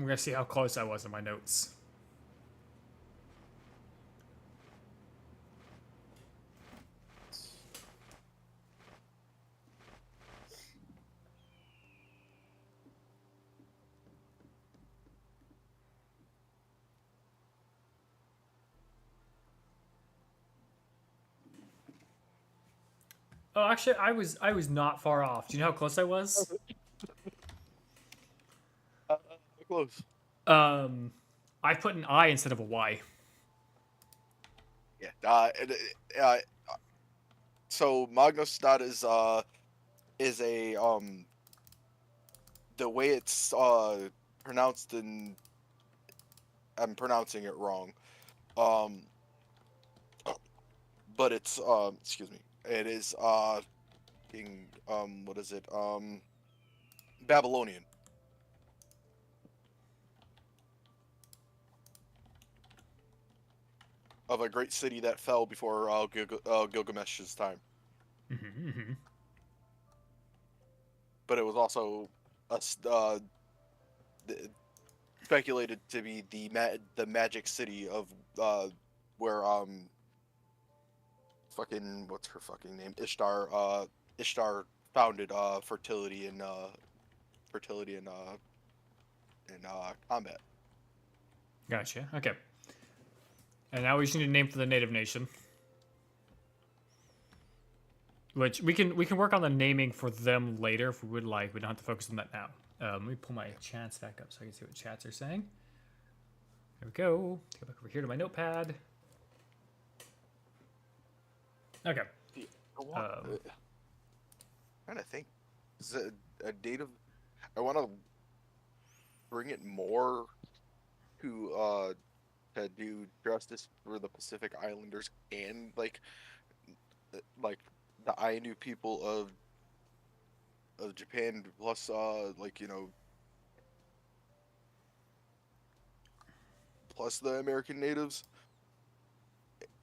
I'm gonna see how close I was in my notes. Oh, actually, I was not far off. Do you know how close I was? Close. I put an I instead of a Y. Yeah. So Magnusstad is a the way it's pronounced in, I'm pronouncing it wrong. Um but it's excuse me. It is what is it? Babylonian. Of a great city that fell before Gilgamesh's time. But it was also speculated to be the magic city of where fucking what's her fucking name, Ishtar founded fertility and in combat. Gotcha. Okay. And now we just need a name for the native nation. Which we can work on the naming for them later if we would like. We don't have to focus on that now. Let me pull my chats back up so I can see what chats are saying. There we go. Go back over here to my notepad. Okay. Trying to think. Is it a native? I want to bring it more to do justice for the Pacific Islanders and like the Ainu people of Japan, plus plus the American natives.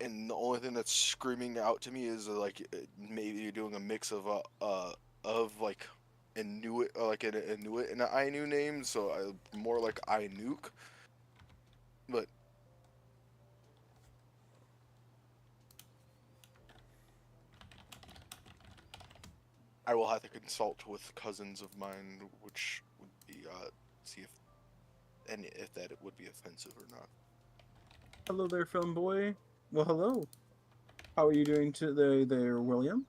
And the only thing that's screaming out to me is maybe doing a mix of like Inuit, like an Inuit and an Ainu name, so more like Inuk. But I will have to consult with cousins of mine, which would be see if that it would be offensive or not. Hello there, film boy. Well, hello. How are you doing today there, William?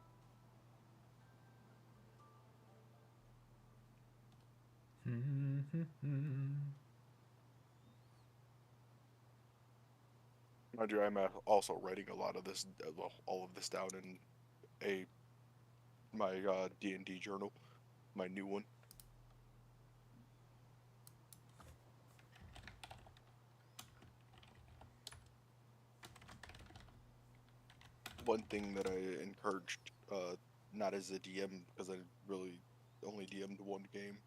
Mind you, I'm also writing a lot of this, all of this down in my D&D journal, my new one. One thing that I encouraged, not as a DM, because I really only DM'd one game,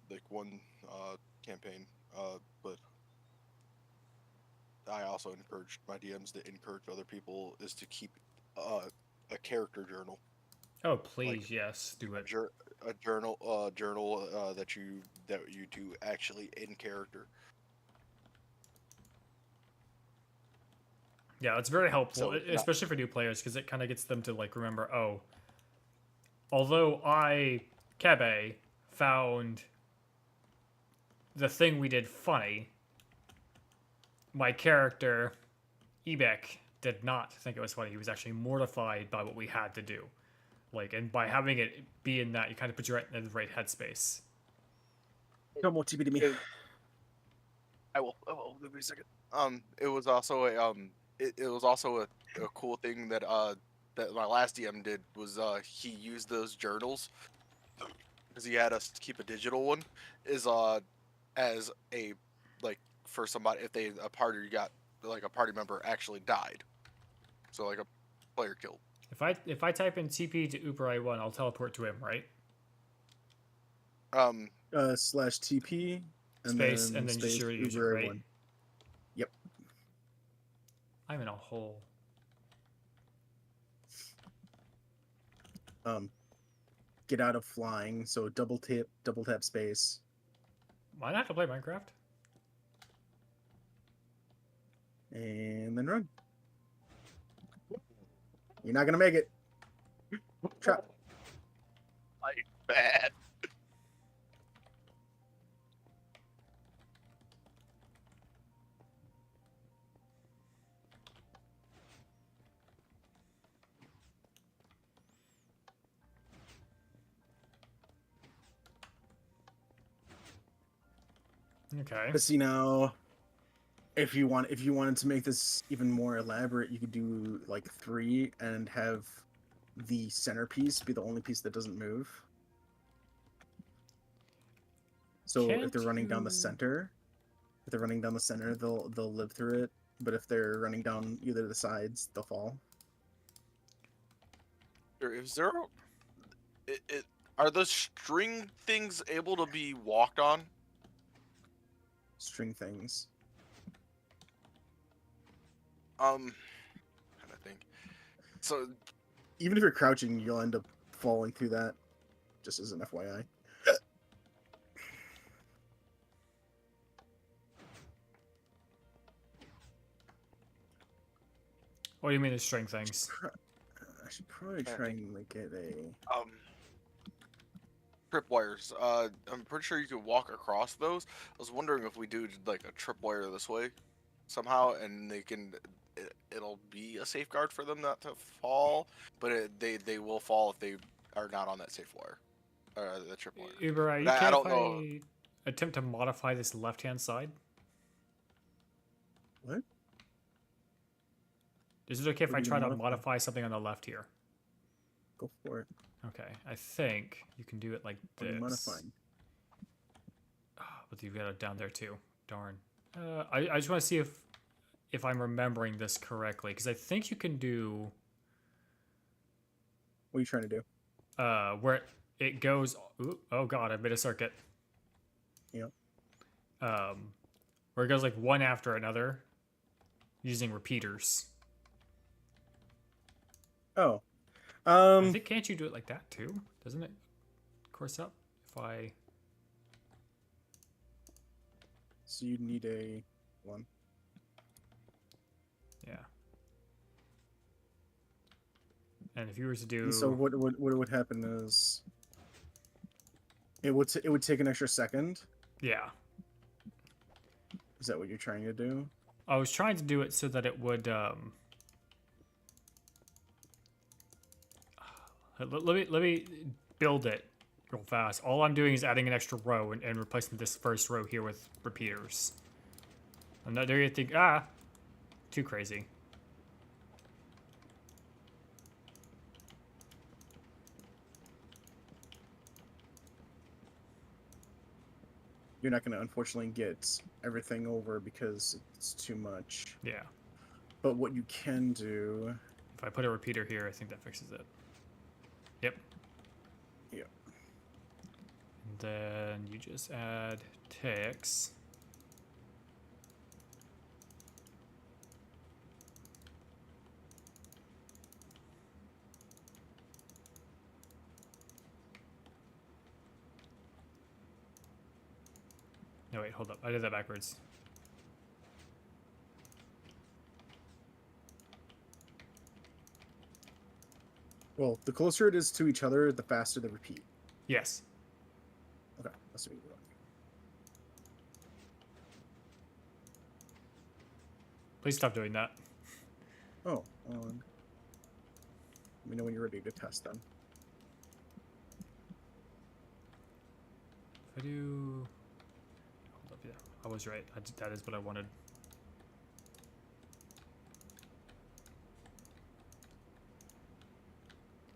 like one campaign, but I also encouraged my DMs to encourage other people is to keep a character journal. Oh, please, yes, do it. A journal that you do actually in character. Yeah, it's very helpful, So, especially for new players, because it kind of gets them to like remember, oh, although I, Kebe, found the thing we did funny, my character, Ebek, did not think it was funny. He was actually mortified by what we had to do. Like, and by having it be in that, you kind of put you right in the right headspace. Come on, TB to me. I will. Give me a second. It was also it was also a cool thing that that my last DM did was he used those journals because he had us keep a digital one is as a like for somebody if a party got like a party member actually died, so like a player killed. If I type in TP to Ubarai 1, I'll teleport to him, right? Slash TP and Space then and then just space your user, Uber right? 1. Yep. I'm in a hole. Get out of flying. So double tap space. Might have to play Minecraft. And then run. You're not gonna make it. Trap. Like bad. Okay. But see now, if you wanted to make this even more elaborate, you could do like 3 and have the centerpiece be the only piece that doesn't move. So if they're running down the center, they'll live through it. But if they're running down either of the sides, they'll fall. Is there? Are the string things able to be walked on? String things. Kind of think. So Even if you're crouching, you'll end up falling through that. Just as an FYI. What do you mean the string things? I should probably try and like get a. tripwires. I'm pretty sure you can walk across those. I was wondering if we do like a tripwire this way somehow, and it'll be a safeguard for them not to fall, but they will fall if they are not on that safe wire, the tripwire. Ubarai, you But I care don't if know. I attempt to modify this left-hand side? What? Is it okay if What I are you try to gonna modify? modify something on the left here? Go for it. Okay, I think you can do it like What are you this. modifying? But you've got it down there too. Darn. I just want to see if I'm remembering this correctly, because I think you can do What are you trying to do? where it goes. Ooh, oh god, I made a circuit. Yep. Where it goes like one after another, using repeaters. Oh. I think can't you do it like that too? Doesn't it course up if I? So you'd need a one. Yeah. And if you were to do And so what would happen is it would take an extra second. yeah. Is that what you're trying to do? I was trying to do it so that it would let me build it real fast. All I'm doing is adding an extra row and replacing this first row here with repeaters. I'm not doing anything too crazy. You're not going to unfortunately get everything over because it's too much. Yeah. But what you can do, If I put a repeater here, I think that fixes it. Yep. Yep. And then you just add ticks. No, wait, hold up. I did that backwards. well, the closer it is to each other, the faster the repeat. Yes. Okay, that's what you're doing. Please stop doing that. Oh, let me know when you're ready to test them. If I do... Hold up, yeah. I was right. That is what I wanted.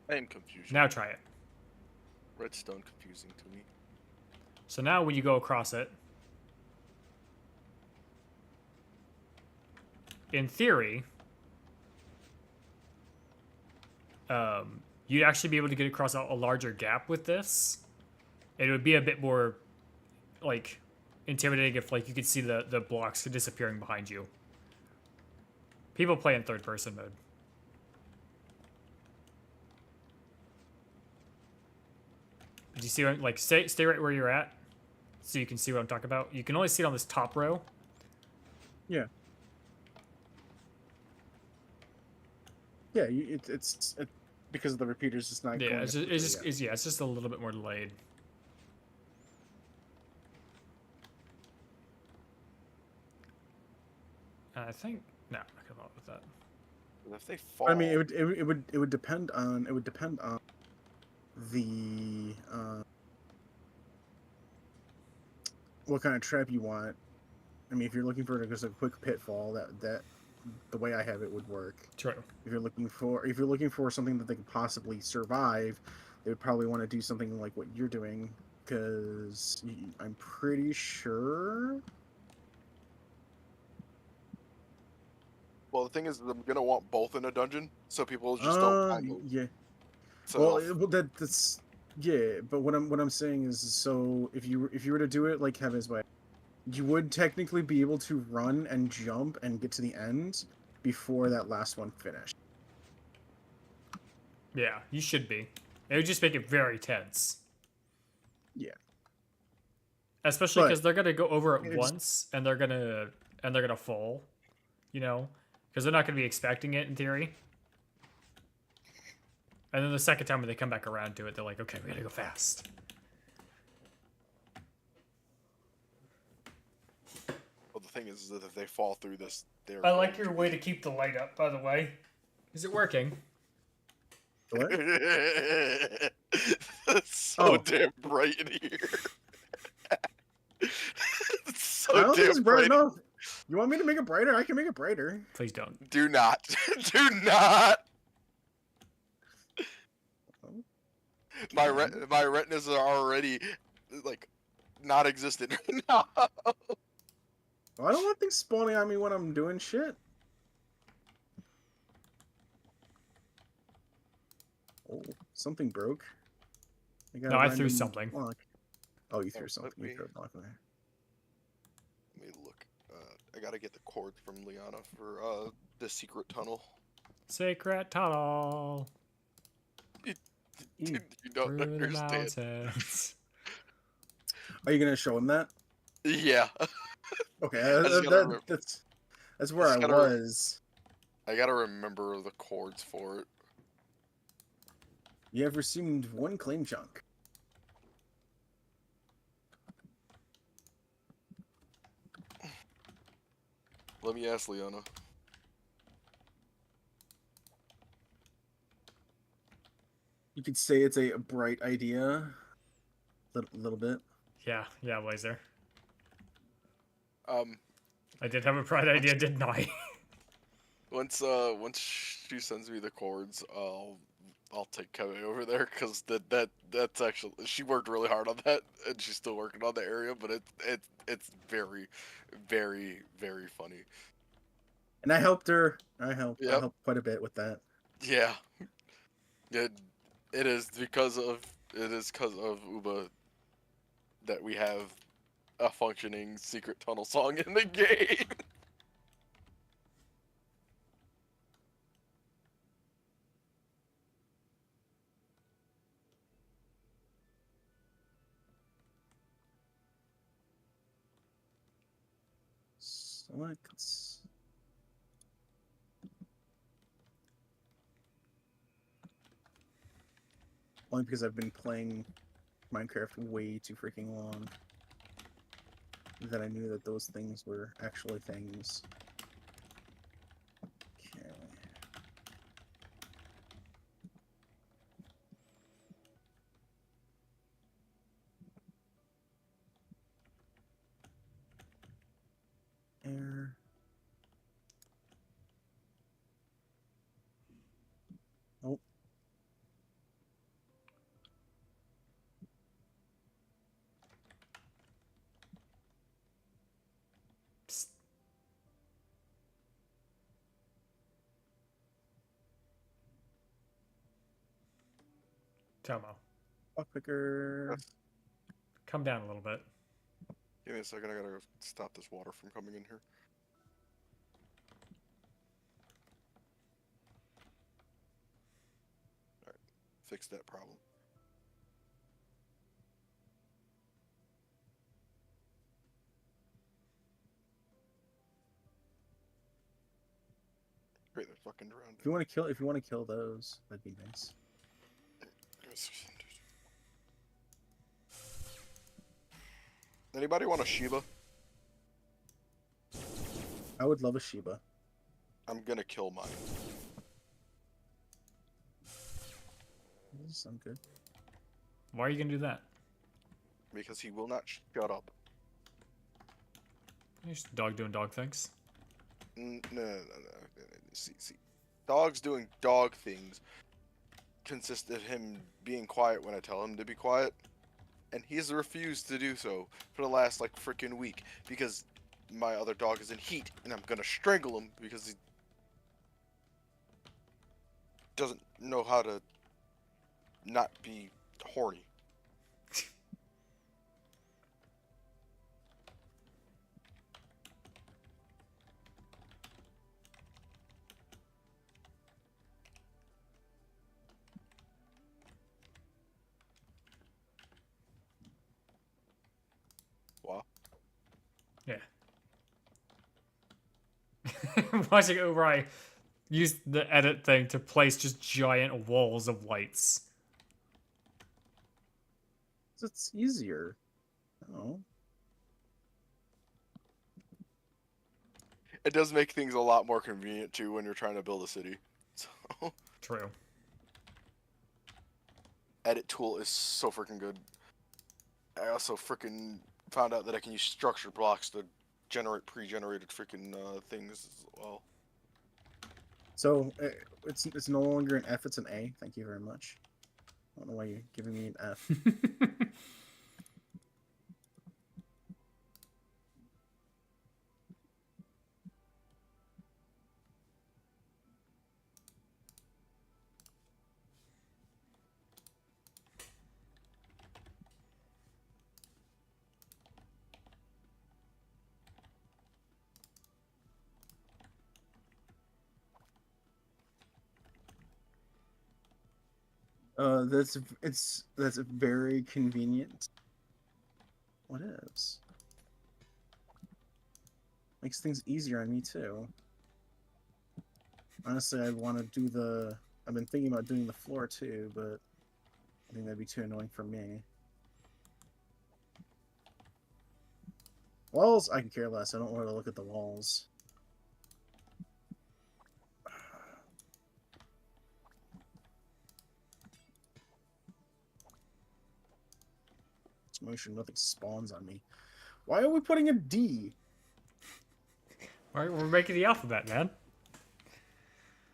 And confusion. Now try it. Redstone confusing to me. So now when you go across it, in theory, you'd actually be able to get across a larger gap with this. It would be a bit more, like, intimidating if, like, you could see the blocks disappearing behind you. People play in third-person mode. Did you see, like, stay right where you're at? so you can see what I'm talking about. You can only see it on this top row. Yeah. Yeah, it's because of the repeaters. It's not. Yeah, going it's up just, the it's tree just yet. it's, yeah, it's just a little bit more delayed. I think no, I come up with that. And if they fall, I mean, it would depend on the what kind of trap you want. I mean, if you're looking for just a quick pitfall, that the way I have it would work. True. If you're looking for something that they could possibly survive, they would probably want to do something like what you're doing, because I'm pretty sure. well, the thing is, I'm gonna want both in a dungeon, so people just don't follow. Yeah. So Well, that's yeah. But what I'm saying is, so if you were to do it like Kevin's way, you would technically be able to run and jump and get to the end before that last one finished. Yeah, you should be. It would just make it very tense. Yeah. Especially But because they're gonna go over it it's- once and they're gonna fall, you know, because they're not gonna be expecting it in theory. And then the second time when they come back around to it, they're like, okay, we gotta go fast. well, the thing is that if they fall through this, they're. I like your way to keep the light up, by the way. Is it working? What? It's so Oh. damn bright in here. It's so I don't think damn it's bright bright. enough. You want me to make it brighter? I can make it brighter. Please don't. Do not. Do not. My retinas are already like non-existent right now. I don't want things spawning on me when I'm doing shit. Oh, something broke. got No, a I threw random something. block. Oh, you Oh, threw let something. You me- threw a block there. Let me look. I gotta get the cords from Liana for the secret tunnel. Sacred tunnel You don't through the understand. mountains. Are you gonna show him that? Yeah, Okay, just gotta remember- that's where just I gotta- was. I gotta remember the chords for it. You have received one claim chunk. Let me ask Liana. You could say it's a bright idea. Little bit. Yeah, Laser. Um, I did have a bright idea, didn't I? once she sends me the chords, I'll take Kebe over there because that's actually she worked really hard on that and she's still working on the area, but it's very, very, very funny. And I helped her. I helped Yep. quite a bit with that. Yeah, it is because of Uba that we have a functioning secret tunnel song in the game. Select. Only because I've been playing Minecraft way too freaking long that I knew that those things were actually things. Okay. Air. Oh. Psst. Tomo, Block picker. come down a little bit. Give me a second, I gotta stop this water from coming in here. Alright, fix that problem. If you want to kill those, that'd be nice. Anybody want a Shiba? I would love a Shiba. I'm gonna kill mine. Does sound good. Why are you gonna do that? Because he will not shut up. Just dog doing dog things. No. See. Dogs doing dog things consist of him being quiet when I tell him to be quiet. And he's refused to do so for the last, like, freaking week. Because my other dog is in heat, and I'm gonna strangle him because he doesn't know how to not be horny. Wow. Yeah. Watching Ubarai use the edit thing to place just giant walls of lights. It's easier. Oh. It does make things a lot more convenient, too, when you're trying to build a city. So, True. edit tool is so freaking good. I also freaking found out that I can use structure blocks to generate pre-generated freaking things as well. So it's no longer an F, it's an A. Thank you very much. I don't know why you're giving me an F. That's very convenient. What is? Makes things easier on me too. Honestly, I want to do the. I've been thinking about doing the floor too, but I think that'd be too annoying for me. Walls, I can care less. I don't want to look at the walls. Make sure nothing spawns on me. Why are we putting a D? Alright, we're making the alphabet, man.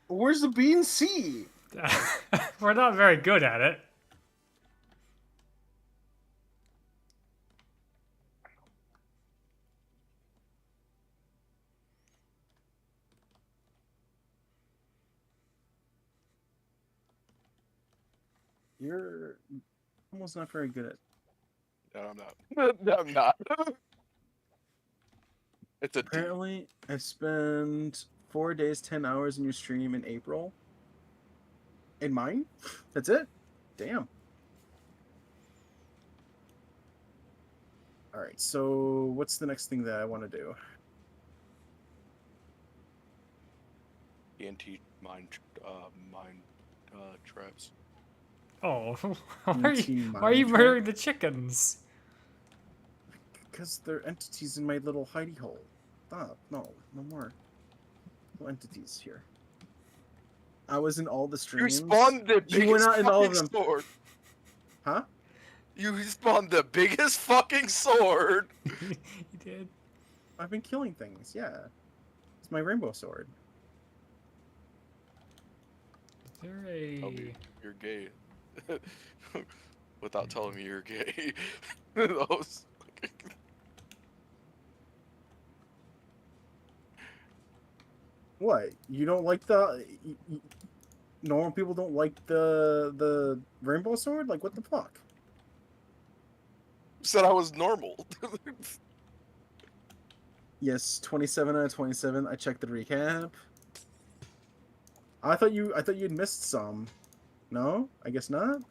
Where's the B and C? We're not very good at it. You're almost not very good at. No, I'm not. No, I'm not. It's a D. Apparently, I spent 4 days, 10 hours in your stream in April. In mine? That's it? Damn. Alright, so what's the next thing that I want to do? TNT mine traps. Oh, Team why are you Mind murdering the chickens? Because they're entities in my little hidey hole. Stop. No more. No entities here. I was in all the You streams. spawned the You were biggest not in all of fucking them. sword. Huh? You spawned the biggest fucking sword. You did. I've been killing things, yeah. It's my rainbow sword. Is there a... Tell me you're gay. Without telling me you're gay. Those. What? You don't like the... Normal people don't like the rainbow sword? Like, what the fuck? Said I was normal. Yes, 27 out of 27. I checked the recap. I thought you'd missed some. No? I guess not?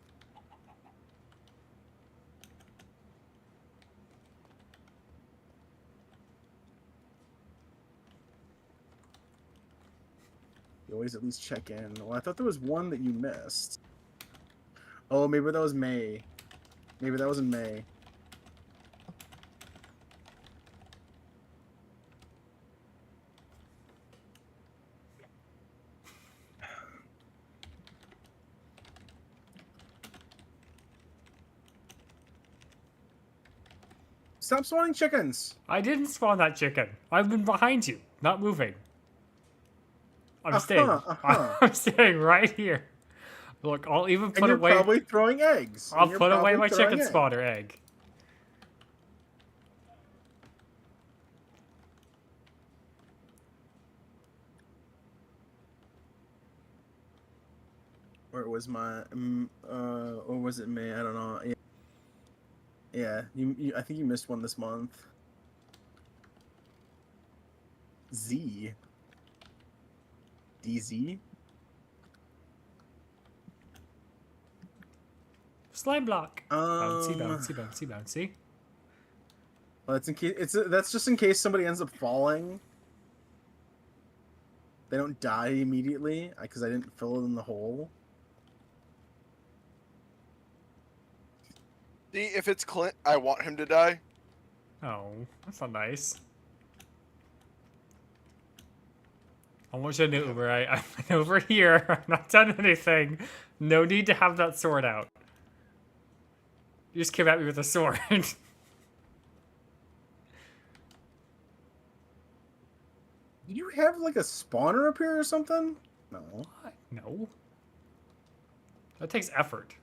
You always at least check in. Well, I thought there was one that you missed. Oh, maybe that was May. Maybe that was in May. Stop spawning chickens! I didn't spawn that chicken. I've been behind you, not moving. I'm staying. I'm staying right here. Look, I'll even And put you're away. probably throwing eggs. I'll put away my chicken spawner egg. Or was my, or was it May? I don't know. Yeah, I think you missed one this month. Z. DZ? Slime block. Bouncy, bouncy, bouncy, bouncy. Well, that's in case that's just in case somebody ends up falling. They don't die immediately because I didn't fill it in the hole. See, if it's Clint, I want him to die. Oh, that's not nice. I want you to know, Ubarai, I've been over here. I've not done anything. No need to have that sword out. You just came at me with a sword. You have like a spawner up here or something? No. What? No. That takes effort.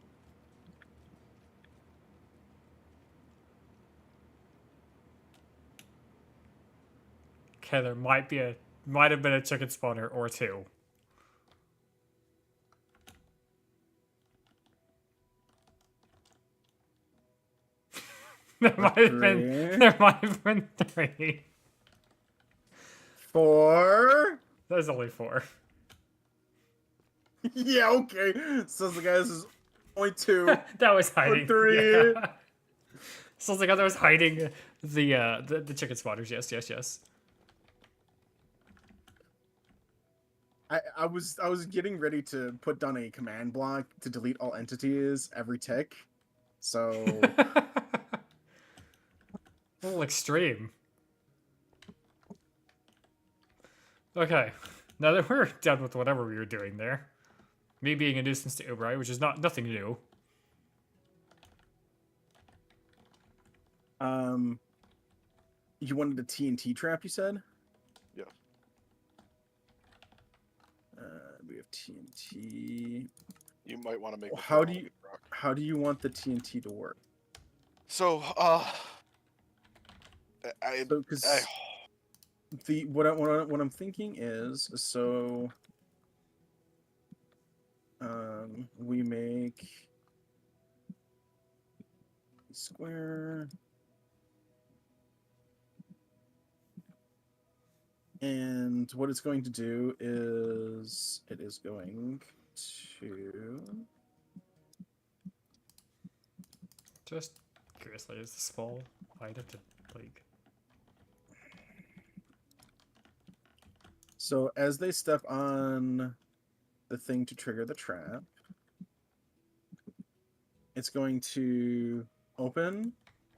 Okay, there might have been a chicken spawner or two. There might have been 3. 4. There's only 4. Yeah, okay. Says the guy this is only 2. That was hiding. 3. Yeah. Sounds like I was hiding the chicken spawners. Yes, yes, yes. I was getting ready to put down a command block to delete all entities every tick. So A little extreme. Okay, now that we're done with whatever we were doing there, me being a nuisance to Ubarai, which is nothing new. You wanted a TNT trap, you said? Yeah. We have TNT. You might want to make. How do you want the TNT to work? So, What I'm thinking is we make square. And what it's going to do is it is going to Just curiously, is this fall? I'd have to like. so as they step on the thing to trigger the trap, it's going to open.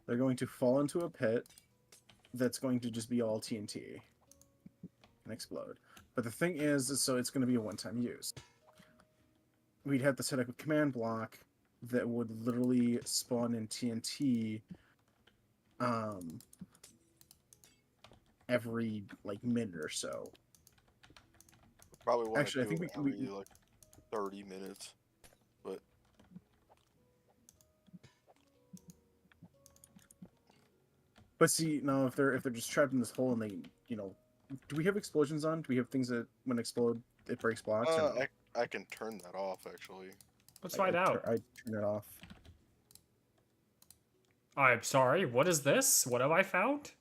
They're going to fall into a pit that's going to just be all TNT and explode. But the thing is so it's going to be a one-time use. We'd have to set up a command block that would literally spawn in TNT every like minute or so. Probably want Actually, I think we like 30 minutes, but see now if they're just trapped in this hole and they do we have explosions on? Do we have things that when explode it breaks blocks? Or no? I can turn that off actually. Let's find out. I turn it off. I'm sorry. What is this? What have I found?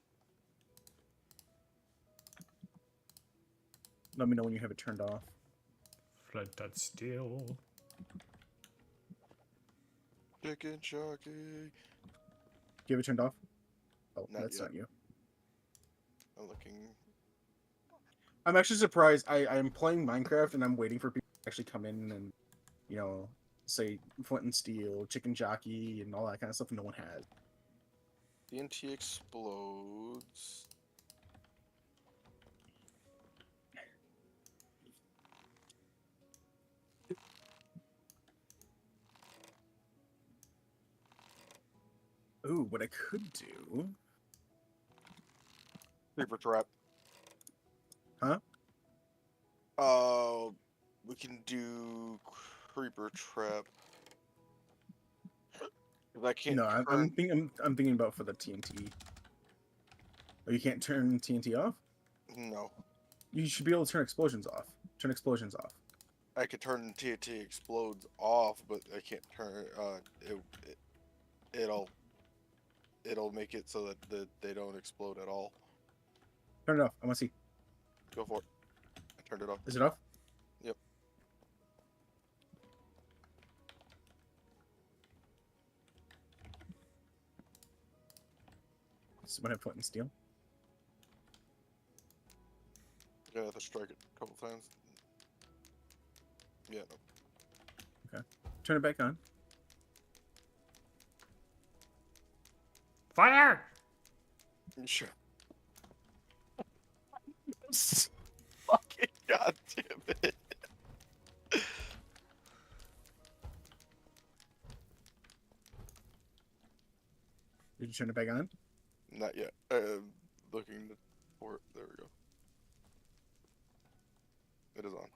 Let me know when you have it turned off. Flint that steel. Chicken shocky. Do you have it turned off? Oh, Not that's yet. not you. I'm looking. I'm actually surprised. I'm playing Minecraft and I'm waiting for people to actually come in and, say Flint and Steel, Chicken Jockey, and all that kind of stuff. No one has. TNT explodes. Ooh, what I could do. Creeper trap. Huh? We can do creeper trap. 'Cause I can't No, I'm turn. I'm thinking about for the TNT. Oh, you can't turn TNT off? No, You should be able to turn explosions off. Turn explosions off. I could turn TNT explodes off, but I can't turn. It'll make it so that they don't explode at all. Turn it off. I want to see. Go for it. I turned it off. Is it off? Yep. Someone have Flint and Steel. I have to strike it a couple times. Yeah, no. Turn it back on. Fire! Sure. Fucking goddamn it. Did you turn it back on? Not yet. Looking for it. There we go. It is on.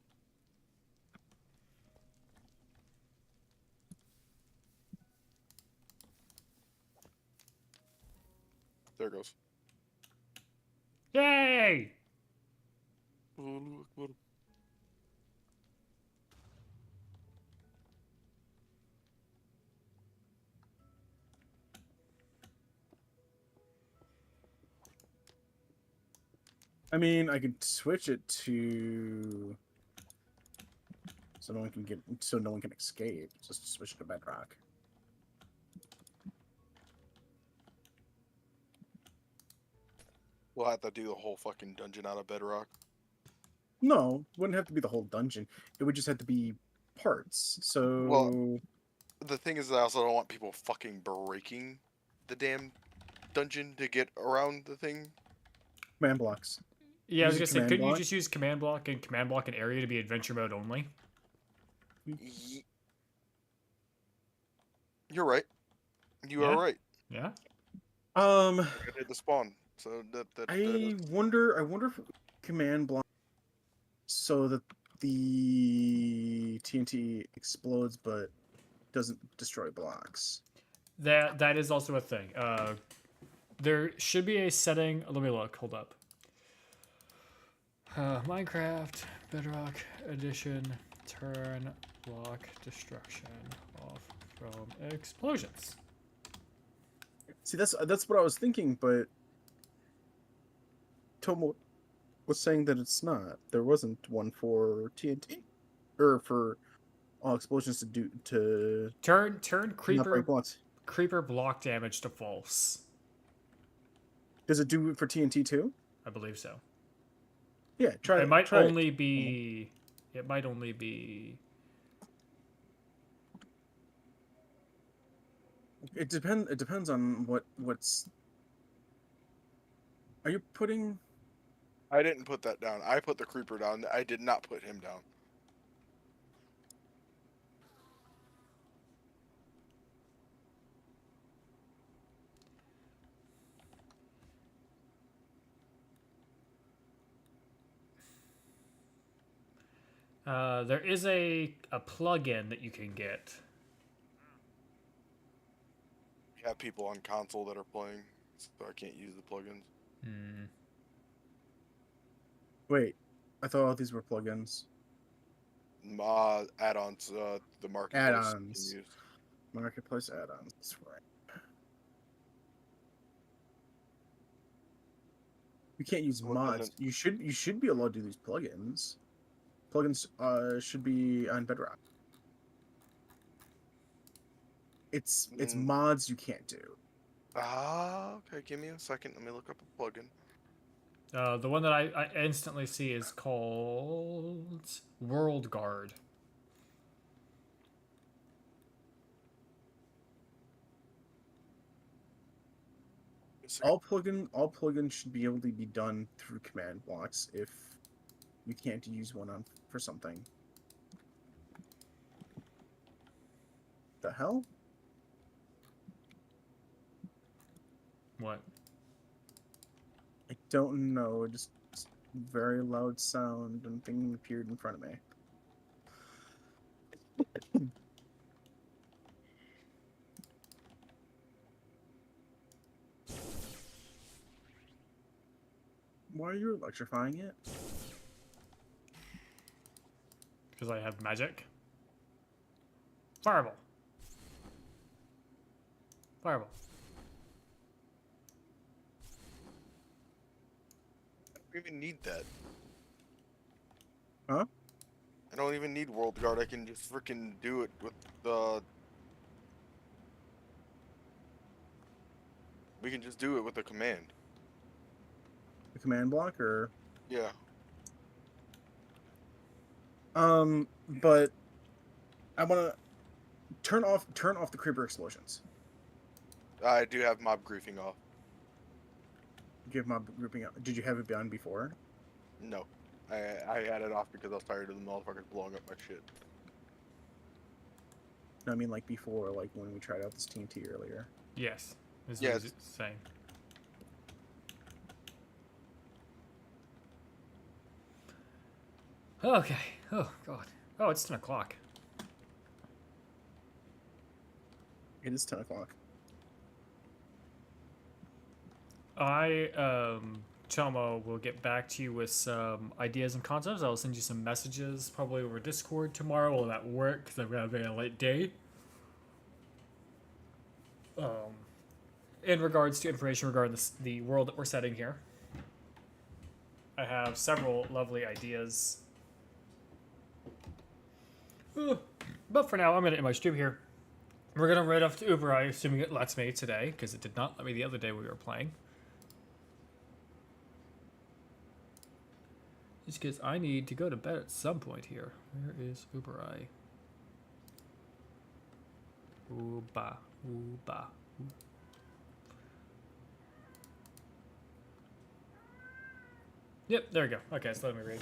There it goes. Yay! I mean, I could switch it to so no one can escape. Just switch it to bedrock. We'll have to do the whole fucking dungeon out of bedrock. No, it wouldn't have to be the whole dungeon. It would just have to be parts. So Well, the thing is, I also don't want people fucking breaking the damn dungeon to get around the thing. command blocks. Yeah, I was Use gonna a say, couldn't command you just use command block and area to be adventure mode only? You're right. You Yeah. are right. Yeah. Um, I did the spawn, so that I is. wonder if command block so that the TNT explodes but doesn't destroy blocks. That is also a thing. There should be a setting. Let me look. Hold up. Minecraft Bedrock Edition. Turn block destruction off from explosions. See, that's what I was thinking, but Tomo was saying that it's not. There wasn't one for TNT or for all explosions to Turn not break creeper blocks. block damage to false. Does it do it for TNT too? I believe so. Yeah, try It might try it. only be. It might only be. It depends on what's. Are you putting? I didn't put that down. I put the creeper down. I did not put him down. There is a plugin that you can get. We have people on console that are playing, so I can't use the plugins. Wait, I thought all these were plugins. Add-ons, the marketplace. Add-ons. Can use. Marketplace add-ons. That's right. You can't use Well, mods. You should be allowed to do these plugins. Plugins should be on Bedrock. It's mods you can't do. Ah, okay. Give me a second. Let me look up a plugin. The one that I instantly see is called World Guard. All plugins should be able to be done through command blocks if you can't use one on for something. The hell? What? I don't know. Just very loud sound and thing appeared in front of me. Why are you electrifying it? Because I have magic. Fireball. Fireball. I don't even need that. Huh? I don't even need World Guard. I can just freaking do it with the. We can just do it with a command. The command block or Yeah. but I want to turn off the creeper explosions. I do have mob griefing off. Do you have mob grouping out? Did you have it on before? No. I had it off because I was tired of the motherfuckers blowing up my shit. No, I mean like before, like when we tried out this TNT earlier. Yes. Is Yes. what it's saying. Okay. Oh god. Oh, it's 10 o'clock. It is 10 o'clock. Chomo will get back to you with some ideas and concepts. I'll send you some messages probably over Discord tomorrow while I'm at work because I've got a very late day. In regards to information regarding the world that we're setting here, I have several lovely ideas. But for now, I'm going to end my stream here. We're going to ride off to Ubarai, assuming it lets me today, because it did not let me the other day we were playing. Just because I need to go to bed at some point here. Where is Ubarai? Uba. Yep, there we go. Okay, so let me read.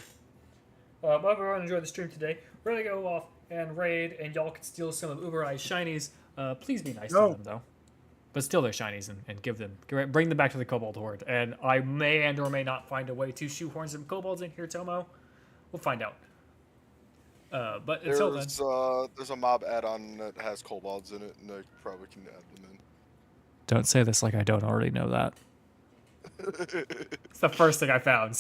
Hope everyone enjoyed the stream today. We're gonna go off and raid, and y'all can steal some of Ubarai's shinies. Please be nice to them, though. But steal their shinies and give them, bring them back to the Kobold Horde. And I may and or may not find a way to shoehorn some kobolds in here, Tomo. We'll find out. But until then, There's a mob add-on that has kobolds in it, and I probably can add them in. don't say this like I don't already know that. It's the first thing I found.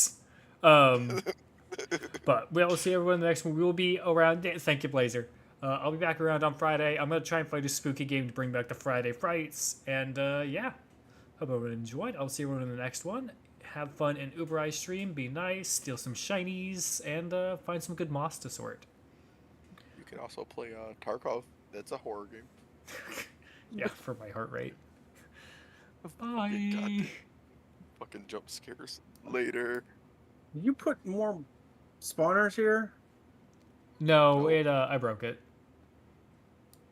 But we'll see everyone in the next one. We will be around. Thank you, Blazer. I'll be back around on Friday. I'm going to try and find a spooky game to bring back the Friday Frights. And yeah, hope everyone enjoyed. I'll see everyone in the next one. Have fun in Ubarai stream. Be nice. Steal some shinies. And find some good moss to sort. You can also play Tarkov. That's a horror game. Yeah, for my heart rate. Bye. Fucking jump scares. Later. You put more spawners here? No, I broke it.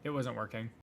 It wasn't working.